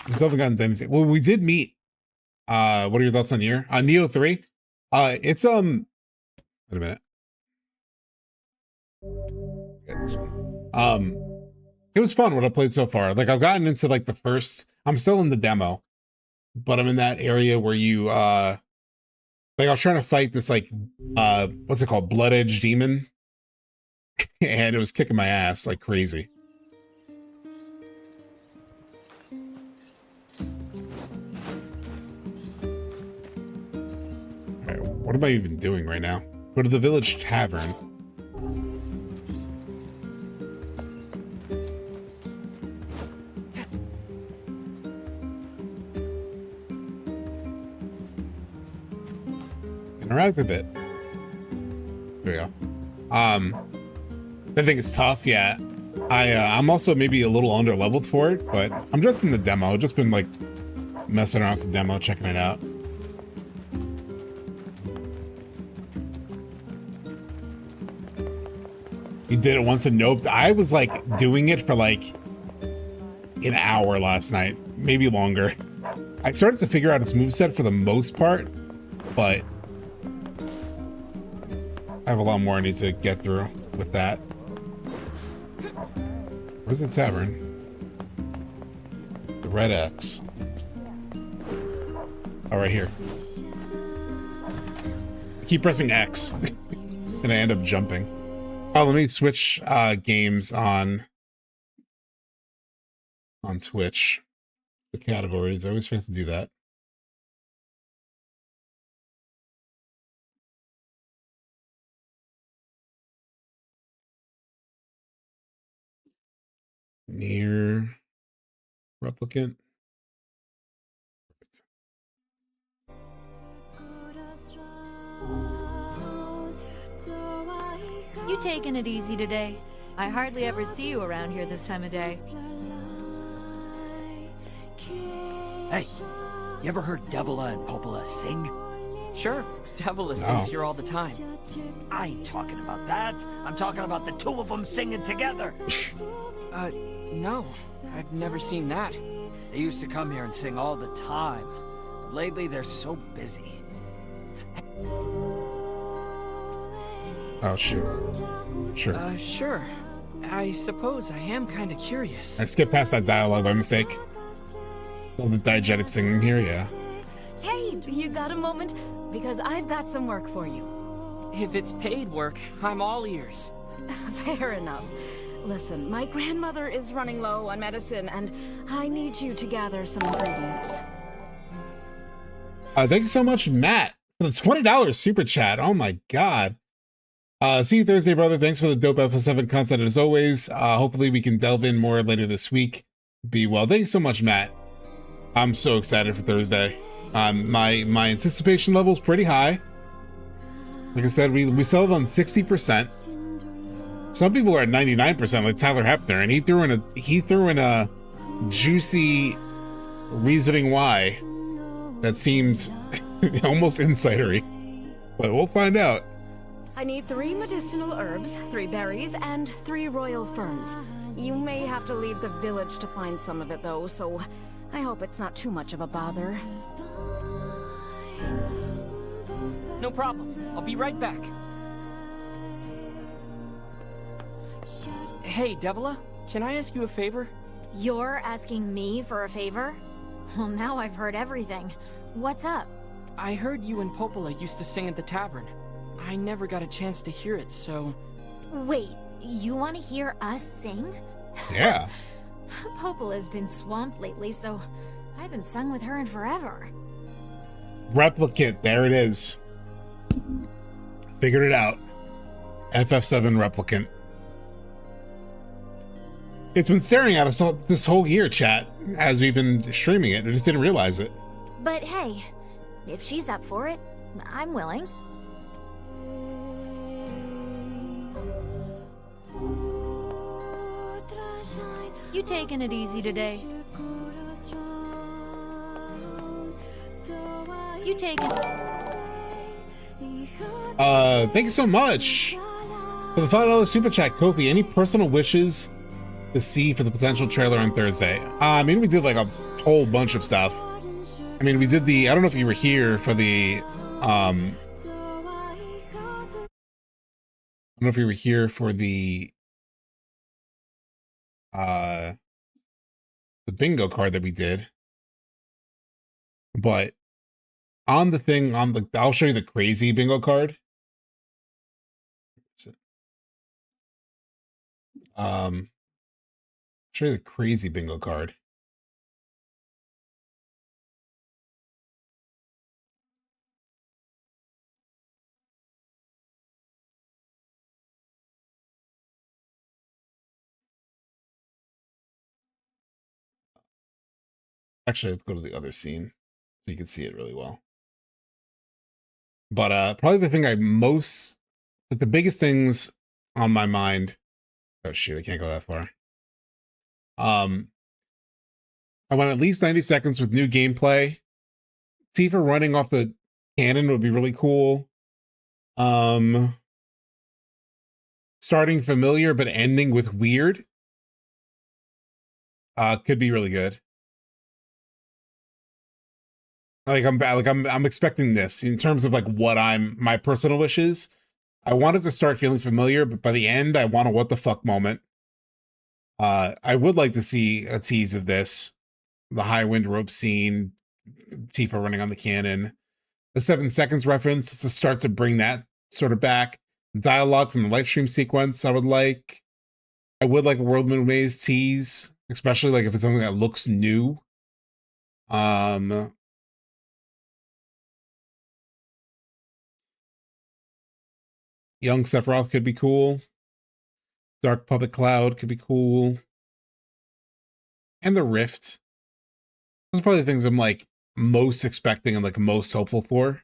We still haven't gotten demos yet. Well, we did meet. What are your thoughts on NieR? On Neo 3? It's wait a minute. It was fun what I played so far. Like I've gotten into like the first, I'm still in the demo, but I'm in that area where you like I was trying to fight this like what's it called? Blood Edge demon. And it was kicking my ass like crazy. Alright, what am I even doing right now? Go to the village tavern. Interact with it. There we go. I think it's tough, yeah. I'm also maybe a little under leveled for it, but I'm just in the demo. I've just been like messing around with the demo, checking it out. You did it once and noped. I was like doing it for like an hour last night, maybe longer. I started to figure out its moveset for the most part, but I have a lot more I need to get through with that. Where's the tavern? The red X. Oh, right here. I keep pressing X and I end up jumping. Oh, let me switch games on Twitch. The categories. I always forget to do that. NieR Replicant. You taking it easy today? I hardly ever see you around here this time of day. Hey, You ever heard Devila and Popola sing? Sure, Devila sings here all the time. I ain't talking about that. I'm talking about the two of them singing together. No. I've never seen that. They used to come here and sing all the time. But lately, they're so busy. Oh, shoot. Sure. Sure. I suppose I am kind of curious. I skipped past that dialogue by mistake. All the diegetic singing here, yeah. Hey, you got a moment? Because I've got some work for you. If it's paid work, I'm all ears. Fair enough. Listen, my grandmother is running low on medicine, and I need you to gather some ingredients. Thank you so much, Matt, for the $20 super chat. Oh my god. See you Thursday, brother. Thanks for the dope FF7 content as always. Hopefully we can delve in more later this week. Be well. Thank you so much, Matt. I'm so excited for Thursday. My anticipation level is pretty high. Like I said, we settled on 60%. Some people are at 99%, like Tyler Hepner, and he threw in a juicy reasoning why that seemed almost insidery, but we'll find out. I need 3 medicinal herbs, 3 berries, and 3 royal ferns. You may have to leave the village to find some of it, though, so I hope it's not too much of a bother. No problem. I'll be right back. Hey, Devila, can I ask you a favor? You're asking me for a favor? Well, now I've heard everything. What's up? I heard you and Popola used to sing at the tavern. I never got a chance to hear it, so... Wait, you want to hear us sing? Yeah. Popola's been swamped lately, so I haven't sung with her in forever. Replicant, there it is. Figured it out. FF7 Replicant. It's been staring at us this whole year, chat, as we've been streaming it. I just didn't realize it. But hey, if she's up for it, I'm willing. You taking it easy today? You taking thank you so much for the $5 super chat, Kofi. Any personal wishes to see for the potential trailer on Thursday? I mean, we did like a whole bunch of stuff. I mean, we did the, I don't know if you were here for the, I don't know if you were here for the bingo card that we did, but on the thing, on the, I'll show you the crazy bingo card. Show you the crazy bingo card. Actually, let's go to the other scene so you can see it really well. But probably the thing the biggest things on my mind. Oh shoot, I can't go that far. I want at least 90 seconds with new gameplay. Tifa running off the cannon would be really cool. Starting familiar but ending with weird. Could be really good. I'm expecting this in terms of like what my personal wishes. I wanted to start feeling familiar, but by the end, I want a what the fuck moment. I would like to see a tease of this. The high wind rope scene, Tifa running on the cannon. The 7 seconds reference to start to bring that sort of back. Dialogue from the live stream sequence, I would like. I would like a World Moon Maze tease, especially like if it's something that looks new. Young Sephiroth could be cool. Dark Puppet Cloud could be cool. And the Rift. Those are probably the things I'm like most expecting and like most hopeful for.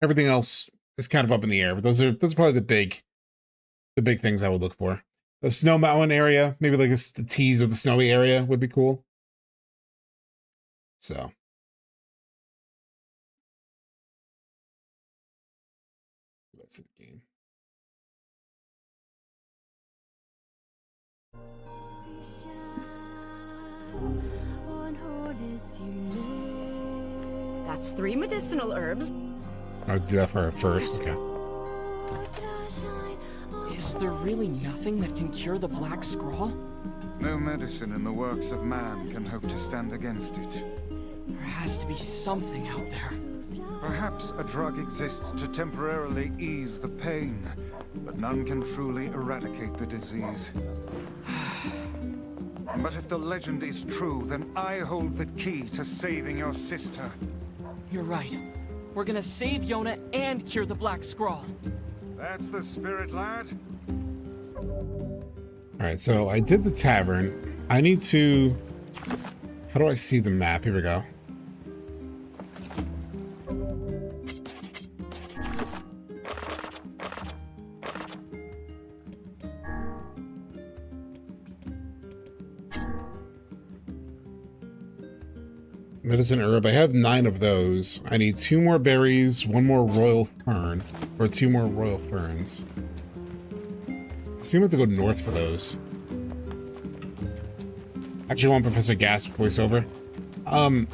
Everything else is kind of up in the air, but those are probably the big things I would look for. The Snow Mountain area, maybe like the tease of the snowy area would be cool. So. That's the game. That's 3 medicinal herbs. I'll do that for her first. Okay. Is there really nothing that can cure the Black Scrawl? No medicine in the works of man can hope to stand against it. There has to be something out there. Perhaps a drug exists to temporarily ease the pain, but none can truly eradicate the disease. But if the legend is true, then I hold the key to saving your sister. You're right. We're gonna save Yona and cure the Black Scrawl. That's the spirit, lad. All right, so I did the tavern. I need to... How do I see the map? Here we go. Medicine herb. I have 9 of those. I need 2 more berries, 1 more royal fern, or 2 more royal ferns. So you have to go north for those. Actually, I want Professor Gas voiceover. I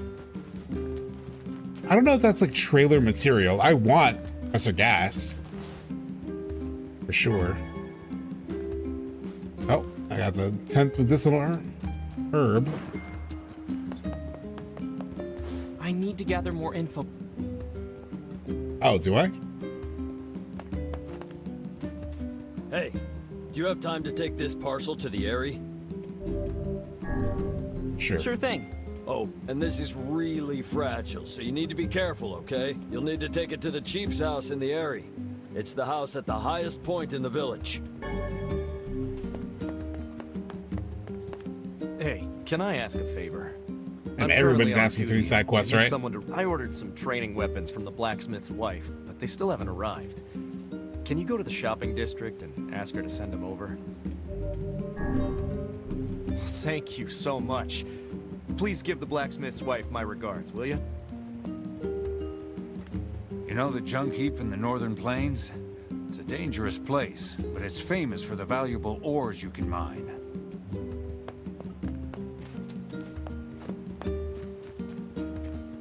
don't know if that's like trailer material. I want Professor Gas for sure. Oh, I got the 10th medicinal herb. I need to gather more info. Oh, do I? Hey, do you have time to take this parcel to the Eyrie? Sure. Sure thing. Oh, and this is really fragile, so you need to be careful, okay? You'll need to take it to the chief's house in the Eyrie. It's the house at the highest point in the village. Hey, can I ask a favor? And everybody's asking for these side quests, right? I ordered some training weapons from the blacksmith's wife, but they still haven't arrived. Can you go to the shopping district and ask her to send them over? Thank you so much. Please give the blacksmith's wife my regards, will you? You know the junk heap in the northern plains? It's a dangerous place, but it's famous for the valuable ores you can mine.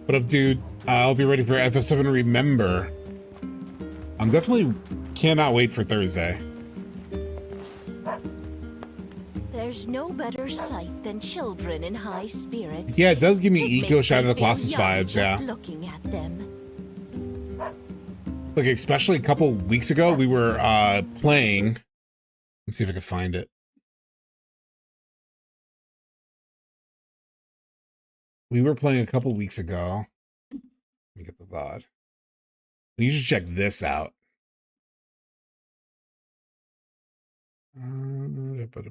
What up, dude? I'll be ready for FF7 Remember. I'm definitely cannot wait for Thursday. There's no better sight than children in high spirits. Yeah, it does give me Eco makes Shadow of the me feel Colossus young vibes, yeah. just looking at them. Like, especially a couple weeks ago, we were playing. Let me see if I can find it. We were playing a couple weeks ago. Let me get the VOD. You should check this out. See if I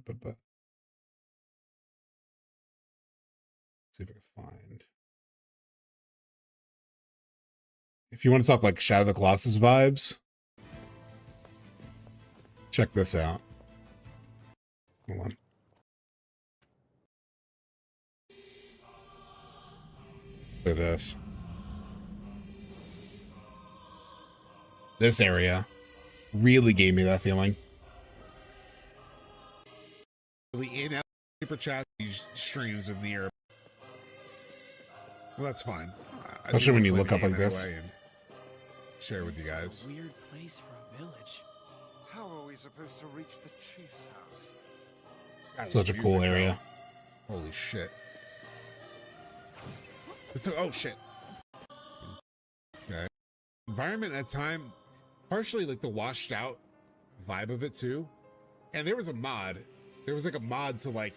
can find. If you want to talk like Shadow of the Colossus vibes, check this out. Hold on. Look at this. This area really gave me that feeling. Really in super chat these streams of NieR. Well, that's fine. Especially when you look up like this. Share with you guys. Weird place for a village. How are we supposed to reach the chief's house? Such a cool area. Holy shit. Oh shit. Okay. Environment at time, partially like the washed out vibe of it too. And there was a mod. There was like a mod to like,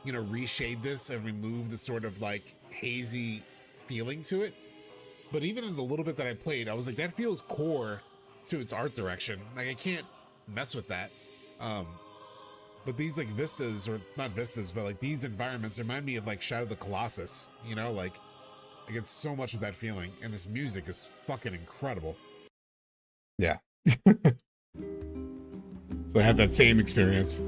you know, reshade this and remove the sort of like hazy feeling to it. But even in the little bit that I played, I was like, that feels core to its art direction. Like I can't mess with that. But these like vistas, or not vistas, but like these environments remind me of like Shadow of the Colossus, you know, like I get so much of that feeling, and this music is fucking incredible. Yeah. So I had that same experience.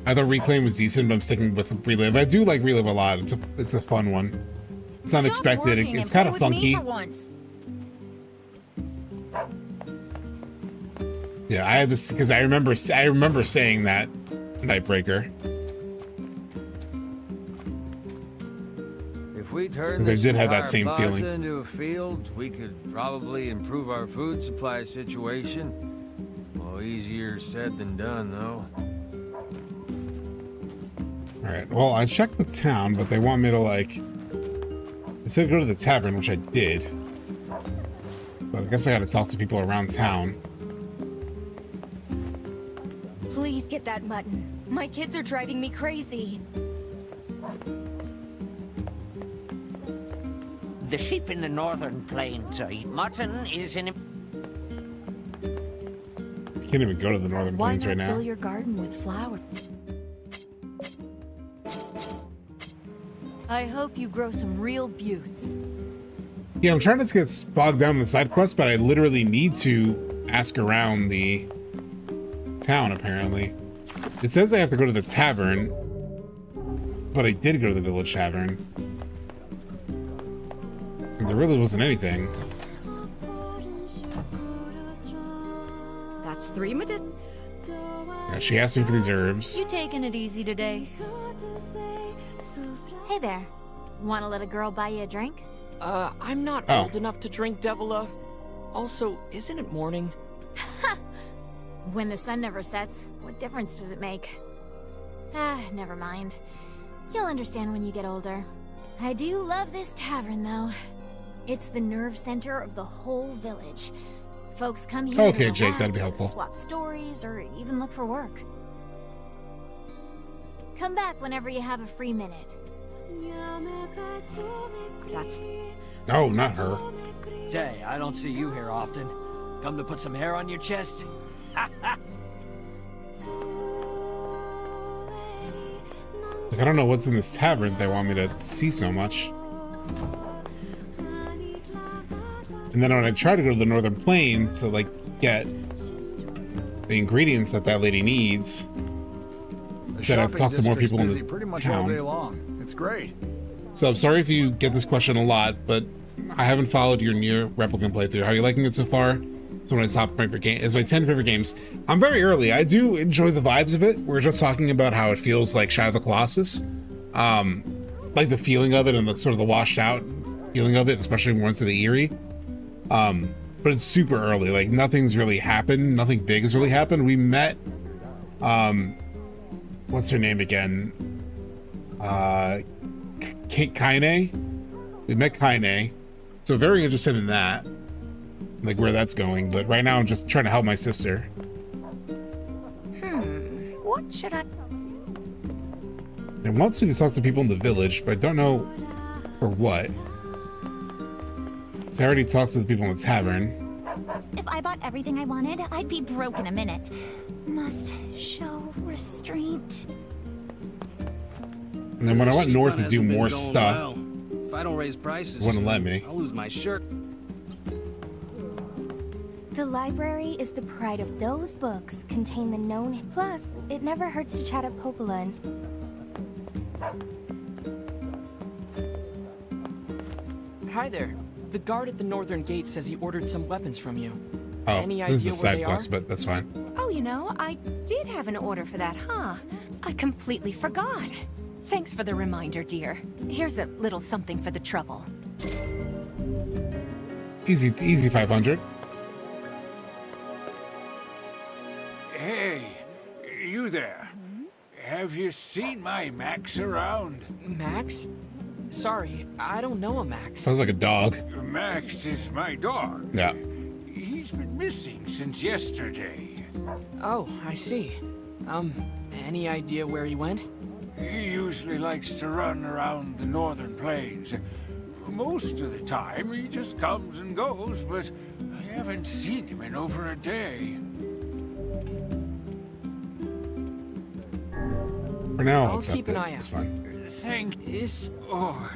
I thought Reclaim was decent, but I'm sticking with Relive. I do like Relive a lot. It's a fun one. It's unexpected. It's kind of funky. Yeah, I had this because I remember saying that Nightbreaker. If we turn Because I this did have that entire same plaza feeling. into a field, we could probably improve our food supply situation. Well, easier said than done, though. All right. Well, I checked the town, but they want me to like. They said go to the tavern, which I did. But I guess I got to talk to people around town. Please get that mutton. My kids are driving me crazy. The sheep in the northern plains eat mutton is an... I can't even go to the northern plains right now. Fill your garden with flowers. I hope you grow some real buttes. Yeah, I'm trying to get bogged down in the side quest, but I literally need to ask around the town, apparently. It says I have to go to the tavern, but I did go to the village tavern. And there really wasn't anything. That's 3 minutes. Yeah, she asked me for these herbs. You taking it easy today? Hey there. Want to let a girl buy you a drink? I'm not old enough to drink, Devila. Also, isn't it morning? When the sun never sets, what difference does it make? Ah, never mind. You'll understand when you get older. I do love this tavern, though. It's the nerve center of the whole village. Folks come here Okay, to Jake, that'd be relax, helpful. swap stories, or even look for work. Come back whenever you have a free minute. That's... No, not her. Say, I don't see you here often. Come to put some hair on your chest? Like, I don't know what's in this tavern that they want me to see so much. And then when I try to go to the northern plain to like get the ingredients that lady needs, I said I have to talk to more people in the pretty much town. all day long. It's great. So I'm sorry if you get this question a lot, but I haven't followed your NieR Replicant playthrough. How are you liking it so far? It's one of my top favorite games. It's my 10 favorite games. I'm very early. I do enjoy the vibes of it. We're just talking about how it feels like Shadow of the Colossus. Like the feeling of it and the sort of the washed out feeling of it, especially once in the eerie. But it's super early. Like nothing's really happened. Nothing big has really happened. We met, what's her name again? Kaine. We met Kaine. So very interested in that. Like where that's going. But right now I'm just trying to help my sister. What should I... It wants me to talk to people in the village, but I don't know for what. So I already talked to the people in the tavern. If I bought everything I wanted, I'd be broke in a minute. Must show restraint. And then when I went north to do more stuff, If I don't raise prices, wouldn't let me. I'll lose my shirt. The library is the pride of those books contain the known. Plus, it never hurts to chat up Popola and... Hi there. The guard at the northern gate says he ordered some weapons from you. Oh, Any this is a idea where side they quest, are? but that's fine. Oh, you know, I did have an order for that, huh? I completely forgot. Thanks for the reminder, dear. Here's a little something for the trouble. Easy 500. Hey, you there. Have you seen my Max around? Max? Sorry, I don't know a Max. Sounds like a dog. Max is my dog. Yeah. He's been missing since yesterday. Oh, I see. Any idea where he went? He usually likes to run around the northern plains. Most of the time, he just comes and goes, but I haven't seen him in over a day. For now, I'll I'll accept keep an it. eye It's out. fine. Thank you. Oh,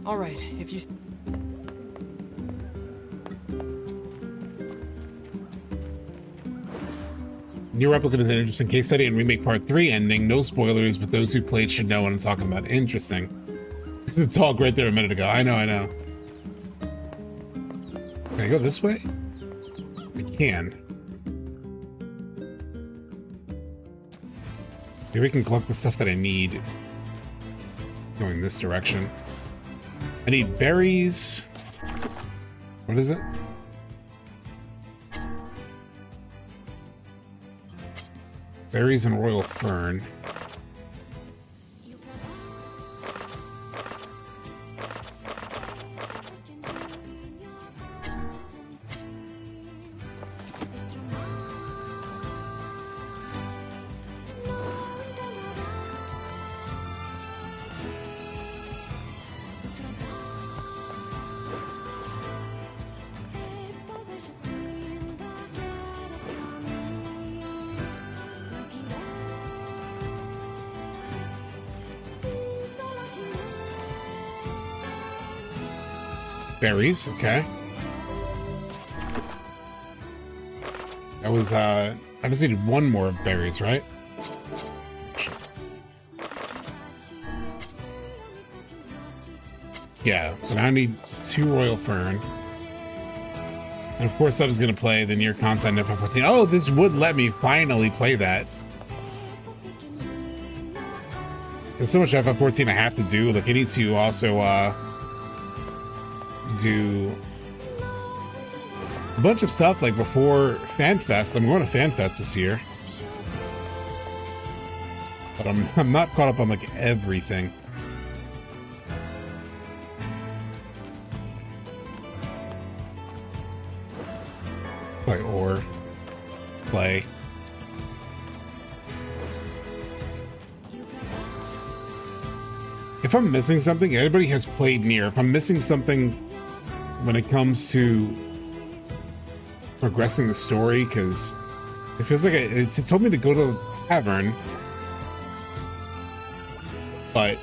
All right, if you... NieR Replicant is an interesting case study in Remake Part 3 ending. No spoilers, but those who played should know what I'm talking about. Interesting. This is a talk right there a minute ago. I know, I know. Can I go this way? I can. Maybe we can collect the stuff that I need going this direction. I need berries. What is it? Berries and royal fern. Berries, okay. That was, I just needed one more of berries, right? Yeah, so now I need 2 royal fern. And of course I was gonna play the NieR content in FF14. Oh, this would let me finally play that. There's so much FF14 I have to do. Like I need to also, do a bunch of stuff like before FanFest. I'm going to FanFest this year, but I'm not caught up on like everything. Play ore, play. If I'm missing something, anybody has played NieR. If I'm missing something when it comes to progressing the story, because it feels like it's told me to go to the tavern, but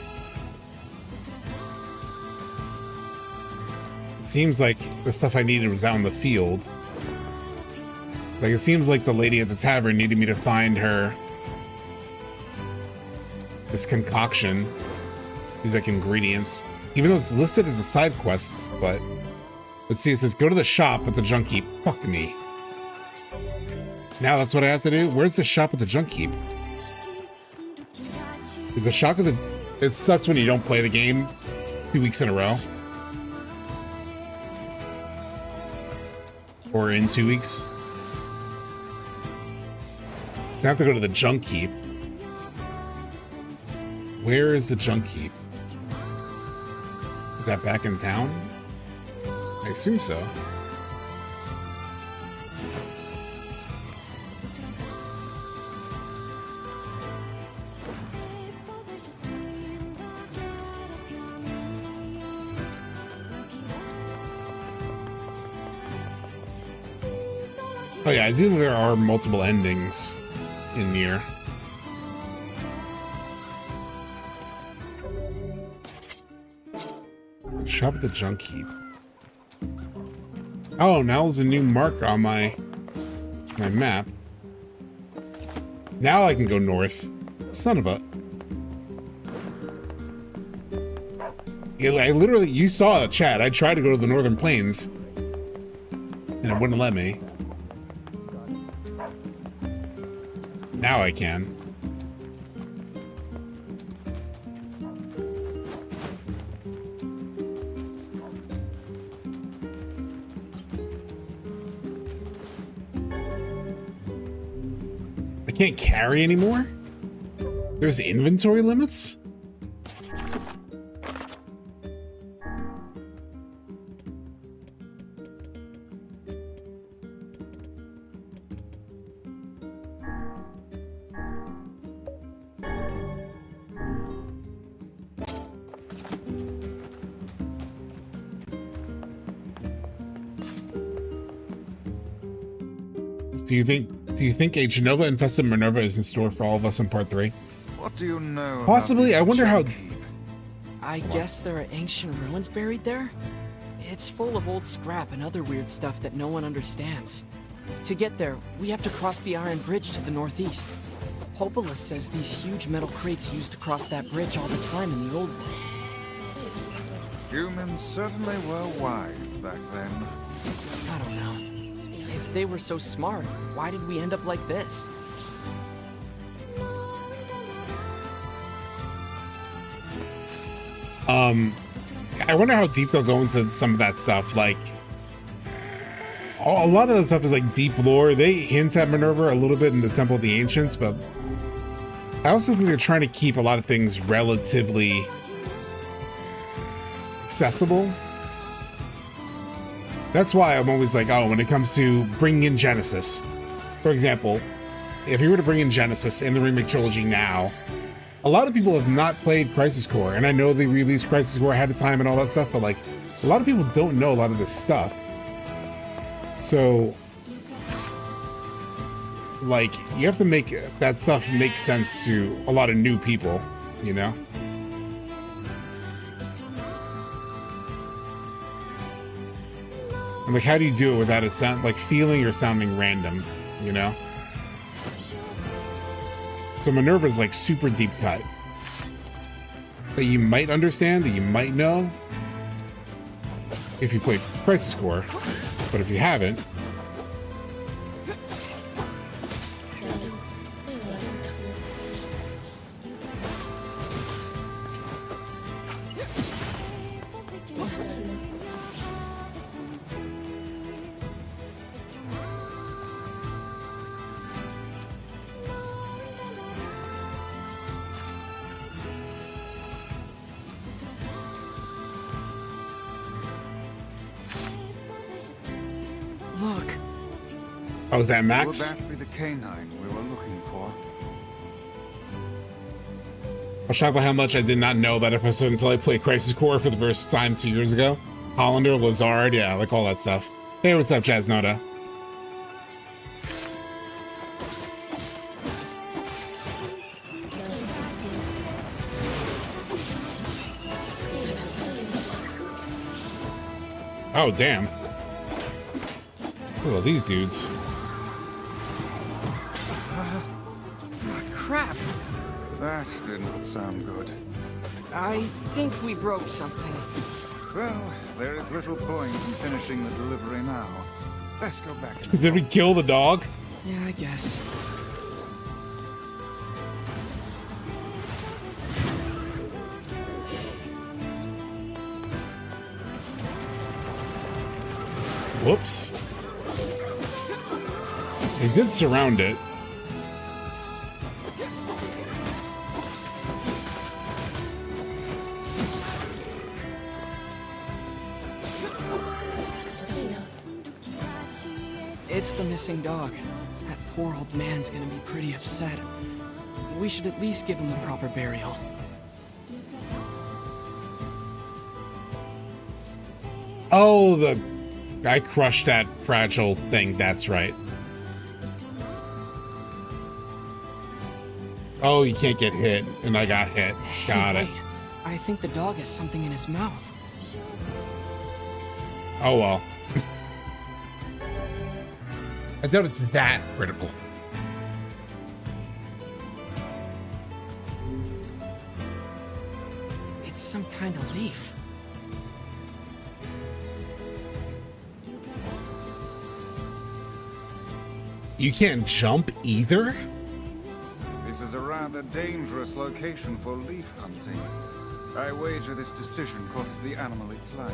it seems like the stuff I needed was out in the field. Like it seems like the lady at the tavern needed me to find her this concoction, these like ingredients, even though it's listed as a side quest. But let's see, it says go to the shop at the junk heap. Fuck me. Now that's what I have to do. Where's the shop at the junk heap? Is the shop at the... It sucks when you don't play the game 2 weeks in a row, or in 2 weeks. So I have to go to the junk heap. Where is the junk heap? Is that back in town? I assume so. Oh yeah, I do know there are multiple endings in NieR. Shop at the junk heap. Oh, now there's a new marker on my map. Now I can go north. Son of a... Yeah, I literally, you saw it, chat. I tried to go to the Northern Plains, and it wouldn't let me. Now I can. I can't carry anymore? There's inventory limits? Do you think a Genova-infested Minerva is in store for all of us in part 3? What do you know? Possibly. I wonder how... I guess there are ancient ruins buried there? It's full of old scrap and other weird stuff that no one understands. To get there, we have to cross the iron bridge to the northeast. Hopeless says these huge metal crates used to cross that bridge all the time in the old world. Humans certainly were wise back then. I don't know. If they were so smart, why did we end up like this? I wonder how deep they'll go into some of that stuff. Like, a lot of that stuff is like deep lore. They hint at Minerva a little bit in the Temple of the Ancients, but I also think they're trying to keep a lot of things relatively accessible. That's why I'm always like, oh, when it comes to bringing in Genesis, for example, if you were to bring in Genesis in the remake trilogy now, a lot of people have not played Crisis Core, and I know they released Crisis Core ahead of time and all that stuff, but like, a lot of people don't know a lot of this stuff. So, like, you have to make that stuff make sense to a lot of new people, you know? And like, how do you do it without it sound like feeling or sounding random, you know? So Minerva's like super deep cut that you might understand, that you might know if you played Crisis Core, but if you haven't, oh, is that Max? Would that be the canine we were looking for? I was shocked by how much I did not know about FF7 until I played Crisis Core for the first time 2 years ago. Hollander, Lazard, yeah, like all that stuff. Hey, what's up, Chaz Noda? Oh, damn. Look at these dudes. Crap! That did not sound good. I think we broke something. Well, there is little point in finishing the delivery now. Let's go back. Did we kill the dog? Yeah, I guess. Whoops. They did surround it. It's the missing dog. That poor old man's gonna be pretty upset. We should at least give him the proper burial. Oh, I crushed that fragile thing, that's right. Oh, you can't get hit, and I got hit. Got it. Wait. I think the dog has something in his mouth. Oh well. I doubt it's that critical. It's some kind of leaf. You can't jump either? This is a rather dangerous location for leaf hunting. I wager this decision cost the animal its life.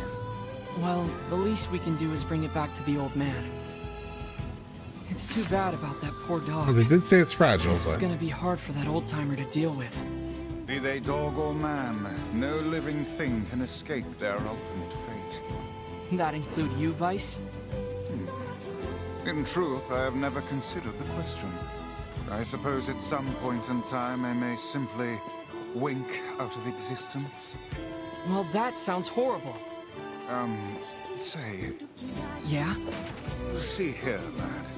Well, the least we can do is bring it back to the old man. It's too bad about that poor dog. Well, they did say it's fragile, This is but... gonna be hard for that old-timer to deal with. Be they dog or man, no living thing can escape their ultimate fate. That include you, Vice? In truth, I have never considered the question. I suppose at some point in time I may simply wink out of existence. Well, that sounds horrible. Say... Yeah? See here, lad.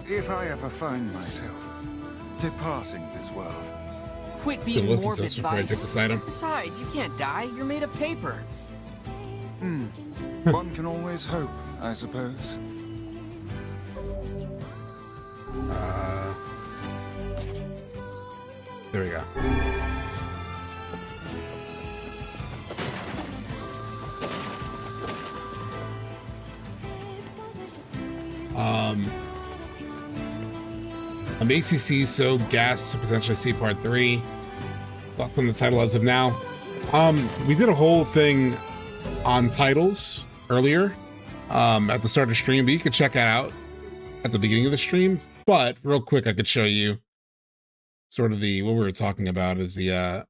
If I ever find myself departing this world... Quit being listen to morbid, us before I Vice. take this item. Besides, you can't die. You're made of paper. One can always hope, I suppose. There we go. ACC, so gas, potentially see part 3. Locked on the title as of now. We did a whole thing on titles earlier at the start of stream, but you could check that out at the beginning of the stream. But real quick, I could show you sort of the what we were talking about is the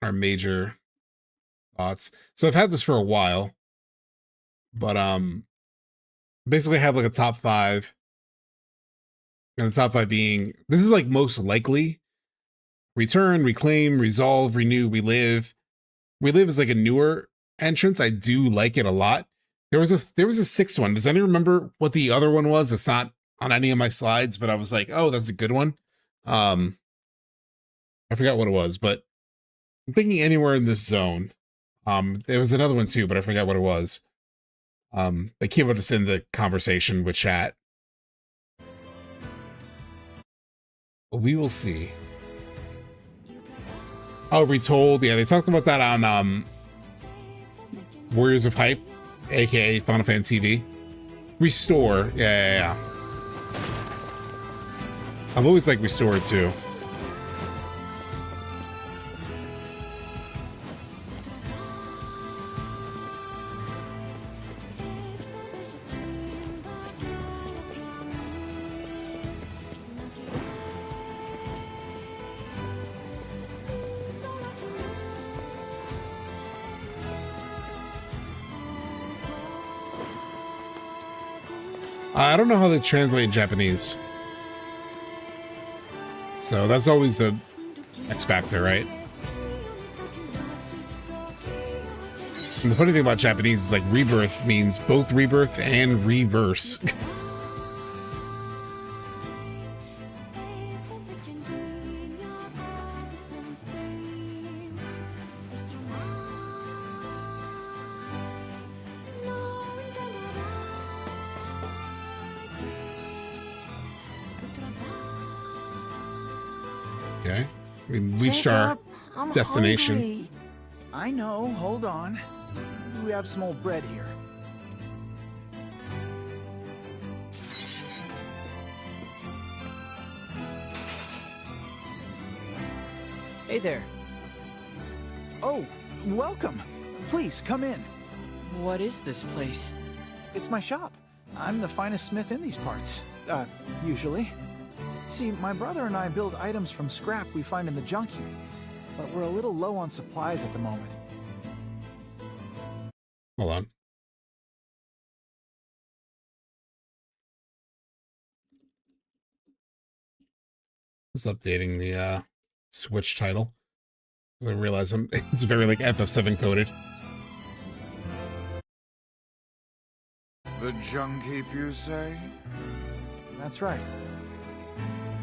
our major thoughts. So I've had this for a while, but basically I have like a top 5. And the top 5 being, this is like most likely: Return, Reclaim, Resolve, Renew, Relive. Relive is like a newer entrance. I do like it a lot. There was a 6th one. Does anyone remember what the other one was? It's not on any of my slides, but I was like, oh, that's a good one. I forgot what it was, but I'm thinking Anywhere in This Zone. There was another one too, but I forgot what it was. They came up just in the conversation with chat. We will see. Oh, Retold. Yeah, they talked about that on Warriors of Hype, aka Final Fantasy V. Restore. Yeah. I've always liked Restore too. I don't know how they translate in Japanese. So that's always the X factor, right? And the funny thing about Japanese is like rebirth means both rebirth and reverse. Okay, we reached our destination. Hungry. I know, hold on. Maybe we have some old bread here. Hey there. Oh, welcome. Please, come in. What is this place? It's my shop. I'm the finest smith in these parts. Usually. See, my brother and I build items from scrap we find in the junk heap, but we're a little low on supplies at the moment. Hold on. Just updating the Switch title, because I realize it's very like FF7 coded. The junk heap, you say? That's right.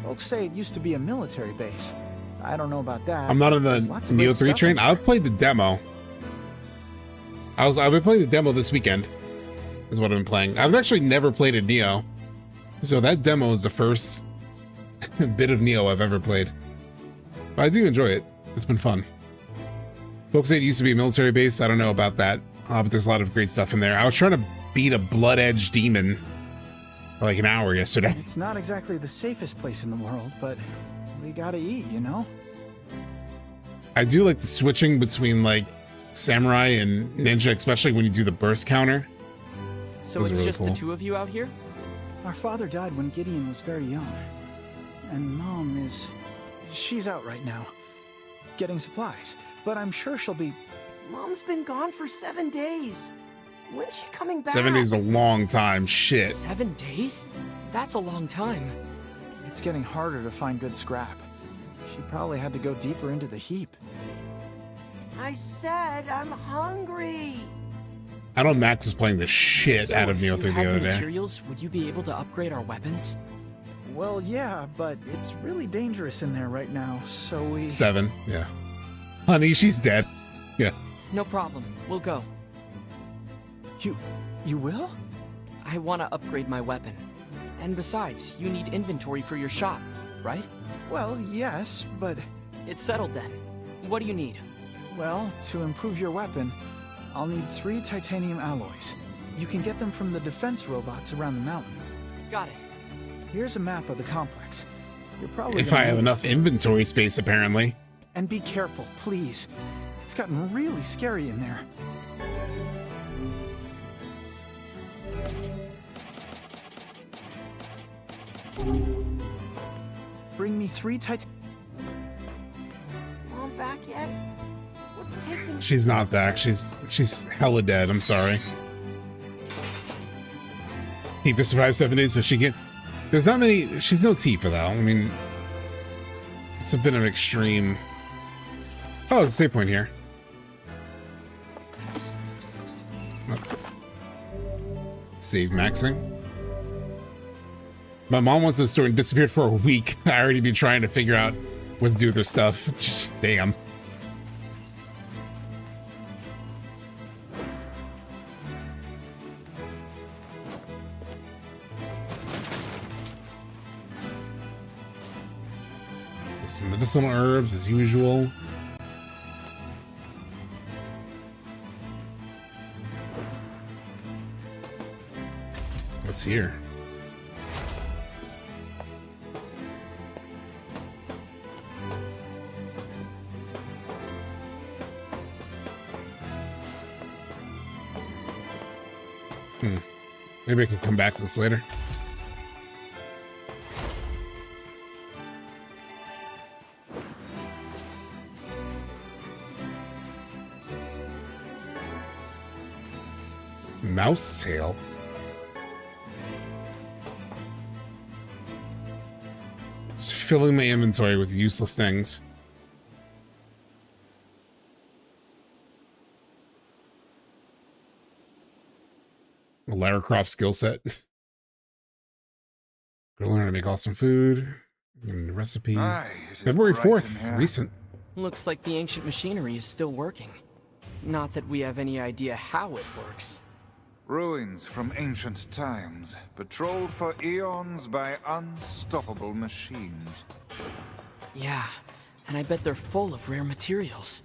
Folks say it used to be a military base. I don't know about that. I'm not on the Neo 3 train. I've played the demo. I've been playing the demo this weekend, is what I've been playing. I've actually never played a Neo, so that demo is the first bit of Neo I've ever played. But I do enjoy it. It's been fun. Folks say it used to be a military base. I don't know about that, but there's a lot of great stuff in there. I was trying to beat a blood edge demon for like an hour yesterday. It's not exactly the safest place in the world, but we gotta eat, you know? I do like the switching between like samurai and ninja, especially when you do the burst counter. So it's really just cool. The two of you out here? Our father died when Gideon was very young. And Mom she's out right now, getting supplies. But I'm sure she'll be... Mom's been gone for 7 days. When's she coming back? 7 days is a long time. Shit. 7 days? That's a long time. It's getting harder to find good scrap. She probably had to go deeper into the heap. I said I'm hungry. I know Max was playing the shit out of Neo 3 the other day. Materials, would you be able to upgrade our weapons? Well, yeah, but it's really dangerous in there right now, so we... 7, yeah. Honey, she's dead. Yeah. No problem. We'll go. You will? I want to upgrade my weapon. And besides, you need inventory for your shop, right? Well, yes, but... It's settled then. What do you need? Well, to improve your weapon, I'll need 3 titanium alloys. You can get them from the defense robots around the mountain. Got it. Here's a map of the complex. You're probably If gonna I have need- enough inventory space, apparently. And be careful, please. It's gotten really scary in there. Bring me 3 tight. Is Mom back yet? What's taking? She's not back. She's hella dead. I'm sorry. Tifa survived 7 days, so she can. There's not many. She's no Tifa though. I mean, it's a bit of an extreme. Oh, there's a save point here. Save maxing. My mom wants this story and disappeared for a week. I already been trying to figure out what to do with her stuff. Damn. Some medicinal herbs as usual. What's here? Maybe I can come back to this later. Mouse tail. Just filling my inventory with useless things. A Lara Croft skill set. Gonna learn how to make awesome food. And recipe. February 4th, recent. Looks like the ancient machinery is still working. Not that we have any idea how it works. Ruins from ancient times, patrolled for eons by unstoppable machines. Yeah, and I bet they're full of rare materials.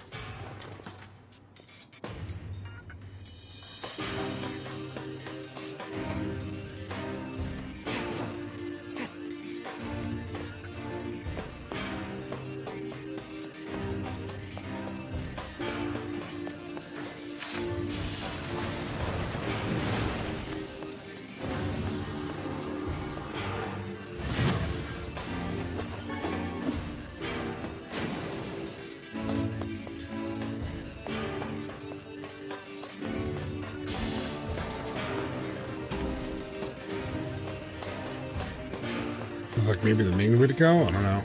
It's like maybe the main way to go? I don't know.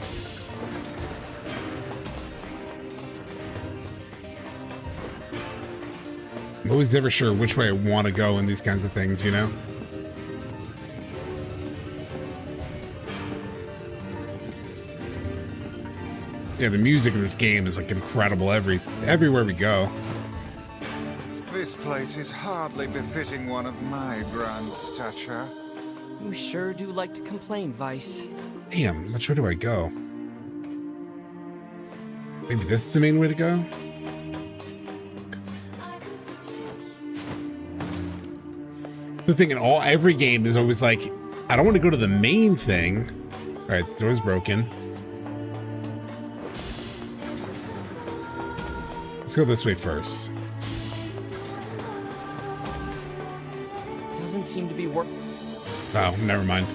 I'm always never sure which way I want to go in these kinds of things, you know? Yeah, the music in this game is like incredible everywhere we go. This place is hardly befitting one of my grand stature. You sure do like to complain, Vice. Damn, which way do I go? Maybe this is the main way to go? The thing in every game is always like, I don't want to go to the main thing. All right, the door's broken. Let's go this way first. Doesn't seem to be working. Oh, never mind.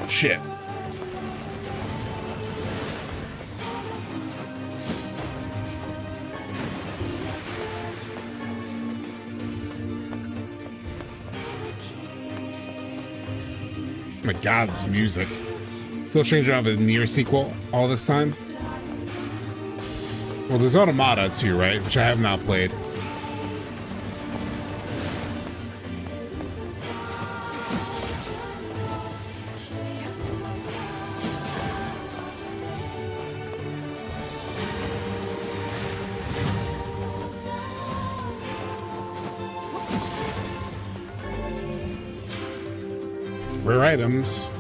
Shit. Oh my god, this music. Still strange to have a NieR sequel all this time. Well, there's Automata too, right? Which I have not played. Rare items.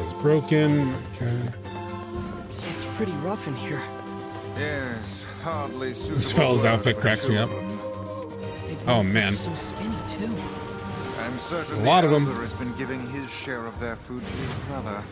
It's broken. Okay. It's pretty rough in here. Yes, hardly suitable. This fellow's outfit cracks me up. Oh man. So skinny too. I'm certain A lot of them. the elder has been giving his share of their food to his brother.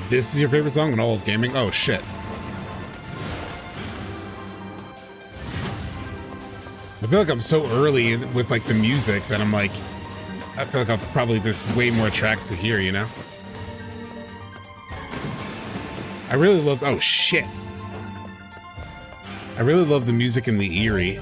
This is your favorite song in all of gaming? Oh shit. I feel like I'm so early with like the music that I'm like, I feel like there's way more tracks to hear, you know? I really love, oh shit. I really love the music in the Eerie.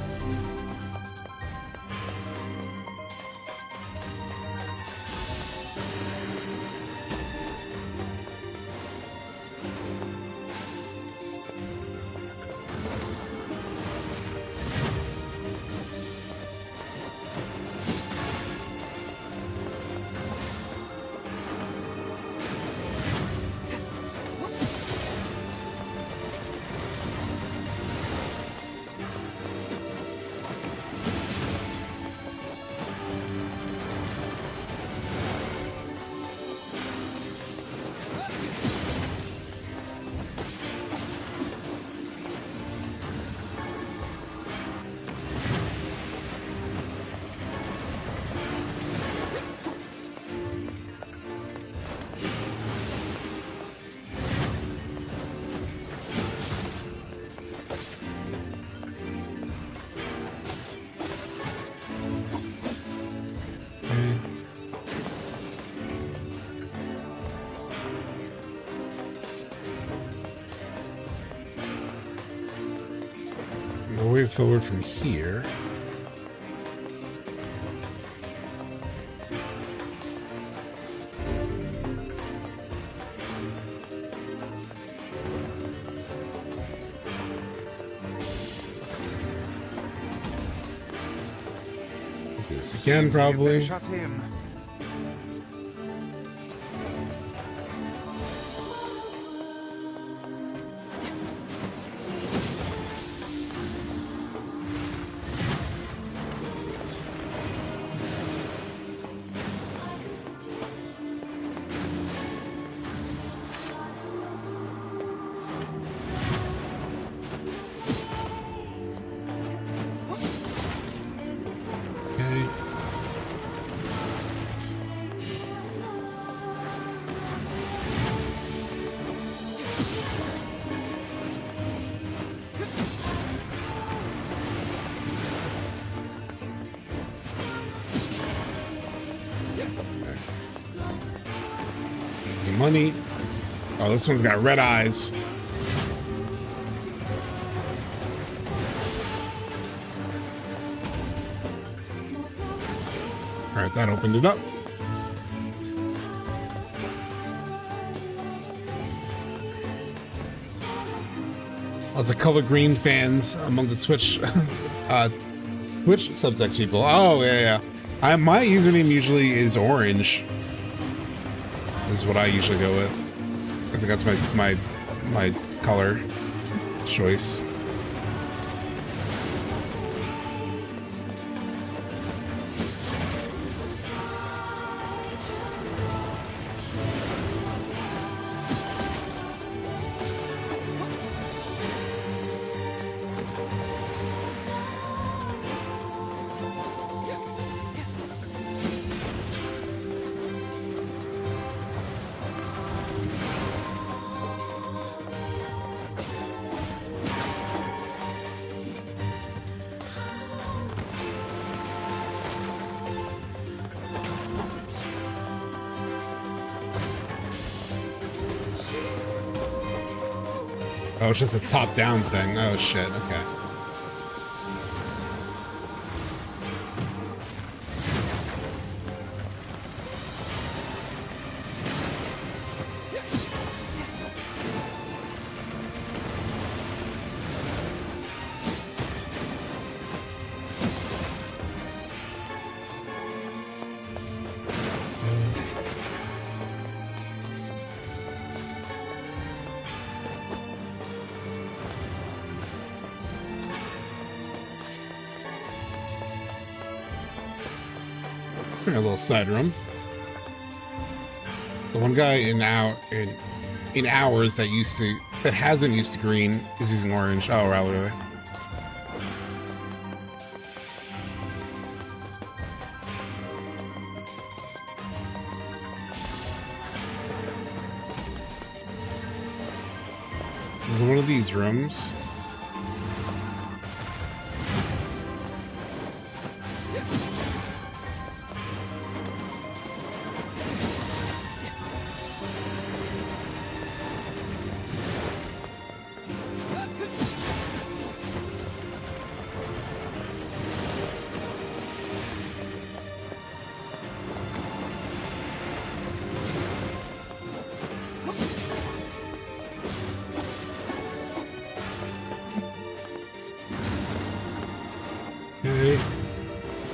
We'll way forward from here. Do this again, probably. Shut in. Easy money. Oh, this one's got red eyes. All right, that opened it up. Lots of color green fans among the Switch SubTXT people. Oh yeah. My username usually is orange. This is what I usually go with. I think that's my color choice. Oh, it's just a top-down thing. Oh, shit. Okay. A little side room. The one guy in ours that hasn't used to green is using orange. Oh, rather. There's one of these rooms.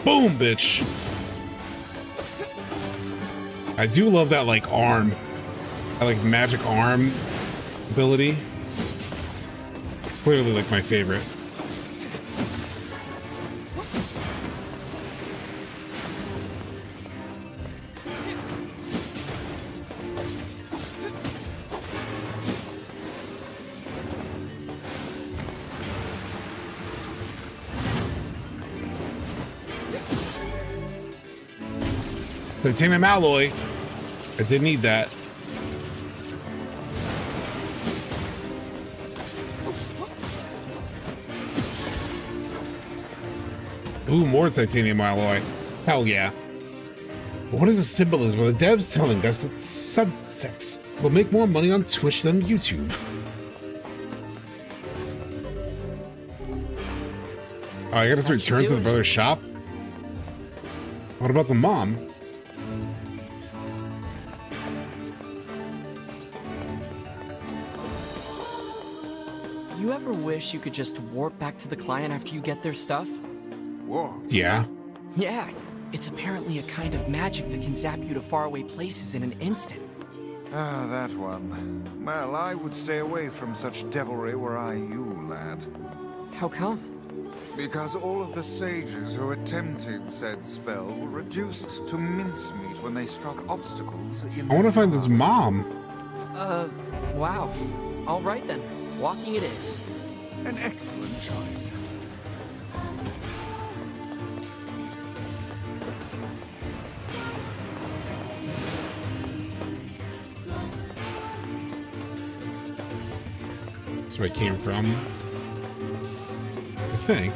Boom, bitch. I do love that, like, arm. That, like, magic arm ability. It's clearly, like, my favorite. Titanium alloy. I did need that. Ooh, more titanium alloy. Hell yeah. What is the symbolism? Well, the devs telling us that SubTXT will make more money on Twitch than YouTube. Oh, I gotta return to the brother's shop? What about the mom? You ever wish you could just warp back to the client after you get their stuff? Warp? Yeah. Yeah. It's apparently a kind of magic that can zap you to faraway places in an instant. Ah, that one. Well, I would stay away from such devilry were I you, lad. How come? Because all of the sages who attempted said spell were reduced to mincemeat when they struck obstacles in I want to find this mom. Wow. All right then. Walking it is. An excellent choice. That's where I came from. I think.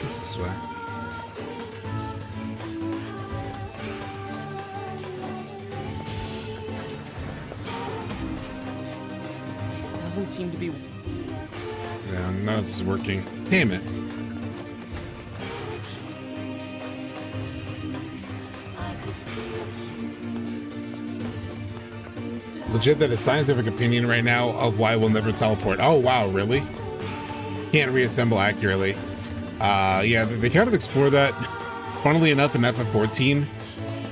It's this way. Doesn't seem to be. Yeah, none of this is working. Damn it. Legit, that is scientific opinion right now of why we'll never teleport. Oh, wow, really? Can't reassemble accurately. Yeah, they kind of explore that. Funnily enough, in FF14,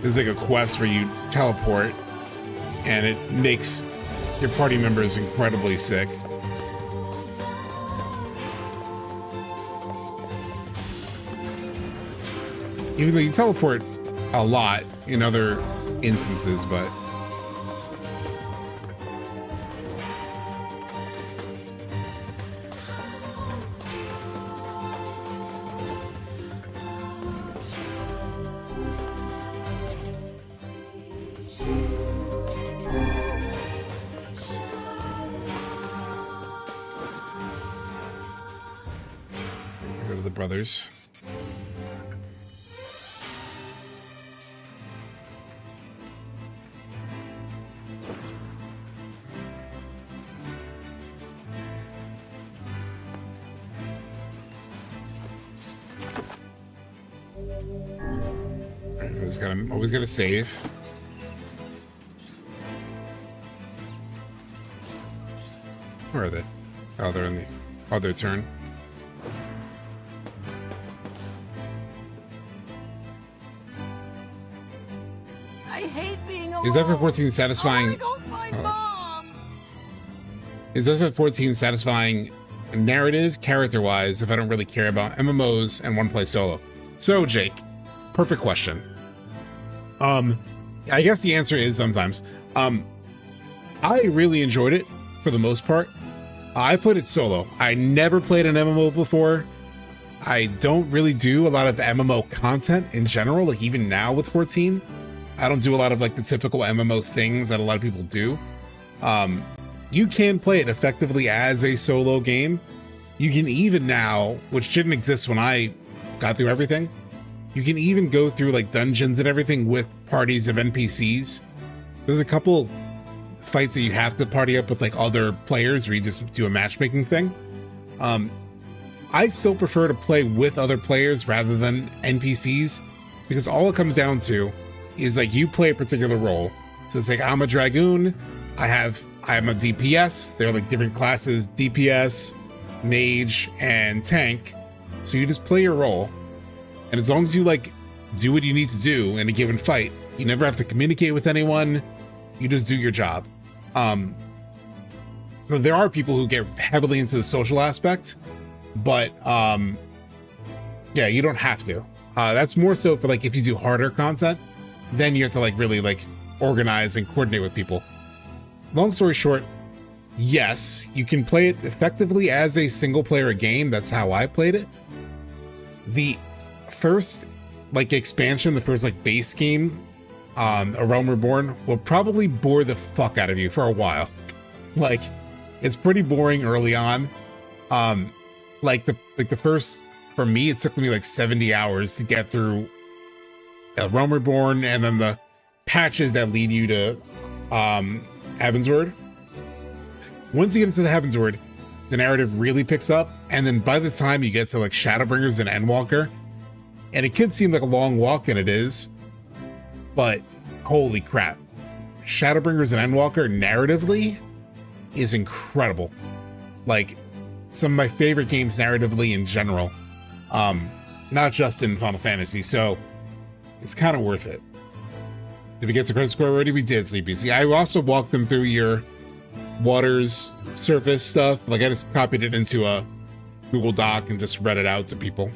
there's like a quest where you teleport, and it makes your party members incredibly sick. Even though you teleport a lot in other instances, but go to the brothers. Always gotta save. Where are they? Oh, they're in the other turn. I hate being alone. Is FF14 satisfying? Is FF14 satisfying narrative, character-wise, if I don't really care about MMOs and want to play solo? So, Jake, perfect question. I guess the answer is sometimes. I really enjoyed it for the most part. I played it solo. I never played an MMO before. I don't really do a lot of MMO content in general, like even now with 14. I don't do a lot of like the typical MMO things that a lot of people do. You can play it effectively as a solo game. You can even now, which didn't exist when I got through everything, you can even go through like dungeons and everything with parties of NPCs. There's a couple fights that you have to party up with like other players where you just do a matchmaking thing. I still prefer to play with other players rather than NPCs, because all it comes down to is like you play a particular role. So it's like I'm a Dragoon, I'm a DPS, they're like different classes, DPS, Mage, and Tank. So you just play your role, and as long as you like do what you need to do in a given fight, you never have to communicate with anyone, you just do your job. There are people who get heavily into the social aspect, but yeah, you don't have to. That's more so for like if you do harder content, then you have to like really like organize and coordinate with people. Long story short, yes, you can play it effectively as a single player game. That's how I played it. The first like expansion, the first like base game, A Realm Reborn, will probably bore the fuck out of you for a while. Like, it's pretty boring early on. Like the first, for me, it took me like 70 hours to get through A Realm Reborn, and then the patches that lead you to Heavensward. Once you get into the Heavensward, the narrative really picks up, and then by the time you get to like Shadowbringers and Endwalker, and it could seem like a long walk, and it is, but holy crap, Shadowbringers and Endwalker narratively is incredible. Like some of my favorite games narratively in general, not just in Final Fantasy, so it's kind of worth it. Did we get to Credit Square already? We did, Sleepezi. I also walked them through your waters surface stuff. Like I just copied it into a Google Doc and just read it out to people.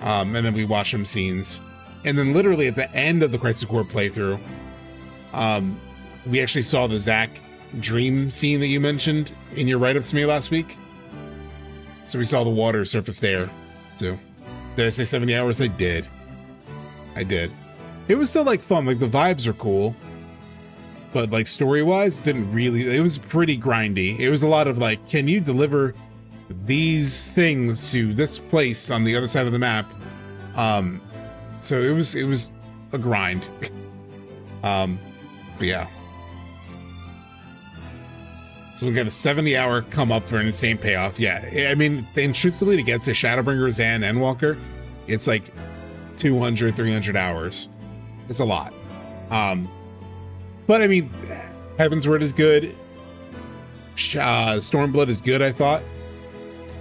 And then we watched some scenes. And then literally at the end of the Crisis Core playthrough, we actually saw the Zack dream scene that you mentioned in your write-up to me last week. So we saw the water surface there too. Did I say 70 hours? I did. It was still like fun, like the vibes are cool, but like story-wise, it was pretty grindy. It was a lot of like, can you deliver these things to this place on the other side of the map? So it was a grind. But yeah. So we got a 70-hour come up for an insane payoff. Yeah, I mean, and truthfully, to get to Shadowbringers and Endwalker, it's like 200, 300 hours. It's a lot. But I mean, Heavensward is good. Stormblood is good, I thought.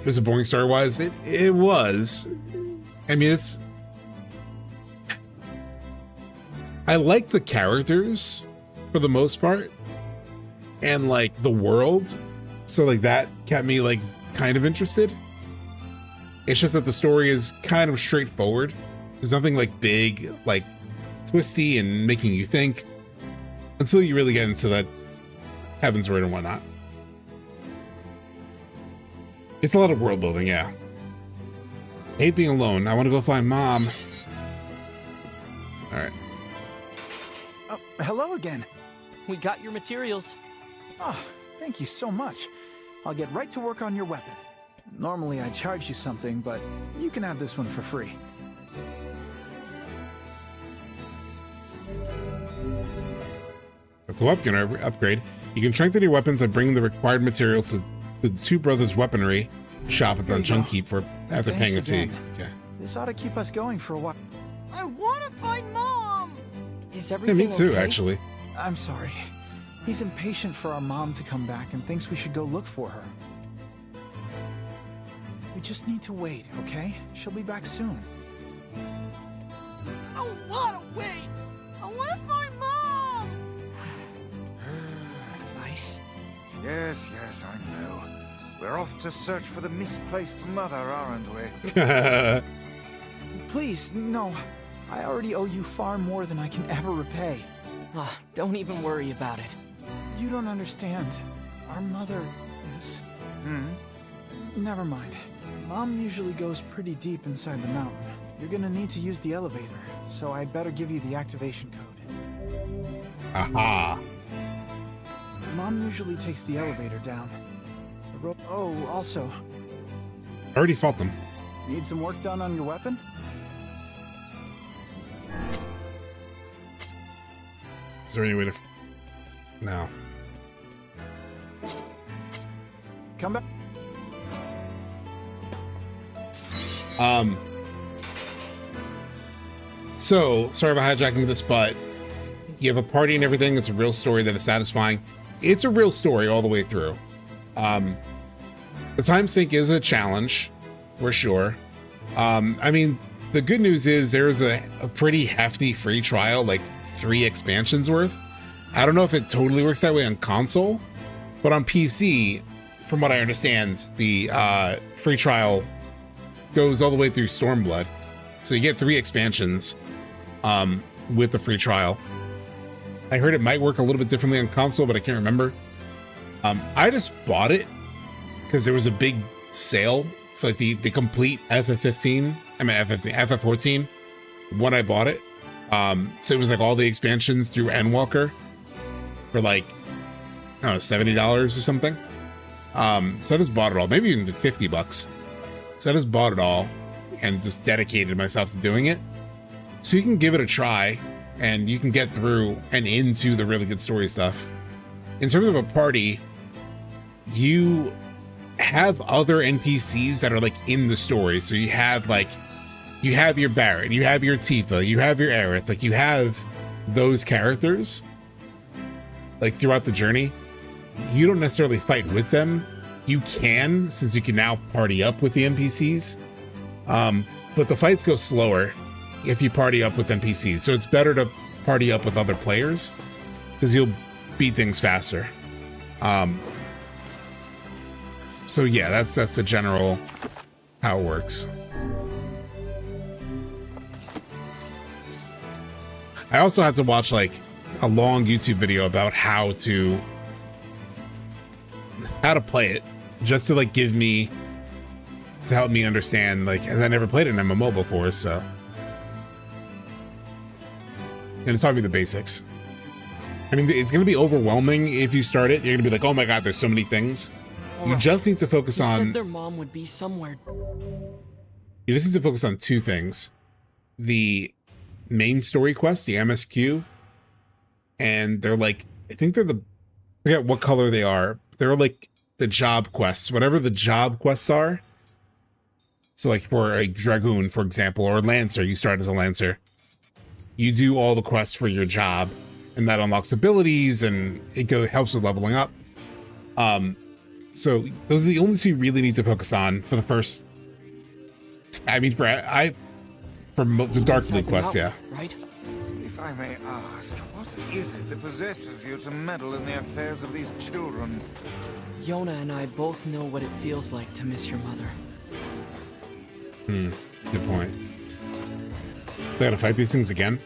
It was a boring story-wise. It was. I mean, I like the characters for the most part, and like the world, so like that kept me like kind of interested. It's just that the story is kind of straightforward. There's nothing like big, like twisty and making you think until you really get into that Heavensward and whatnot. It's a lot of world building, yeah. I hate being alone. I want to go find Mom. All right. Oh, hello again. We got your materials. Oh, thank you so much. I'll get right to work on your weapon. Normally I'd charge you something, but you can have this one for free. With the weapon upgrade, you can strengthen your weapons by bringing the required materials to the Two Brothers Weaponry shop at the Junk Heap after paying a fee. Okay. This ought to keep us going for a while. I want to find Mom! Is Yeah, everything me too, okay? actually. I'm sorry. He's impatient for our mom to come back and thinks we should go look for her. We just need to wait, okay? She'll be back soon. I don't wanna wait! I wanna find Mom! Ice? Yes, yes, I know. We're off to search for the misplaced mother, aren't we? Please, no. I already owe you far more than I can ever repay. Don't even worry about it. You don't understand. Our mother is... Never mind. Mom usually goes pretty deep inside the mountain. You're gonna need to use the elevator, so I'd better give you the activation code. Aha. Mom usually takes the elevator down. Oh, also... I already fought them. Need some work done on your weapon? Is there any way to... No. Come back. So, sorry about hijacking this, but you have a party and everything. It's a real story that is satisfying. It's a real story all the way through. The time sink is a challenge, for sure. I mean, the good news is there's a pretty hefty free trial, like 3 expansions worth. I don't know if it totally works that way on console, but on PC, from what I understand, the free trial goes all the way through Stormblood. So you get 3 expansions with the free trial. I heard it might work a little bit differently on console, but I can't remember. I just bought it because there was a big sale for like the complete FF15. I mean FF14 when I bought it. So it was like all the expansions through Endwalker for like, I don't know, $70 or something. So I just bought it all, maybe even $50. So I just bought it all and just dedicated myself to doing it. So you can give it a try and you can get through and into the really good story stuff. In terms of a party, you have other NPCs that are like in the story. So you have your Barret, you have your Tifa, you have your Aerith, like you have those characters like throughout the journey. You don't necessarily fight with them. You can, since you can now party up with the NPCs. But the fights go slower if you party up with NPCs. So it's better to party up with other players because you'll beat things faster. So yeah, that's the general how it works. I also had to watch like a long YouTube video about how to play it, just to like to help me understand, like, as I never played an MMO before, so. And it's taught me the basics. I mean, it's gonna be overwhelming if you start it. You're gonna be like, oh my god, there's so many things. You just need to focus on. Said their mom would be somewhere. You just need to focus on 2 things: the main story quest, the MSQ, and they're like, I think they're I forget what color they are. They're like the job quests, whatever the job quests are. So like for a Dragoon, for example, or a Lancer, you start as a Lancer. You do all the quests for your job, and that unlocks abilities, and it helps with leveling up. So those are the only 2 you really need to focus on for the first. I mean, for the Dark League quest, yeah. Right? If I may ask, what is it that possesses you to meddle in the affairs of these children? Yona and I both know what it feels like to miss your mother. Good point. So I gotta fight these things again?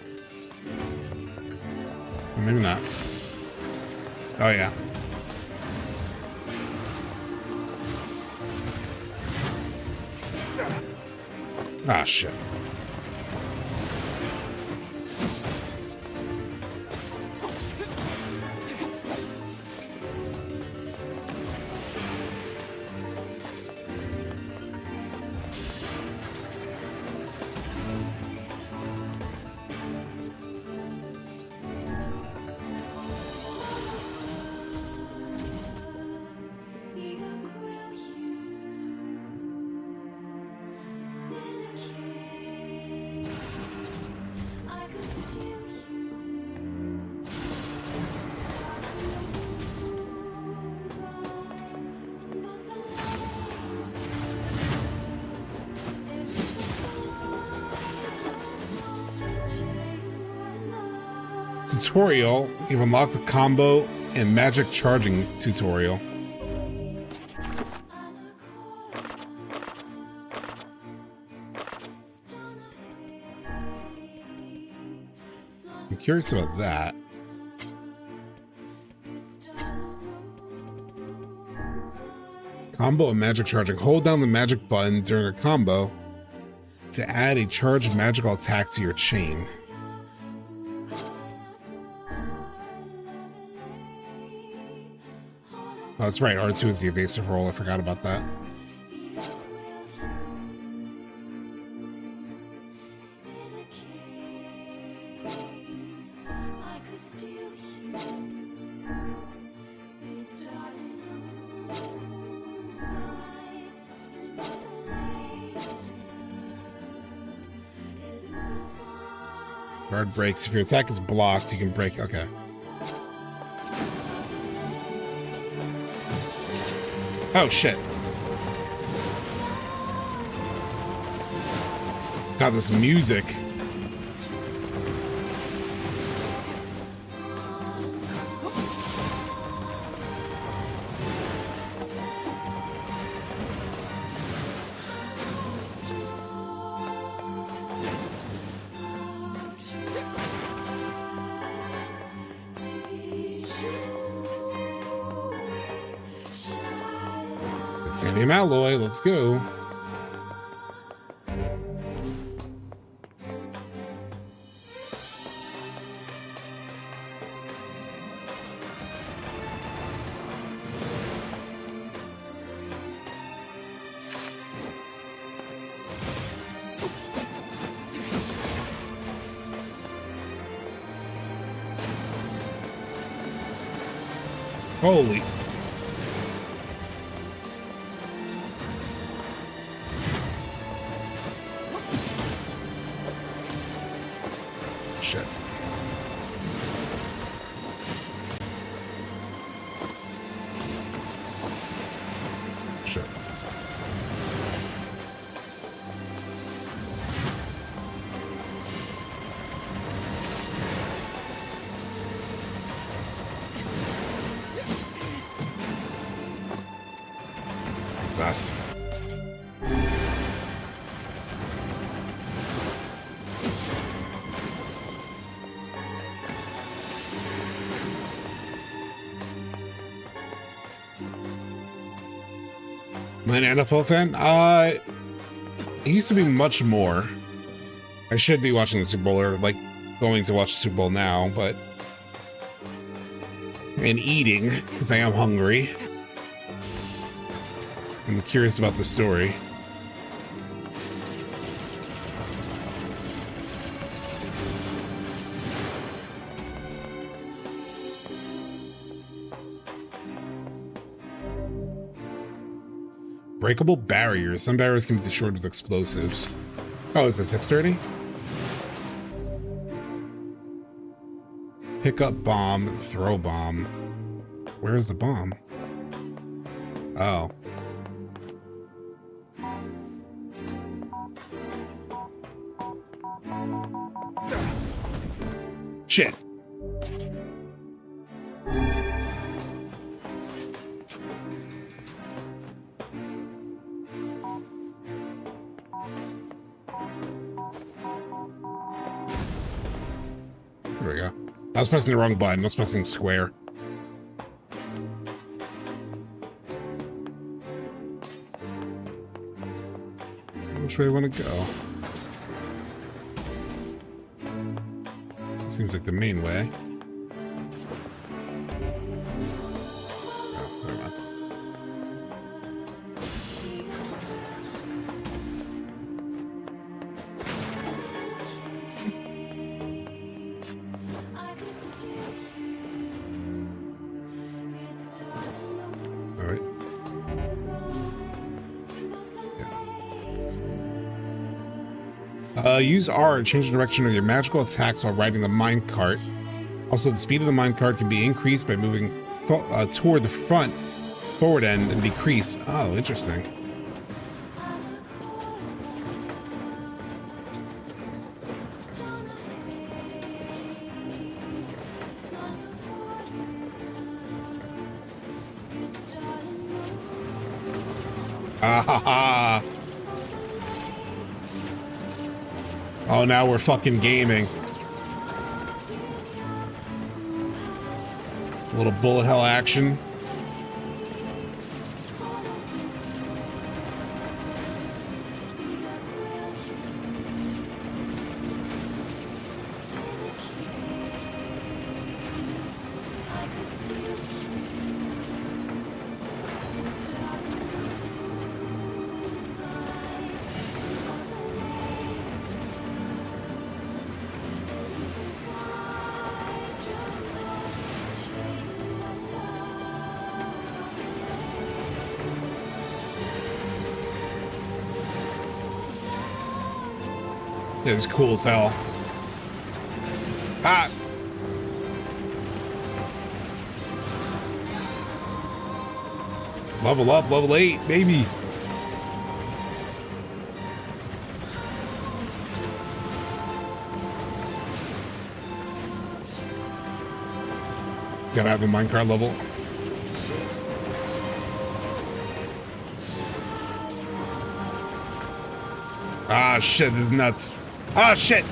Or maybe not. Oh yeah. Ah, shit. tutorial, you've unlocked a combo and magic charging tutorial. I'm curious about that. Combo and magic charging. Hold down the magic button during a combo to add a charged magical attack to your chain. Oh, that's right. R2 is the evasive roll. I forgot about that. Guard breaks. If your attack is blocked, you can break. Okay. Oh, shit. Got this music. Titanium alloy, let's go. Holy. Shit. Shit. Jesus. Am I an NFL fan? It used to be much more. I should be watching the Super Bowl, or like going to watch the Super Bowl now, but and eating because I am hungry. I'm curious about the story. Breakable barriers. Some barriers can be destroyed with explosives. Oh, is it 630? Pick up bomb, throw bomb. Where is the bomb? Oh. Shit. There we go. I was pressing the wrong button. I was pressing square. Which way do I want to go? Seems like the main way. Oh, never mind. All right. Yeah. Use R to change the direction of your magical attacks while riding the minecart. Also, the speed of the minecart can be increased by moving toward the forward end and decrease. Oh, interesting. Ah ha ha. Oh, now we're fucking gaming. A little bullet hell action. It is cool as hell. Ah! Level up, level 8, baby! Gotta have a minecart level. Ah, shit, this is nuts. Ah, shit!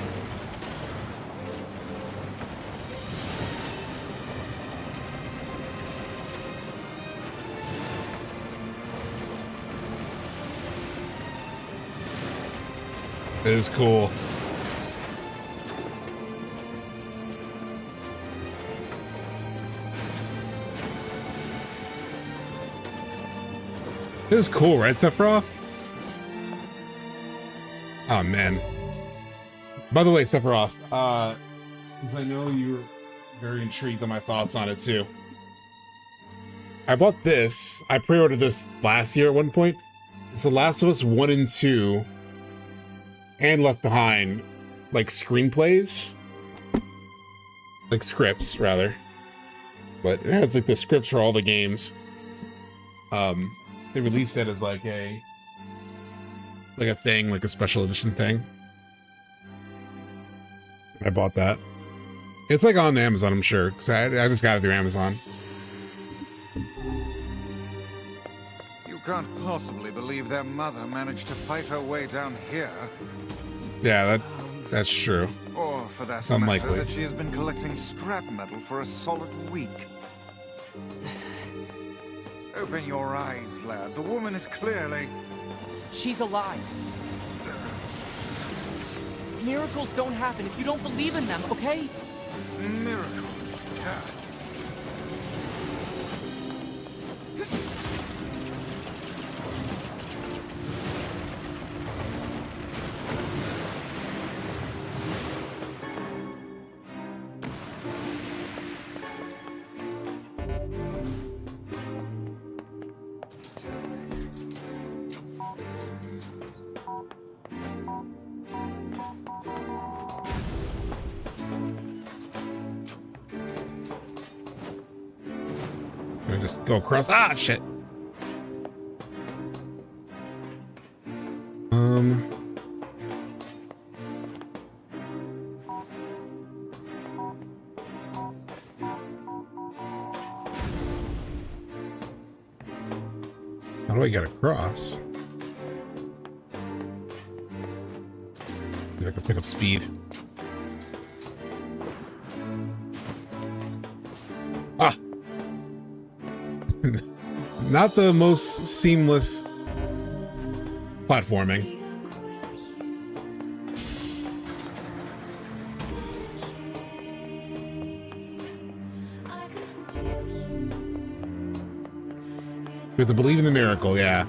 It is cool. It is cool, right, Sephiroth? Oh, man. By the way, Sephiroth, since I know you're very intrigued on my thoughts on it too. I bought this. I pre-ordered this last year at one point. It's The Last of Us 1 and 2 and Left Behind, like screenplays. Like scripts, rather. But it has like the scripts for all the games. They released it as like a thing, like a special edition thing. I bought that. It's like on Amazon, I'm sure, because I just got it through Amazon. You can't possibly believe their mother managed to fight her way down here. Yeah, that's true. Or for that it's matter, unlikely that she has been collecting scrap metal for a solid week. Open your eyes, lad. The woman is clearly... She's alive. Miracles don't happen if you don't believe in them, okay? Miracles? Yeah. Just go across. Ah, shit. How do I get across? Maybe I can pick up speed. Ah! Not the most seamless platforming. You have to believe in the miracle, yeah.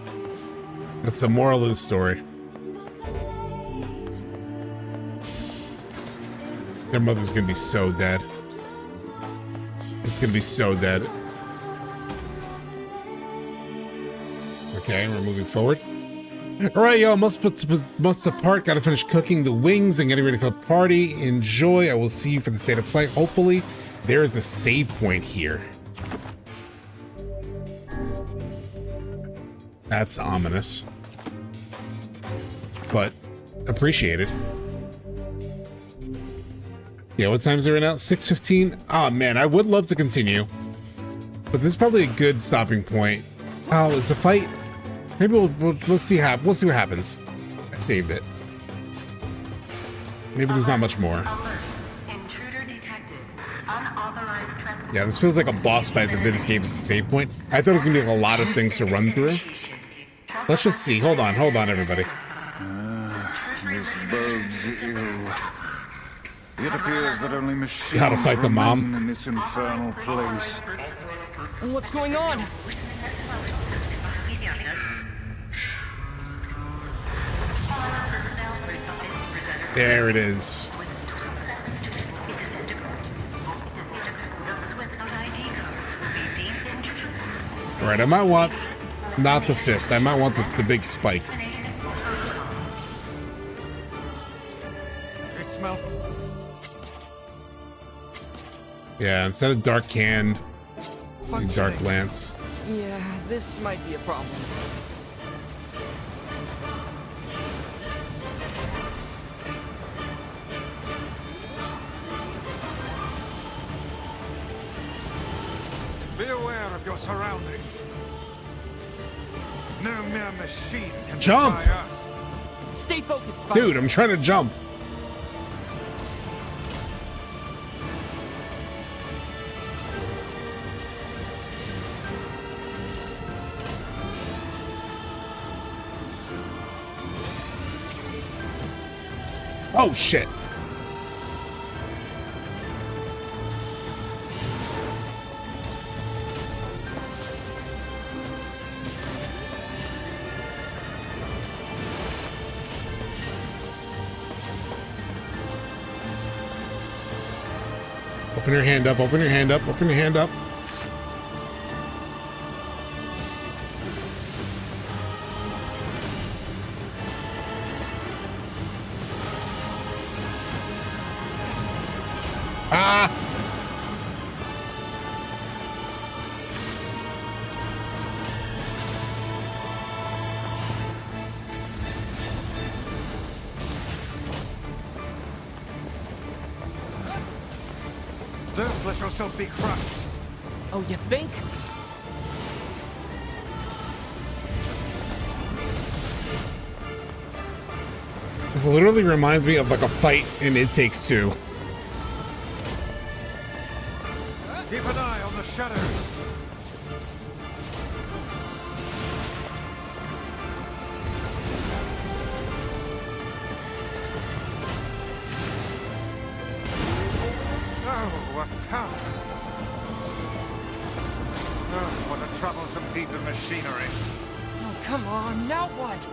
That's the moral of the story. Their mother's gonna be so dead. It's gonna be so dead. Okay, we're moving forward. All right, y'all, must depart. Gotta finish cooking the wings and getting ready for the party. Enjoy. I will see you for the state of play. Hopefully, there is a save point here. That's ominous, but appreciated. Yeah, what time's it right now? 6:15. Oh man, I would love to continue, but this is probably a good stopping point. Oh, it's a fight. Maybe we'll see we'll see what happens. I saved it. Maybe there's not much more. Yeah, this feels like a boss fight that they just gave us a save point. I thought it was gonna be like a lot of things to run through. Let's just see. Hold on, everybody. This bodes ill. It appears that only machines Gotta fight the mom in this infernal place. What's going on? There it is. All right, I might want not the fist. I might want the big spike. It smells. Yeah, instead of dark hand, let's do dark lance. Yeah, this might be a problem. Be aware of your surroundings. No mere machine can Jump! defy us. Stay focused, Vice. Dude, I'm trying to jump. Oh shit. Open your hand up, open your hand up, open your hand up. Ah! Don't let yourself be crushed. Oh, you think? This literally reminds me of like a fight in It Takes Two. Keep an eye on the shadows. Oh, what power! Oh, what a troublesome piece of machinery. Oh, come on, now what?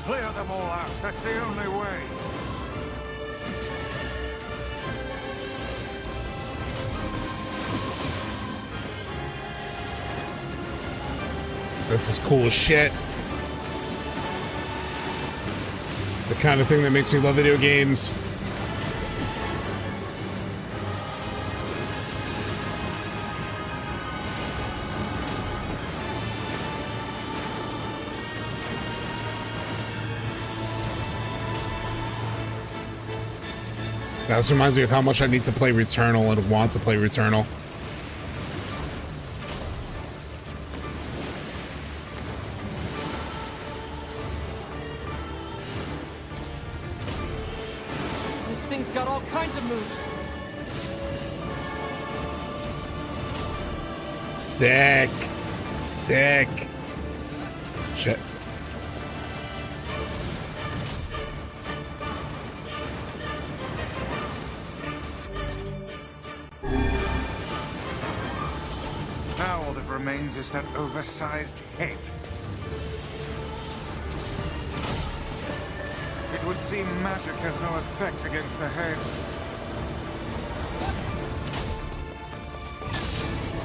Clear them all out. That's the only way. This is cool as shit. It's the kind of thing that makes me love video games. That just reminds me of how much I need to play Returnal and want to play Returnal. This thing's got all kinds of moves. Sick. Sick. Shit. Now all that remains is that oversized head. It would seem magic has no effect against the head.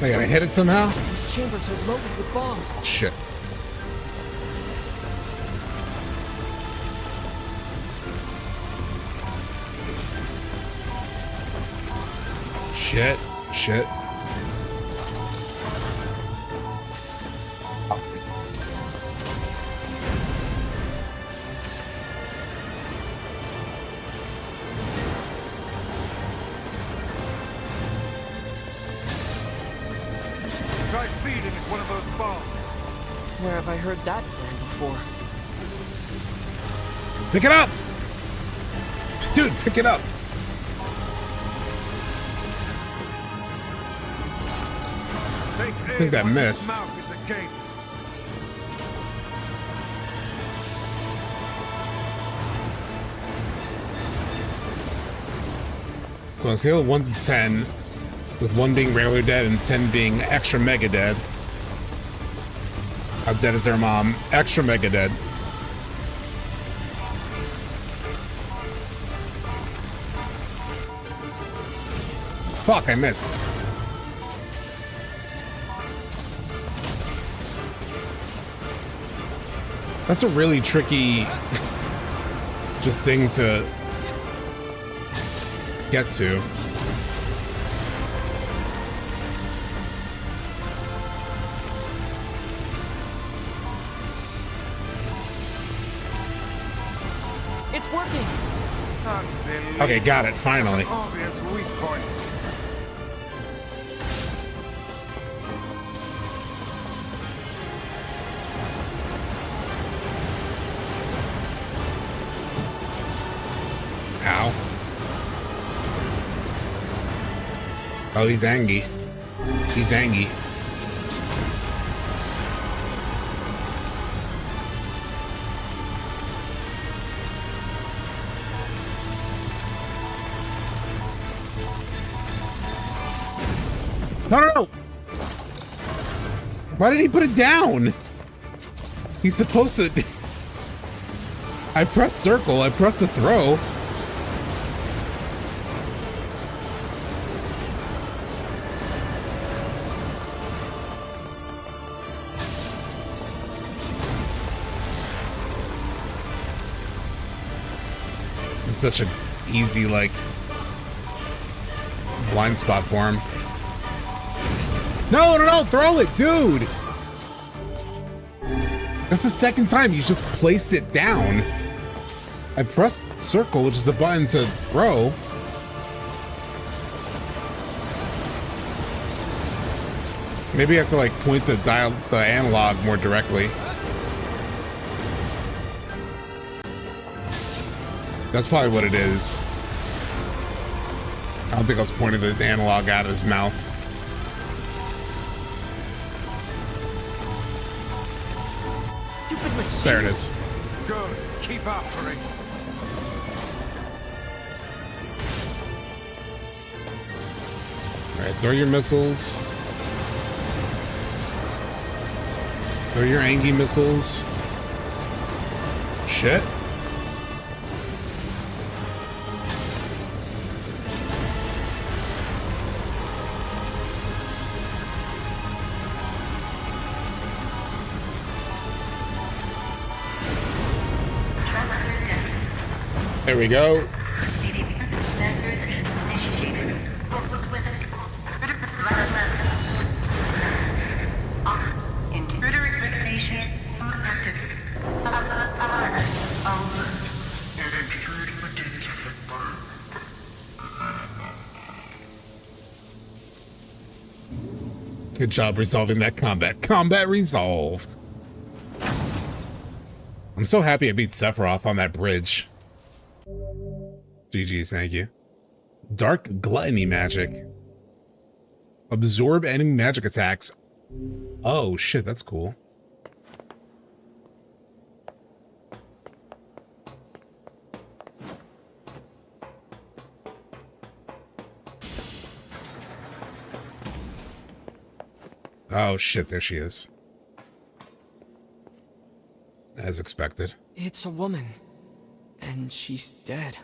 I gotta hit it somehow? These chambers are loaded with bombs. Shit. Shit. Shit. Try feeding it one of those bombs. Where have I heard that plan before. Pick it up! Dude, pick it up! I think that missed. So on a scale of 1 to 10, with 1 being regular dead and 10 being extra mega dead. How dead is their mom? Extra mega dead. Fuck, I missed. That's a really tricky just thing to get to. It's working. Okay, got it, finally. Obvious weak point. Ow. Oh, he's angry. He's angry. No, no, no! Why did he put it down? He's supposed to... I pressed circle, I pressed the throw. It's such an easy, like, blind spot for him. No, no, no, throw it, dude! That's the second time you just placed it down. I pressed circle, which is the button to throw. Maybe I have to like point the analog more directly. That's probably what it is. I don't think I was pointing the analog out of his mouth. Stupid machine. There it is. Good. Keep after it. All right, throw your missiles. Throw your Angie missiles. Shit. There we go. Good job resolving that combat. Combat resolved. I'm so happy I beat Sephiroth on that bridge. GG's, thank you. Dark Gluttony magic. Absorb enemy magic attacks. Oh shit, that's cool. Oh shit, there she is. As expected. It's a woman, and she's dead.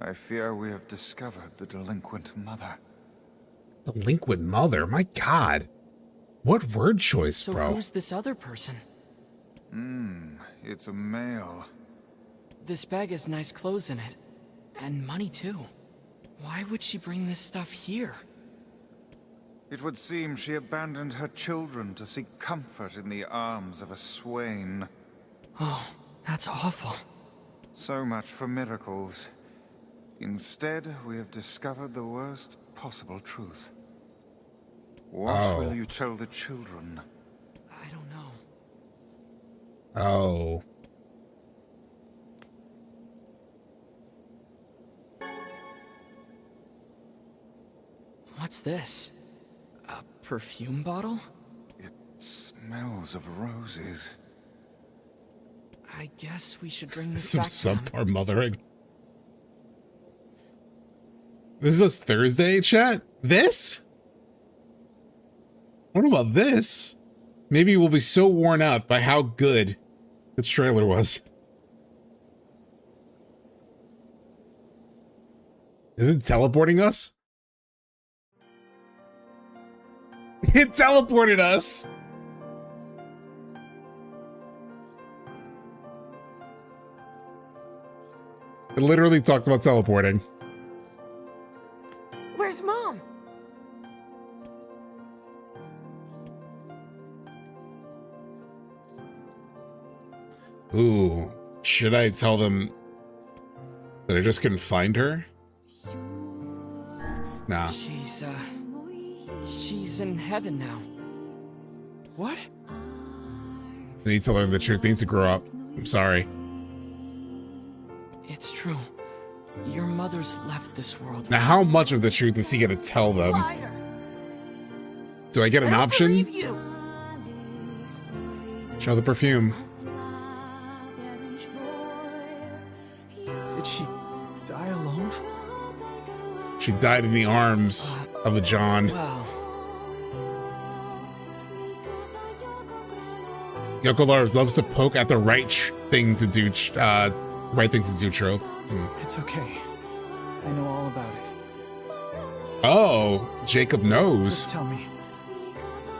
I fear we have discovered the delinquent mother. Delinquent mother? My god. What word choice, So bro? who's this other person? It's a male. This bag has nice clothes in it. And money, too. Why would she bring this stuff here? It would seem she abandoned her children to seek comfort in the arms of a swain. Oh, that's awful. So much for miracles. Instead, we have discovered the worst possible truth. What will you tell the children? I don't know. Oh. What's this? A perfume bottle? It smells of roses. I guess we should bring this Some back subpar mothering. This is Thursday, chat? This? I don't know about this. Maybe we'll be so worn out by how good the trailer was. Is it teleporting us? It teleported us! It literally talks about teleporting. Where's Mom? Ooh, should I tell them that I just couldn't find her? Nah. She's in heaven now. What? I need to learn the truth. They need to grow up. I'm sorry. It's true. Your mother's left this world. Now, how much of the truth is he gonna tell them? Liar. Do I get an option? Believe you. Show the perfume. Did she die alone? She died in the arms of a John. Well. Yoko loves to poke at the right thing to do, right things to do trope. It's okay. I know all about it. Oh, Jacob knows. Just tell me,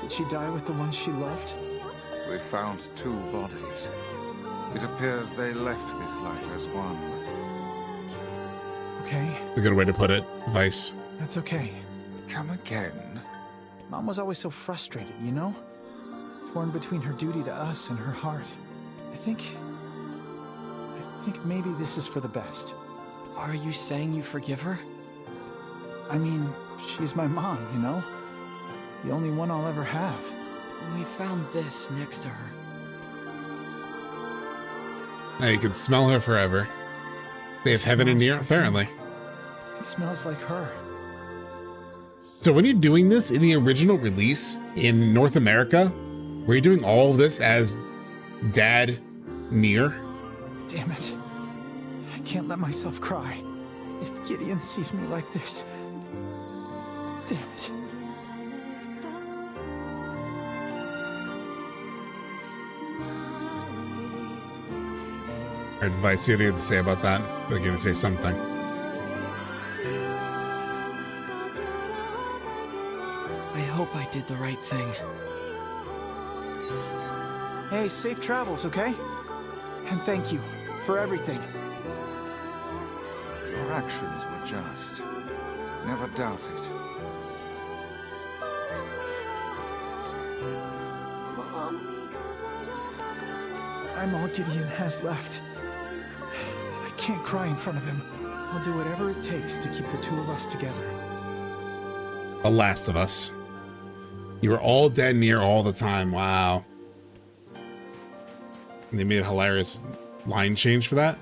did she die with the one she loved? We found 2 bodies. It appears they left this life as one. Okay. A good way to put it, Vice. That's okay. Come again? Mom was always so frustrated, you know? Torn between her duty to us and her heart. I think maybe this is for the best. Are you saying you forgive her? I mean, she's my mom, you know? The only one I'll ever have. We found this next to her. Now you can smell her forever. They have heaven and NieR, apparently. It smells like her. So when you're doing this in the original release in North America, were you doing all of this as Dad NieR? Damn it. I can't let myself cry. If Gideon sees me like this... Damn it. Alright, Vice, what do you have to say about that? You're gonna say something. I hope I did the right thing. Hey, safe travels, okay? And thank you for everything. Your actions were just. Never doubt it. Mom. I'm all Gideon has left. I can't cry in front of him. I'll do whatever it takes to keep the 2 of us together. The Last of Us. You were all dead NieR all the time. Wow. And they made a hilarious line change for that.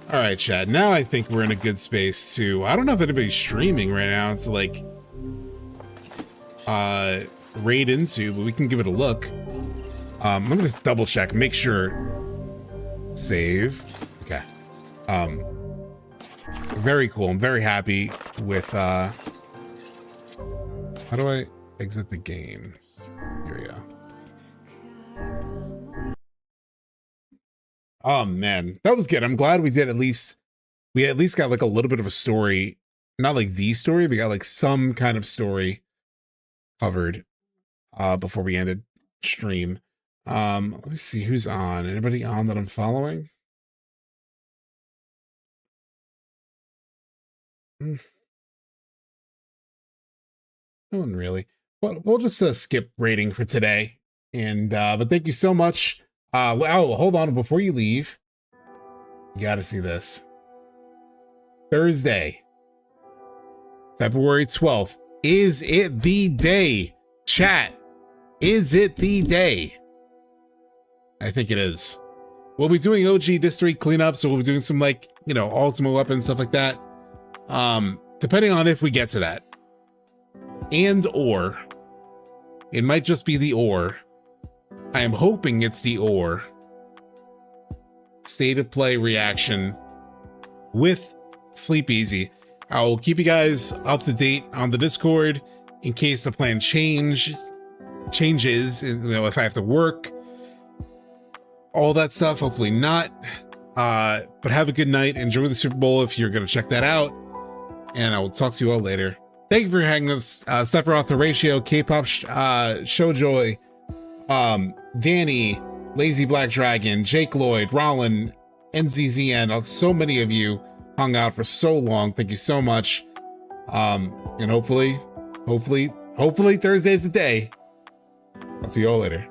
All right, Chad. Now I think we're in a good space to. I don't know if anybody's streaming right now to like raid into, but we can give it a look. Let me just double check, make sure. Save. Okay. Very cool. I'm very happy with. How do I exit the game? Here we go. Oh man, that was good. I'm glad we did at least got like a little bit of a story, not like the story, but got like some kind of story covered before we ended stream. Let me see who's on. Anybody on that I'm following? No one really. Well, we'll just skip rating for today. And but thank you so much. Oh, hold on, before you leave, you gotta see this. Thursday, February 12th. Is it the day? Chat, is it the day? I think it is. We'll be doing OG District cleanup, so we'll be doing some like, you know, ultimate weapons, stuff like that. Depending on if we get to that. And or it might just be the or. I am hoping it's the or. State of play reaction with Sleepezi. I will keep you guys up to date on the Discord in case the plan changes, you know, if I have to work, all that stuff. Hopefully not. But have a good night. Enjoy the Super Bowl if you're going to check that out. And I will talk to you all later. Thank you for hanging with Sephiroth, Horatio, K-Pop, Showjoy, Danny, Lazy Black Dragon, Jake Lloyd, Rollin, NZZN. So many of you hung out for so long. Thank you so much. And hopefully Thursday's the day. I'll see you all later.